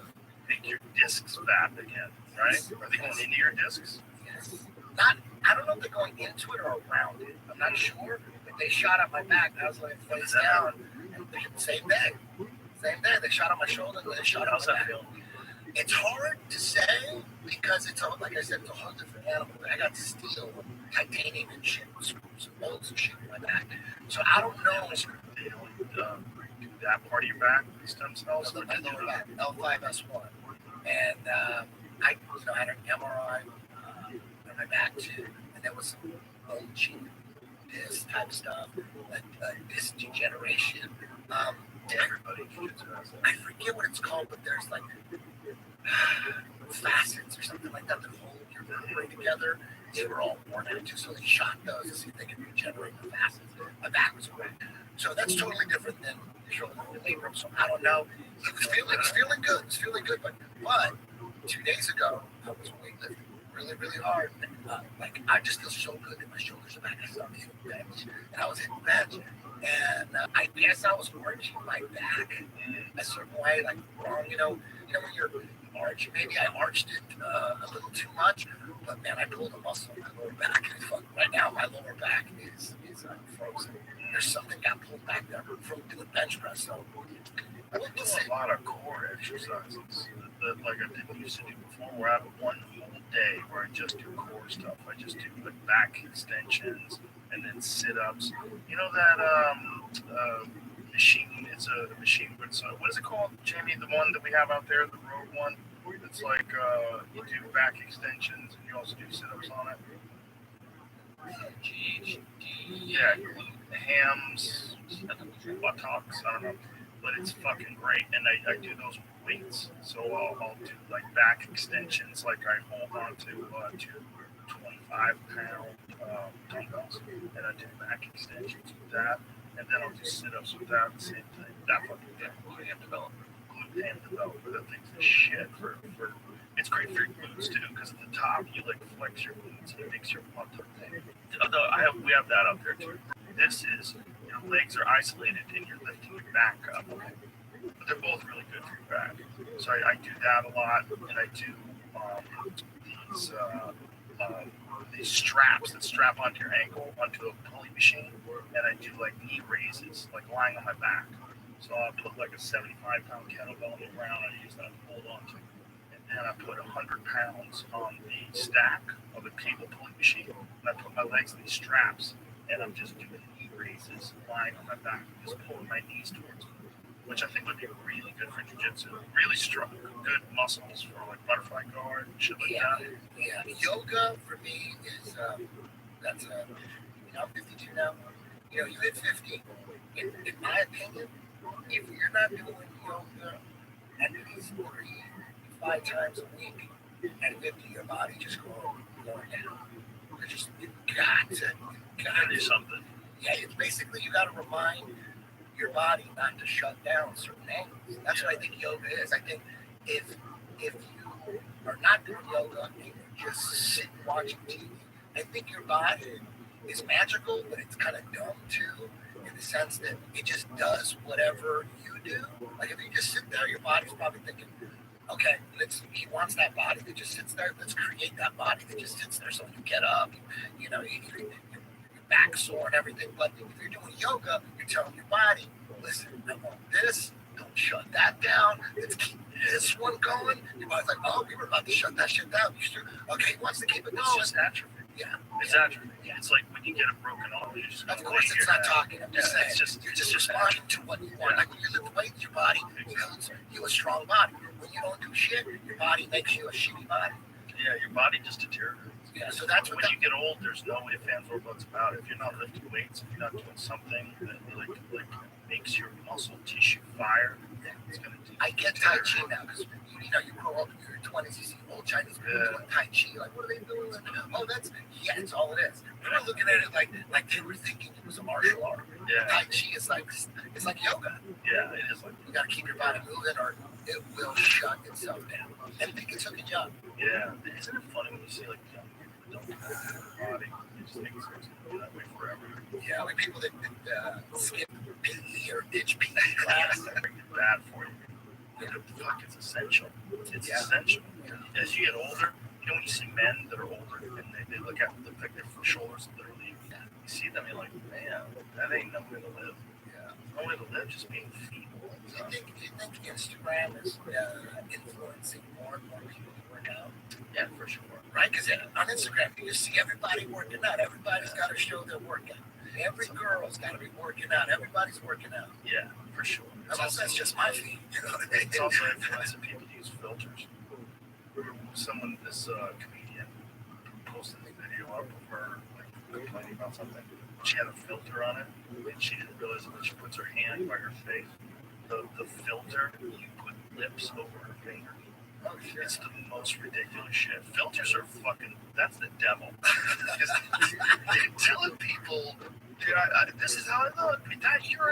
make your discs fat again, right? Are they going into your discs? Yes. I don't know if they're going into it or around it. I'm not sure, but they shot at my back. And I was laying face down. And same day. They shot on my shoulder and they shot on my back. It's hard to say because it's all, like I said, it's a whole different animal. I got steel, titanium and shit, some bolts and shit in my back. So I don't know. They don't do that part of your back, the stem cells? My lower back, L5S1. And I had an MRI on my back too. And there was some bulging disc type stuff, disc degeneration. Everybody gets it. I forget what it's called, but there's like facets or something like that hold your vertebrae together. They were all worn out too, so they shot those to see if they could regenerate the facets. My back was great. So that's totally different than the shoulder labrum. So I don't know. It was feeling good. It's feeling good. But 2 days ago, I was weightlifting really, really hard. And, I just feel so good in my shoulders and back. I started hitting the bench. And I was hitting the bench. And I guess I was arching my back a certain way, like wrong, when you're arching, maybe I arched it a little too much, but man, I pulled a muscle in my lower back. Right now, my lower back is frozen. There's something got pulled back there from doing bench press. So I do a lot of core exercises that like I didn't used to do before, where I have one whole day where I just do core stuff. I just do like back extensions and then sit-ups. You know that machine? It's a machine. What is it called, Jamie? The one that we have out there, the road one. It's like you do back extensions and you also do sit-ups on it. Yeah, glute, hams, buttocks. I don't know, but it's fucking great. And I do those with weights. So I'll do like back extensions. Like I hold on to 25-pound dumbbells, and I do back extensions with that, and then I'll do sit-ups with that. The same thing. That fucking thing. Glute ham developer. That thing's the shit for. It's great for your glutes too, because at the top you like flex your glutes and it makes your butt up thing. We have that up there too. This is your legs are isolated and you're lifting your back up. But they're both really good for your back. So I do that a lot, and I do these straps that strap onto your ankle onto a pulley machine, and I do like knee raises, like lying on my back. So I'll put like a 75-pound kettlebell on the ground. I use that to hold on to. And I put 100 pounds on the stack of the cable pulling machine. And I put my legs in these straps, and I'm just doing knee raises, lying on my back, just pulling my knees towards me, which I think would be really good for jiu-jitsu. Really strong, good muscles for like butterfly guard and shit like that. Yeah, yoga for me is that's I'm 52 now. You hit 50. In my opinion, if you're not doing yoga at least 3-5 times a week, and 50, your body just going down. You got to do something. Yeah, it's basically you got to remind your body not to shut down certain angles. That's what I think yoga is. I think if you are not doing yoga and you're just sitting watching TV, I think your body is magical, but it's kind of dumb too, in the sense that it just does whatever you do. Like if you just sit there, your body's probably thinking, Okay, he wants that body that just sits there. Let's create that body that just sits there. So when you get up, your back sore and everything. But if you're doing yoga, you're telling your body, listen, I want this. Don't shut that down. Let's keep this one going. Your body's like, oh, we were about to shut that shit down. Okay, he wants to keep it going. It's just atrophy. Yeah. It's atrophy. Yeah. It's like when you get a broken arm, you just of course it's not talking. I'm just saying. You're just responding to what you want. Like when you lift weights, your body builds you a strong body. When you don't do shit, your body makes you a shitty body. Yeah, your body just deteriorates. Yeah, so that's what when you get old, there's no ifs, ands, or buts about it. If you're not lifting weights, if you're not doing something that like makes your muscle tissue fire, it's gonna do. I get Tai Chi now because you grow up in your 20s, you see old Chinese people doing Tai Chi. Like, what are they doing? Oh, it's all it is. We were looking at it like they were thinking it was a martial art. Yeah. Tai Chi is it's like yoga. Yeah, it is like. You got to keep your body moving, or it will shut itself down. And think it's a good job. Yeah, isn't it funny when you see like young people that don't move their body? You just think it's going to be that way forever. Yeah, like people that skip PE or ditch PE class. It's bad for you. Fuck, it's essential. It's essential. Yeah. As you get older, when you see men that are older and they look at like their shoulders literally, you see them, you're like, man, that ain't no way to live. Yeah, no way to live, just being feeble. Do you think Instagram is influencing more and more people to work out? Yeah, for sure. Right? Because on Instagram, you just see everybody working out. Everybody's got to show their workout. Every girl's got to be working out. Everybody's working out. Yeah, for sure. That's just my feed. You know what I mean? It's also influencing people to use filters. This comedian posted a video up of her complaining about something. She had a filter on it, and she didn't realize that when she puts her hand by her face, the filter, you put lips over her finger. Oh shit! It's the most ridiculous shit. Filters are that's the devil. They're telling people, dude, this is how I look.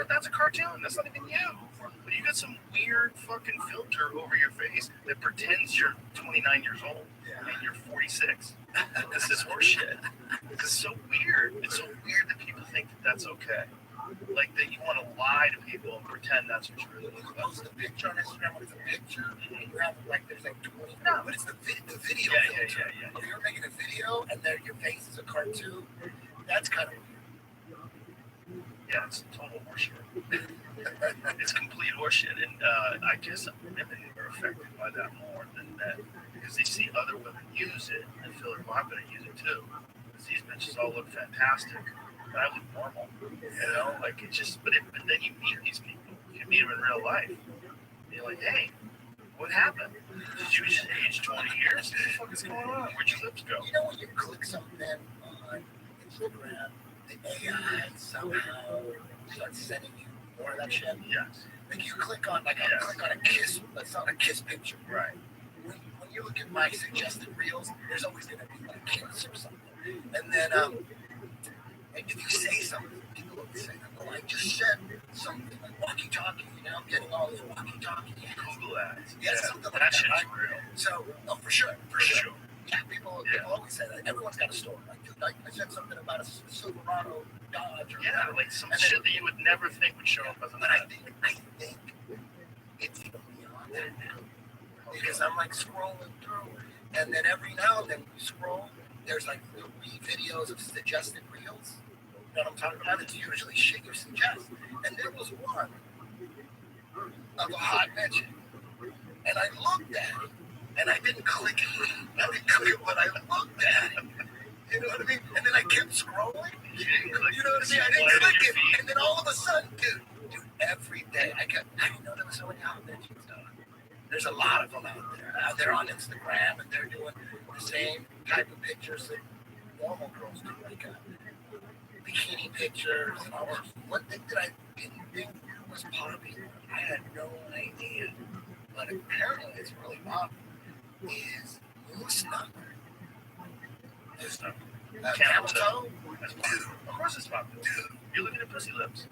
That's a cartoon. That's not even you. But you got some weird fucking filter over your face that pretends you're 29 years old and you're 46. This is horseshit. This is so weird. It's so weird that people think that that's okay. Like that you want to lie to people and pretend that's what you really look like. Post a picture on Instagram with a picture. You have there's 20. No, but it's the video filter. Yeah. If you're making a video and then your face is a cartoon, that's kind of weird. Yeah, it's total horseshit. It's complete horseshit, and I guess women are affected by that more than men because they see other women use it and feel like, well, I'm going to use it too. Because these bitches all look fantastic, and I look normal. You know, like it's just. But then you meet these people. You meet them in real life. And you're like, hey, what happened? Did you just age 20 years? What the fuck is going on? Where'd your lips go? You know when you click something on Instagram, the AI somehow starts sending you more of that shit. Yes. Like you click on click on a kiss, it's not a kiss picture. Right. When you look at my suggested reels, there's always gonna be like kiss or something. And then if you say something, people will say, oh, I just said something like walkie-talkie, I'm getting all these walkie-talkie. Google ads. Yeah, something like that. That Shit's right? real. So, for sure. Yeah, people always say that. Everyone's got a story. Like I said something about a Silverado Dodge or whatever. Like some shit that you would never think would show up as an ad. I think it's even beyond that now. Because I'm scrolling through, and then every now and then you scroll, there's 3 videos of suggested reels. You know what I'm talking about? It's usually shit you suggest. And there was one of a hot mention, and I looked at it. And I didn't click it. But I looked at it. You know what I mean? And then I kept scrolling. You know what I mean? I didn't click it. And then all of a sudden, dude, every day I didn't know there was so many hot mentions, dog. There's a lot of them out there. They're on Instagram and they're doing the same type of pictures that normal girls do, like bikini pictures and all that. One thing that I didn't think was popular, I had no idea, but apparently it's really popular. Is moose number. Camel toe? Of course it's popular. You're looking at pussy lips.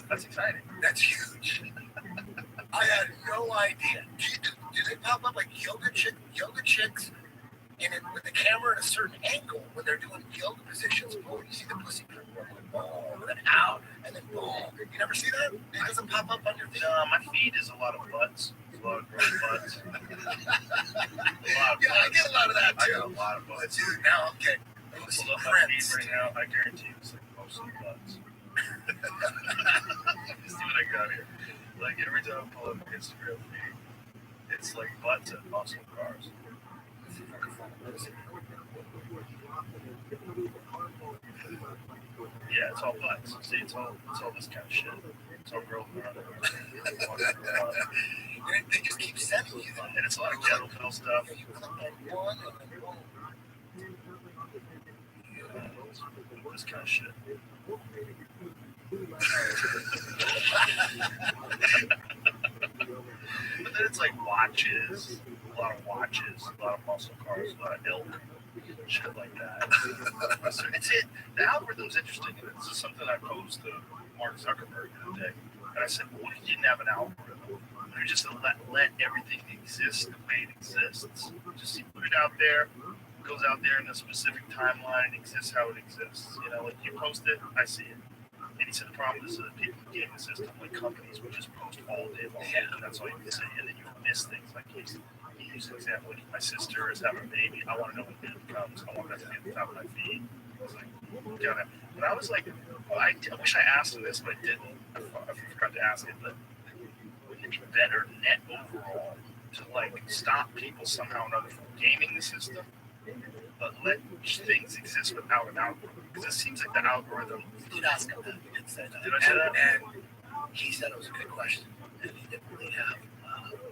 That's exciting. That's huge. I had no idea. Do they pop up like yoga chicks and with the camera at a certain angle when they're doing yoga positions? Boom, you see the pussy boom, and then out, and then boom. You never see that? It doesn't pop up on your feed? No, my feed is a lot of butts. blood, butts. A lot of Yeah, I get a lot of that I too. got a lot of But butts. dude, now I'm getting Pull up my feed right now. I guarantee it's like mostly butts. Let's see what I got here. Like every time I pull up my Instagram feed, it's like butts and muscle cars. Yeah, it's all butts. See, it's all this kind of shit. It's all girls around They just keep sending you that. and it's a lot of kettlebell stuff. You click on one and then boom. This kind of shit. But then it's like watches, a lot of muscle cars, a lot of elk, shit like that. So it's it. The algorithm's interesting. This is something I posed to Mark Zuckerberg the other day, and I said, "What if you didn't have an algorithm? You just let everything exist the way it exists. Just you put it out there." Goes out there in a specific timeline, exists how it exists. You know, like you post it, I see it. And he said the problem is that people in the gaming system, like companies, would just post all day long, and that's all you can see. And then you miss things. Like he used an example, like my sister is having a baby. I want to know when the baby comes. I want that to be at the top of my feed. I was like, got it. But I was like, well, I wish I asked him this, but I didn't. I forgot to ask it. But wouldn't it be better net overall to like stop people somehow or another from gaming the system? But let things exist without an algorithm. Because it seems like the algorithm. You did ask him that. You did say that. Did I say that? And he said it was a good question. And he didn't really have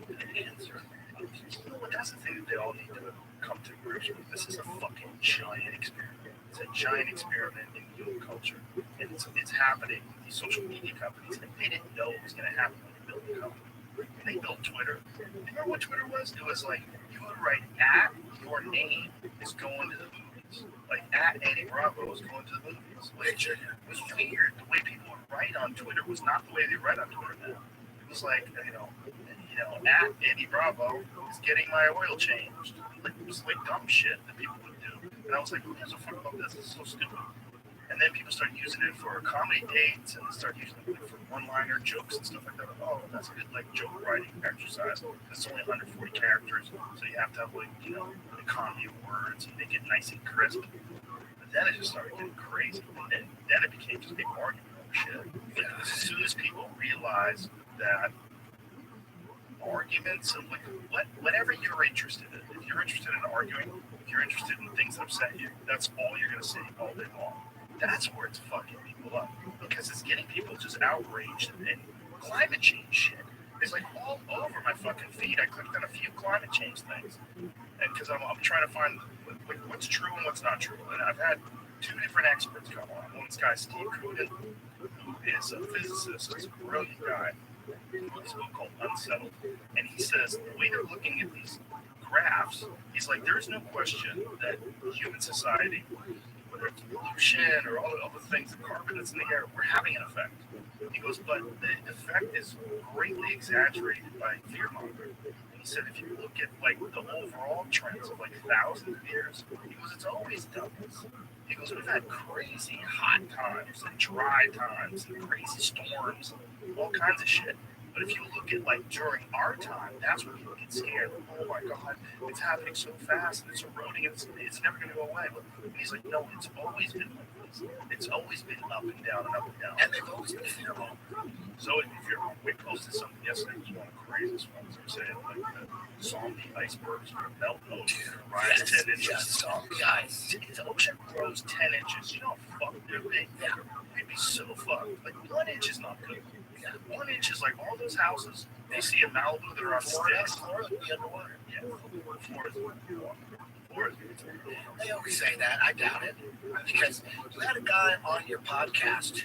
an answer. You know what? That's the thing that they all need to come to grips with. This is a fucking giant experiment. It's a giant experiment in human culture. And it's happening with these social media companies. And they didn't know it was going to happen when they built the company. When they built Twitter, remember what Twitter was? It was like you would write at your name is going to the movies. Like at Eddie Bravo is going to the movies. Which was weird. The way people would write on Twitter was not the way they write on Twitter now. It was like, you know, at Eddie Bravo is getting my oil changed. Like it was like dumb shit that people would do. And I was like, who gives a fuck about this? This is so stupid. And then people started using it for comedy dates, and they started using it for one-liner jokes and stuff like that. Oh, that's a good like joke writing exercise. It's only 140 characters, so you have to have like an economy of words and make it nice and crisp. But then it just started getting crazy, and then it became just a big argument over shit. Like, as soon as people realized that arguments and like whatever you're interested in, if you're interested in arguing, if you're interested in things that upset you, that's all you're gonna see all day long. That's where it's fucking people up, because it's getting people just outraged and climate change shit. It's like all over my fucking feed. I clicked on a few climate change things, and because I'm trying to find like what's true and what's not true. And I've had two different experts come on. One guy, Steve Cruden, who is a physicist, he's a brilliant guy. He wrote this book called Unsettled, and he says the way they're looking at these graphs, he's like, there is no question that human society, whether it's pollution or all the other things, the carbon that's in the air, we're having an effect. He goes, but the effect is greatly exaggerated by fear mongering. And he said, if you look at like the overall trends of like thousands of years, he goes, it's always done this. He goes, we've had crazy hot times and dry times and crazy storms, all kinds of shit. But if you look at like during our time, that's when people get scared. Oh my God, it's happening so fast and it's eroding. It's never going to go away. And he's like, no, it's always been like this. It's always been up and down and up and down. And they've always been fearful. So if we posted something yesterday, it was one of the craziest ones. They were saying like the zombie icebergs are melting over, rise 10 inches. Yes, zombie ice. If the ocean grows 10 inches, you know how fucked they're big. Yeah. We'd be so fucked. Like 1 inch is not good. 1 inch is like all those houses you see in Malibu that are on sticks. Florida would be underwater. Yeah, Florida. They always say that. I doubt it. Because you had a guy on your podcast.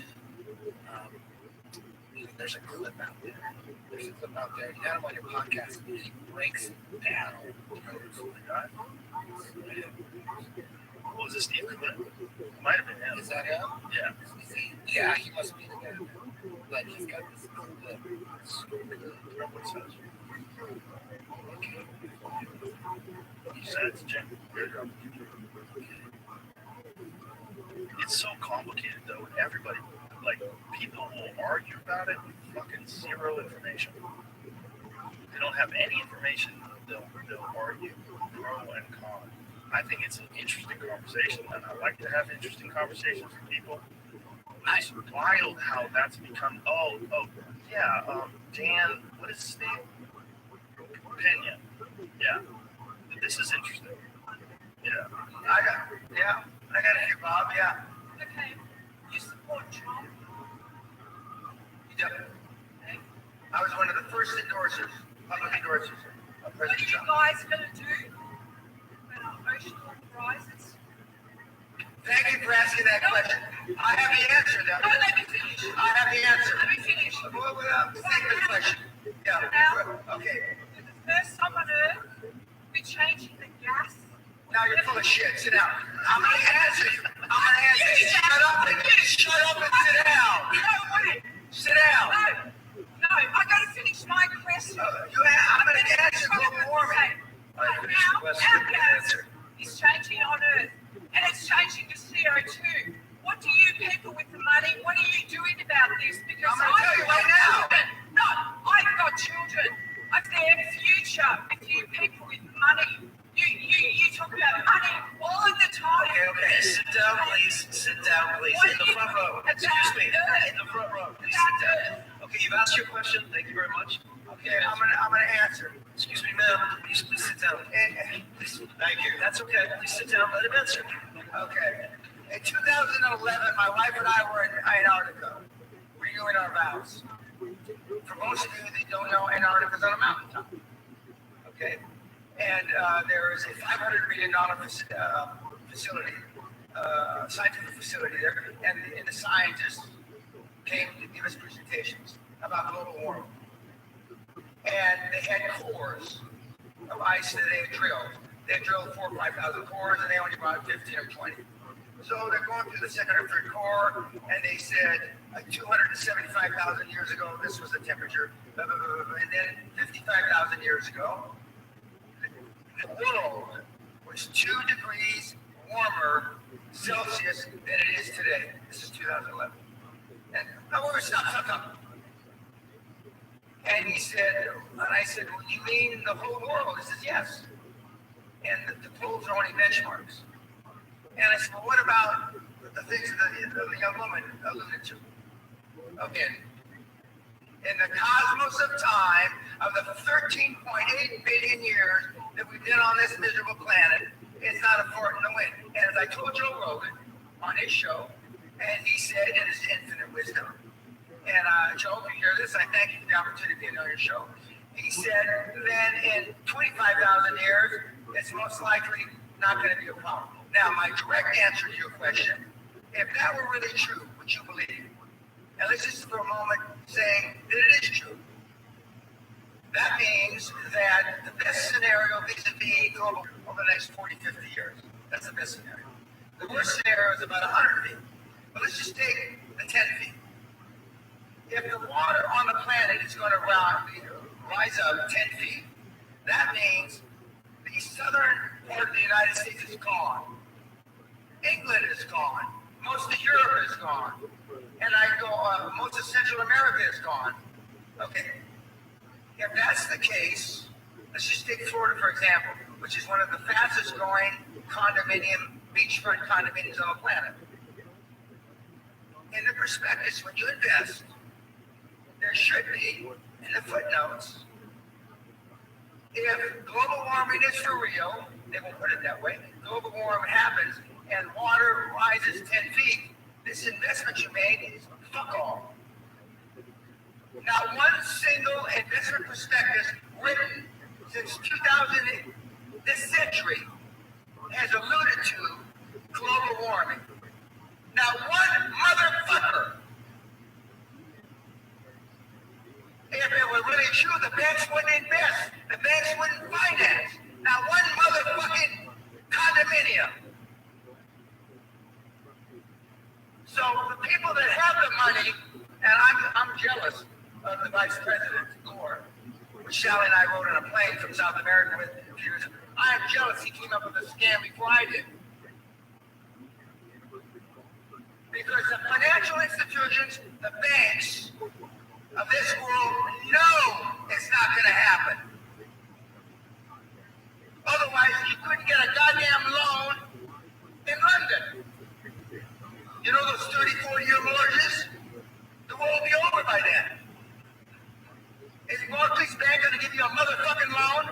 There's a clip out there. You had him on your podcast. He breaks it down. What was this, Steve Clinton? Might have been him. Is that him? Yeah. Yeah, he must be the guy. But he's got this clip. What it says. He said it's Jim. It's so complicated though, and everybody, like, people will argue about it with fucking zero information. they don't have any information, they'll argue pro and con. I think it's an interesting conversation, and I like to have interesting conversations with people. It's wild how that's become. Dan, what is his name? Pena. Yeah, this is interesting. Yeah, I got it here, Bob. Yeah. Okay, you support Trump? Yep. I was one of the first endorsers, public endorsers of What are President you Trump. guys going to do when ocean rises? Thank you for asking that question. I have the answer. No, let me finish. I have the answer. Let me finish. Thank you for the question. Yeah. Now, Okay. for the first time on Earth, we're changing the gas. Now you're full of shit. Sit down. I'm going to answer you. Shut up and sit down. No, wait. Sit down. No, I got to finish my question. I'm going to answer global warming. Now, our gas is changing on Earth, and it's changing the CO2. What do you people with the money, what are you doing about this? Because I'm going to tell you right now. No, I've got children. I'm their future. With you people with money, you talk about money all of the time. Okay. Sit down, please. Sit down, please. What In the do you front row. think Excuse me. about In the front row. Please About sit down. Earth? Okay, you've asked your question. Thank you very much. Okay, I'm gonna answer. Excuse me, ma'am. Please sit down. Please. Thank you. That's okay. Please sit down. Let him answer. Okay. In 2011, my wife and I were in Antarctica, renewing our vows. For most of you that don't know, Antarctica's on a mountaintop. Okay. And there is a $500 million facility, scientific facility there, and the scientists came to give us presentations about global warming. And they had cores of ice that they had drilled. They had drilled 4,000 or 5,000 cores, and they only brought 15 or 20. So they're going through the second or third core, and they said 275,000 years ago, this was the temperature, blah, blah, blah, blah, and then 55,000 years ago, the world was 2 degrees warmer Celsius than it is today. This is 2011. And stop. And he said, and I said, well, you mean the whole world? He says, yes. And the poles are only benchmarks. And I said, well, what about the things that the young woman alluded to? Okay. In the cosmos of time, of the 13.8 billion years that we've been on this miserable planet, it's not a fart in the wind. And as I told Joe Rogan on his show, and he said in his infinite wisdom, and Joe, if you hear this, I thank you for the opportunity to be on your show. He said, then in 25,000 years, it's most likely not going to be a problem. Now, my direct answer to your question, if that were really true, would you believe? And let's just for a moment say that it is true. That means that the best scenario vis-a-vis global over the next 40, 50 years. That's the best scenario. The worst scenario is about 100 feet. But let's just take the 10 feet. If the water on the planet is going to rise up 10 feet, that means the southern part of the United States is gone. England is gone. Most of Europe is gone. And most of Central America is gone. Okay. If that's the case, let's just take Florida, for example, which is one of the fastest growing beachfront condominiums on the planet. In the prospectus, when you invest, there should be, in the footnotes, if global warming is for real, they won't put it that way, global warming happens and water rises 10 feet, this investment you made is fuck all. Not one single investment prospectus written since 2000, this century, has alluded to global warming. Not one motherfucker. If it were really true, the banks wouldn't invest. The banks wouldn't finance. Not one motherfucking condominium. So the people that have the money, and I'm jealous of the Vice President, Gore, which Sally and I rode on a plane from South America with a few years ago. I am jealous he came up with a scam before I did. Because the financial institutions, the banks of this world know it's not going to happen. get a goddamn loan in London. You know those 34-year mortgages? The world will be over by then. Is Barclays Bank going to give you a motherfucking loan?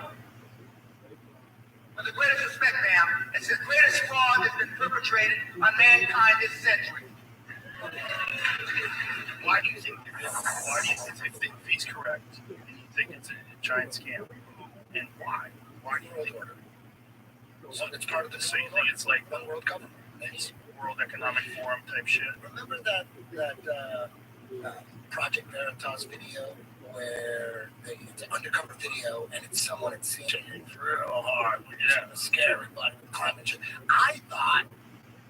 With the greatest respect, ma'am, it's the greatest fraud that's been perpetrated on mankind this century. Why do you think if he's correct, and you think it's a giant scam, and why? Why do you think so? It's part of the same thing. It's like One world government. it's World Economic Forum type shit. Remember that Project Veritas video where it's an undercover video and it's someone that's seen real hard. Yeah, scary everybody with climate change. I thought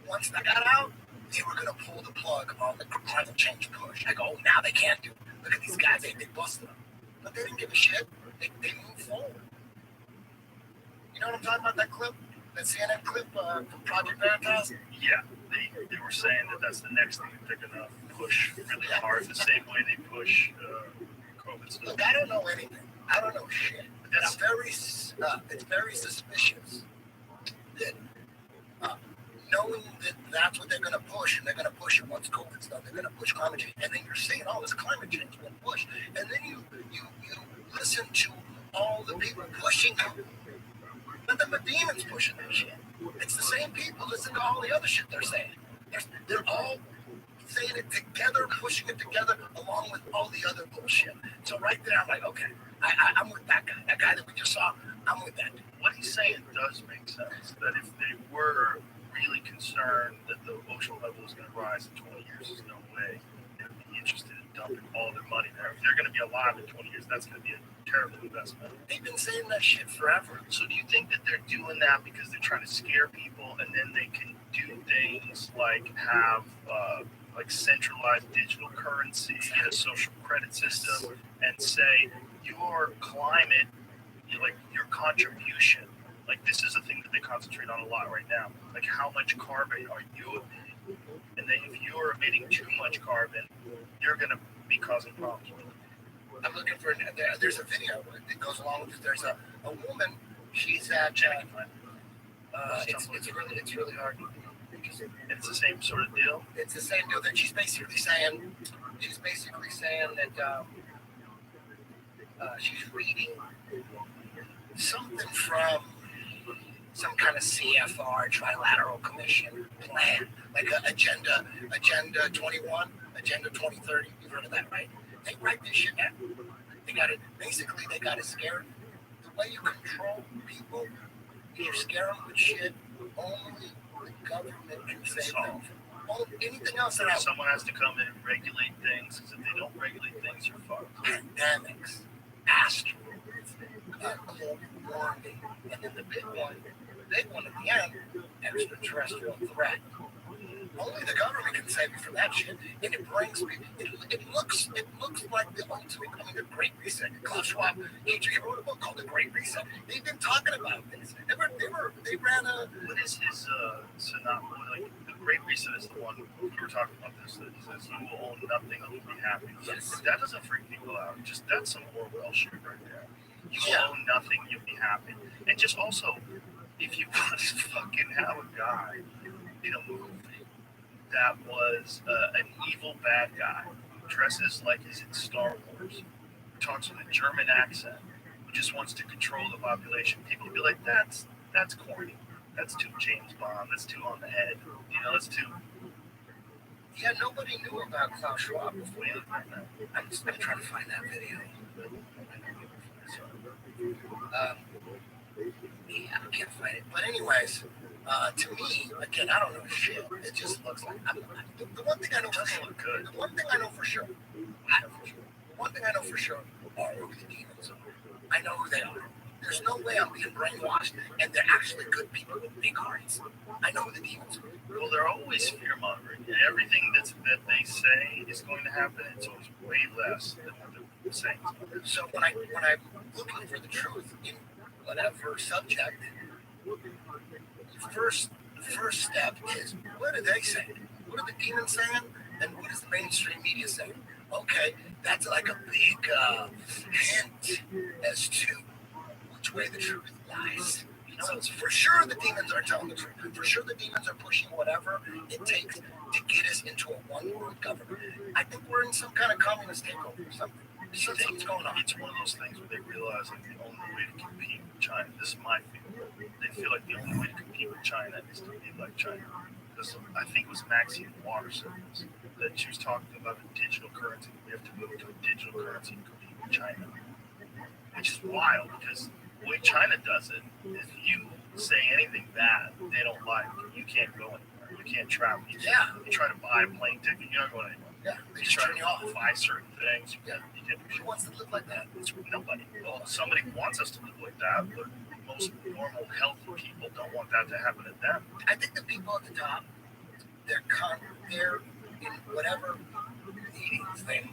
once that got out, they were gonna pull the plug on the climate change push. Like, oh, now they can't do it. Look at these guys, they busted them. But they didn't give a shit. They moved forward. You know what I'm talking about? That clip, that CNN clip from Project Veritas. Yeah, they were saying that that's the next thing that they're gonna push really hard, the same way they push COVID stuff. Look, I don't know anything. I don't know shit. But it's very suspicious that knowing that that's what they're going to push, and they're going to push it once COVID's done, they're going to push climate change, and then you're saying, oh, this climate change is going to push, and then you listen to all the people pushing it. Nothing but demons pushing that shit. It's the same people. Listen to all the other shit they're saying. They're all saying it together, pushing it together, along with all the other bullshit. So right there, I'm like, okay, I'm with that guy that we just saw. I'm with that dude. What he's saying does make sense. That if they were really concerned that the ocean level is going to rise in 20 years, there's no way they'd be interested in dumping all their money there. If they're going to be alive in 20 years, that's going to be a terrible investment. They've been saying that shit forever. So do you think that they're doing that because they're trying to scare people, and then they can do things like have like centralized digital currency, a social credit system, and say your climate, like your contribution, like this is a thing that they concentrate on a lot right now. Like how much carbon are you emitting? And then if you're emitting too much carbon, you're going to be causing problems with it. I'm looking for, there's a video that goes along with this. There's a woman, she's at, it's really hard. It's the same sort of deal. It's the same deal that she's basically saying that she's reading something from some kind of CFR trilateral commission plan, like Agenda 21, Agenda 2030. You've heard of that, right? They write this shit down. They got it scared. The way you control people, you scare them with shit. Only the government can save them. Anything else that someone has to come in and regulate things, because if they don't regulate things, you're fucked. Pandemics, asteroids, global warming, and then the big one at the end, extraterrestrial threat. Only the government can save you from that shit, and it brings me. It looks like the ultimate. I mean, the Great Reset. Klaus Schwab, he wrote a book called The Great Reset. They've been talking about this. They ran a. What is his like the Great Reset is the one we were talking about this. That he says you will own nothing and you'll be happy. Yes. If that doesn't freak people out, just that's some Orwell shit right there. You will own nothing, you'll be happy, and just also if you fucking have a guy in a movie that was an evil bad guy who dresses like he's in Star Wars, who talks with a German accent, who just wants to control the population, people would be like, that's corny. That's too James Bond. That's too on the head. You know, that's too. Yeah, nobody knew about Klaus Schwab before. I'm just gonna try to find that video. Yeah, I can't find it. But anyways, to me, again, I don't know shit. It just looks like the one thing I know for sure. The one thing I know for sure. One thing I know for sure are who the demons are. I know who they are. There's no way I'm being brainwashed, and they're actually good people with big hearts. I know who the demons are. Well, they're always fear mongering. Everything that they say is going to happen, it's always way less than what they're saying. So when I'm looking for the truth in whatever subject, the first step is, what are they saying? What are the demons saying? And what is the mainstream media saying? Okay, that's like a big hint as to which way the truth lies. So it's for sure the demons are telling the truth. For sure the demons are pushing whatever it takes to get us into a one-world government. I think we're in some kind of communist takeover or something. Something's going on. It's one of those things where they realize like the only way to compete with China, this is my feeling, they feel like the only way to compete with China is to be like China. Because I think it was Maxine Watterson that she was talking about a digital currency. We have to move to a digital currency to compete with China. Which is wild because the way China does it, if you say anything bad they don't like, you can't go anywhere. You can't travel. You try to buy a plane ticket, you're not going anywhere. Yeah, they You just try turn to you off. buy certain things. Yeah. Who wants to live like that? It's nobody. Well, somebody wants us to live like that, but most normal, healthy people don't want that to happen to them. I think the people at the top, they're in whatever meetings they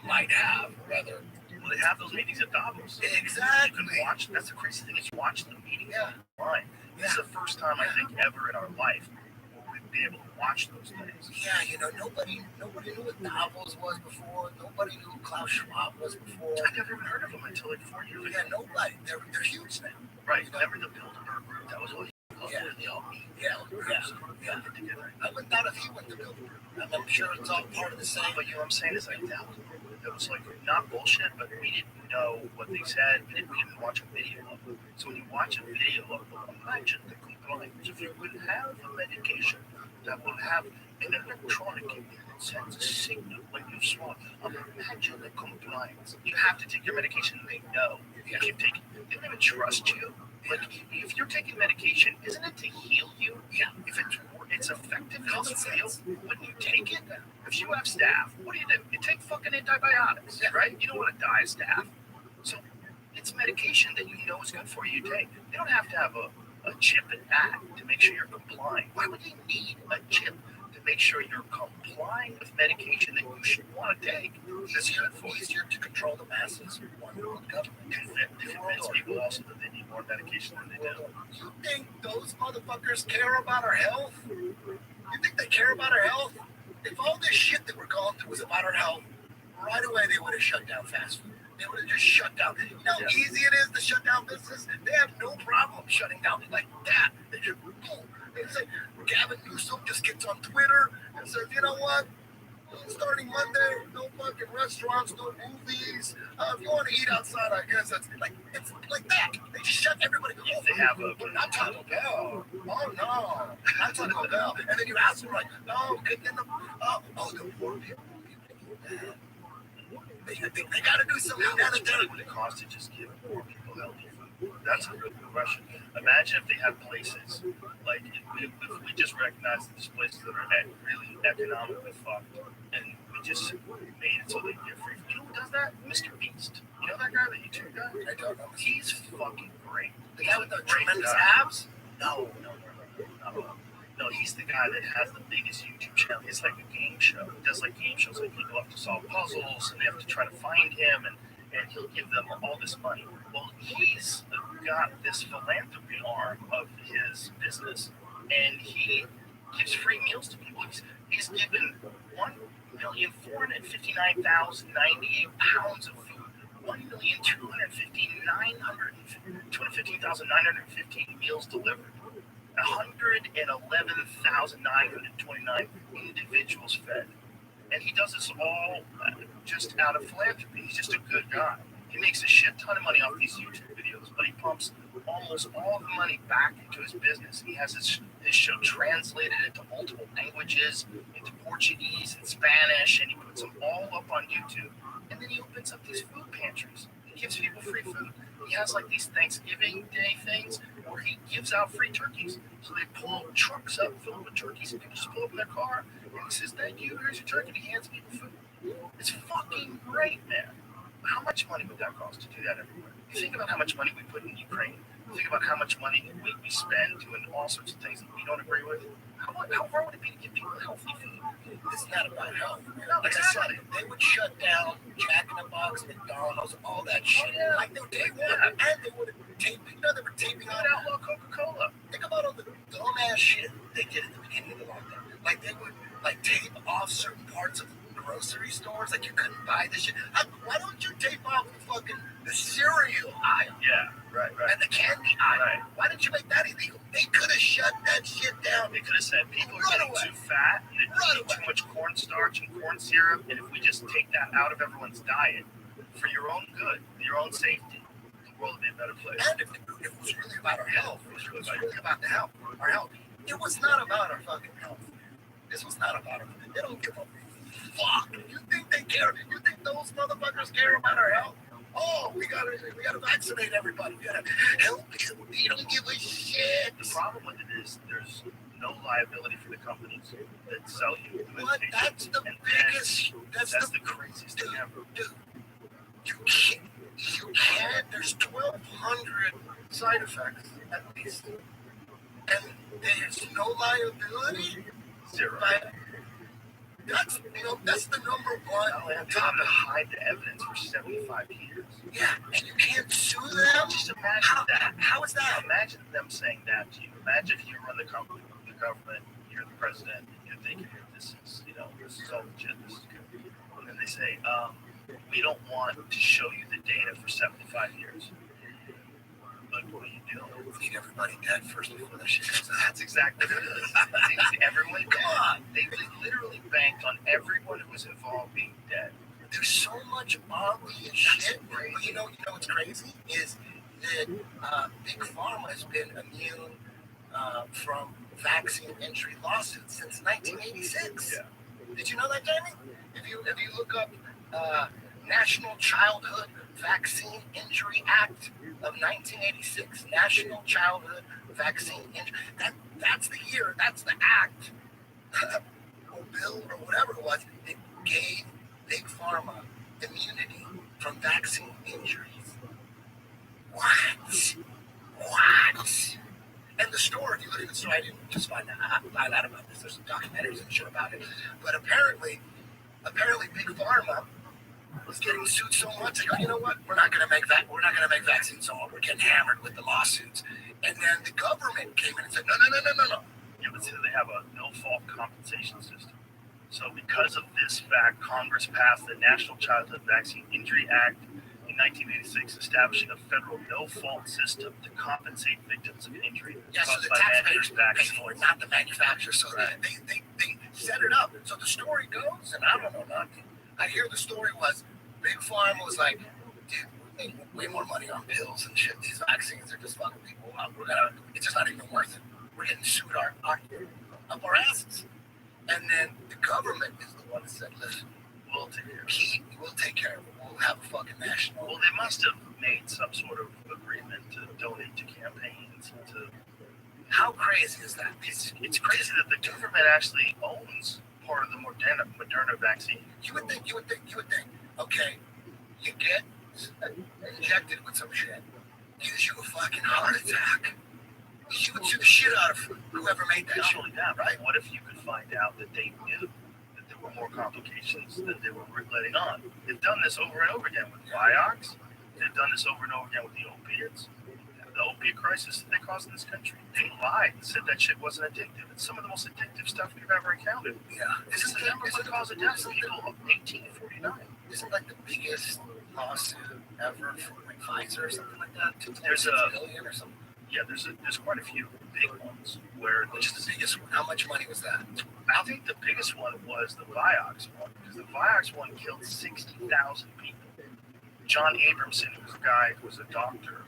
might have, rather. Well, they have those meetings at Davos. Exactly. You can watch. That's the crazy thing is watching the meetings online. Yeah. This is the first time I think ever in our life where we've been able to watch those things. Yeah, nobody knew what Davos was before. Nobody knew who Klaus Schwab was before. I never even heard of them until like 4 years ago. Yeah, nobody. They're huge now. Right. Remember the Bilderberg group? That was what they all meet. Yeah. Together. I wouldn't doubt if he went to Bilderberg. I'm sure it's all part of the same. But you know what I'm saying? It's like that was like not bullshit, but we didn't know what they said. We didn't even watch a video of them. So when you watch a video of them, imagine the compliance. If you would have a medication that will have an electronic that sends a signal when you swallow, imagine the compliance. You have to take your medication and they know. You keep taking it. They don't even trust you. Like, if you're taking medication, isn't it to heal you? Yeah. If it's effective, how does it feel? Wouldn't you take it? If you have staph, what do? You take fucking antibiotics, right? You don't want to die of staph. So it's medication that you know is good for you. You take. They don't have to have a chip in that to make sure you're complying. Why would they need a chip to make sure you're complying with medication that you should want to take? It's good for you. Easier to control the masses. One world government. Convince people also that they need more medication than they do. You think those motherfuckers care about our health? You think they care about our health? If all this shit that we're going through was about our health, right away they would have shut down fast food. They would have just shut down. You know how easy it is to shut down business? They have no problem shutting down like that. They just boom. They say, Gavin Newsom just gets on Twitter and says, you know what? Starting Monday, no fucking restaurants, no movies. If you want to eat outside, I guess it's like that. They just shut everybody. If they have not Taco Bell. Oh no, not Taco Bell. And then you ask them like, no, the poor people. They got to do something. How much money would it cost to just give poor people healthy food? That's a real good question. Imagine if they had places like if we just recognize that there's places that are really economically fucked, and we just made it so they get free. You know who does that? Mr. Beast. You know that guy, the YouTube guy? I don't know. He's fucking great. The guy with the tremendous abs? No. No, he's the guy that has the biggest YouTube channel. It's like a game show. He does like game shows. Like people have to solve puzzles and they have to try to find him, and he'll give them all this money. Well, he's got this philanthropy arm of his business, and he gives free meals to people. He's given 1,459,098 pounds of food, 215,915 meals delivered. 111,929 individuals fed. And he does this all just out of philanthropy. He's just a good guy. He makes a shit ton of money off these YouTube videos, but he pumps almost all the money back into his business. He has his show translated into multiple languages, into Portuguese and Spanish, and he puts them all up on YouTube. And then he opens up these food pantries. He gives people free food. He has like these Thanksgiving Day things where he gives out free turkeys. So they pull trucks up filled with turkeys, and people just pull up in their car, and he says, thank you, here's your turkey, and he hands people food. It's fucking great, man. How much money would that cost to do that everywhere? You think about how much money we put in Ukraine. You think about how much money we spend doing all sorts of things that we don't agree with. How hard would it be to give people healthy food? It's not about health. No, Like I said, they would shut down Jack in the Box, McDonald's, all that shit. Oh, yeah. Like they would take one, and they would tape. They were taping out Outlaw Coca-Cola. Think about all the dumbass shit they did at the beginning of the lockdown. Like they would tape off certain parts of grocery stores. Like you couldn't buy this shit. Why don't you tape off the cereal aisle? Yeah. Right. And the candy aisle. Right. Why didn't you make that illegal? They could have shut that shit down. They could have said people are Run getting away. too fat, and they're Run eating away. too much cornstarch and corn syrup, and if we just take that out of everyone's diet for your own good, your own safety, the world would be a better place. And if it was really about our health, it was really about the health, our health. It was not about our fucking health. This was not about our health. They don't give a fuck. You think they care? You think those motherfuckers care about our health? Oh, we gotta vaccinate everybody. We gotta help people. You don't give a shit. The problem with it is there's no liability for the companies that sell you the What? medication. That's the And biggest. that's the craziest thing ever. Dude, you can't. There's 1,200 side effects at least, and there's no liability. Zero. But that's the number one Not only have to hide the evidence for 75 years. Yeah, and you can't sue them. Just imagine that. How is that? Imagine them saying that to you. Imagine if you run the company, the government, you're the president, you're thinking this is, this is all legit, this is good. And then they say, we don't want to show you the data for 75 years. But what do you do? We need everybody dead first before that shit comes out. That's exactly what it is. They need everyone dead. They literally banked on everyone who was involved being dead. There's so much obvious shit. But you know what's crazy is that Big Pharma has been immune from vaccine injury lawsuits since 1986. Yeah. Did you know that, Jamie? If you look up National Childhood Vaccine Injury Act of 1986, National Childhood Vaccine Injury, that's the year, that's the act, or bill, or whatever it was, that gave Big Pharma immunity from vaccine injuries. What? And the story, if you look at the story, I didn't just find out about this, there's some documentaries and shit about it, but apparently Big Pharma was getting sued so much. They go, you know what? We're not gonna make vaccines. So we're getting hammered with the lawsuits. And then the government came in and said, no. Yeah, but see, they have a no-fault compensation system. So because of this fact, Congress passed the National Childhood Vaccine Injury Act in 1986, establishing a federal no-fault system to compensate victims of injury Yeah, so caused the by taxpayers manufactured pay for it, not the manufacturer. So Right. they set it up. So the story goes, and I don't know nothing. I hear the story was Big Pharma was like, dude, we make way more money on pills and shit. These vaccines are just fucking people up. It's just not even worth it. We're getting sued up our asses. And then the government is the one that said, listen, we'll take care of it. We'll have a fucking national. Well, they must have made some sort of agreement to donate to campaigns. How crazy is that? It's crazy that the government actually owns part of the Moderna vaccine. You would think. Okay, you get injected with some shit, gives you a fucking heart attack. You would sue the shit out of whoever made that Not shit, only that, right? what if you could find out that they knew that there were more complications than they were letting on? They've done this over and over again with Vioxx. They've done this over and over again with the opiates. The opiate crisis that they caused in this country. They lied and said that shit wasn't addictive. It's some of the most addictive stuff we've ever encountered. Yeah. This is the number one cause of death for people of 18 to 49. Isn't like the biggest lawsuit ever from like Pfizer or something like that? There's $2.6 billion or something. Yeah, there's quite a few big ones where Which is the biggest one? How much money was that? I think the biggest one was the Vioxx one, because the Vioxx one killed 60,000 people. John Abramson, who was a guy who was a doctor,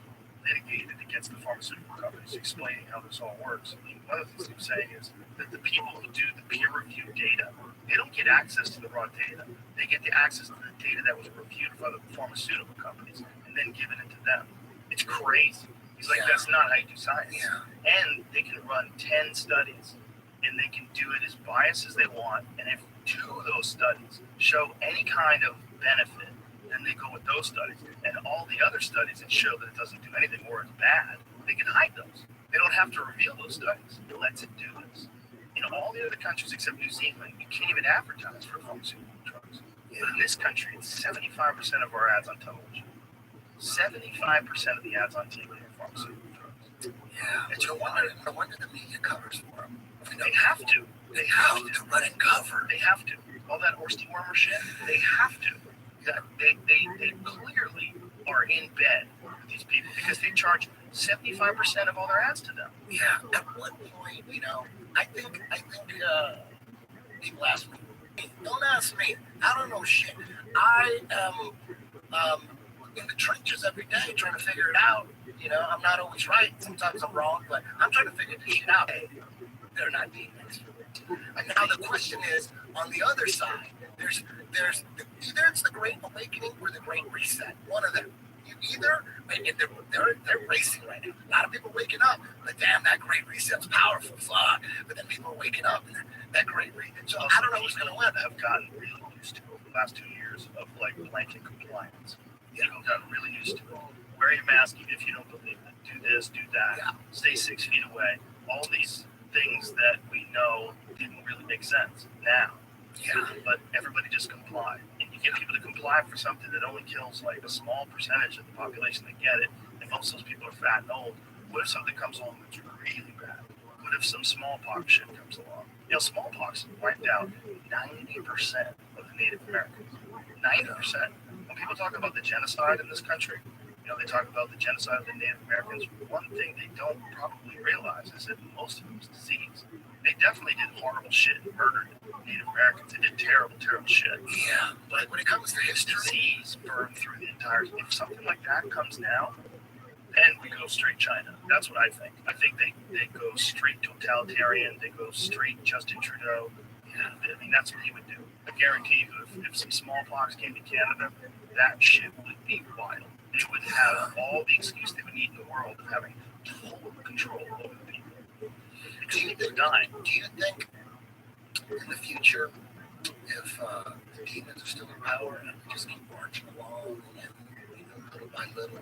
litigated against the pharmaceutical companies, explaining how this all works. And one of the things he was saying is that the people who do the peer-reviewed data, they don't get access to the raw data. They get the access to the data that was reviewed by the pharmaceutical companies and then given it to them. It's crazy. He's like, that's not how you do science. Yeah. And they can run 10 studies, and they can do it as biased as they want. And if 2 of those studies show any kind of benefit, then they go with those studies. And all the other studies that show that it doesn't do anything or it's bad, they can hide those. They don't have to reveal those studies. It lets it do this. In all the other countries except New Zealand, you can't even advertise for pharmaceutical drugs. But in this country, it's 75% of our ads on television. 75% of the ads on TV are pharmaceutical drugs. Yeah. It's no wonder the media covers for them. They have to. They have to. Run and cover. They have to. All that Orsty Wormer shit, they have to. They clearly are in bed with these people because they charge 75% of all their ads to them. Yeah, at what point, I think people ask me, don't ask me, I don't know shit. I am in the trenches every day trying to figure it out. I'm not always right. Sometimes I'm wrong, but I'm trying to figure this shit out. Hey, they're not demons. And now the question is, on the other side, there's either it's the Great Awakening or the Great Reset. One of them. They're racing right now. A lot of people waking up, but damn, that Great Reset's powerful. Fuck. But then people are waking up, and that Great Reset. So I don't know who's going to win. Have gotten really used to over the last 2 years of like blanket compliance. People got really used to it. Wear your mask even if you don't believe it. Do this, do that. Yeah. Stay 6 feet away. All these things that we know didn't really make sense now. Yeah. But everybody just complied. And you get people to comply for something that only kills like a small percentage of the population that get it. And most of those people are fat and old. What if something comes along that's really bad? What if some smallpox shit comes along? Smallpox wiped out 90% of the Native Americans. 90%. When people talk about the genocide in this country, they talk about the genocide of the Native Americans. One thing they don't probably realize is that most of it was disease. They definitely did horrible shit and murdered Native Americans. They did terrible, terrible shit. Yeah, but when it comes to history, disease burned through the entire. If something like that comes now, then we go straight China. That's what I think. I think they go straight totalitarian. They go straight Justin Trudeau. I mean, that's what he would do. I guarantee you, if some smallpox came to Canada, that shit would be wild. They would have all the excuse they would need in the world of having total control over the people. Because people are dying. do you think in the future, if the demons are still in power and we just keep marching along and little by little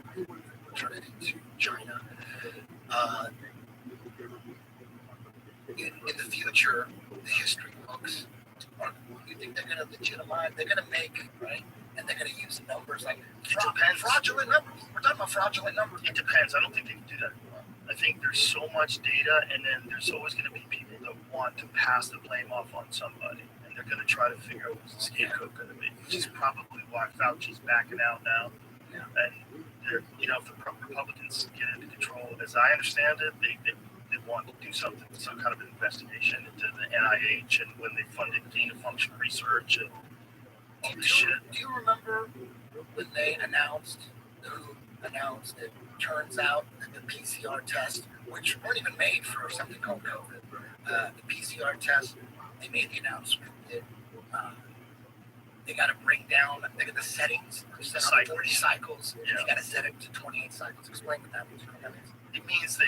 turn it into China, in the future, the history books you think they're going to legitimize? They're going to make, right? And they're going to use numbers like fraudulent numbers. We're talking about fraudulent numbers. It depends. I don't think they can do that anymore. I think there's so much data, and then there's always going to be people that want to pass the blame off on somebody, and they're going to try to figure out who's the scapegoat going to be, which is probably why Fauci's backing out now. Yeah. And if the Republicans get into control, as I understand it, they want to do something, some kind of an investigation into the NIH and when they funded gain of function research and all this shit. Do you remember when they announced it turns out that the PCR test, which weren't even made for something called COVID, the PCR test, they made the announcement that they got to bring down, they got the settings, set on 40 cycles, and they got to set it to 28 cycles. Explain what that means. It means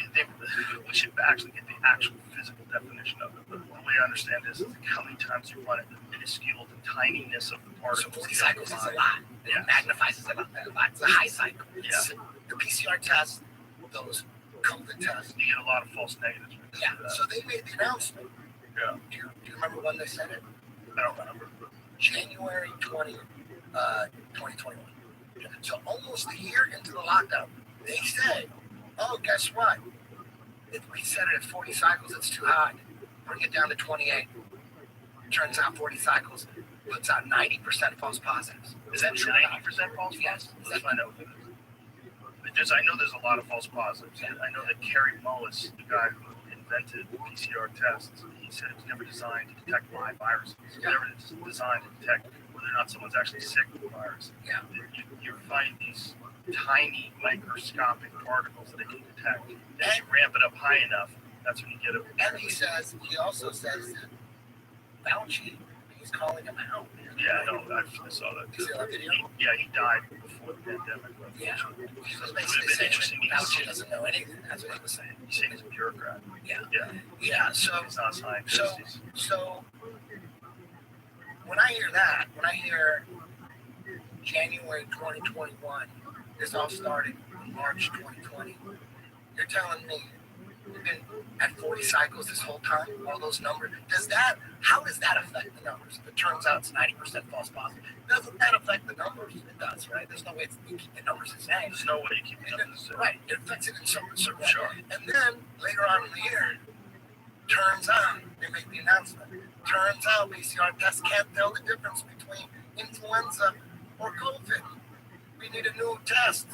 we should actually get the actual physical definition of it. But the way I understand this is how many times you run it, the minuscule, the tininess of the particles. So 40 cycles is a lot. It magnifies it a lot. It's a high cycle. It's the PCR test, those COVID tests. You get a lot of false negatives. So they made the announcement. Yeah. Do you remember when they said it? I don't remember. January 2021. So almost a year into the lockdown, they said, oh, guess what? If we set it at 40 cycles, it's too high. Bring it down to 28. Turns out 40 cycles puts out 90% false positives. Is that true? 90% false positives? That's what I know. I know there's a lot of false positives. Yeah. I know that Kerry Mullis, the guy who invented PCR tests, he said it was never designed to detect live viruses. It was never designed to detect whether or not someone's actually sick with the virus. Yeah. You find these tiny microscopic particles that it can detect. As you ramp it up high enough, that's when you get it. And he also says that Fauci, he's calling him out. Yeah, no, I saw that too. You see that video? He died before the pandemic. Yeah. He was It would have basically been saying interesting. Fauci doesn't know anything. That's what he was saying. He's saying he's a bureaucrat. Yeah. So he's not a scientist. So when I hear that, when I hear January 2021, this all started in March 2020, you're telling me you've been at 40 cycles this whole time, all those numbers. How does that affect the numbers? If it turns out it's 90% false positive, doesn't that affect the numbers? It does, right? There's no way you keep the numbers the same. There's no way you keep the numbers the same. Right, it affects it in some way. Sure. And then later on in the year, turns out, they make the announcement, turns out PCR tests can't tell the difference between influenza or COVID. We need a new test.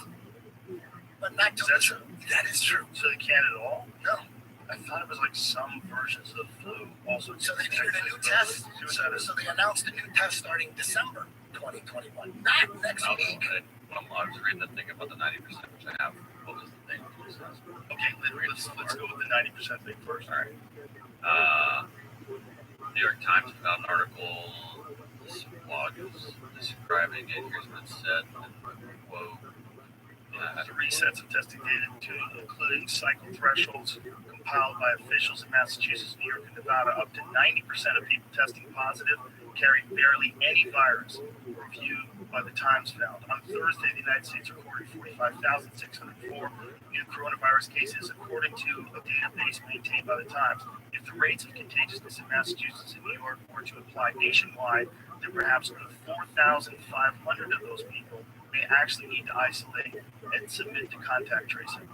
but not Is that true? That is true. So they can't at all? No. I thought it was like some versions of the flu also. So they needed a new test. So they announced a new test starting December 2021, not next week. I was reading the thing about the 90%, which I have. What was the thing? Okay, let's go with the 90% thing first. All right. New York Times put out an article. This blog is describing it. Here's what it said. Whoa. The resets of testing data, including cycle thresholds compiled by officials in Massachusetts, New York, and Nevada, up to 90% of people testing positive carry barely any virus. Review by the Times found. On Thursday, the United States recorded 45,604 new coronavirus cases, according to a database maintained by the Times. If the rates of contagiousness in Massachusetts and New York were to apply nationwide, then perhaps 4,500 of those people may actually need to isolate and submit to contact tracing.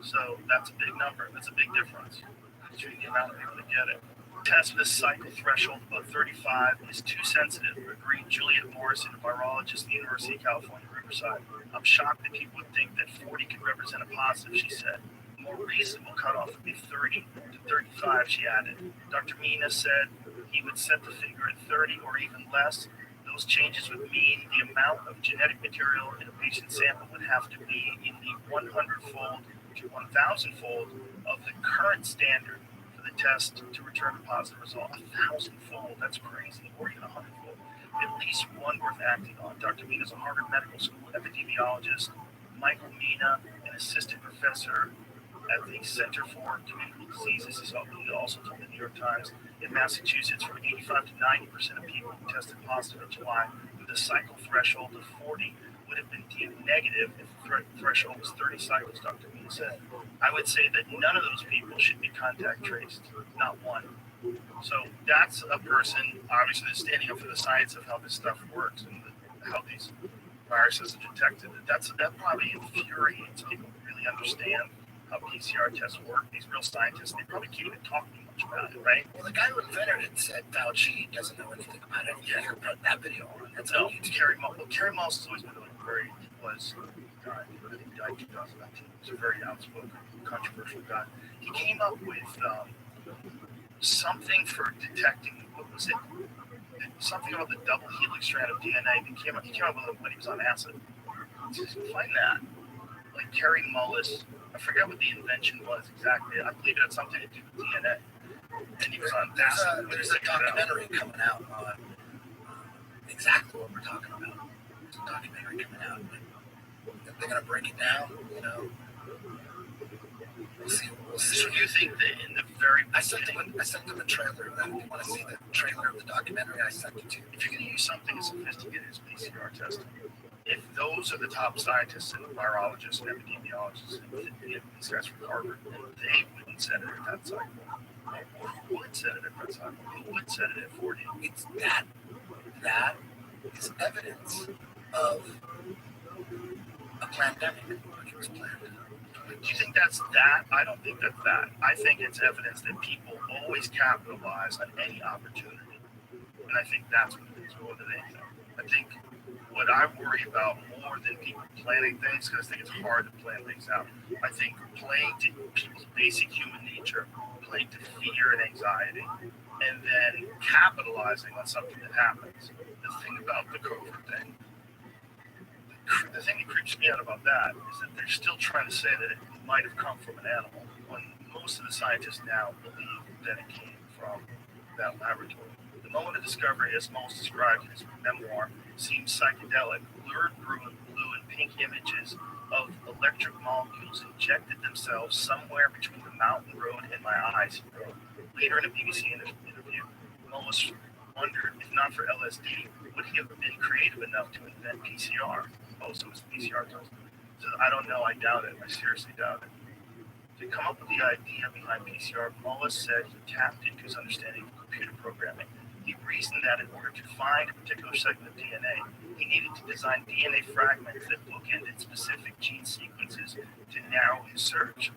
So that's a big number. That's a big difference between the amount of people that get it. Test this cycle threshold above 35 is too sensitive, agreed Juliet Morrison, a virologist at the University of California, Riverside. I'm shocked that people would think that 40 could represent a positive, she said. A more reasonable cutoff would be 30 to 35, she added. Dr. Mina said he would set the figure at 30 or even less. Those changes would mean the amount of genetic material in a patient sample would have to be in the 100-fold to 1,000-fold of the current standard for the test to return a positive result. 1,000-fold, that's crazy, or even 100-fold. At least one worth acting on. Dr. Mina is a Harvard Medical School epidemiologist. Michael Mina, an assistant professor at the Center for Communicable Diseases, is also told the New York Times in Massachusetts, from 85 to 90% of people who tested positive in July with a cycle threshold of 40 would have been deemed negative if the threshold was 30 cycles, Dr. Mina said. I would say that none of those people should be contact traced, not one. So that's a person, obviously, that's standing up for the science of how this stuff works and how these viruses are detected. That probably infuriates people who really understand how PCR tests work. These real scientists, they probably can't even talk too much about it, right? Well, the guy who invented it said Fauci doesn't know anything about it. Yeah, you put that video on. That's no, Kerry Mullis has always been very, he died in 2019. He's a very outspoken, controversial guy. He came up with something for detecting, what was it? Something about the double helix strand of DNA. He came up with it when he was on acid. Just find that. Like Kerry Mullis, I forget what the invention was exactly. I believe it had something to do with DNA. And he was on acid. There's a documentary coming out on exactly what we're talking about. There's a documentary coming out. They're going to break it down, you know. We'll see. So you think that in the very I sent them a trailer. If you want to see the trailer of the documentary, I sent it to you. If you're going to use something as sophisticated as PCR testing, if those are the top scientists and virologists and epidemiologists, and these guys from Harvard, they wouldn't set it at that cycle. Or who would set it at that cycle? Who would set it at 40? It's that is evidence of a pandemic. It was planned. Do you think that's that? I don't think that's that. I think it's evidence that people always capitalize on any opportunity. And I think that's what it is more than anything. I think what I worry about more than people planning things, because I think it's hard to plan things out, I think playing to people's basic human nature, playing to fear and anxiety, and then capitalizing on something that happens. The thing about the COVID thing, the thing that creeps me out about that is that they're still trying to say that it might have come from an animal, when most of the scientists now believe that it came from that laboratory. The moment of discovery, as Mullis described in his memoir, seems psychedelic. Lurid blue and pink images of electric molecules injected themselves somewhere between the mountain road and my eyes. Later in a BBC interview, Mullis wondered, if not for LSD, would he have been creative enough to invent PCR? Oh, so it's PCR test. So I don't know. I doubt it. I seriously doubt it. To come up with the idea behind PCR, Mullis said he tapped into his understanding of computer programming. He reasoned that in order to find a particular segment of DNA, he needed to design DNA fragments that bookended specific gene sequences to narrow his search.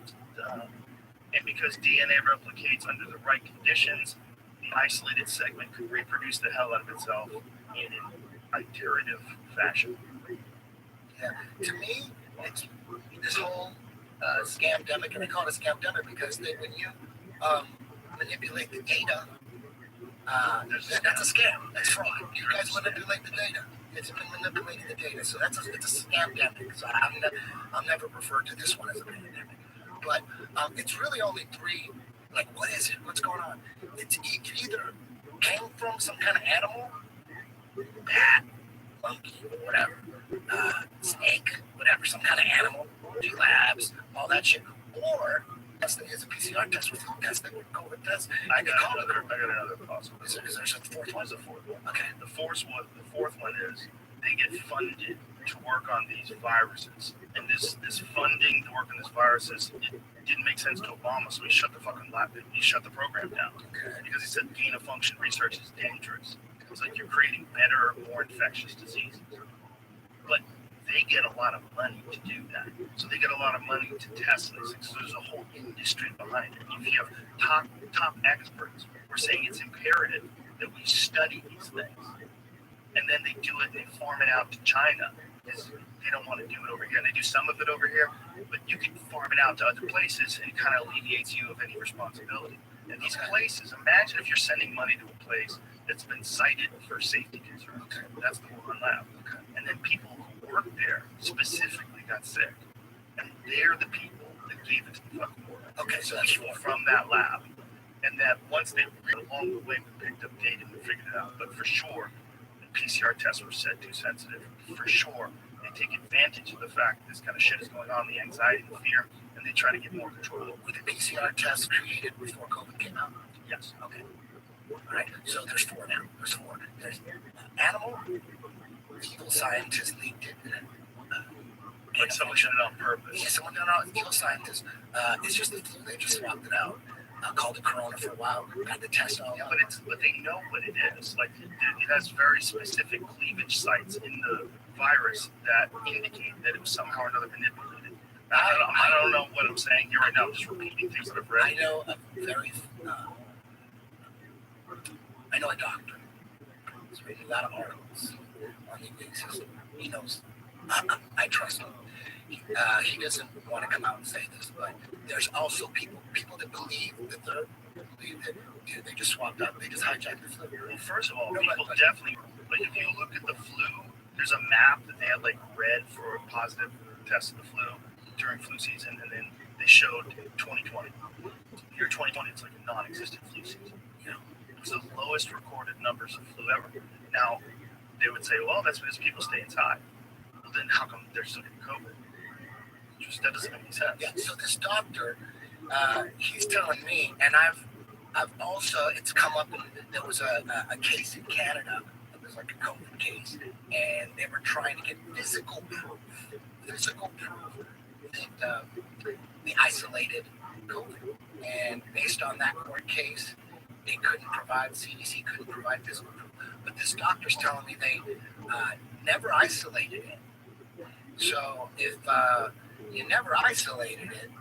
And because DNA replicates under the right conditions, the isolated segment could reproduce the hell out of itself in an iterative fashion. Yeah. To me, it's this whole scamdemic, and I call it a scamdemic because when you manipulate the data, that's a scam. That's fraud. You guys manipulate the data. It's been manipulating the data, so it's a scamdemic. So I'm never referred to this one as a pandemic, but it's really only three. Like, what is it? What's going on? It either came from some kind of animal, bat, monkey, whatever, snake, whatever, some kind of animal, labs, all that shit, or testing is a PCR test with testing with COVID test. I got another possible. Is there a fourth one? There's a fourth one. Okay. The fourth one is they get funded to work on these viruses, and this funding to work on these viruses, it didn't make sense to Obama, so he shut the fucking lab. He shut the program down because he said gain of function research is dangerous. It's like you're creating better, more infectious diseases, but they get a lot of money to do that. So they get a lot of money to test these things. So there's a whole industry behind it. If you have top experts, we're saying it's imperative that we study these things. And then they do it and they farm it out to China because they don't want to do it over here. And they do some of it over here, but you can farm it out to other places and it kind of alleviates you of any responsibility. And these places, imagine if you're sending money to a place that's been cited for safety concerns. That's the Wuhan lab. And then people who work there specifically got sick. And they're the people that gave it to the fucking world. Okay, so that's people from that lab. And that once they along the way we picked up data and we figured it out. But for sure, the PCR tests were said too sensitive. For sure, they take advantage of the fact that this kind of shit is going on, the anxiety and the fear, and they try to get more control over it. Were the PCR tests created before COVID came out? Yes. Okay. All right. So there's four now. There's animal, evil scientists leaked it. Like someone did it on purpose. Yeah, someone did it on evil scientists. It's just the flu. They just swapped it out. Called it Corona for a while. Got the test all. Yeah, but they know what it is. Like it has very specific cleavage sites in the virus that indicate that it was somehow or another manipulated. I don't know what I'm saying here right now. I'm just repeating things that I've read. I know a doctor. He's written a lot of articles on the immune system. He knows. I trust him. He doesn't want to come out and say this, but there's also people that believe that they just swapped out, they just hijacked the flu. Well, first of all, people definitely, like if you look at the flu, there's a map that they had like red for a positive test of the flu during flu season, and then they showed 2020. Year 2020, it's like a non-existent flu season. You know, it was the lowest recorded numbers of flu ever. Now, they would say, well, that's because people stay inside. Well, then how come they're still getting COVID? That doesn't make any sense. Yeah, so this doctor, he's telling me, and I've also, it's come up, there was a case in Canada, it was like a COVID case, and they were trying to get physical proof that they isolated COVID. And based on that court case, they couldn't provide, CDC couldn't provide physical proof. But this doctor's telling me they never isolated it. So if you never isolated it,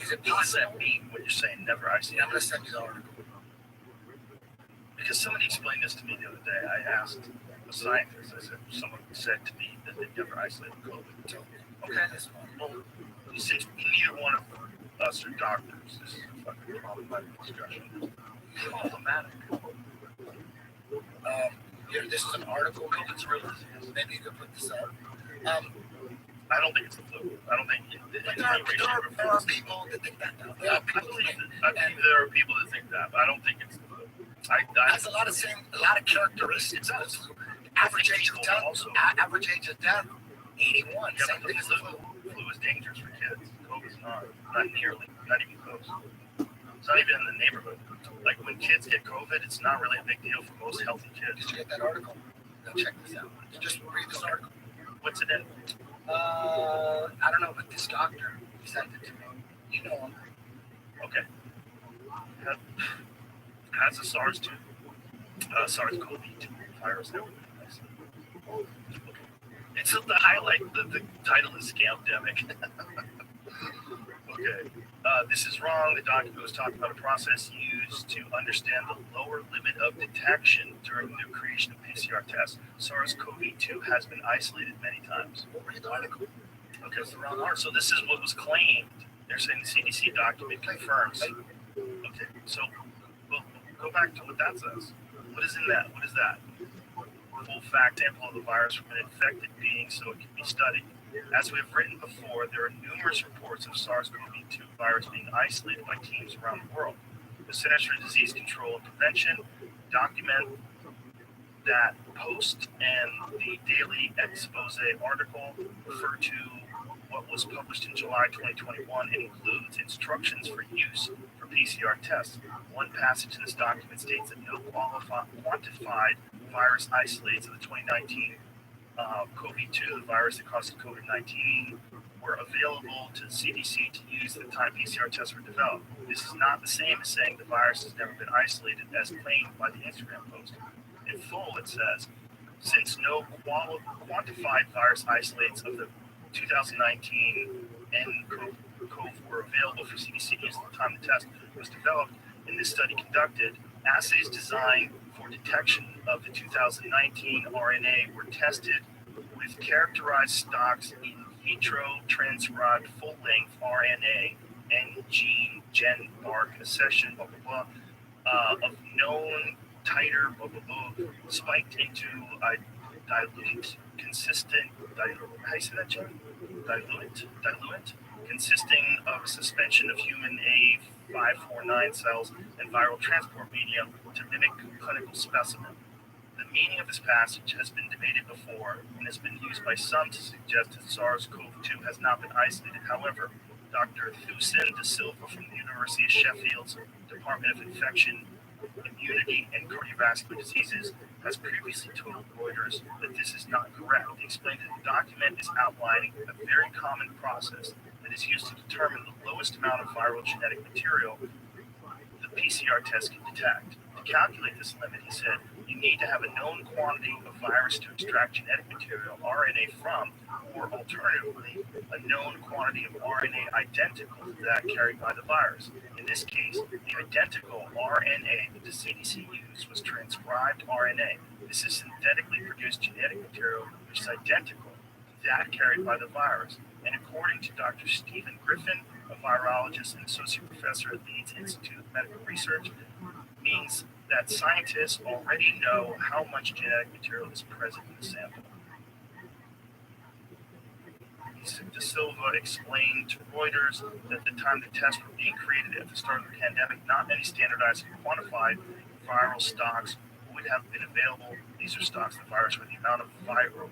is it possible? What does that mean when you're saying never isolated? I'm going to send you the article. Because somebody explained this to me the other day. I asked a scientist, someone said to me that they never isolated COVID. So, okay, well, you see, neither one of us are doctors. This is a fucking problematic discussion. It's problematic. Here, this is an article. COVID's real. Maybe you could put this up. I don't think it's the flu. I don't think there are people that think that now. I believe there are people that think that, but I don't think it's the flu. Has a lot of characteristics of the flu. Average age of death, 81. Yeah, same thing as the flu. Flu is dangerous for kids. COVID's not nearly, not even close. It's not even in the neighborhood. Like when kids get COVID, it's not really a big deal for most healthy kids. Did you get that article? Go check this out. Just read this article. What's it in? I don't know, but this doctor sent it to me. You know him. Okay. Has a SARS-CoV-2 virus that it's the highlight. The title is Scamdemic. Okay. This is wrong. The document was talking about a process used to understand the lower limit of detection during the creation of PCR tests. SARS-CoV-2 has been isolated many times. Read the article. Okay, so this is what was claimed. They're saying the CDC document confirms. Okay, so we'll go back to what that says. What is in that? What is that? Full fact sample of the virus from an infected being so it can be studied. As we have written before, there are numerous reports of SARS-CoV-2 virus being isolated by teams around the world. The Centers for Disease Control and Prevention document that post and the daily expose article refer to what was published in July 2021 and includes instructions for use for PCR tests. One passage in this document states that no quantified virus isolates of the 2019 COVID-2, the virus that caused COVID-19, were available to the CDC to use at the time PCR tests were developed. This is not the same as saying the virus has never been isolated as claimed by the Instagram post. In full, it says, since no quantified virus isolates of the 2019 nCoV were available for CDC use at the time the test was developed, in this study conducted, assays designed for detection of the 2019 RNA were tested with characterized stocks in vitro transcribed full-length RNA and gene gen mark accession, blah, blah, blah, of known titer, blah, blah, blah, spiked into a dilute consistent, how you say that, Jim? Diluent, consisting of a suspension of human A549 cells and viral transport medium to mimic clinical specimen. The meaning of this passage has been debated before and has been used by some to suggest that SARS-CoV-2 has not been isolated. However, Dr. Thusin de Silva from the University of Sheffield's Department of Infection, Immunity, and Cardiovascular Diseases has previously told Reuters that this is not correct. He explained that the document is outlining a very common process that is used to determine the lowest amount of viral genetic material the PCR test can detect. To calculate this limit, he said, you need to have a known quantity of virus to extract genetic material, RNA, from, or alternatively, a known quantity of RNA identical to that carried by the virus. In this case, the identical RNA that the CDC used was transcribed RNA. This is synthetically produced genetic material which is identical to that carried by the virus. And according to Dr. Stephen Griffin, a virologist and associate professor at Leeds Institute of Medical Research, means that scientists already know how much genetic material is present in the sample. De Silva explained to Reuters that at the time the tests were being created at the start of the pandemic, not many standardized and quantified viral stocks would have been available. These are stocks of the virus where the amount of viral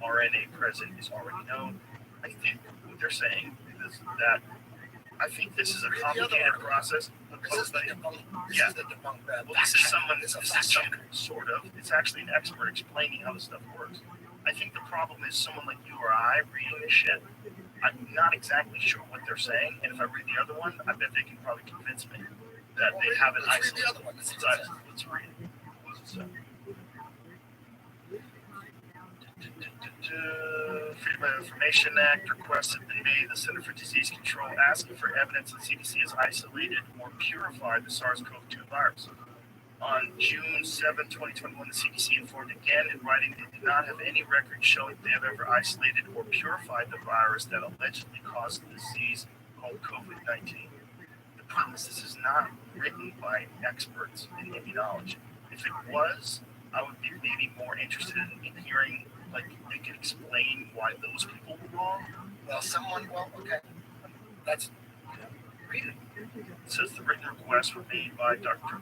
RNA present is already known. I think what they're saying is that I think this is a complicated process. This is the sort of. It's actually an expert explaining how this stuff works. I think the problem is someone like you or I reading this shit. I'm not exactly sure what they're saying, and if I read the other one, I bet they can probably convince me that they haven't isolated. Let's read it. What does it say? Freedom of Information Act requests have been made. The Center for Disease Control asking for evidence that CDC has isolated or purified the SARS-CoV-2 virus. On June 7, 2021, the CDC informed again in writing they did not have any record showing they have ever isolated or purified the virus that allegedly caused the disease called COVID-19. The problem is this is not written by experts in immunology. If it was, I would be maybe more interested in hearing, like, they could explain why those people were wrong. Okay. That's read it. It says the written requests were made by Dr.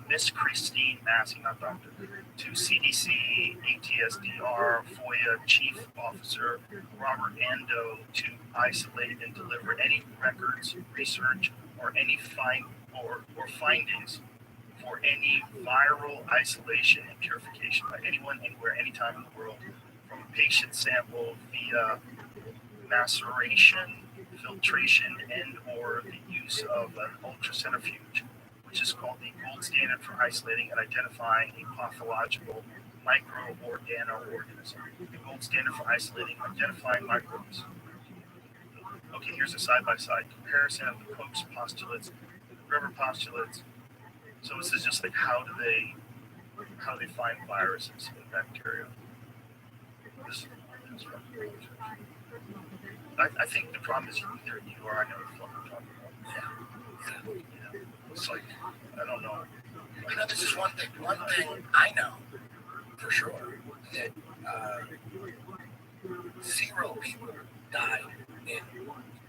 Miss Christine Massey, not Doctor, to CDC, ATSDR, FOIA Chief Officer Robert Ando to isolate and deliver any records, research, or any findings for any viral isolation and purification by anyone, anywhere, anytime in the world, from a patient sample via maceration, filtration, and or the use of an ultracentrifuge, which is called the gold standard for isolating and identifying a pathological microorganism. The gold standard for isolating and identifying microbes. okay, here's a side-by-side comparison of the Koch's postulates, the river postulates. So this is just like how do they find viruses and bacteria. I think the problem is either you or I know what we're talking about. Yeah. It's like, I don't know. You know, this is one thing I know for sure that 0 people died in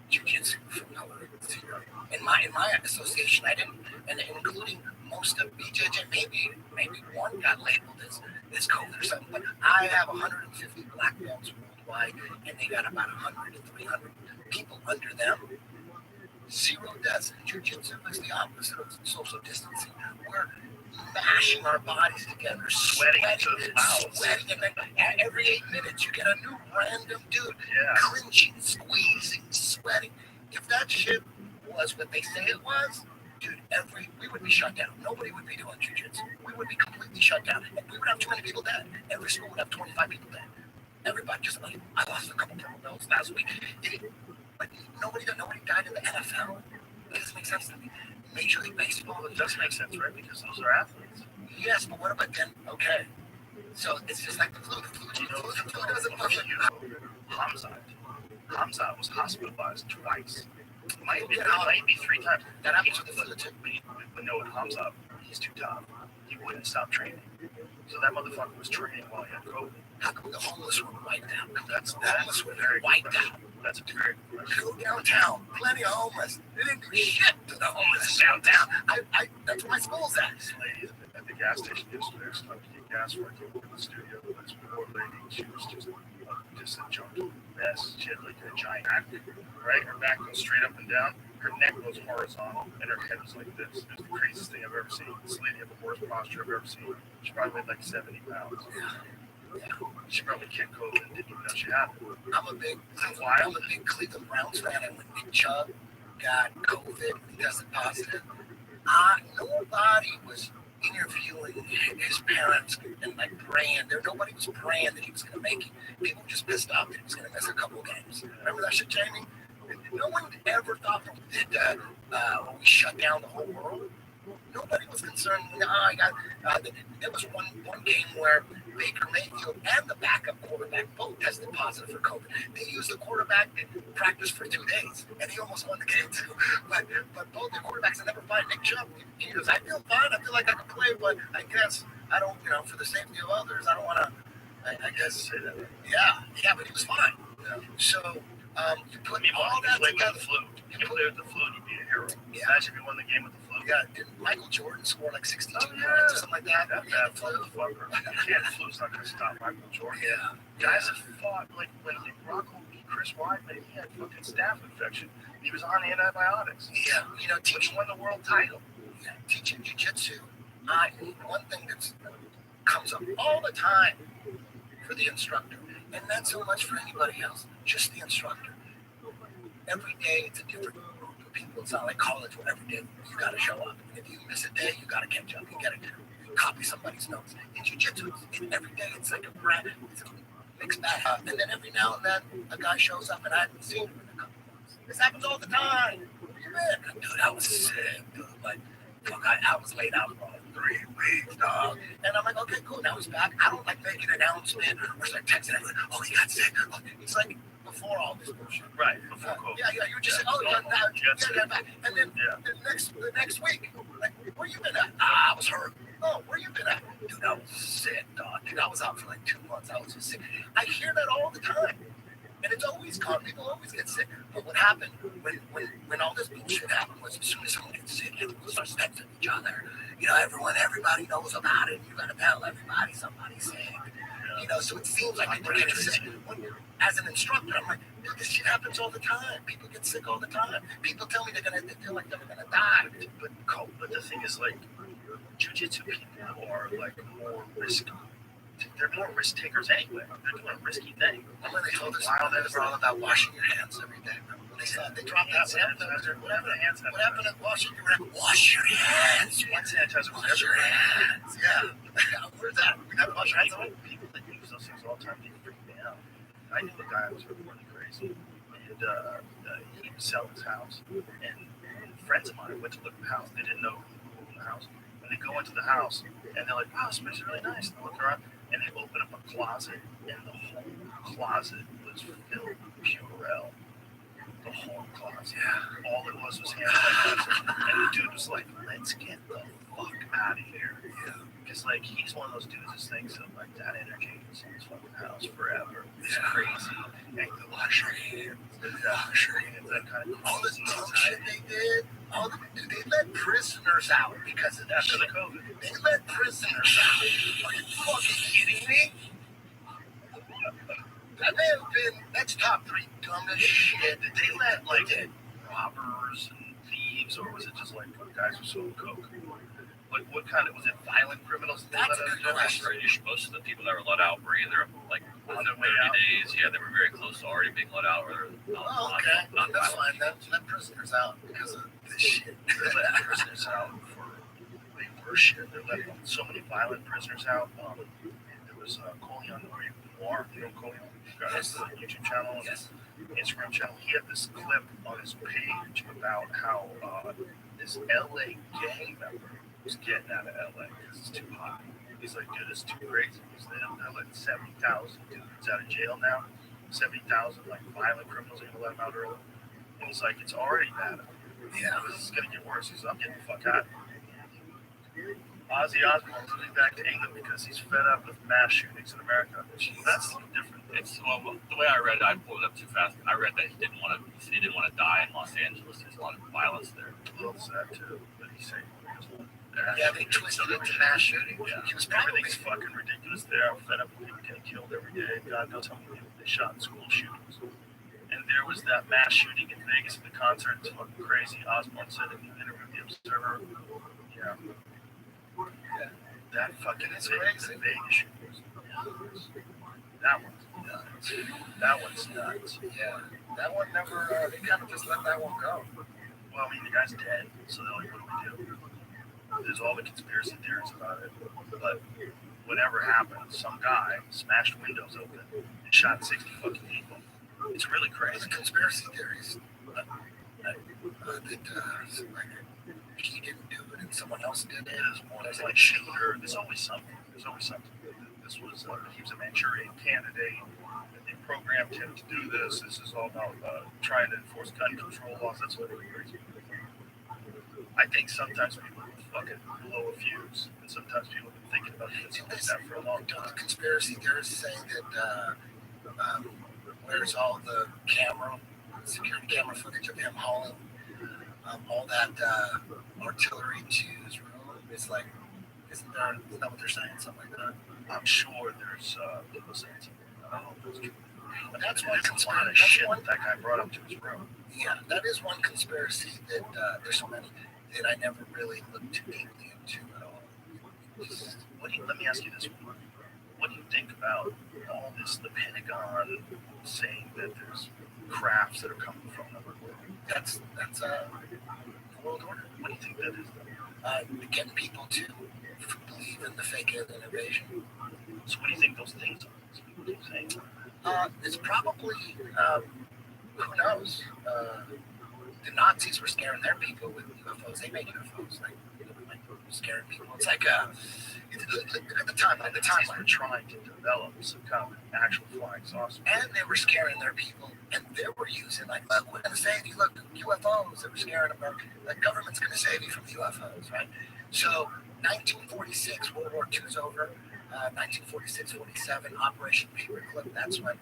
jiu-jitsu from COVID. 0. In my association, I didn't, and including most of BJJ, maybe one got labeled as COVID or something, but I have 150 black belts worldwide, and they got about 100 to 300 people under them. 0 deaths in jiu-jitsu is the opposite of social distancing. We're mashing our bodies together, sweating, and then every 8 minutes you get a new random dude clinching, squeezing, sweating. If that shit was what they say it was, dude, we would be shut down. Nobody would be doing jiu-jitsu. We would be completely shut down. And we would have too many people dead. Every school would have 25 people dead. Everybody just like, I lost a couple purple belts last week. But nobody died in the NFL. It doesn't make sense to me. Major League Baseball, It does make sense, right? Because those are athletes. yes, but what about then? Okay. So it's just like the flu. The flu doesn't fucking Hamzat was hospitalized twice. Might be 3 times. That happens with the flu too. But no, with Hamzat, he's too tough. He wouldn't stop training. So that motherfucker was training while he had COVID. How come the homeless were wiped out? That's Homeless were very wiped out. That's very Go downtown, plenty of homeless. They didn't do shit to the homeless downtown. That's where my school's at. This lady at the gas station yesterday was trying to get gas for in the studio. This poor lady, she was just a junky mess. She had like a giant acne, right? Her back goes straight up and down. Her neck goes horizontal, and her head was like this. It was the craziest thing I've ever seen. This lady had the worst posture I've ever seen. She probably weighed like 70 pounds. She probably kicked COVID and didn't even know she had it. I'm a big Cleveland Browns fan, and when Nick Chubb got COVID, he tested positive. Nobody was interviewing his parents and like praying. Nobody was praying that he was going to make it. People were just pissed off that he was going to miss a couple of games. Remember that shit, Jamie? No one ever thought that we shut down the whole world. Nobody was concerned. There was one game where Baker Mayfield and the backup quarterback both tested positive for COVID. They used the quarterback in practice for 2 days, and he almost won the game too. But both the quarterbacks are never fine. Nick Chubb, he goes, I feel fine. I feel like I can play, but I guess I don't, for the safety of others, I don't want to, I guess say that. Yeah, but he was fine. Yeah. So you put all that together. You play with the flu, you'd be a hero. Yeah. Imagine if you won the game with the flu. Yeah, didn't Michael Jordan score like 62 points or something like that? That motherfucker. The flu's not going to stop Michael Jordan. Yeah. Guys have fought, like when Rocco beat Chris Weidman, he had fucking staph infection. He was on antibiotics. Yeah, Which won the world title. Yeah, teaching jiu-jitsu, one thing that comes up all the time for the instructor, and not so much for anybody else, just the instructor. Every day it's a different group of people. It's not like college where every day you got to show up. And if you miss a day, you got to catch up. You got to copy somebody's notes. In jiu-jitsu, every day it's like a brand. It's a mixed bag. And then every now and then a guy shows up and I haven't seen him in a couple months. This happens all the time. Where you been? Dude, I was sick, dude. Like, fuck, I was laid out for 3 weeks, dog. And I'm like, okay, cool. Now he's back. I don't like making an announcement or start texting everyone. Oh, he got sick. Oh, it's like before all this bullshit. Right, before COVID. Yeah, you just say, oh, yeah, back. And then the next week, like, where you been at? I was hurt. Oh, where you been at? Dude, I was sick, dog. Dude, I was out for like 2 months. I was just sick. I hear that all the time. And it's always common. People always get sick. But what happened when all this bullshit happened was as soon as someone gets sick, everyone starts texting each other. Everybody knows about it. You got to tell everybody somebody's sick. So it seems like people get sick. As an instructor, I'm like, dude, this shit happens all the time. People get sick all the time. People tell me they feel like they're gonna die. But the thing is, like, jiu-jitsu people are like more risk. They're more risk takers anyway. They're doing a risky thing. When they told us they're all about washing your hands every day. They dropped that sanitizer. What happened to washing your hands? Wash your hands. Hand sanitizer. Wash your hands. Yeah. Where's that? We never wash our hands. People that use those things all the time, they freak me out. I knew the guy was really crazy. he was selling his house, and friends of mine went to look at the house. They didn't know who owned the house. And they go into the house, and they're like, wow, this place is really nice. And they look around, and they open up a closet, and the whole closet was filled with Purell. The whole closet. Yeah. All it was hand sanitizer. And the dude was like, let's get the fuck out of here. Yeah. Because, like, he's one of those dudes that thinks of, like, that energy is in his fucking house forever. It's crazy. And the luxury. That kind of all the dumb shit they did. Dude, they let prisoners out because of that. After the COVID. They let prisoners out. Are you fucking kidding me? That may have been, that's top 3 dumbest shit. Did they let, like, robbers and thieves, or was it just, like, guys who sold coke? Like, what kind of, was it violent criminals? That's a good question. Most of the people that were let out were either, like, On within their way 30 out. days. Yeah, they were very close to already being let out. Or Okay, that's fine. Let prisoners out because of this shit. They let prisoners out for way worse shit. They let so many violent prisoners out. There was Colion Noir, you know Colion? Has the YouTube channel and Yes. Instagram channel. He had this clip on his page about how this LA gang member was getting out of LA because it's too hot. He's like, dude, it's too crazy. They're letting 70,000 dudes out of jail now. 70,000 like violent criminals are gonna let them out early. And he's like, it's already bad. Yeah, this is gonna get worse. He's like, I'm getting the fuck out. Ozzy Osbourne's moving back to England because he's fed up with mass shootings in America. That's different. It's well, the way I read it, I pulled it up too fast. I read that he didn't want to die in Los Angeles. There's a lot of violence there. A little sad too, but he's saying Yeah, they twisted it to mass shooting. yeah. He was probably Everything's fucking ridiculous there. I'm fed up with people getting killed every day. God knows how many people they shot in school shootings. And there was that mass shooting in Vegas at the concert. It's fucking crazy. Osbourne said in an interview with The Observer. Yeah. That fucking It's Vegas, crazy. Vegas shootings. That one's nuts. That one's nuts. Yeah, that one never. They kind of just let that one go. Well, I mean, the guy's dead, so they're like, what do we do? There's all the conspiracy theories about it. But whatever happened, some guy smashed windows open and shot 60 fucking people. It's really The crazy. conspiracy theories that like he didn't do it and someone else did it. There's more. There's like shooter. There's always something. There's always something. This was he was a Manchurian candidate. They programmed him to do this. This is all about trying to enforce gun control laws. That's what really crazy. I think sometimes people fucking blow a fuse, and sometimes people have been thinking about things like that for a long The time. conspiracy theorists saying that where's all the security camera footage of him hauling all that artillery to his room? It's like, isn't that what they're saying? Something like that. I'm sure there's people saying something. I don't know if that's true. But that's There's one a lot conspiracy. of shit that guy brought up to his room. Yeah, that is one conspiracy that there's so many that I never really looked too deeply into at all. Let me ask you this one. What do you think about all this, the Pentagon saying that there's crafts that are coming from another world? That's world order. What do you think that is? Getting people to believe in the fake alien invasion. So what do you think those things are? What do you think? It's probably who knows. The Nazis were scaring their people with UFOs. They made UFOs, like scaring people. It's like look at the timeline. The Nazis timeline. were trying to develop some kind of actual flying saucer. And they were scaring their people, and they were using like, look, we're gonna save you. Look, UFOs. They were scaring them. The government's gonna save you from UFOs, right? So, 1946, World War II's over. 1946, 47, Operation Paperclip. That's when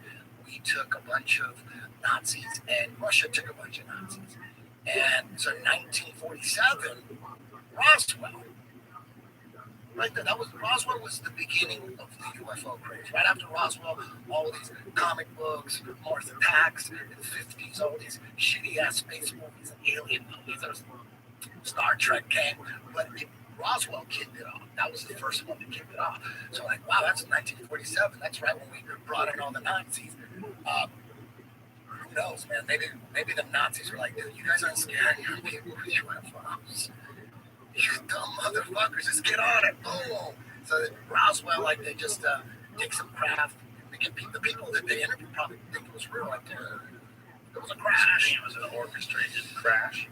we took a bunch of Nazis, and Russia took a bunch of Nazis. And so, 1947, Roswell. Right there, Roswell was the beginning of the UFO craze. Right after Roswell, all these comic books, Mars Attacks in the 50s, all these shitty ass space movies and alien movies. Star Trek came, but Roswell kicked it off. That was the first one that kicked it off. So like, wow, that's 1947. That's right when we brought in all the Nazis. Who knows, man? Maybe the Nazis were like, dude, you guys aren't scared. You're people with UFOs. You dumb motherfuckers, just get on it. Boom. So Roswell, like, they just take some craft. They get the people that they interviewed probably think it was real. Like, was a So you crash. think it was an orchestrated crash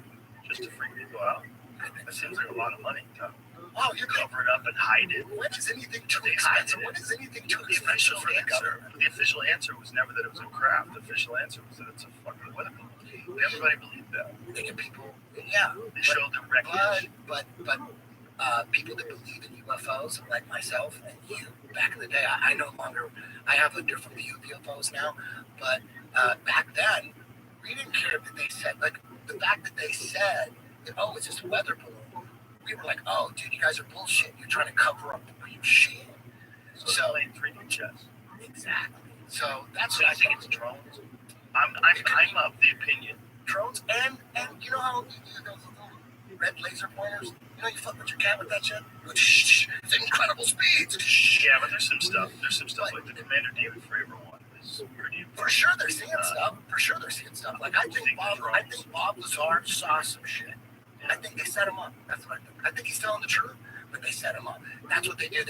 just to freak people out? That seems like a lot of money to Oh, you know, cover it up and hide it. when is anything too They expensive? hide it. When is anything too The expensive for the answer, government? the official answer was never that it was a craft. The official answer was that it's a fucking weather balloon. Everybody believed that. They get people, yeah. They showed the wreckage. But people that believe in UFOs, like myself and you, back in the day, I no longer, I have a different view of UFOs now, but back then, we didn't care that they said, like, the fact that they said, that, oh, it's just a weather balloon, we were like, oh, dude, you guys are bullshit, you're trying to cover up your shit. So playing 3D chess. Exactly. So that's So what I I think think. it's drones. I'm of the opinion. Drones and you know how you use those little red laser pointers? You know, you fuck with your cat with that shit? It's incredible speeds. Yeah, but there's some stuff. Like the Commander David Fravor one is pretty. For sure they're seeing stuff. Like I think Bob Lazar saw some shit. I think they set him up. That's what I think. I think he's telling the truth, but they set him up. That's what they do.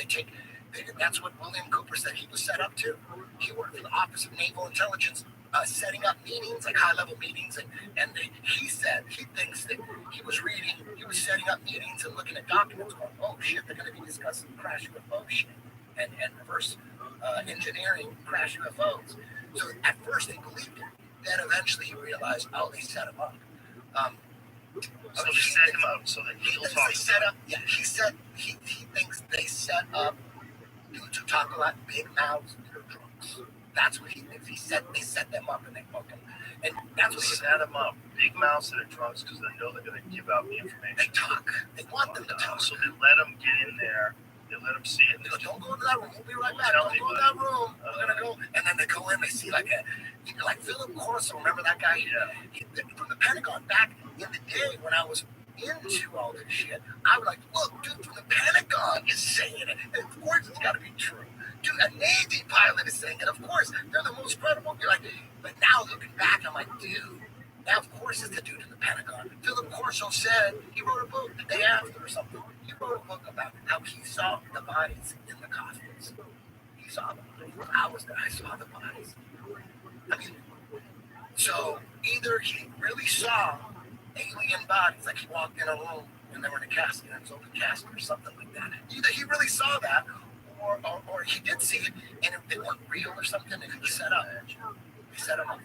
That's what William Cooper said he was set up to. He worked for the Office of Naval Intelligence, setting up meetings, like high-level meetings, and he said he thinks that he was setting up meetings and looking at documents going, oh shit, they're going to be discussing crash UFO shit and reverse engineering crash UFOs. So at first they believed it. Then eventually he realized, oh, they set him up. So they set him up so that He he'll thinks talk. they set up. Yeah, he said he thinks they set up dudes who talk a lot, big mouths, and they're drunks. That's what he thinks. He said they set them up and they fuck them, and that's what he said. Set him up. Big mouths that are drunks because they know they're going to give out the They information. talk. They want them to talk. So they let them get in there. They let them see it. They go, don't go into that room. We'll be right back. Don't go in that room. We're gonna go. And then they go in. They see like Philip Corso. Remember that guy? Yeah. From the Pentagon. Back in the day when I was into all this shit, I was like, look, dude from the Pentagon is saying it, and of course it's got to be true. Dude, a Navy pilot is saying it. Of course, they're the most credible. You're like, but now looking back, I'm like, dude. Now, of course, it's the dude in the Pentagon. Philip Corso said he wrote a book the day after or something. He wrote a book about how he saw the bodies in the coffins. He saw them. I was there. I saw the bodies. I mean, so either he really saw alien bodies, like he walked in a room and they were in a casket, and it was open casket or something like that. Either he really saw that, or he did see it and it weren't real or something, and he set up. He set him up.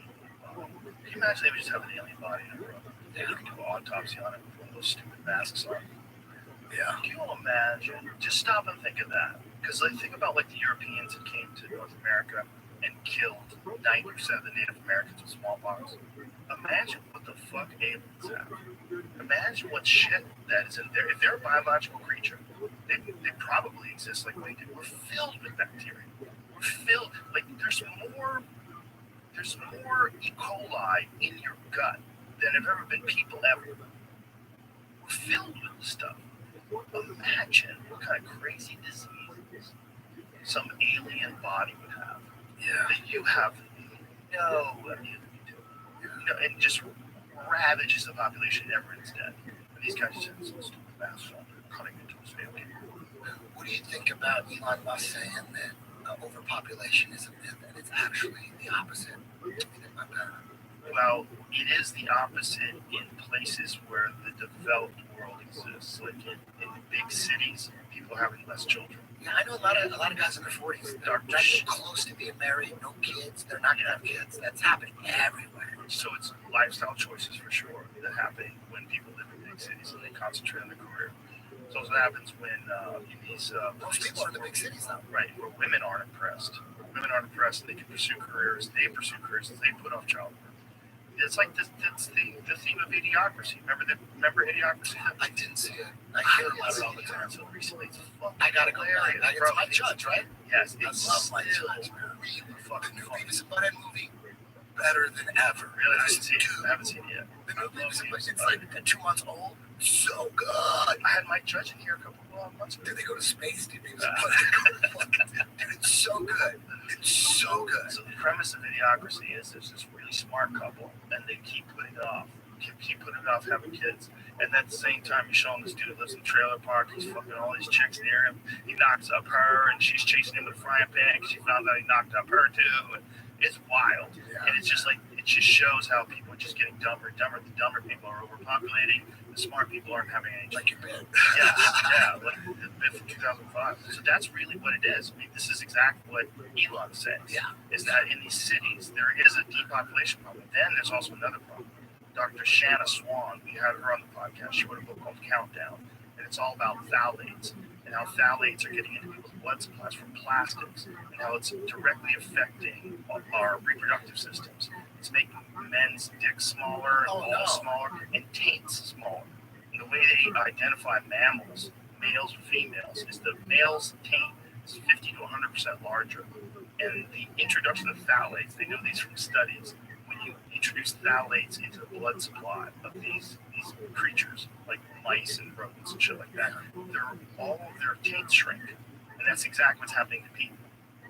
Can you imagine they would just have an alien body in a room? They could do an autopsy on it with one of those stupid masks on. Yeah. Can you imagine? Just stop and think of that. Because think about like the Europeans that came to North America and killed 90% of the Native Americans with smallpox. Imagine what the fuck aliens have. Imagine what shit that is in there. If they're a biological creature, they probably exist like we do. We're filled with bacteria. We're filled, like there's more E. coli in your gut than have ever been people ever. We're filled with this stuff. Imagine what kind of crazy disease some alien body would have. Yeah. That you have no immunity to. And just ravages the population, everyone's dead. And these guys just have some stupid masks on, they're cutting into his family. What do you think about Elon Musk saying that overpopulation is a myth and it's actually the opposite? What do you think about that? Well, it is the opposite in places where the developed world exists, like in big cities, people having less children. Yeah, I know a lot of guys in their 40s that are not close to being married, no kids. They're not gonna have kids. That's happening everywhere. So it's lifestyle choices for sure that happen when people live in big cities and they concentrate on their career. So what happens when in these Most people are in the big cities now. right, where women aren't impressed. Women aren't impressed and they can pursue careers. They pursue careers and they put off childbirth. It's like this. That's the theme of Idiocracy. Remember Idiocracy? I didn't see it. I hear about it all the time. So recently, it's fucking I gotta go. hilarious. It's my judge, right? Yes, I it's love my still judge. really The fucking new funny. Beavis and Butthead movie, better than ever. Really, I haven't seen it yet. The new Beavis and Butthead, it's like 2 months old. So good. I had Mike Judge in here a couple months ago. Did they go to space? Dude, Beavis and Butthead. Dude, it's so good. It's so good. So the premise of Idiocracy is there's this really smart couple, and they keep putting it off. keep putting it off having kids. And then at the same time, you show him this dude lives in a trailer park. He's fucking all these chicks near him. He knocks up her, and she's chasing him with a frying pan because she found out he knocked up her too. And it's wild. And it's just like, it just shows how people are just getting dumber and dumber. The dumber people are overpopulating. The smart people aren't having any. Like your bed. Yeah, like the bit from 2005. So that's really what it is. I mean, this is exactly what Elon says. Yeah. Is that in these cities, there is a depopulation problem. Then there's also another problem. Dr. Shanna Swan, we had her on the podcast. She wrote a book called Countdown, and it's all about phthalates and how phthalates are getting into people's blood supplies from plastics and how it's directly affecting our reproductive systems. It's making men's dicks smaller and balls smaller and taints smaller. And the way they identify mammals, males and females, is the male's taint is 50 to 100% larger. And the introduction of phthalates, they know these from studies, when you introduce phthalates into the blood supply of these creatures, like mice and rodents and shit like that, all of their taints shrink. And that's exactly what's happening to people.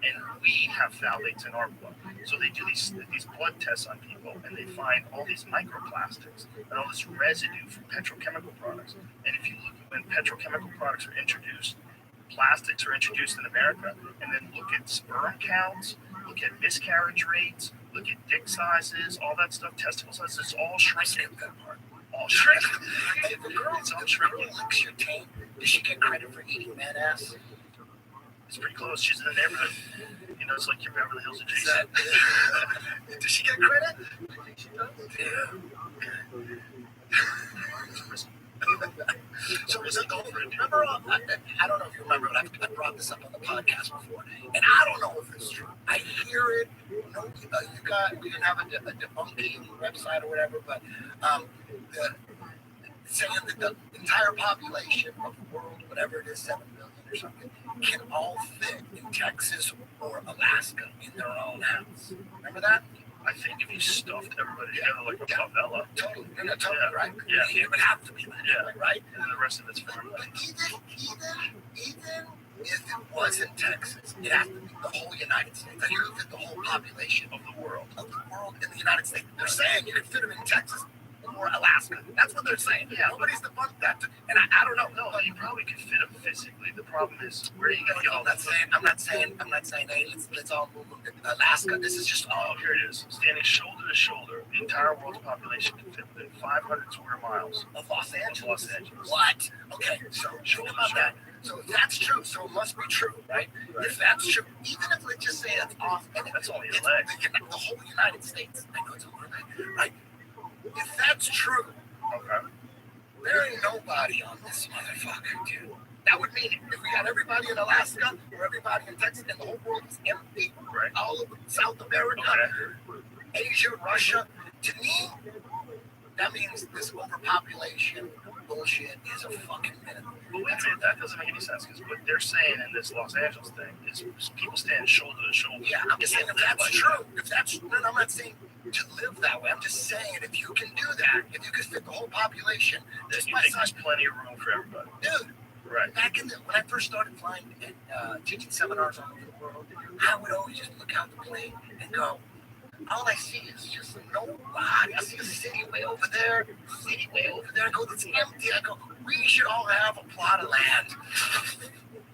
And we have phthalates in our blood. So they do these blood tests on people, and they find all these microplastics and all this residue from petrochemical products. And if you look at when petrochemical products are introduced, plastics are introduced in America, and then look at sperm counts, look at miscarriage rates, look at dick sizes, all that stuff, testicle sizes, it's all shrinking. All shrinking. Hey, if a girl licks your taint, does she get credit for eating that ass? It's pretty close. She's in the neighborhood. You know, it's like your Beverly Hills adjacent. Does she get credit? So was I going for it? Remember, I don't know if you remember, but I brought this up on the podcast before, and I don't know if it's true. I hear it. No, we didn't have a debunking website or whatever, but saying that the entire population of the world, whatever it is, 7 billion or something, can all fit in Texas or Alaska in their own house. Remember that? I think if you stuffed everybody together like a favela. Totally. Totally right. Yeah. It would have to be that way, right? And then the rest of it's farmland. But even if it was in Texas, it has to be the whole United States. I hear that the whole population of the world in the United States. They're saying you can fit them in Texas or Alaska. That's what they're saying. Yeah. Nobody's debunked that. And I don't know. No, you probably could fit them physically. The problem is where are you going to get all that? I'm not saying, hey, let's all move them to Alaska. This is just all. Here it is. Standing shoulder to shoulder, the entire world's population can fit within 500 square miles of Los Angeles. What? Okay, so think about that. So if that's true, so it must be true, right? If that's true, even if let's just say it's off, and that's only it's LA. The whole United States. I know it's over there, right? If that's true, okay, there ain't nobody on this motherfucker, dude. That would mean if we got everybody in Alaska or everybody in Texas and the whole world is empty, right? All of South America, Asia, Russia, to me, that means this overpopulation bullshit is a fucking minute. But wait a minute, that doesn't make any sense because what they're saying in this Los Angeles thing is people stand shoulder to shoulder. Yeah, I'm just saying if that's true, I'm not saying to live that way. I'm just saying if you can do that, if you can fit the whole population, then you think there's plenty of room for everybody. Dude, right. Back when I first started flying and teaching seminars all over the world, I would always just look out the plane and go, all I see is just nobody. I see a city way over there, I go, it's empty. I go, we should all have a plot of land.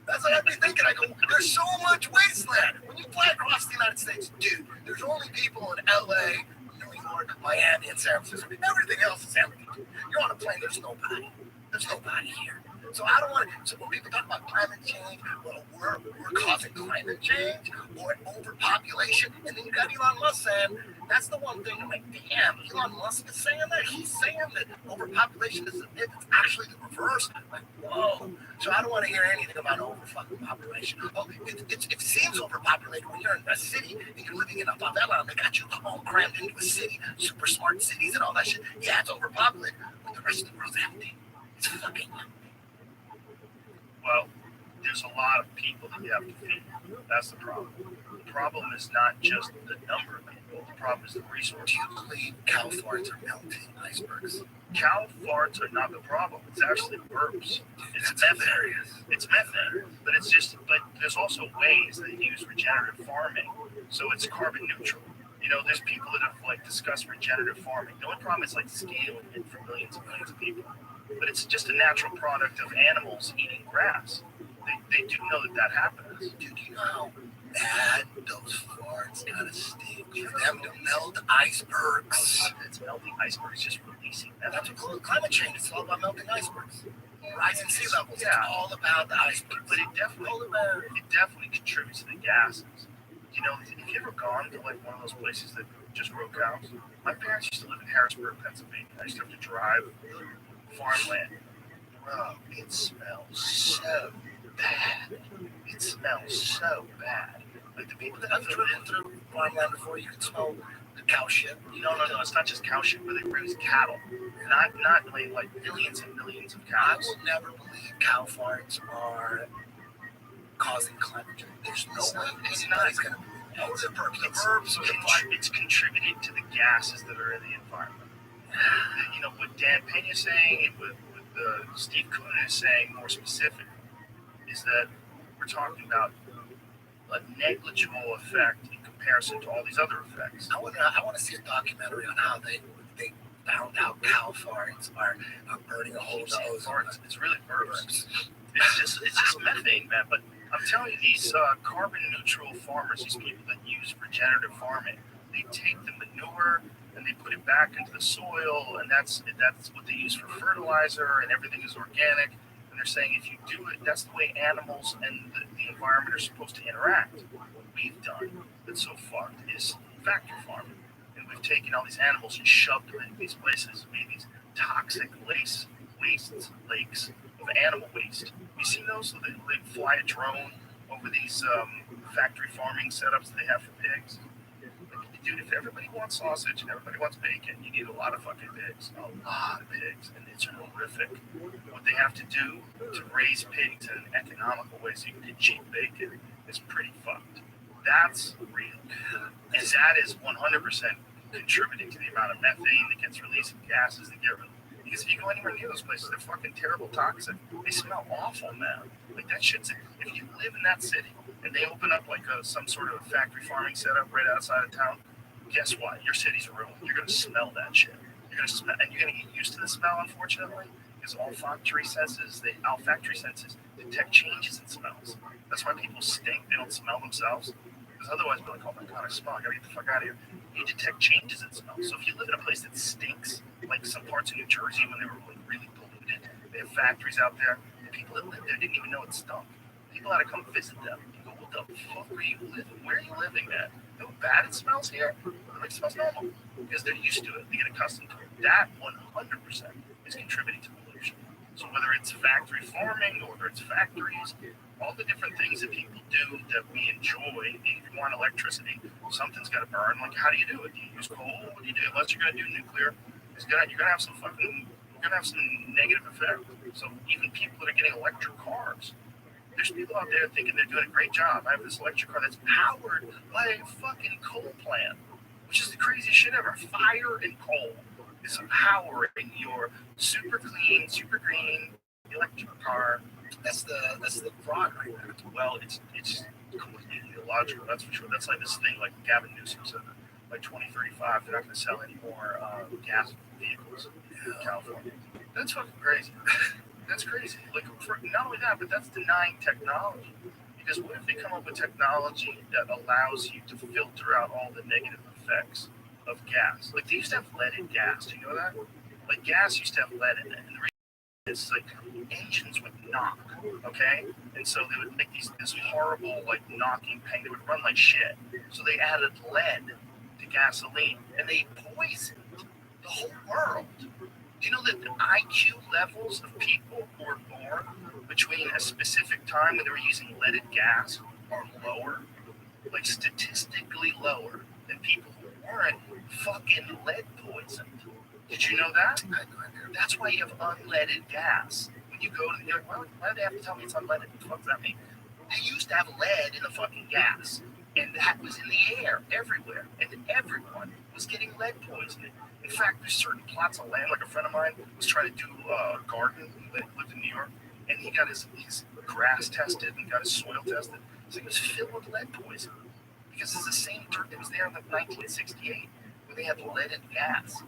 That's what I'd be thinking. I go, there's so much wasteland. When you fly across the United States, dude, there's only people in LA, New York, Miami, and San Francisco. Everything else is empty. You're on a plane, there's nobody. There's nobody here. So I don't want to. So when people talk about climate change, well, we're causing climate change or overpopulation, and then you got Elon Musk saying that's the one thing. I'm like, damn, Elon Musk is saying that. He's saying that overpopulation is it's actually the reverse. I'm like, whoa. So I don't want to hear anything about overfucking population. Oh, it seems overpopulated when you're in a city and you're living in a favela and they got you all crammed into a city, super smart cities and all that shit. Yeah, it's overpopulated, but the rest of the world's empty. It's fucking empty. Well, there's a lot of people that you have to feed. That's the problem. The problem is not just the number of people. The problem is the resource. Do you believe cow farts are melting icebergs? Cow farts are not the problem. It's actually burps. It's methane. It's methane. But it's just, but there's also ways that use regenerative farming. So it's carbon neutral. You know, there's people that have like discussed regenerative farming. The only problem is like scaling it for millions and millions of people. But it's just a natural product of animals eating grass. They do know that happens. Dude, you know how bad those farts gotta stink for them to melt icebergs? It's melting icebergs, just releasing that. That's what climate change is all about, melting icebergs. Rising sea levels, Yeah. it's all about the icebergs. But it definitely contributes to the gases. You know, have you ever gone to like one of those places that just grow cows? My parents used to live in Harrisburg, Pennsylvania. I used to have to drive farmland. Bro, it smells so bad. It smells so bad. Like the people that I've driven through farmland before, you can smell the cow shit. No, it's not just cow shit, but they raise cattle. Not like millions and millions of I cows. will never believe cow farts are causing climate change. There's no way anybody's gonna believe it. Oh, the burps are the It's contributing to the gases that are in the environment. You know, what Dan Pena's saying and what Steve Coonan is saying more specific is that we're talking about a negligible effect in comparison to all these other effects. I want to see a documentary on how they found out cow farts are burning a hole in the ozone. It's really burps. It's just methane, man. But I'm telling you, these carbon neutral farmers, these people that use regenerative farming, they take the manure and they put it back into the soil, and that's what they use for fertilizer, and everything is organic. And they're saying if you do it, that's the way animals and the environment are supposed to interact. What we've done that's so fucked is factory farming. And we've taken all these animals and shoved them into these places, made these toxic waste lakes of animal waste. You seen those? So they fly a drone over these factory farming setups that they have for pigs. Dude, if everybody wants sausage and everybody wants bacon, you need a lot of fucking pigs. A lot of pigs. And it's horrific. What they have to do to raise pigs in an economical way so you can get cheap bacon is pretty fucked. That's real. And that is 100% contributing to the amount of methane that gets released and gases that get released. Because if you go anywhere near those places, they're fucking terrible toxic. They smell awful, man. Like that shit's, if you live in that city and they open up like some sort of factory farming setup right outside of town, guess what? Your city's ruined. You're gonna smell that shit. You're gonna smell, and you're gonna get used to the smell, unfortunately, because olfactory senses detect changes in smells. That's why people stink. They don't smell themselves. Because otherwise, they're like, oh my god, I smell. I gotta get the fuck out of here. You detect changes in smell. So if you live in a place that stinks, like some parts of New Jersey when they were like really polluted, they have factories out there. The people that lived there didn't even know it stunk. People had to come visit them. You go, what the fuck are you living? Where are you living at? You know how bad it smells here? It smells normal because they're used to it. They get accustomed to it. That 100% is contributing to pollution. So whether it's factory farming or whether it's factories, all the different things that people do that we enjoy, if you want electricity, something's got to burn. Like, how do you do it? Do you use coal? What do you do? Unless you're going to do nuclear, you're going to have some negative effect. So even people that are getting electric cars, there's people out there thinking they're doing a great job. I have this electric car that's powered by a fucking coal plant, which is the craziest shit ever. Fire and coal is powering your super clean, super green electric car. That's the fraud right there. Well, it's completely illogical. That's for sure. That's like this thing like Gavin Newsom said that by 2035 they're not going to sell any more gas vehicles in California. That's fucking crazy. That's crazy. Like, not only that, but that's denying technology. Because what if they come up with technology that allows you to filter out all the negative effects of gas? Like, they used to have lead in gas. Do you know that? Like, gas used to have lead in it. And the reason is, like, engines would knock, okay? And so they would make this horrible, like, knocking pain. They would run like shit. So they added lead to gasoline. And they poisoned the whole world. Do you know that the IQ levels of people who were born between a specific time when they were using leaded gas are lower, like statistically lower than people who weren't fucking lead poisoned? Did you know that? That's why you have unleaded gas. When you go to you're like, why do they have to tell me it's unleaded? What the fuck does that mean? They used to have lead in the fucking gas, and that was in the air everywhere, and everyone was getting lead poisoning. In fact, there's certain plots of land, like a friend of mine was trying to do a garden, he lived in New York, and he got his grass tested and got his soil tested. So he was filled with lead poison because it's the same dirt that was there in the 1968 when they had leaded gas.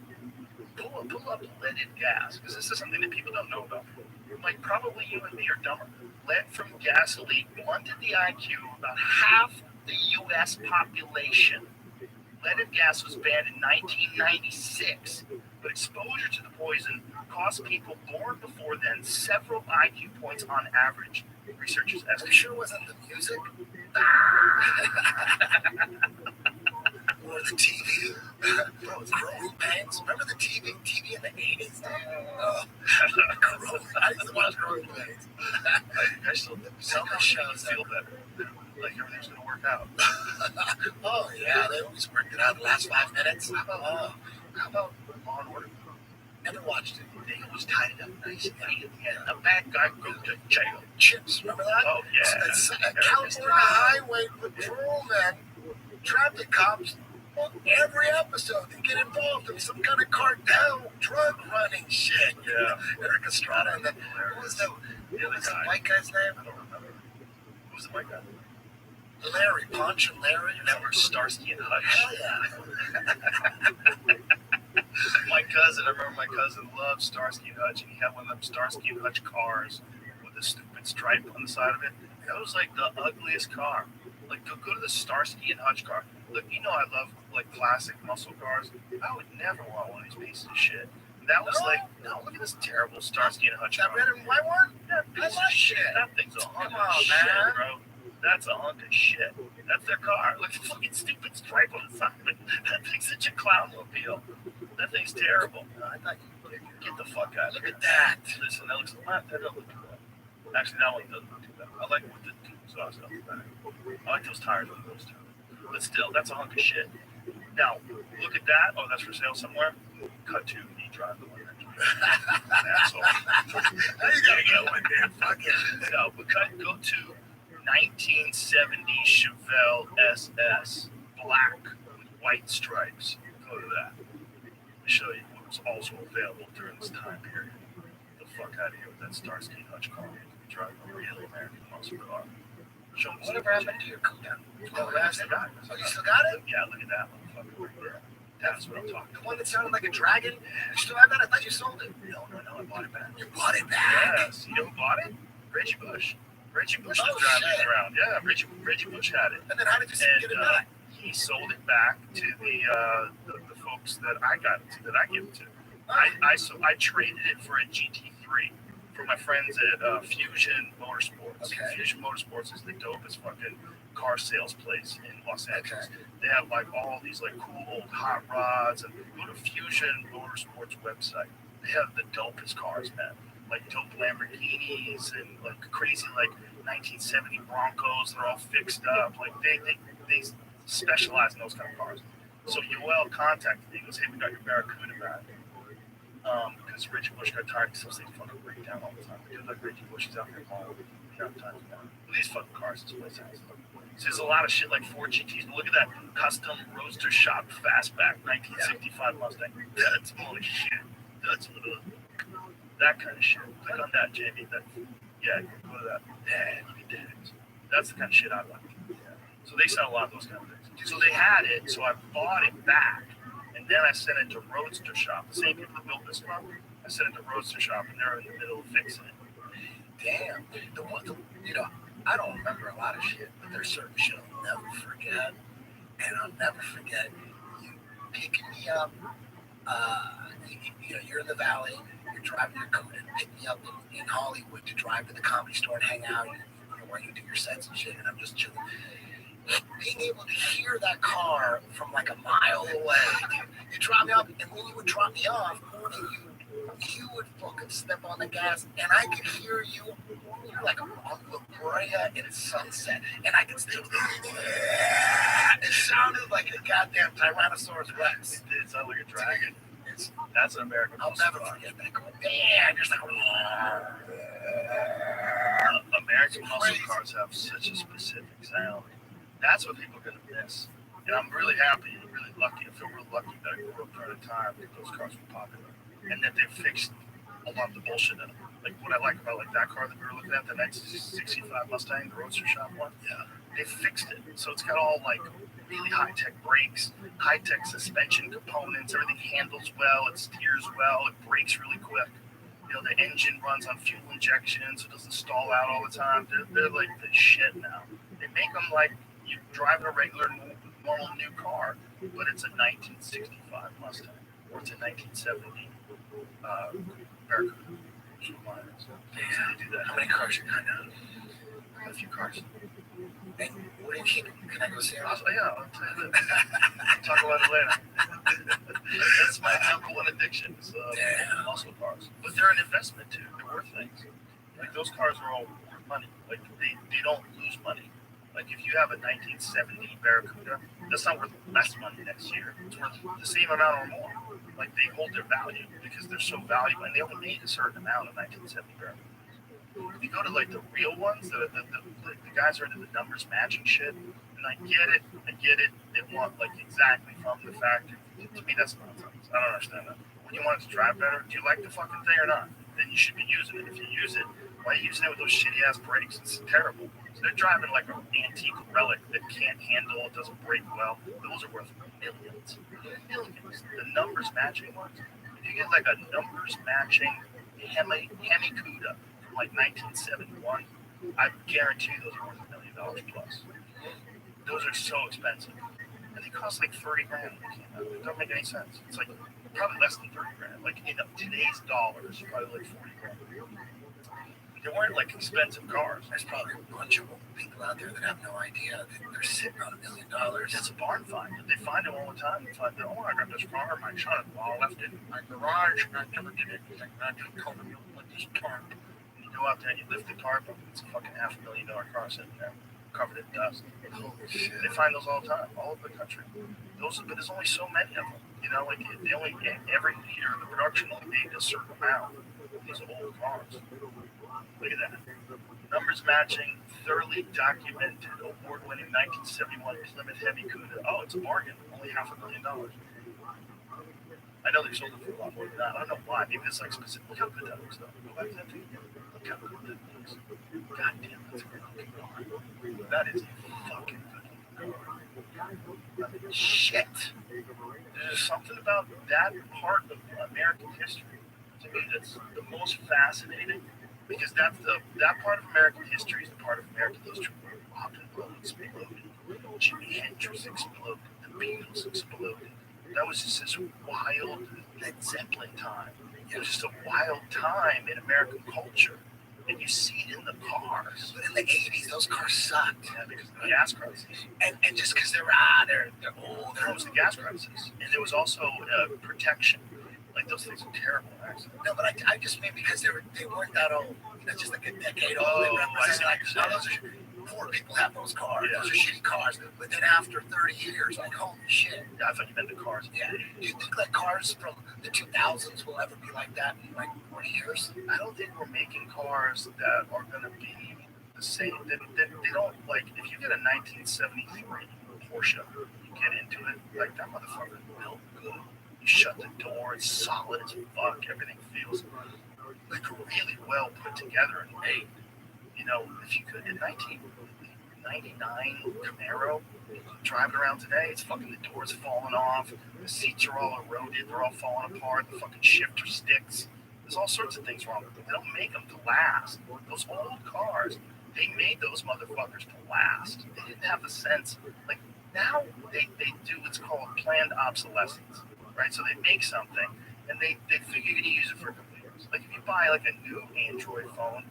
Pull up leaded gas, because this is something that people don't know about. Like, probably you and me are dumber. Lead from gasoline blunted the IQ of about half the U.S. population. Leaded gas was banned in 1996, but exposure to the poison cost people born before then several IQ points on average. Researchers Are you estimate. sure it wasn't the music? Or the TV? Bro, it's growing pains. Remember the TV in the 80s? Oh, I used to watch Growing Pains. I still some shows feel better. Like everything's gonna work out. Oh, yeah, they always worked it out the last 5 minutes. Oh, How about Law and Order? never watched it. They always tied it up nice and neat. And the bad guy go to jail. Chips, remember that? Oh yeah. It's California Highway Patrolman, traffic cops, on every episode they get involved in some kind of cartel, drug running shit. Yeah. Eric Estrada, and then who was the white guy's name? I don't remember. Who was the white guy? Larry, Punch and Larry. Remember Starsky and Hutch? Hell yeah. I remember my cousin loved Starsky and Hutch, and he had one of them Starsky and Hutch cars with a stupid stripe on the side of it. That was like the ugliest car. Like, go to the Starsky and Hutch car. Look, you know I love like classic muscle cars. I would never want one of these pieces of shit. And that was look at this terrible Starsky and Hutch That car. red and white one? That piece of shit. That thing's a hunk Come of on, shit, man. bro. That's a hunk of shit. That's their car. Look, the fucking stupid stripe on the side of it. That thing's such a clown mobile. That thing's terrible. I thought you get the fuck out. Look at that. Listen, that looks that doesn't look too bad. Actually, that one doesn't look too bad. I like what the exhaust on the back. I like those tires on those too. But still, that's a hunk of shit. Now, look at that. Oh, that's for sale somewhere. Cut to me drive the one. Asshole. You gotta get one, man. Fuck it. No, but go to 1970 Chevelle SS, black with white stripes. Go to that. Let me show you what was also available during this time period. Get the fuck out of here with that Starsky and Hutch car. You drive a real American muscle car. Show them Whatever happened to your cool down? Oh, that's the guy. Oh, you still got it? Yeah, look at that motherfucker right there. That's what I'm talking The about. one that sounded like a dragon? You still have that? I thought you sold it. No, I bought it back. You bought it back? Yes. You know who bought it? Reggie Bush. Reggie Bush was Oh, driving shit. it around. Yeah, Reggie Bush had it. And then how did you get it back? He sold it back to the folks that I got it to, that I give it to. I traded it for a GT3 for my friends at Fusion Motorsports. Okay. Fusion Motorsports is the dopest fucking car sales place in Los Angeles. Okay. They have like all these like cool old hot rods, and go to Fusion Motorsports website. They have the dopest cars, man. Like dope Lamborghinis and like crazy like 1970 Broncos. They're all fixed up. Like they specialize in those kind of cars. So Yoel contacted me. He goes, "Hey, we got your Barracuda back." Because Reggie Bush got tired because those things fucking break down all the time. Dude, like Reggie Bush is out there hauling. Time these fucking cars, this place has. So there's a lot of shit like Ford GTs. But look at that custom roadster shop fastback 1965 Mustang. That's holy shit. That's that kind of shit. Click on that, Jamie. That go to that. Man, look at that. That's the kind of shit I like. So they sell a lot of those kind of things. So they had it, so I bought it back, and then I sent it to Roadster Shop. The same people that built this car. I sent it to Roadster Shop, and they're in the middle of fixing it. Damn. I don't remember a lot of shit, but there's certain shit I'll never forget. And I'll never forget you picking me up. You're in the valley, you're driving your Coda, pick me up in Hollywood to drive to the Comedy Store and hang out, where you do your sets and shit, and I'm just chilling. Being able to hear that car from like a mile away, you drop me off, and when you would drop me off, you would fucking step on the gas, and I could hear you like on La Brea in Sunset, and I could still. It sounded like a goddamn Tyrannosaurus Rex. It did sound like a dragon. That's an American I'll muscle never car. forget that. Going, man, just like. American muscle cars have such a specific sound. That's what people are going to miss. And I'm really happy and really lucky. I feel real lucky that I grew up during a time that those cars were popular and that they fixed a lot of the bullshit in them. Like what I like about like that car that we were looking at, the 1965 Mustang, the Roadster Shop one. Yeah. they fixed it. So it's got all like really high-tech brakes, high-tech suspension components. Everything handles well, it steers well, it brakes really quick. You know, the engine runs on fuel injection, so it doesn't stall out all the time. They're like the shit now. They make them like you driving a regular, normal new car, but it's a 1965 Mustang or it's a 1970 Barracuda. So they do that. How many cars you got now? A few cars. Hey, what do you keep? Can I go see it? I'll tell you that. Talk about it later. That's my number one addiction. Is, muscle cars, but they're an investment too. They're worth things. Like those cars are all worth money. Like they don't lose money. Like if you have a 1970 Barracuda, that's not worth less money next year. It's worth the same amount or more. Like they hold their value because they're so valuable, and they only made a certain amount of 1970 Barracudas. If you go to like the real ones, the guys are into the numbers matching shit, and I get it. They want like exactly from the factory. To me, that's nonsense. I don't understand that. When you want it to drive better, do you like the fucking thing or not? Then you should be using it. If you use it, why are you using it with those shitty ass brakes? It's terrible. So they're driving like an antique relic that can't handle, it doesn't brake well. Those are worth millions. The numbers matching ones. If you get like a numbers matching Hemi-Cuda from like 1971, I guarantee those are worth $1 million plus. Those are so expensive. And they cost like 30 grand. It don't make any sense. It's like probably less than 30 grand. Like in today's dollars, probably like 40 grand. They weren't like expensive cars. There's probably a bunch of people out there that have no idea that they're sitting on $1 million. That's a barn find. They find them all the time. They find, oh, I got this car. My son-in-law left it in my garage, and I never did anything. I just covered it with this tarp. And you go out there and you lift the tarp up, it's a fucking $500,000 car sitting there, covered in dust. Holy shit. They find those all the time, all over the country. But there's only so many of them. You know, like they only every year the production only made a certain amount of these old cars. Look at that. Numbers matching, thoroughly documented, award-winning 1971 Plymouth Hemi-Cuda. Oh, it's a bargain. Only $500,000. I know they sold it for a lot more than that. I don't know why. Maybe it's like specific. Look how good that looks, though. Go back to that thing. Look how good that looks. God damn, that's a good looking car. That is a fucking good looking car. Shit. There's something about that part of American history, to me, that's the most fascinating. Because that part of American history is the part of American history where rock and roll exploded, Jimi Hendrix exploded, the Beatles exploded. That was just this wild Led Zeppelin time. It was just a wild time in American culture. And you see it in the cars. But in the 80s, those cars sucked. Yeah, because of the gas crisis. And just because they're old. There was the gas crisis. And there was also protection. Like those things are terrible accidents. No, but I just mean because they weren't that old. You know, just like a decade old. They represented like, oh, those are poor people have those cars. Yeah. Those are shitty cars. But then after 30 years, like, holy shit. Yeah, I thought you meant the cars. Yeah. Do you think like cars from the 2000s will ever be like that in like 40 years? I don't think we're making cars that are going to be the same. They don't, like, if you get a 1973 Porsche, you get into it, like, that motherfucker built good. You shut the door, it's solid as fuck, everything feels like really well put together and made. You know, if you could, in 1999 Camaro, driving around today, it's fucking, the doors falling off, the seats are all eroded, they're all falling apart, the fucking shifter sticks. There's all sorts of things wrong with them. They don't make them to last. Those old cars, they made those motherfuckers to last. They didn't have the sense, like, now they do what's called planned obsolescence. Right, so they make something, and they figure you're going to use it for a couple of years. Like if you buy like a new Android phone,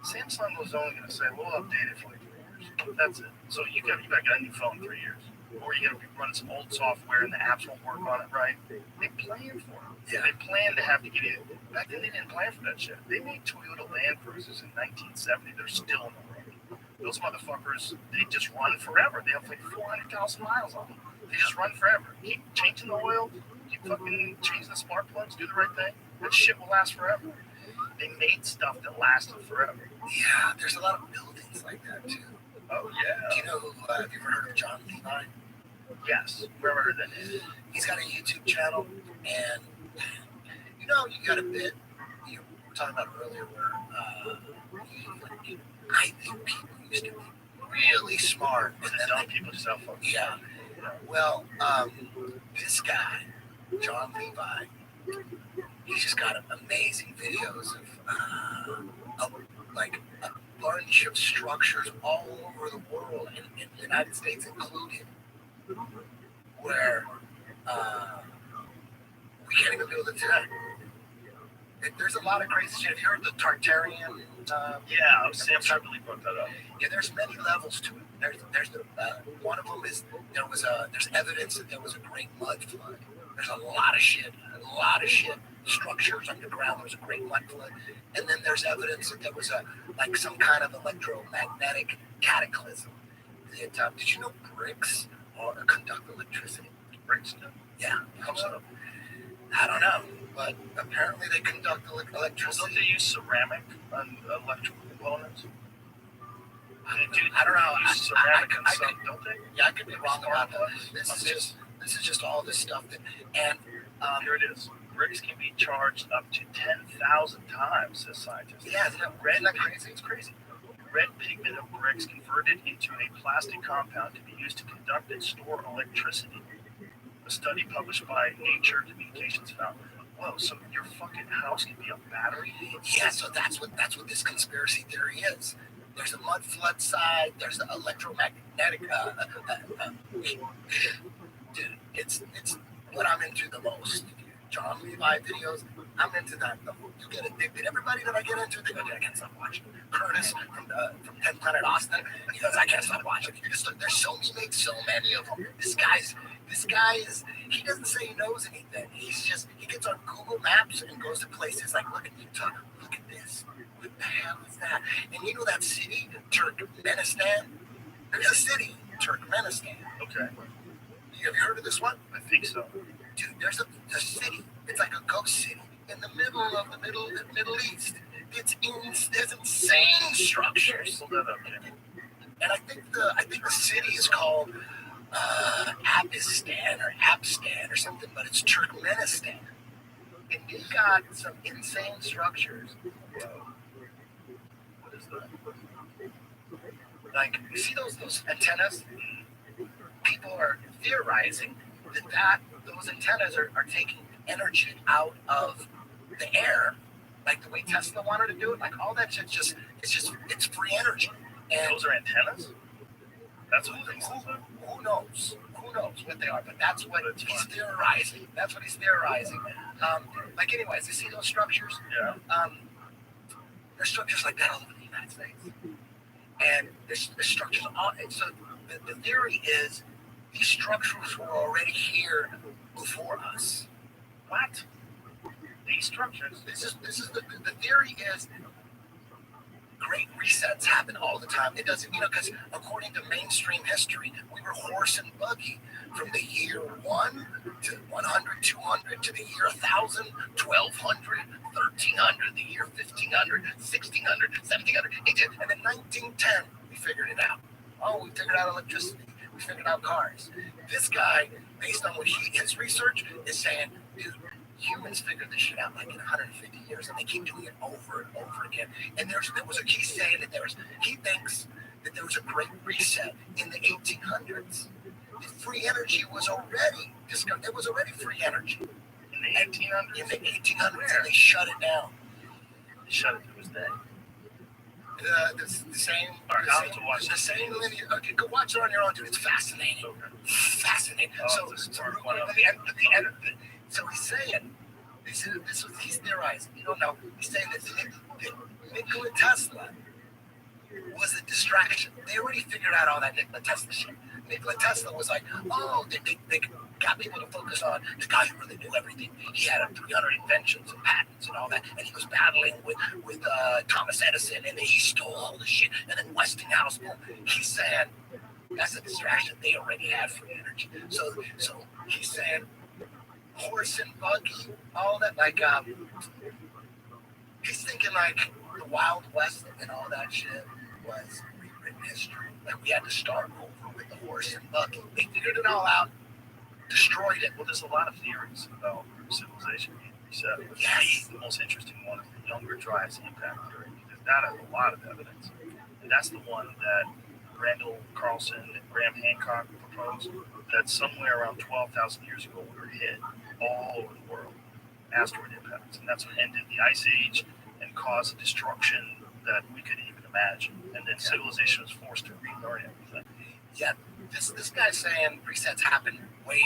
Samsung was only going to say, we'll update it for like 3 years. That's it. So you got a new phone 3 years, or you got to be running some old software and the apps won't work on it right. They plan for it. Yeah. They plan to have to get it. Back then they didn't plan for that shit. They made Toyota Land Cruisers in 1970. They're still in the road. Those motherfuckers, they just run forever. They have like 400,000 miles on them. They just run forever. Keep changing the oil. Keep fucking changing the spark plugs, do the right thing. That shit will last forever. They made stuff that lasted forever. Yeah, there's a lot of buildings like that too. Oh yeah. Do you know who? Have you ever heard of John Levi? Yes. Whoever heard that name. He's got a YouTube channel, and you know, you got a bit. You were talking about earlier where I think people used to be really smart. And And then dumb people just have fun. yeah. Well, this guy, John Levi, he's just got amazing videos of like a bunch of structures all over the world, in the United States included, where we can't even build it today. There's a lot of crazy shit. Have you heard the Tartarian? Yeah, Sam Tripoli brought that up. Yeah, there's many levels to it. There's one of them is there's evidence that there was a great mud flood. There's a lot of shit, structures underground. There was a great mud flood, and then there's evidence that there was some kind of electromagnetic cataclysm. Did you know bricks conduct electricity? Bricks do. Yeah, How so? I don't know, but apparently they conduct Don't electricity. they use ceramic on electrical components? I don't know. Use ceramic and I some, could- don't they? Yeah, I could be wrong about that. Spark This is just all this stuff that, and Here it is. Bricks can be charged up to 10,000 times, says scientists. yeah, isn't that crazy? It's crazy. Red pigment of bricks converted into a plastic compound to be used to conduct and store electricity. A study published by Nature Communications found. Whoa, so your fucking house can be a battery? Yeah, so that's what this conspiracy theory is. There's a mud flood side. There's the electromagnetic. Dude, it's what I'm into the most. John Levi videos. I'm into that. You get addicted. Everybody that I get into, they go, dude, I can't stop watching. Curtis from 10 Planet Austin, he goes, I can't stop watching. You just look, he makes so many of them. This guy is, he doesn't say he knows anything. He gets on Google Maps and goes to places like, look at Utah, look at this. What the hell is that? And you know that city, Turkmenistan? There's a city, Turkmenistan. Okay, Have you heard of this one? I think so. Dude, there's a city. It's like a ghost city in the middle of the Middle East. There's insane structures. Pull that up, Jimmy. And I think the city is called Abistan or Abstan or something, but it's Turkmenistan. And they got some insane structures. What is that? Like, you see those antennas? People are theorizing that those antennas are taking energy out of the air, like the way Tesla wanted to do it. Like all that shit, it's free energy. And Those are antennas? That's what things are? who knows what they are? But that's what he's theorizing. Like, anyways, you see those structures? Yeah. There's structures like that all over the United States, and there's structures all. And so the theory is these structures were already here before us. What? These structures? This is the theory is great resets happen all the time. It doesn't, because according to mainstream history, we were horse and buggy from the year 1 to 100, 200 to the year 1000, 1200, 1300, the year 1500, 1600, 1700, 1800, and then 1910 we figured it out. Oh, we figured out electricity. We figured out cars. This guy, based on what his research, is saying, dude, humans figured this shit out like in 150 years, and they keep doing it over and over again. And he's saying that he thinks that there was a great reset in the 1800s. The free energy was already discovered. There was already free energy In the 1800s? in the 1800s, and they shut it down. They shut it to his day. The same. Alright, the I'll same, have to watch the it. same linear. Okay, go watch it on your own, dude. It's fascinating. Okay. Fascinating. Oh, So he's saying, this is what he's theorizing. You don't know. He's saying that Nikola Tesla was a distraction. They already figured out all that Nikola Tesla shit. Nikola Tesla was like, oh, they got people to focus on the guy who really knew everything. He had 300 inventions and patents and all that, and he was battling with Thomas Edison, and then he stole all the shit, and then Westinghouse. Boom. He's saying that's a distraction. They already had free energy. So he's saying horse and buggy, all that, like he's thinking like the Wild West and all that shit was rewritten history. Like we had to start over with the horse and buggy. They figured it all out, destroyed it. Well, there's a lot of theories about civilization being reset. Yes. The most interesting one is the younger drives impact theory, because that has a lot of evidence. And that's the one that Randall Carlson and Graham Hancock proposed that somewhere around 12,000 years ago we were hit all over the world, asteroid impacts, and that's what ended the Ice Age and caused the destruction that we could even imagine. And then civilization was forced to relearn everything. Yeah, this guy's saying resets happen way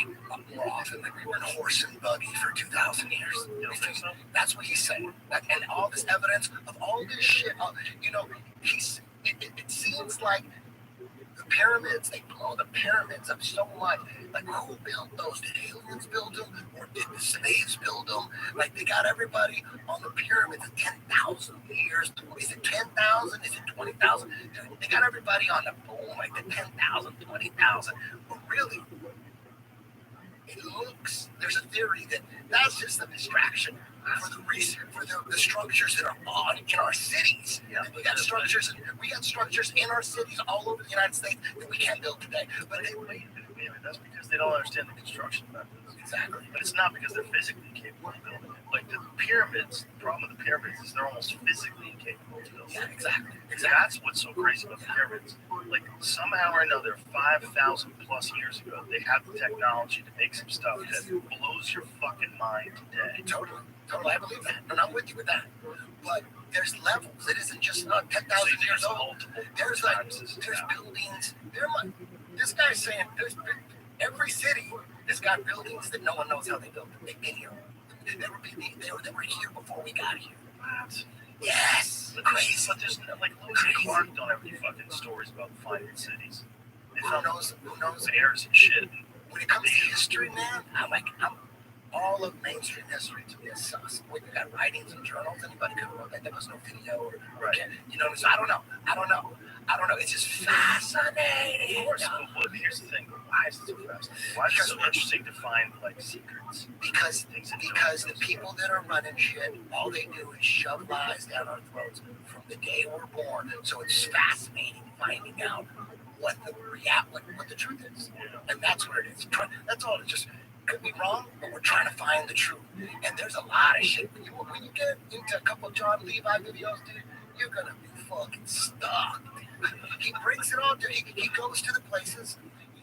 more often. Like we were in horse and buggy for 2,000 years. You don't think so? That's what he's saying. Like, and all this evidence of all this shit, it seems like the pyramids, they blow the pyramids up so much. Like, who built those? Did aliens build them? Or did the slaves build them? Like, they got everybody on the pyramids at 10,000 years. Is it 10,000? Is it 20,000? They got everybody on the boom, like the 10,000, 20,000. But really, it looks, there's a theory that that's just a distraction for the research, for the structures that are on in our cities. Yeah. We got structures in our cities all over the United States that we can't build today. But wait a minute, that's because they don't understand the construction methods. Exactly. But it's not because they're physically incapable of building it. Like the pyramids, the problem with the pyramids is they're almost physically incapable of building. Yeah, exactly. That's what's so crazy about the pyramids. Like somehow or another, 5,000 plus years ago, they had the technology to make some stuff that blows your fucking mind today. Totally, I believe that, and I'm with you with that. But there's levels. It isn't just 10,000 years old. There's buildings. This guy's saying every city has got buildings that no one knows how they built them. They've been here. They were here before we got here. What? Yes. Crazy. But there's like Lewis and Clark don't have any fucking stories about finding cities. They found who knows airs and shit. When it comes to history, man, I'm all of mainstream history to me is sus. We got writings and journals. Anybody could have wrote that. There was no video. So I don't know. It's just fascinating. Of course, but here's the thing. Why is it so fascinating? Why is it so interesting to find like secrets? Because the people that are running shit, all they do is shove lies down our throats from the day we're born. So it's fascinating finding out what the truth is. And that's what it is. That's all. It just could be wrong, but we're trying to find the truth. And there's a lot of shit. When you get into a couple of John Levi videos, dude, you're gonna be fucking stuck. He breaks it all down. He goes to the places.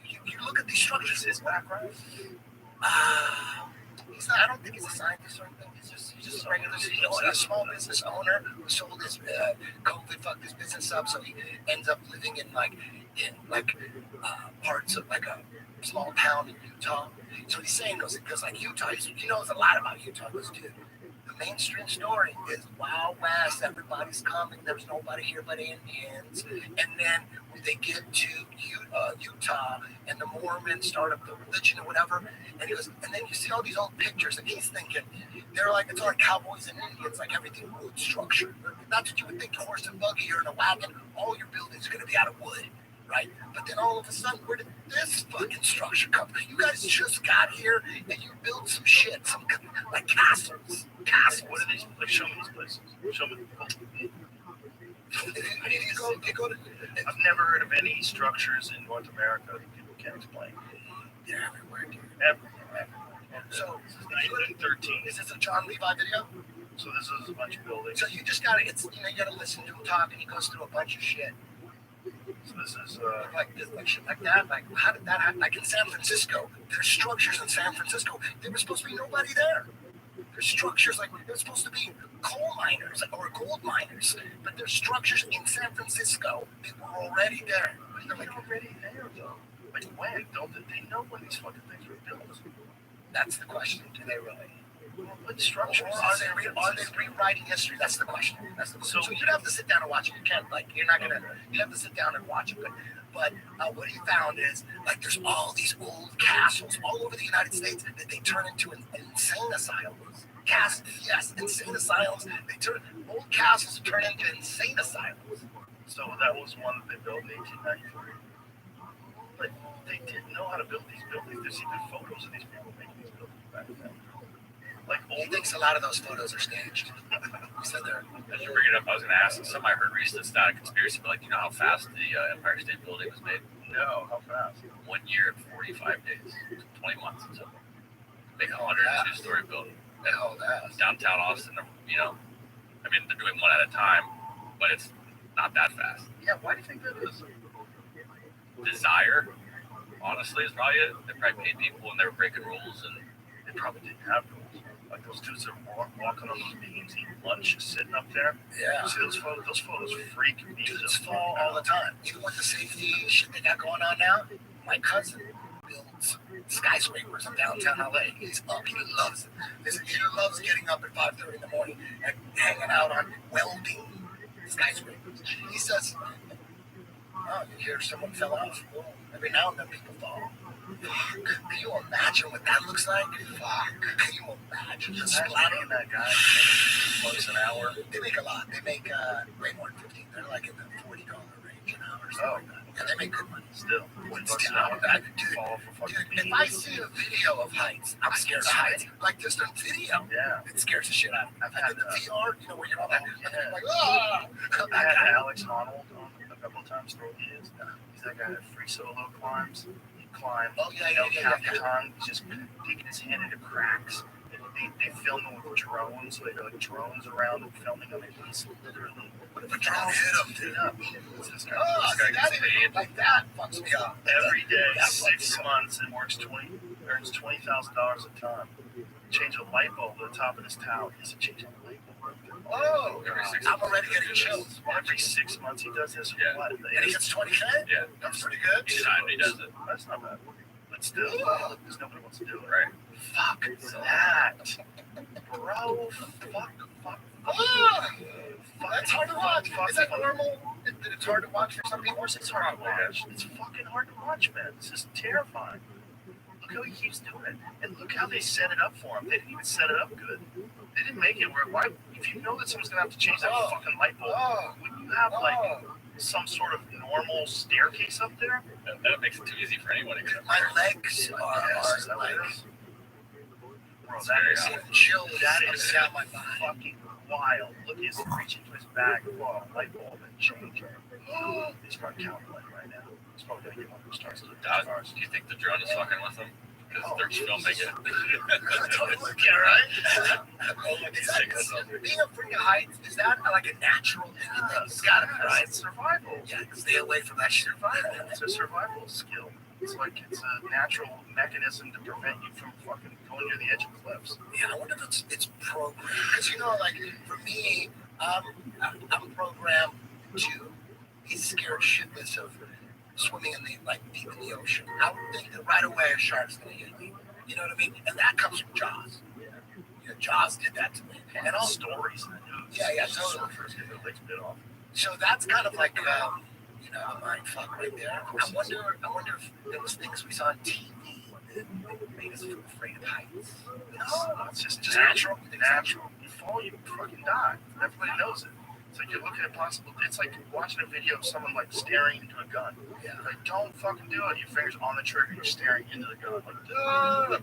You look at these structures. His background. He's not. I don't think he's a scientist or anything. He's just a regular, a small business owner who sold his COVID fucked his business up, so he ends up living in parts of like a small town in Utah. So he's saying because like Utah, he knows a lot about Utah. Because dude, the mainstream story is Wild West. Everybody's coming. There's nobody here but Indians. And then when they get to Utah and the Mormons start up the religion or whatever, and he goes, and then you see all these old pictures, and he's thinking they're like it's like cowboys and Indians, like everything wood structure. That's what you would think. A horse and buggy or in a wagon, all your buildings are going to be out of wood. Right? But then all of a sudden, where did this fucking structure come from? You guys just got here and you built some shit, some like castles. What are these? Like, show me these places. Show me. You go to. I've never heard of any structures in North America that people can't explain. They're everywhere, dude. Everywhere. So, this is 1913. Is this a John Levi video? So this is a bunch of buildings. So you just gotta, you gotta listen to him talk, and he goes through a bunch of shit. So this is like shit like that. Like how did that happen? Like in San Francisco, there's structures in San Francisco. There was supposed to be nobody there. There's structures like there was supposed to be coal miners or gold miners, but there's structures in San Francisco that were already there. They're like already there though. Like when? Don't they know when these fucking things were built? That's the question. Do they really? What structures? Or are they rewriting history? That's the question. So you'd have to sit down and watch it. You can't you're not gonna. You have to sit down and watch it. But what he found is like there's all these old castles all over the United States that they turn into insane asylums. Castles, yes, insane asylums. Old castles turn into insane asylums. So that was one that they built in 1893. But they didn't know how to build these buildings. There's even photos of these people making these buildings back then. Like he thinks a lot of those photos are staged. He said they're. As you bring it up, I was going to ask. Something I heard recently. It's not a conspiracy, but like, you know how fast the Empire State Building was made? No, how fast? 1 year and 45 days, 20 months. So make a 102-story building. Oh, that. Downtown Austin. You know, I mean, they're doing one at a time, but it's not that fast. Yeah, why do you think that is? desire, honestly, is probably it. They probably paid people and they were breaking rules, and They probably didn't have rules. Like those dudes that are walking on those beams, eating lunch, just sitting up there. Yeah. You see those photos? Those photos freak me. Dudes fall all the time. Even with the safety shit they got going on now, my cousin builds skyscrapers in downtown LA. He's up. He loves it. Listen, he loves getting up at 5:30 in the morning and hanging out on welding skyscrapers. He says, oh, you hear someone fell off? Well, every now and then people fall. Fuck. Can you imagine what that looks like? Fuck. Can you imagine the splattering? That guy $1 an hour. They make a lot. They make way more than 15. They're like in the $40 range an hour or something like that. And they make good money. Still, $40 an hour. Dude, if I see a video of heights, I'm scared of heights. Like just a video. Yeah. It scares the shit out of me. I've had the VR, you know, where you're all that. Yeah. Like, ah! I had Alex Honnold on a couple of times through the years. He's that guy that free solo climbs. He climbs. Oh, yeah. He's just digging his hand into cracks. They film him with drones, so they got like drones around and filming him, and he's literally. What if a drone hit him, dude? This Oh, guy that gets even paid like that fucks me up. every day, That 6 months, and earns $20,000 a time. Change a light bulb at the top of this tower. He has to change a light bulb. Oh, I'm already getting chills. Every 6 months he does this. Yeah. What? And he gets 20K? yeah, That's pretty good. each time he does it. That's not bad. But still, because nobody wants to do it. Right. Fuck that. Bro, fuck. Ah, that's hard to watch. Fuck. Is that normal? It's hard to watch for some Of people. course it's hard to watch. It's fucking hard to watch, man. This is terrifying. Look how he keeps doing it. And look how they set it up for him. They didn't even set it up good. They didn't make it where, why, if you know that someone's going to have to change that fucking light bulb, wouldn't you have, like, some sort of normal staircase up there? That makes it too easy for anyone to get up. My legs are Yes, that like is. Bro, that is chills that up is and down my body. fucking wild. Look, he's reaching to his bag and pull out a light bulb and change it. He's probably calculating right now. He's probably going to get one of those stars. Do you think the drone is fucking with them? Because they're filming it. Yeah, right? Being afraid of heights, is that like a natural thing? It's gotta be, right? It's survival. Yeah, stay away from that shit. It's a survival skill. It's like it's a natural mechanism to prevent you from fucking going near the edge of cliffs. Yeah, I wonder if it's programmed. Because, you know, like, for me, I'm programmed to be scared shitless of swimming in the, like, deep in the ocean. I would think that right away a shark's going to get me. You know what I mean? And that comes from Jaws. You know, Jaws did that to me. And all Stories in the news. Yeah, totally. Surfers get their legs bit off. So that's kind of like, you know, a mind fuck right there. I wonder if there was things we saw on TV that made us feel afraid of heights. No, it's just natural. Natural. You fall, you fucking die. Everybody knows it. It's like you're looking at possible. It's like watching a video of someone like staring into a gun. Yeah. Like, don't fucking do it. Your fingers on the trigger. You're staring into the gun. Like, duh.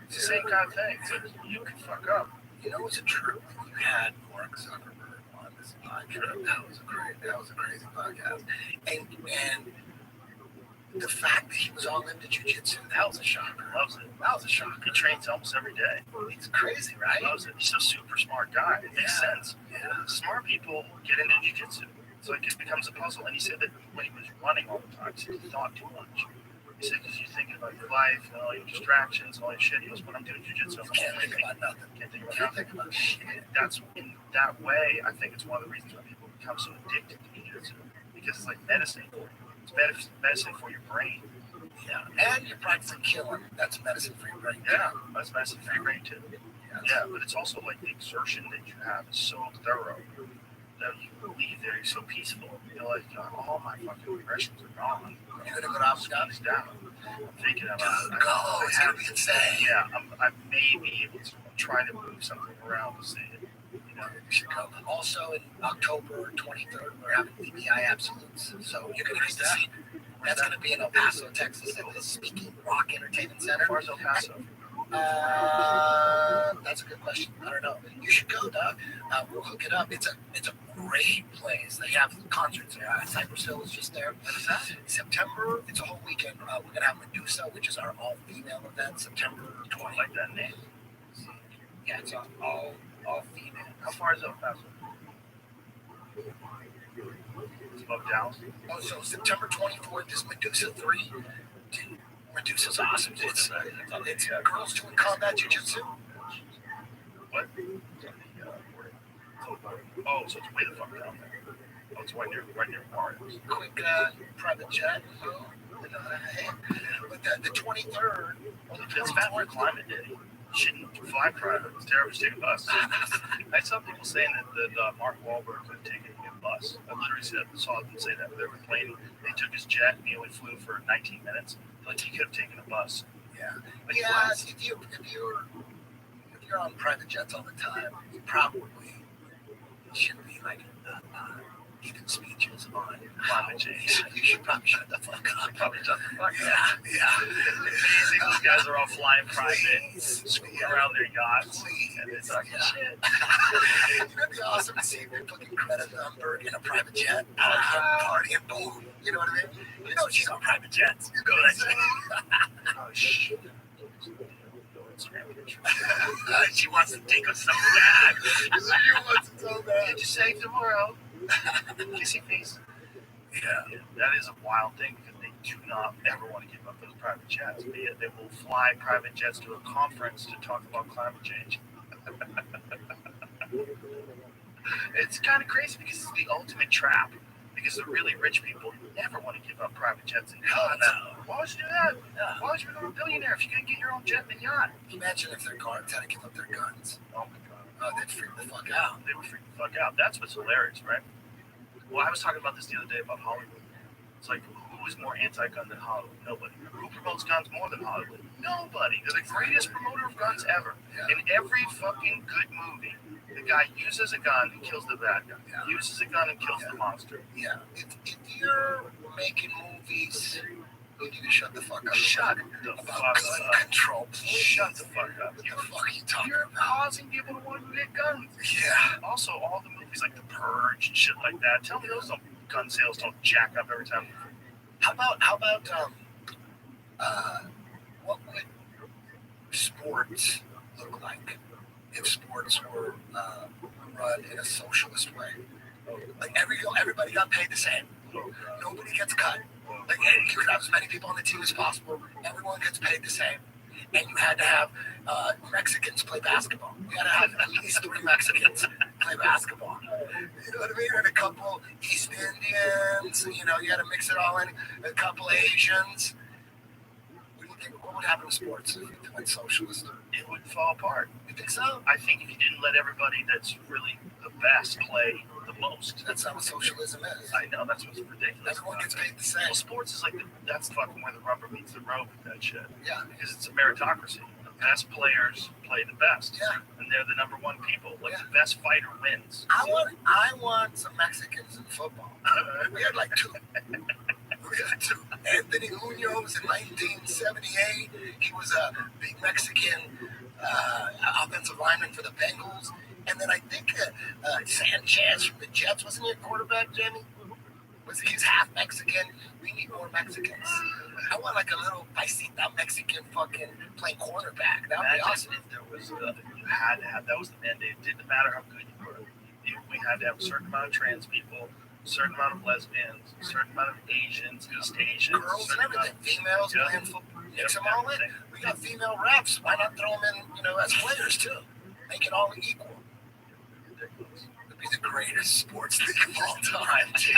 It's the same kind of thing. It's like you can fuck up. You know, it's a trip. You had Mark Zuckerberg on this podcast. That was a crazy podcast. And the fact that he was all into jiu-jitsu, that was a shocker. Loves it. That was a shocker. He trains almost every day. It's crazy, right? Loves it. He's a super smart guy. It makes sense. Yeah. Smart people get into jiu-jitsu. It's like it becomes a puzzle. And he said that when he was running all the time, he thought too much. He said, because you're thinking about your life and all your distractions and all your shit. He goes, when I'm doing jiu-jitsu, You can't think about nothing. Can't think You about can't nothing. think about shit. That's in that way. I think it's one of the reasons why people become so addicted to jiu-jitsu, because it's like medicine. It's medicine for your brain. Yeah. And you're practicing killing. That's medicine for your brain. Yeah, that's medicine for your brain too. Yeah, but it's also like the exertion that you have is so thorough that you leave there, you're so peaceful. You're like, all my fucking aggressions are gone. You're gonna go to Abu Dhabi? Down. I'm thinking about it. Go. It's gonna be insane. Yeah, I may be able to try to move something around to see it. You know, You should go. Also, in October 23rd, we're having BBI Absolutes. So you're going to get to see. That's going to be in El Paso, Texas, at the Speaking Rock Entertainment Center. as far as El Paso. That's a good question. I don't know. You should go, Doug. We'll hook it up. It's a great place. They have concerts there. Cypress Hill is just there. What is that? September, it's a whole weekend. We're going to have Medusa, which is our all-female event, September I 20th. like that name. Yeah, it's all female. How far is El Paso? It's above Dallas. Oh, so September 24th is Medusa 3. Dude, Medusa's awesome. It's girls doing combat jiu-jitsu. What? Oh, so it's way the fuck down there. Oh, it's right near Mars. Quick private jet. But the 23rd. It's bad for climate, Diddy. You shouldn't fly private. It's terrible to take a bus. I saw people saying that Mark Wahlberg could have taken a bus. I literally saw them say that. They were playing. They took his jet and he only flew for 19 minutes. Like he could have taken a bus. Yeah. Like, Yeah. If you're on private jets all the time, you probably shouldn't be like giving speeches on climate change. You should probably shut the fuck up. Probably shut the fuck up. Yeah. It's amazing. Those guys are all flying private, screwing around their yachts, and it's like shit. It'd be awesome to see fucking Greta Thunberg in a private jet, partying, boom. You know what I mean? You know she's on private jets. You know what I'm saying? Oh shit. She wants to take us so bad. She wants it so bad. Did you save the world? Kissy face. Yeah, that is a wild thing because they do not ever want to give up those private jets. They will fly private jets to a conference to talk about climate change. It's kind of crazy because it's the ultimate trap. Because the really rich people never want to give up private jets and yachts. No. Why would you do that? Yeah. Why would you become a billionaire if you can't get your own jet and yacht? Imagine if their guards had to give up their guns. Oh my god. They'd freak the fuck out. They would freak the fuck out. That's what's hilarious, right? Well, I was talking about this the other day about Hollywood. It's like, who is more anti-gun than Hollywood? Nobody. Who promotes guns more than Hollywood? Nobody. They're the greatest promoter of guns ever. Yeah. In every fucking good movie, the guy uses a gun and kills the bad guy. Yeah. Uses a gun and kills the monster. Yeah. If you're making movies, you need to shut the fuck up. Shut the fuck up. Control. Shut the fuck up. What the fuck are you talking You're about? causing people to want to get guns. Yeah. Also, all the movies like The Purge and shit like that. Tell me those gun sales don't jack up every time. How about what would sports look like if sports were run in a socialist way? Like everybody got paid the same. Nobody gets cut. Like you could have as many people on the team as possible. Everyone gets paid the same. And you had to have Mexicans play basketball. You had to have at least 3 Mexicans play basketball. You know what I mean? And a couple East Indians. You know, you had to mix it all in. A couple Asians. What would happen to sports if it went socialist? It would fall apart. You think so? I think if you didn't let everybody that's really the best play the most. That's not what socialism is. I know, that's what's ridiculous. Everyone gets paid the same. Well, sports is like, that's fucking where the rubber meets the road with that shit. Yeah. Because it's a meritocracy. The best players play the best. Yeah. And they're the number one people. Like, the best fighter wins. I want some Mexicans in football. We had like 2. Anthony Munoz in 1978. He was a big Mexican offensive lineman for the Bengals. And then I think Sanchez from the Jets, wasn't he a quarterback, Jamie? He's half Mexican. We need more Mexicans. I want like a little paisita Mexican fucking playing quarterback. That would be awesome. If there was, you had to have, that was the mandate. It didn't matter how good you were. We had to have a certain amount of trans people, a certain amount of lesbians, a certain amount of Asians, East Asians, girls and everything, females playing football. Mix them all in. We got female refs. Why not throw them in, as players too? Make it all equal. It'd be the greatest sports league of all time, dude.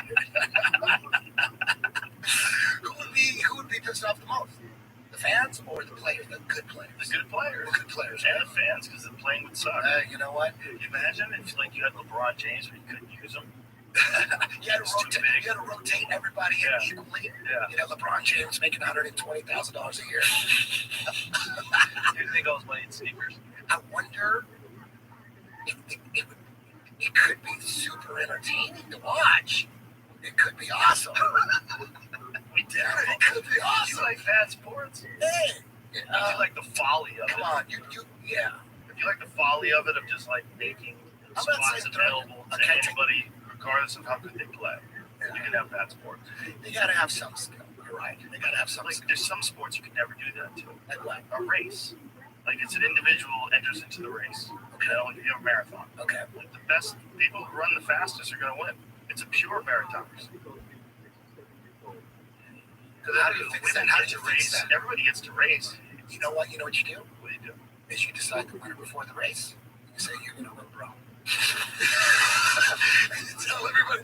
Who would be pissed off the most? The fans or the players? The good players. The good players. The good players. And the fans, because the playing would suck. You know what? Imagine if you had LeBron James, but you couldn't use him. You had to rotate everybody in equally. Yeah. You know, LeBron James making $120,000 a year. You'd think all his money in sneakers. I wonder if it could be super entertaining to watch. It could be awesome. It could be awesome. You like bad sports? Hey. You like the folly of it. Come on, yeah. If you like the folly of it, of just like making spots available to anybody, regardless of how good they play, you can have bad sports. They gotta have some skill. You're right. They gotta have some skill. There's some sports you can never do that to. Like what? A race. Like it's an individual enters into the race. Okay. Like you have a marathon. Okay. Like the best people who run the fastest are going to win. It's a pure meritocracy. Because How do you fix that? How do you fix that? Everybody gets to race. You know what? You know what you do? What do you do? Is you decide the winner before the race. You say you're going to win, bro. And you tell everybody,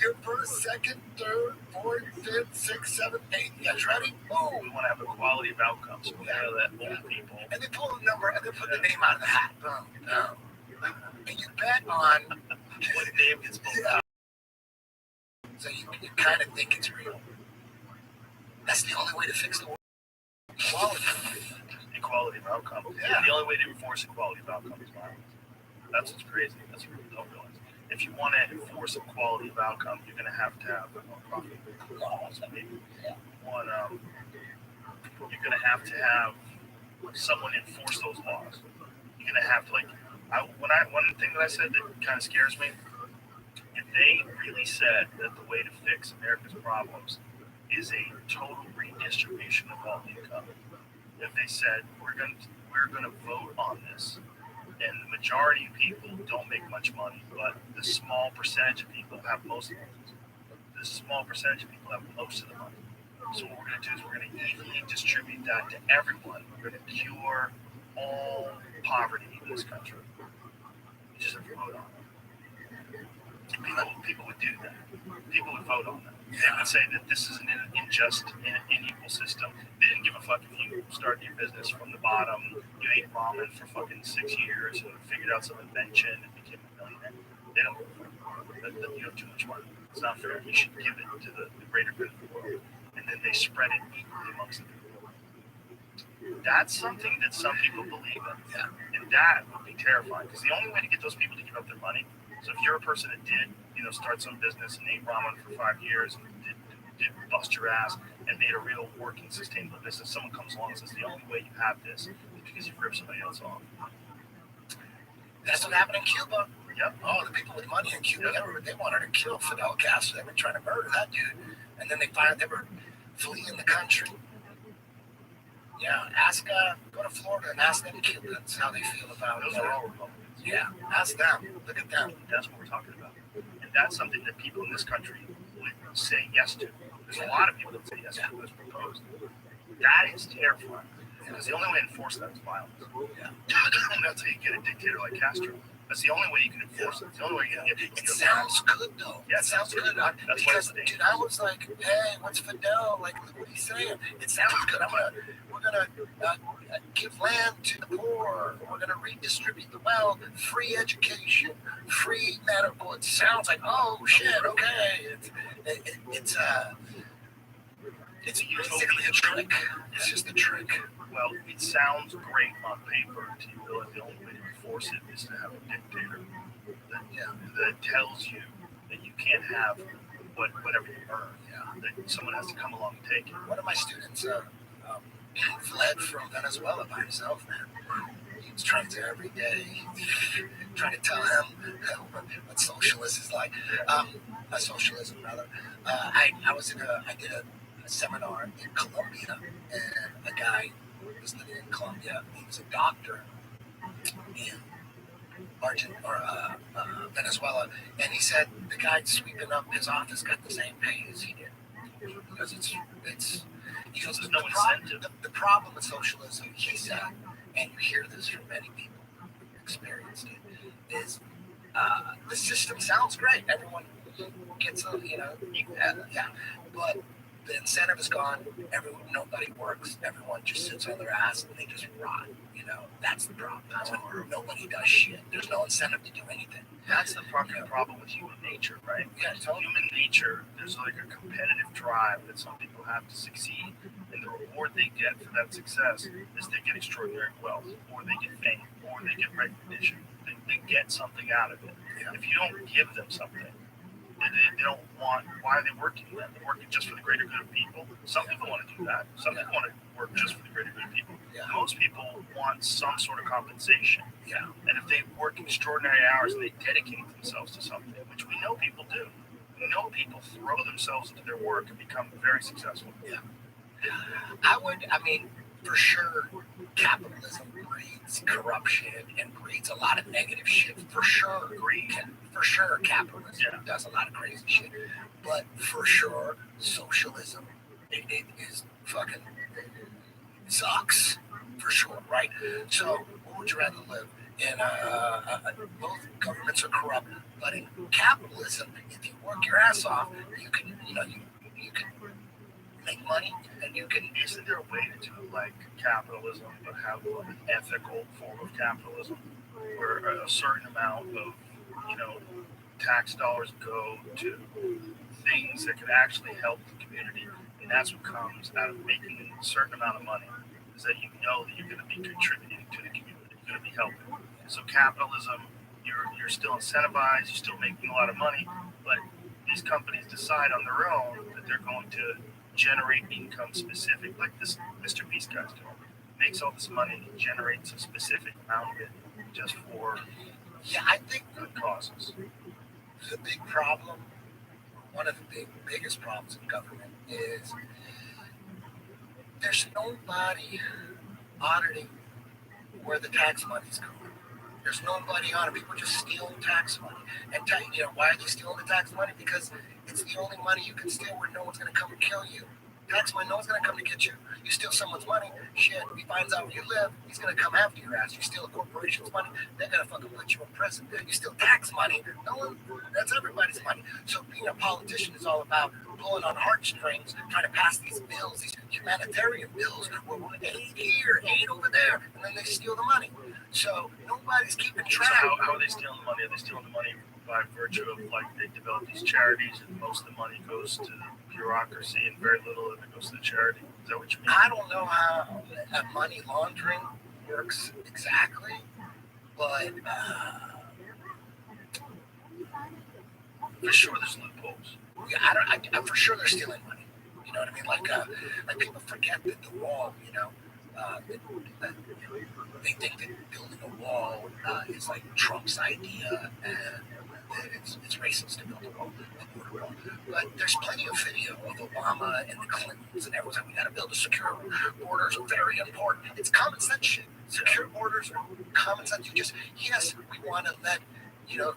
you're first, second, third, fourth, fifth, sixth, seventh, eighth. You guys ready? Boom. We want to have a quality of outcomes. We want to let old people. And they pull the number and they put the name out of the hat. Boom. Boom. And you bet on What name gets pulled out? so you kind of think it's real. That's the only way to fix the world. Equality of outcomes. Yeah. The only way to enforce equality of outcomes is violence. That's what's crazy. That's what people don't realize. If you want to enforce equality of outcome, you're going to have laws. Maybe one. You're going to have someone enforce those laws. You're going to have to one thing that I said that kind of scares me. If they really said that the way to fix America's problems is a total redistribution of all income, if they said we're going to vote on this, and the majority of people don't make much money, but the small percentage of people have most of it. The small percentage of people have most of the money. So what we're going to do is we're going to evenly distribute that to everyone. We're going to cure all poverty in this country. You just have to vote on it. People would do that. People would vote on that. They would say that this is an unjust, unequal system. They didn't give a fuck if you started your business from the bottom, you ate ramen for fucking 6 years and figured out some invention and became a millionaire. They don't give a fuck. You have too much money. It's not fair. You should give it to the greater good of the world. And then they spread it equally amongst the people. That's something that some people believe in. Yeah. And that would be terrifying. Because the only way to get those people to give up their money, so if you're a person that did, start some business and ate ramen for 5 years and did bust your ass and made a real working, sustainable business, someone comes along and says the only way you have this is because you've ripped somebody else off. That's what happened in Cuba. Yep. Oh, the people with money in Cuba, they wanted to kill Fidel Castro. They were trying to murder that dude. And then they were fleeing the country. Yeah, go to Florida and ask them Cubans how they feel about it. Those are all Republicans. Yeah, ask them. Look at them. That's what we're talking about. And that's something that people in this country would say yes to. There's a lot of people that say yes to what's proposed. That is terrifying. Because the only way to enforce that is violence. Yeah. That's how you get a dictator like Castro. That's the only way you can enforce it. It's the only way you can get people. It sounds good, though. Yeah, it sounds good. Because, dude, I was like, hey, what's Fidel? Like, what are you saying? It sounds good. We're gonna give land to the poor. We're gonna redistribute the wealth. Free education, free medical. It sounds like, oh shit, okay. It's basically a trick. It's just a trick. Well, it sounds great on paper until you realize the only way to enforce it is to have a dictator that tells you that you can't have whatever you earn. Yeah. That someone has to come along and take it. One of my students fled from Venezuela by himself, man. He was trying to every day, trying to tell him what socialism is like. Socialism, rather. I did a seminar in Colombia, and a guy was living in Colombia. He was a doctor in Venezuela, and he said the guy sweeping up his office got the same pay as he did because it's because there's no incentive. The problem with socialism, he said, and you hear this from many people who experienced it, is the system sounds great. Everyone gets but the incentive is gone. Nobody works. Everyone just sits on their ass and they just rot. That's the problem. Nobody does shit. There's no incentive to do anything. That's the problem with human nature, right? Yeah, totally. Human nature, there's like a competitive drive that some people have to succeed, and the reward they get for that success is they get extraordinary wealth, or they get fame, or they get recognition. They get something out of it. Yeah. If you don't give them something, they don't want. Why are they working then? They're working just for the greater good of people. Some people want to do that. Some people want to work just for the greater good of people. Yeah. Most people want some sort of compensation. Yeah. And if they work extraordinary hours and they dedicate themselves to something, which we know people do, we know people throw themselves into their work and become very successful. Yeah. For sure, capitalism breeds corruption and breeds a lot of negative shit. For sure, for sure, capitalism does a lot of crazy shit. But for sure, socialism, it is fucking sucks. For sure, right? So, what would you rather live in? Both governments are corrupt, but in capitalism, if you work your ass off, you can, you can make money, and you can. Isn't there a way to do like capitalism, but have an ethical form of capitalism, where a certain amount of, tax dollars go to things that can actually help the community, and that's what comes out of making a certain amount of money, is that you know that you're going to be contributing to the community, you're going to be helping. So capitalism, you're still incentivized, you're still making a lot of money, but these companies decide on their own that they're going to generate income specific, like this Mr. Beast guy's doing. Makes all this money and generates a specific amount of it just for I think good causes. the big problem, one of the biggest problems in government is there's nobody auditing where the tax money's going. There's nobody on it. People are just stealing tax money. And why are they stealing the tax money? Because it's the only money you can steal where no one's going to come and kill you. Tax money, no one's going to come to get you. You steal someone's money, shit, if he finds out where you live, he's going to come after your ass. You steal a corporation's money, they're going to fucking put you in prison. You steal tax money, that's everybody's money. So being a politician is all about pulling on heartstrings, trying to pass these bills, these humanitarian bills, where we're aid here, aid over there, and then they steal the money. So nobody's keeping track. So how are they stealing the money? Are they stealing the money by virtue of, like, they develop these charities and most of the money goes to bureaucracy and very little of it goes to the charity? Is that what you mean? I don't know how money laundering works exactly, but for sure there's loopholes. I'm for sure they're stealing money. You know what I mean? Like people forget that the wall, they think that building a wall is like Trump's idea, and it's racist to build a wall, a border wall. But there's plenty of video of Obama and the Clintons and everyone's like, we gotta build a secure borders are very important. It's common sense shit. Secure borders are common sense. Yes, we want to let, if you're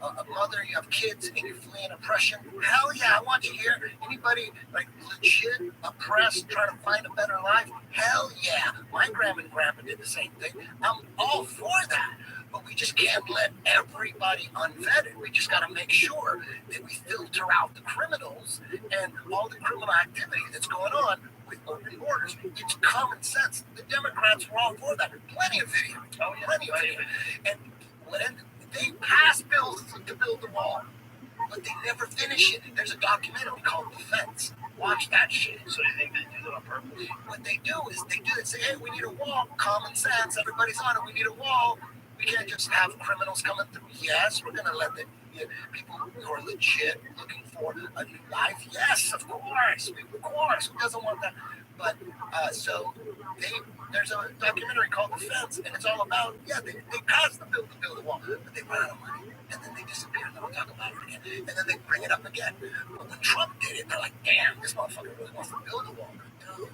a mother, you have kids, and you're fleeing oppression, hell yeah, I want you here. Anybody, like, legit oppressed, trying to find a better life, hell yeah. My grandma and grandpa did the same thing. I'm all for that. But we just can't let everybody unvetted. We just got to make sure that we filter out the criminals and all the criminal activity that's going on with open borders. It's common sense. The Democrats were all for that. Plenty of video. Plenty of video. And when they pass bills to build the wall, but they never finish it. There's a documentary called The Fence. Watch that shit. So you think they do that on purpose? What they do is they say, hey, we need a wall. Common sense. Everybody's on it. We need a wall. We can't just have criminals coming through. Yes, we're going to let the people who are legit looking for a new life. Yes, of course. Who doesn't want that? But so there's a documentary called The Fence, and it's all about, they passed the bill to build a wall, but they run out of money, and then they disappear, and they don't talk about it again, and then they bring it up again. But when Trump did it, they're like, damn, this motherfucker really wants to build a wall. Dude,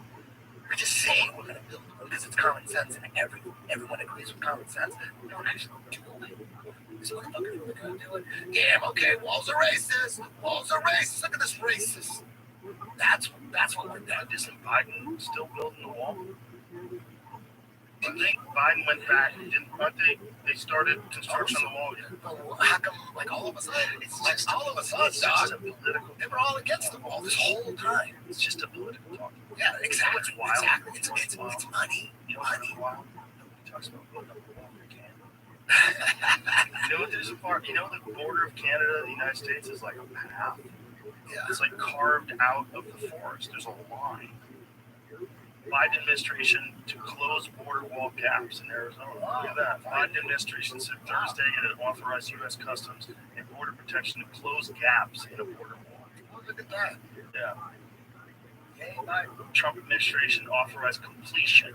we're just saying we're going to build one because it's common sense, and everyone agrees with common sense. We don't actually do it. This motherfucker really going to do it. Damn, okay, walls are racist. Look at this racist. That's what we're doing. Isn't Biden still building the wall? I think Biden went back, aren't they? They started construction on the wall yet. How come, like, all of a sudden? It's like all of a sudden, dog. They were all against the wall this whole time. It's just a political talk. Yeah, exactly. It's wild. Exactly. It's money. Nobody talks about building up the wall in Canada. There's a part. The border of Canada and the United States is like a path. Yeah. It's like carved out of the forest. There's a line. Biden administration to close border wall gaps in Arizona. Look at that. Biden administration said Thursday it had authorized U.S. Customs and Border Protection to close gaps in a border wall. Oh, look at that. Yeah. Yay, Biden. Trump administration authorized completion.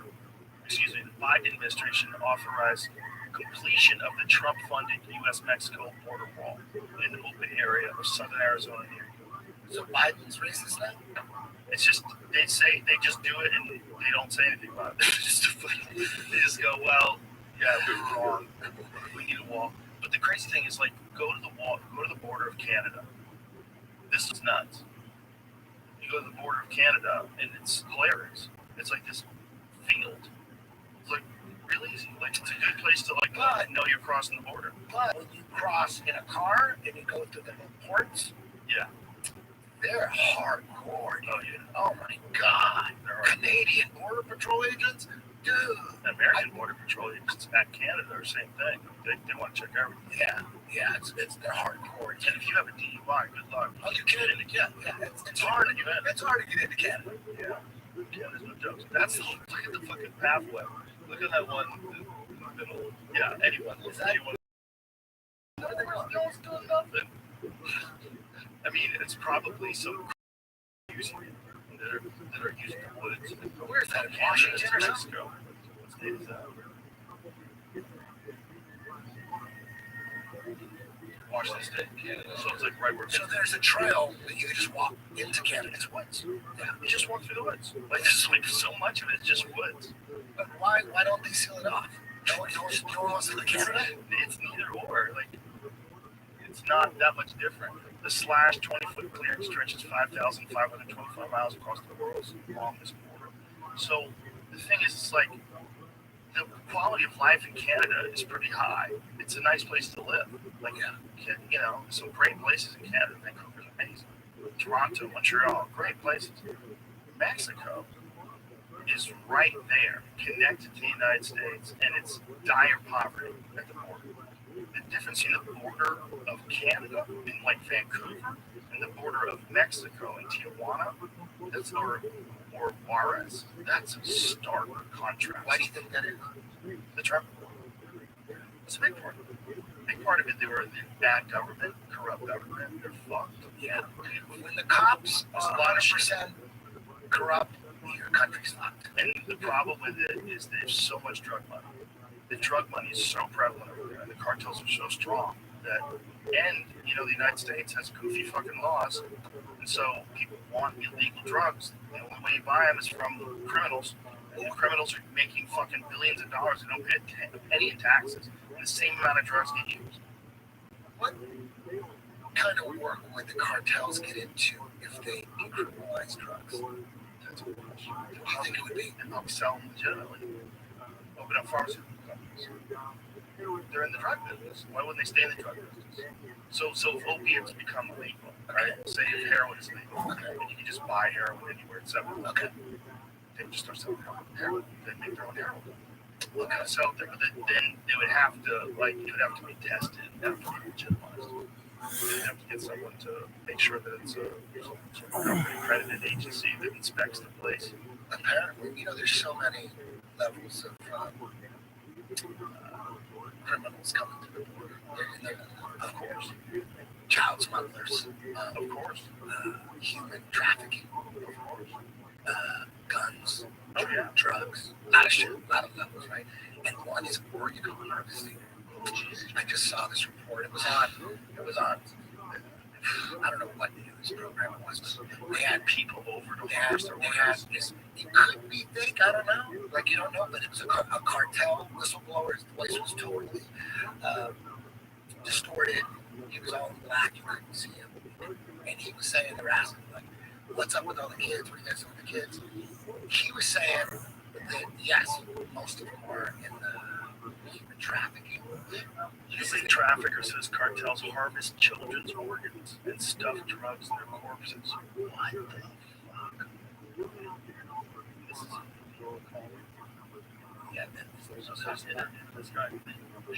The Biden administration authorized completion of the Trump-funded U.S.-Mexico border wall in the open area of southern Arizona near So Biden's racist now? It's just they just do it and they don't say anything about it. They just go, well, yeah, we were wrong. We need a wall. But the crazy thing is, like, go to the border of Canada. This is nuts. You go to the border of Canada and it's hilarious. It's like this field. It's like really easy. Like it's a good place to like know you're crossing the border. But when you cross in a car and you go through the ports, yeah, they're hardcore. Oh yeah. Oh my God. Canadian Border Patrol agents, dude. American Border Patrol agents at Canada are the same thing. They want to check everything. Yeah. It's they're hardcore. And if you have a DUI, good luck. Oh, you get into Canada. Yeah, it's hard to get in. It's hard to get into Canada. Yeah. Canada's no jokes. That's look at the fucking pathway. Look at that one. Yeah. Anyone. Is that anyone? No one's doing nothing. I mean, it's probably some using it that are using the woods. Where's that? Washington or something? What state is that? Washington State, Canada. So it's like right where. So there's a trail that you can just walk into Canada. It's woods. Yeah, you just walk through the woods. Like there's like so much of it's just woods. But why don't they seal it off? No one wants to go to Canada. It's neither or. Like it's not that much different. The slash 20-foot clearing stretches 5,525 miles across the world's longest border. So the thing is, it's like the quality of life in Canada is pretty high. It's a nice place to live. Like, you know, some great places in Canada. Vancouver's amazing. Toronto, Montreal, great places. Mexico is right there, connected to the United States, and it's dire poverty at the border. The difference in the border of Canada in like Vancouver and the border of Mexico in Tijuana, that's or Juarez, that's a stark contrast. Why do you think that is? The Trump. It's a big part. Big part of it, they were the bad government, corrupt government. They're fucked. Yeah. When the cops is 100% corrupt, your country's fucked. And the problem with it is there's so much drug money. The drug money is so prevalent over there, and the cartels are so strong that, and you know, the United States has goofy fucking laws, and so people want illegal drugs. The only way you buy them is from criminals, and the criminals are making fucking billions of dollars and don't pay a penny in taxes, and the same amount of drugs get used. What kind of work would the cartels get into if they decriminalize drugs? That's a good question. What do you think it would be? And they'll sell them legitimately. Open up pharmaceutical companies. They're in the drug business. Why wouldn't they stay in the drug business? So if opiates become illegal, right? Say if heroin is legal, and you can just buy heroin anywhere in 7-Eleven. Okay. They just start selling heroin. They make their own heroin. Well, kind of sell it there, but then they would have to be tested. It would have to be legitimized. You'd have to get someone to make sure that it's an accredited agency that inspects the place. Apparently, you know, there's so many levels of criminals coming through the border. Of course. Child smugglers. Of course. Human trafficking. Of course. Guns. Oh, yeah. Drugs. A lot of shit. A lot of levels, right? And one is organ harvesting. I just saw this report. It was on. I don't know what news program it was, but they had people over to harvest their organs. It could be fake, I don't know. Like, you don't know, but it was a cartel whistleblower. His voice was totally distorted. He was all in black. You couldn't see him. And he was saying, they were asking, like, what's up with all the kids? What are you guys doing with the kids? He was saying that, yes, most of them are in the human trafficking. Usually trafficker says cartels harvest children's organs and stuff drugs in their corpses. What the fuck? This is yeah, this guy. The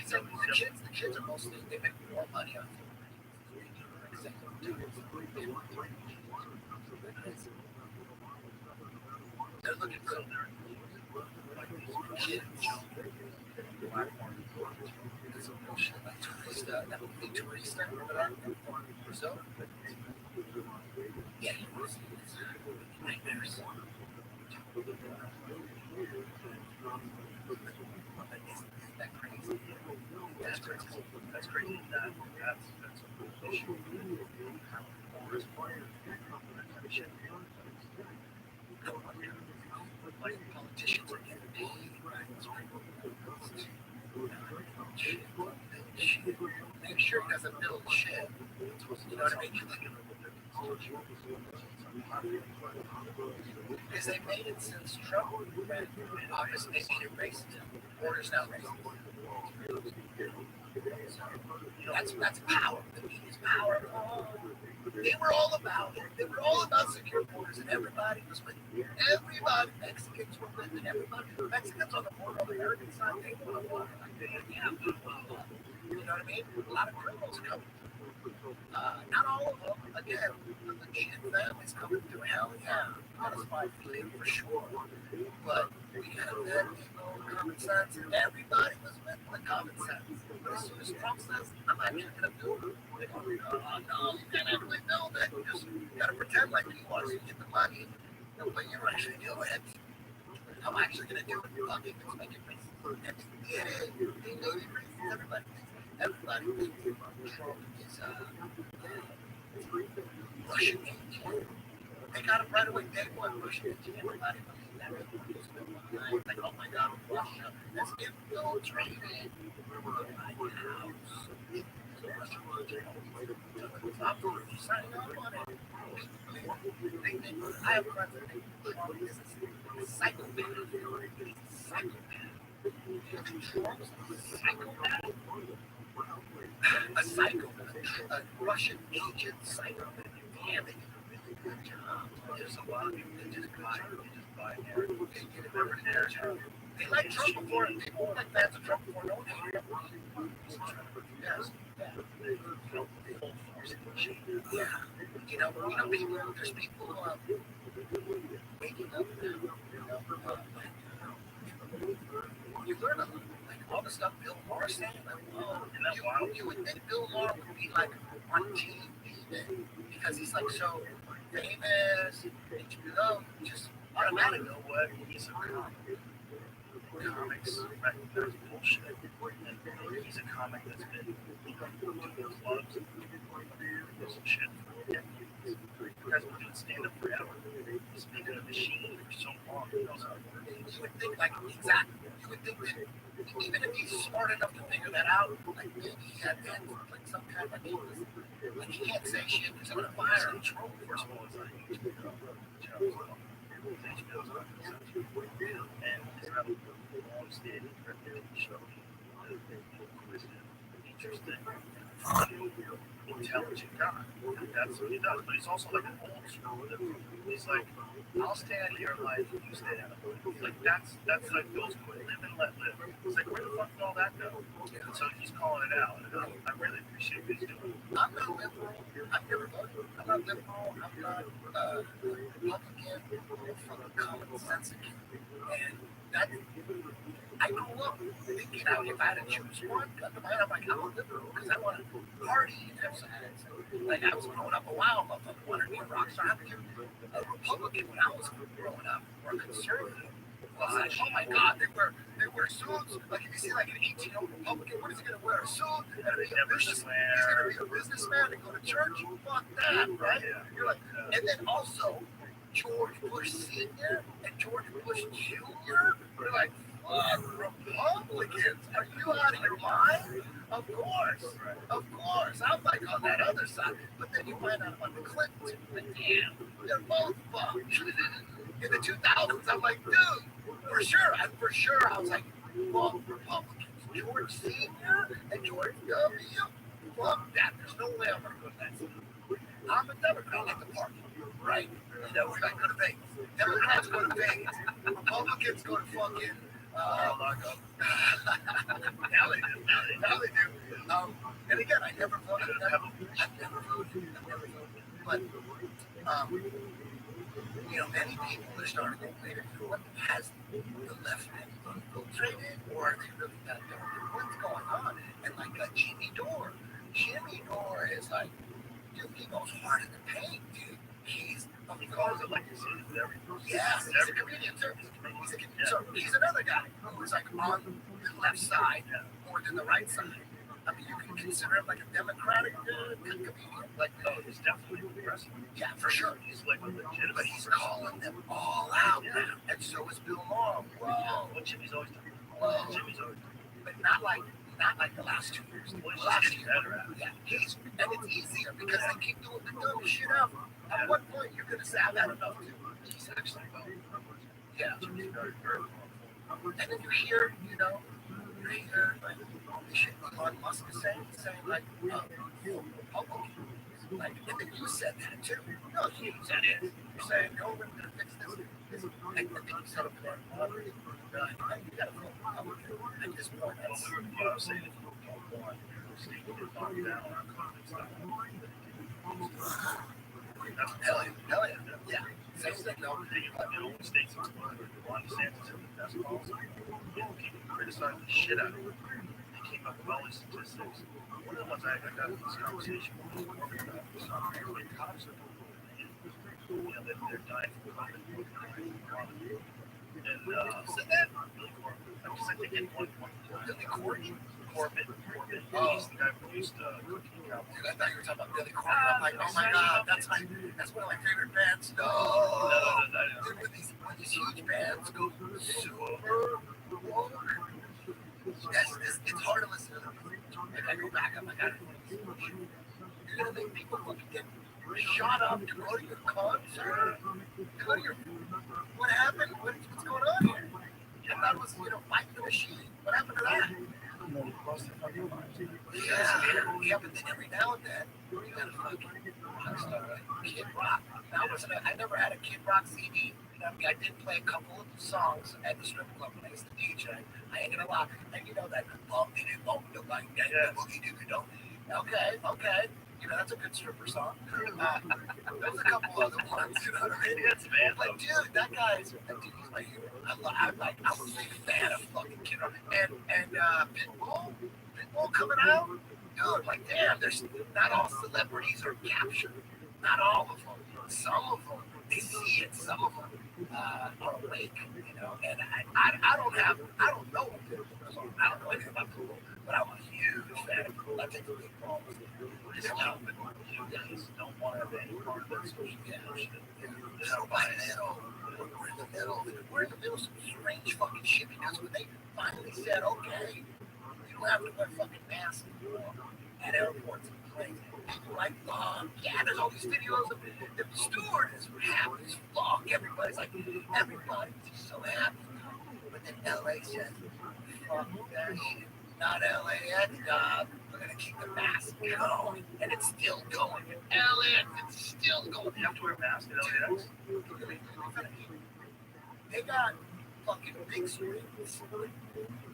kids are mostly, they make more money off it. They're looking for their kids. Like Turista, that would be Turista, remember that? Brazil? Yeah, he was nightmares. Isn't that crazy? That's crazy. That's crazy. That's a issue. How first point, that kind of shit. Like politicians are getting paid, right? So make sure he doesn't build shit. You know what I mean? Because they made it since Trump ran in office, they made it racist. Borders now racist. That's power. The media's powerful. They were all about it. They were all about secure borders, and everybody was with it. Everybody, Mexicans were with it. Everybody, Mexicans on the border on the American side, they want to walk like they yeah, you know what I mean? A lot of criminals coming through. Not all of them. Again, the legit families coming through. Hell yeah, not a spy plane for sure. But we have that common sense. Everybody was with the common sense. But as soon as Trump says, I'm actually going to do it, they go, oh no, you can't actually build it. You got to pretend like you want to get the money. No, but you're actually do it. I'm actually going to do it. Fucking let's make it racist. They know you're racist. Everybody thinks Trump is Russian agent. They got him right away. Day one, Russian agent. Everybody believed that. Like, oh my God, Russia has infiltrated my house. I'm going to sign up on it. I have friends that think Trump is a psychopath. He's a psychopath. Trump is a psychopath. A psychopath. A Russian agent psychopath. Damn, they did a really good job. There's a lot of people that just buy narrative. They get it every narrative. They like Trump before, people like fans of Trump before, no one hated him. Yes. Yeah. You know, people, there's people waking up now. You learn like all the stuff Bill Maher saying, like, oh, you would think Bill Maher would be like on TV because he's like so famous, HBO, just automatic. You know what? He's a comic. Comics recognize bullshit. And he's a comic that's been doing those clubs and some shit for decades. You guys been doing stand-up forever. He's been a machine for so long. He knows how to work. You would think, like, exactly. You would think that even if he's smart enough to figure that out, like maybe he had like some kind of like he can't say shit because I'm gonna fire him. First of all, it's like and he's got a long-standing reputation of interesting, funny, intelligent guy. That's what he does. But he's also like an old school. He's like, I'll stand here in life and you stand. He's like, that's like Bill's point. Live and let live. It's like, where the fuck did all that go? And so he's calling it out. And I really appreciate what he's doing. I'm not liberal. I've never voted. I'm not liberal. I'm not Republican. I'm from a common sense. And that, I grew up thinking if I had to choose one, I'm like, I'm a liberal because I want to party and have sex. Like, I was growing up a while, I wanted to be a rock star. I became a Republican when I was growing up, or a conservative. I was like, oh my God, they wear suits. Like, if you see like an 18-year-old Republican, what is he going to wear? A suit? And be a businessman. He's going to be a businessman and go to church? Fuck that, right? You're like, and then also, George Bush Sr. and George Bush Jr. We're like, fuck, Republicans, are you out of your mind? Of course. I'm like on that other side. But then you find out about the Clintons. Like, damn, they're both fucked. In the 2000s, I'm like, dude, for sure, I was like, fuck Republicans. George Sr. and George W. Fuck that. There's no way I'm going to go to that side. I'm a Democrat, I like the party, right? You know, we're not going to Vegas. Democrats go to Vegas. Republicans go to fucking lock up. Now they do. And again, I never voted. I've never voted. But you know, many people are starting to think, what has the left been infiltrated, or are they really that different? What's going on? And like Jimmy Dore is like, dude, he goes hard in the paint, dude. He calls it like he's in everything. Yes, he's a comedian, sir. He's another guy who's like on the left side more than the right side. I mean, you can consider him like a Democratic comedian. Like, Oh, he's definitely progressive. yeah, for sure. He's like a legitimate. But he's calling them all out now, and so is Bill Maher. Whoa, What Jimmy's always done. whoa. Jimmy's always done. But not like the last 2 years. Well, he's The last just getting year, better at it. yeah, and it's easier because they keep doing the dumb shit out. At what point you're gonna say I've had enough too? He's actually well. Yeah. Jimmy's very, very well. And then you hear, like the shit Elon Musk is saying like Republicans. Like, and then you said that too. No, you said it. You're saying no, we're gonna fix this. I think you said it there. You gotta vote Republican at this point. That's What I'm saying is, you don't want state to get bogged down on COVID stuff. hell yeah. Yeah. Same thing, no. In all the states, Ron DeSantis had the best policy. People criticize the shit out of him. He came up with all these statistics. One of the ones I got in this conversation was really cops are they're dying from COVID. And so that really because I think in one Corbett. He's the guy who produced Cooking Cowboy. Dude, I thought you were talking about Billy Corbett. I'm like, oh my god, that's one of my favorite bands. No. Dude, when these huge bands go super woke, it's hard to listen to them. Like, I go back, I'm like, you're gonna make people fucking get shot up to go to your concert, to go to your, what happened? What's going on here? I thought it was, fighting the machine. What happened to that? Yeah, but then every now and then, you gotta fucking Kid Rock. I never had a Kid Rock CD. I mean, I did play a couple of songs at the strip club when I used to DJ. I ain't gonna lie. And you know that bump it bump the like that boogie doogie don't. Okay. That's a good stripper song. There's a couple other ones, you know what I mean? That's bad. But dude, that he's my hero. I'm a big fan of fucking Kid Rock. And Pitbull coming out, dude, like damn, there's not all celebrities are captured. Not all of them. Some of them, they see it. Some of them are awake, And I don't know Pitbull. I don't know anything about Pitbull, but I'm a huge fan of Pitbull. I think the big balls. You guys don't want to have any part of that social media shit. We're in the middle of some strange fucking shit because when they finally said, okay, you don't have to wear fucking masks anymore at airports and planes, people were like, yeah, there's all these videos of the stewardess were happy as fuck. Everybody's just so happy. But then LA says, fuck that shit. Not LAX, dog. We're gonna keep the mask going, and it's still going. LAX, it's still going. You have to wear a mask at LAX? They got fucking big screens. You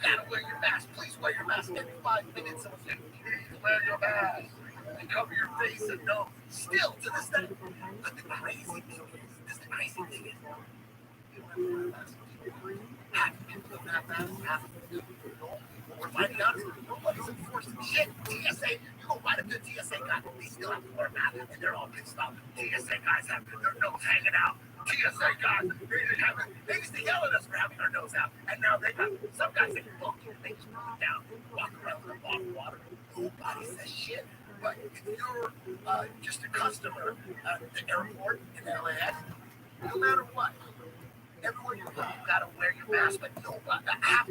gotta wear your mask. Please wear your mask. Every 5 minutes, someone says, please wear your mask. And cover your face and nose. Still, to this day. But the crazy thing is, you don't have to wear a mask. Half the people don't have masks, half the people don't. We're finding out nobody's enforcing shit. TSA, you go find a good TSA guy, they still have to wear a mask, and they're all pissed off. TSA guys have their nose hanging out. TSA guys, they used to yell at us for having our nose out, and now they got some guys that can walk in, they just put it down, walk around with a bottle of water. Nobody says shit. But if you're just a customer at the airport in LAX, no matter what, everywhere you go, you gotta wear your mask, but nobody, half the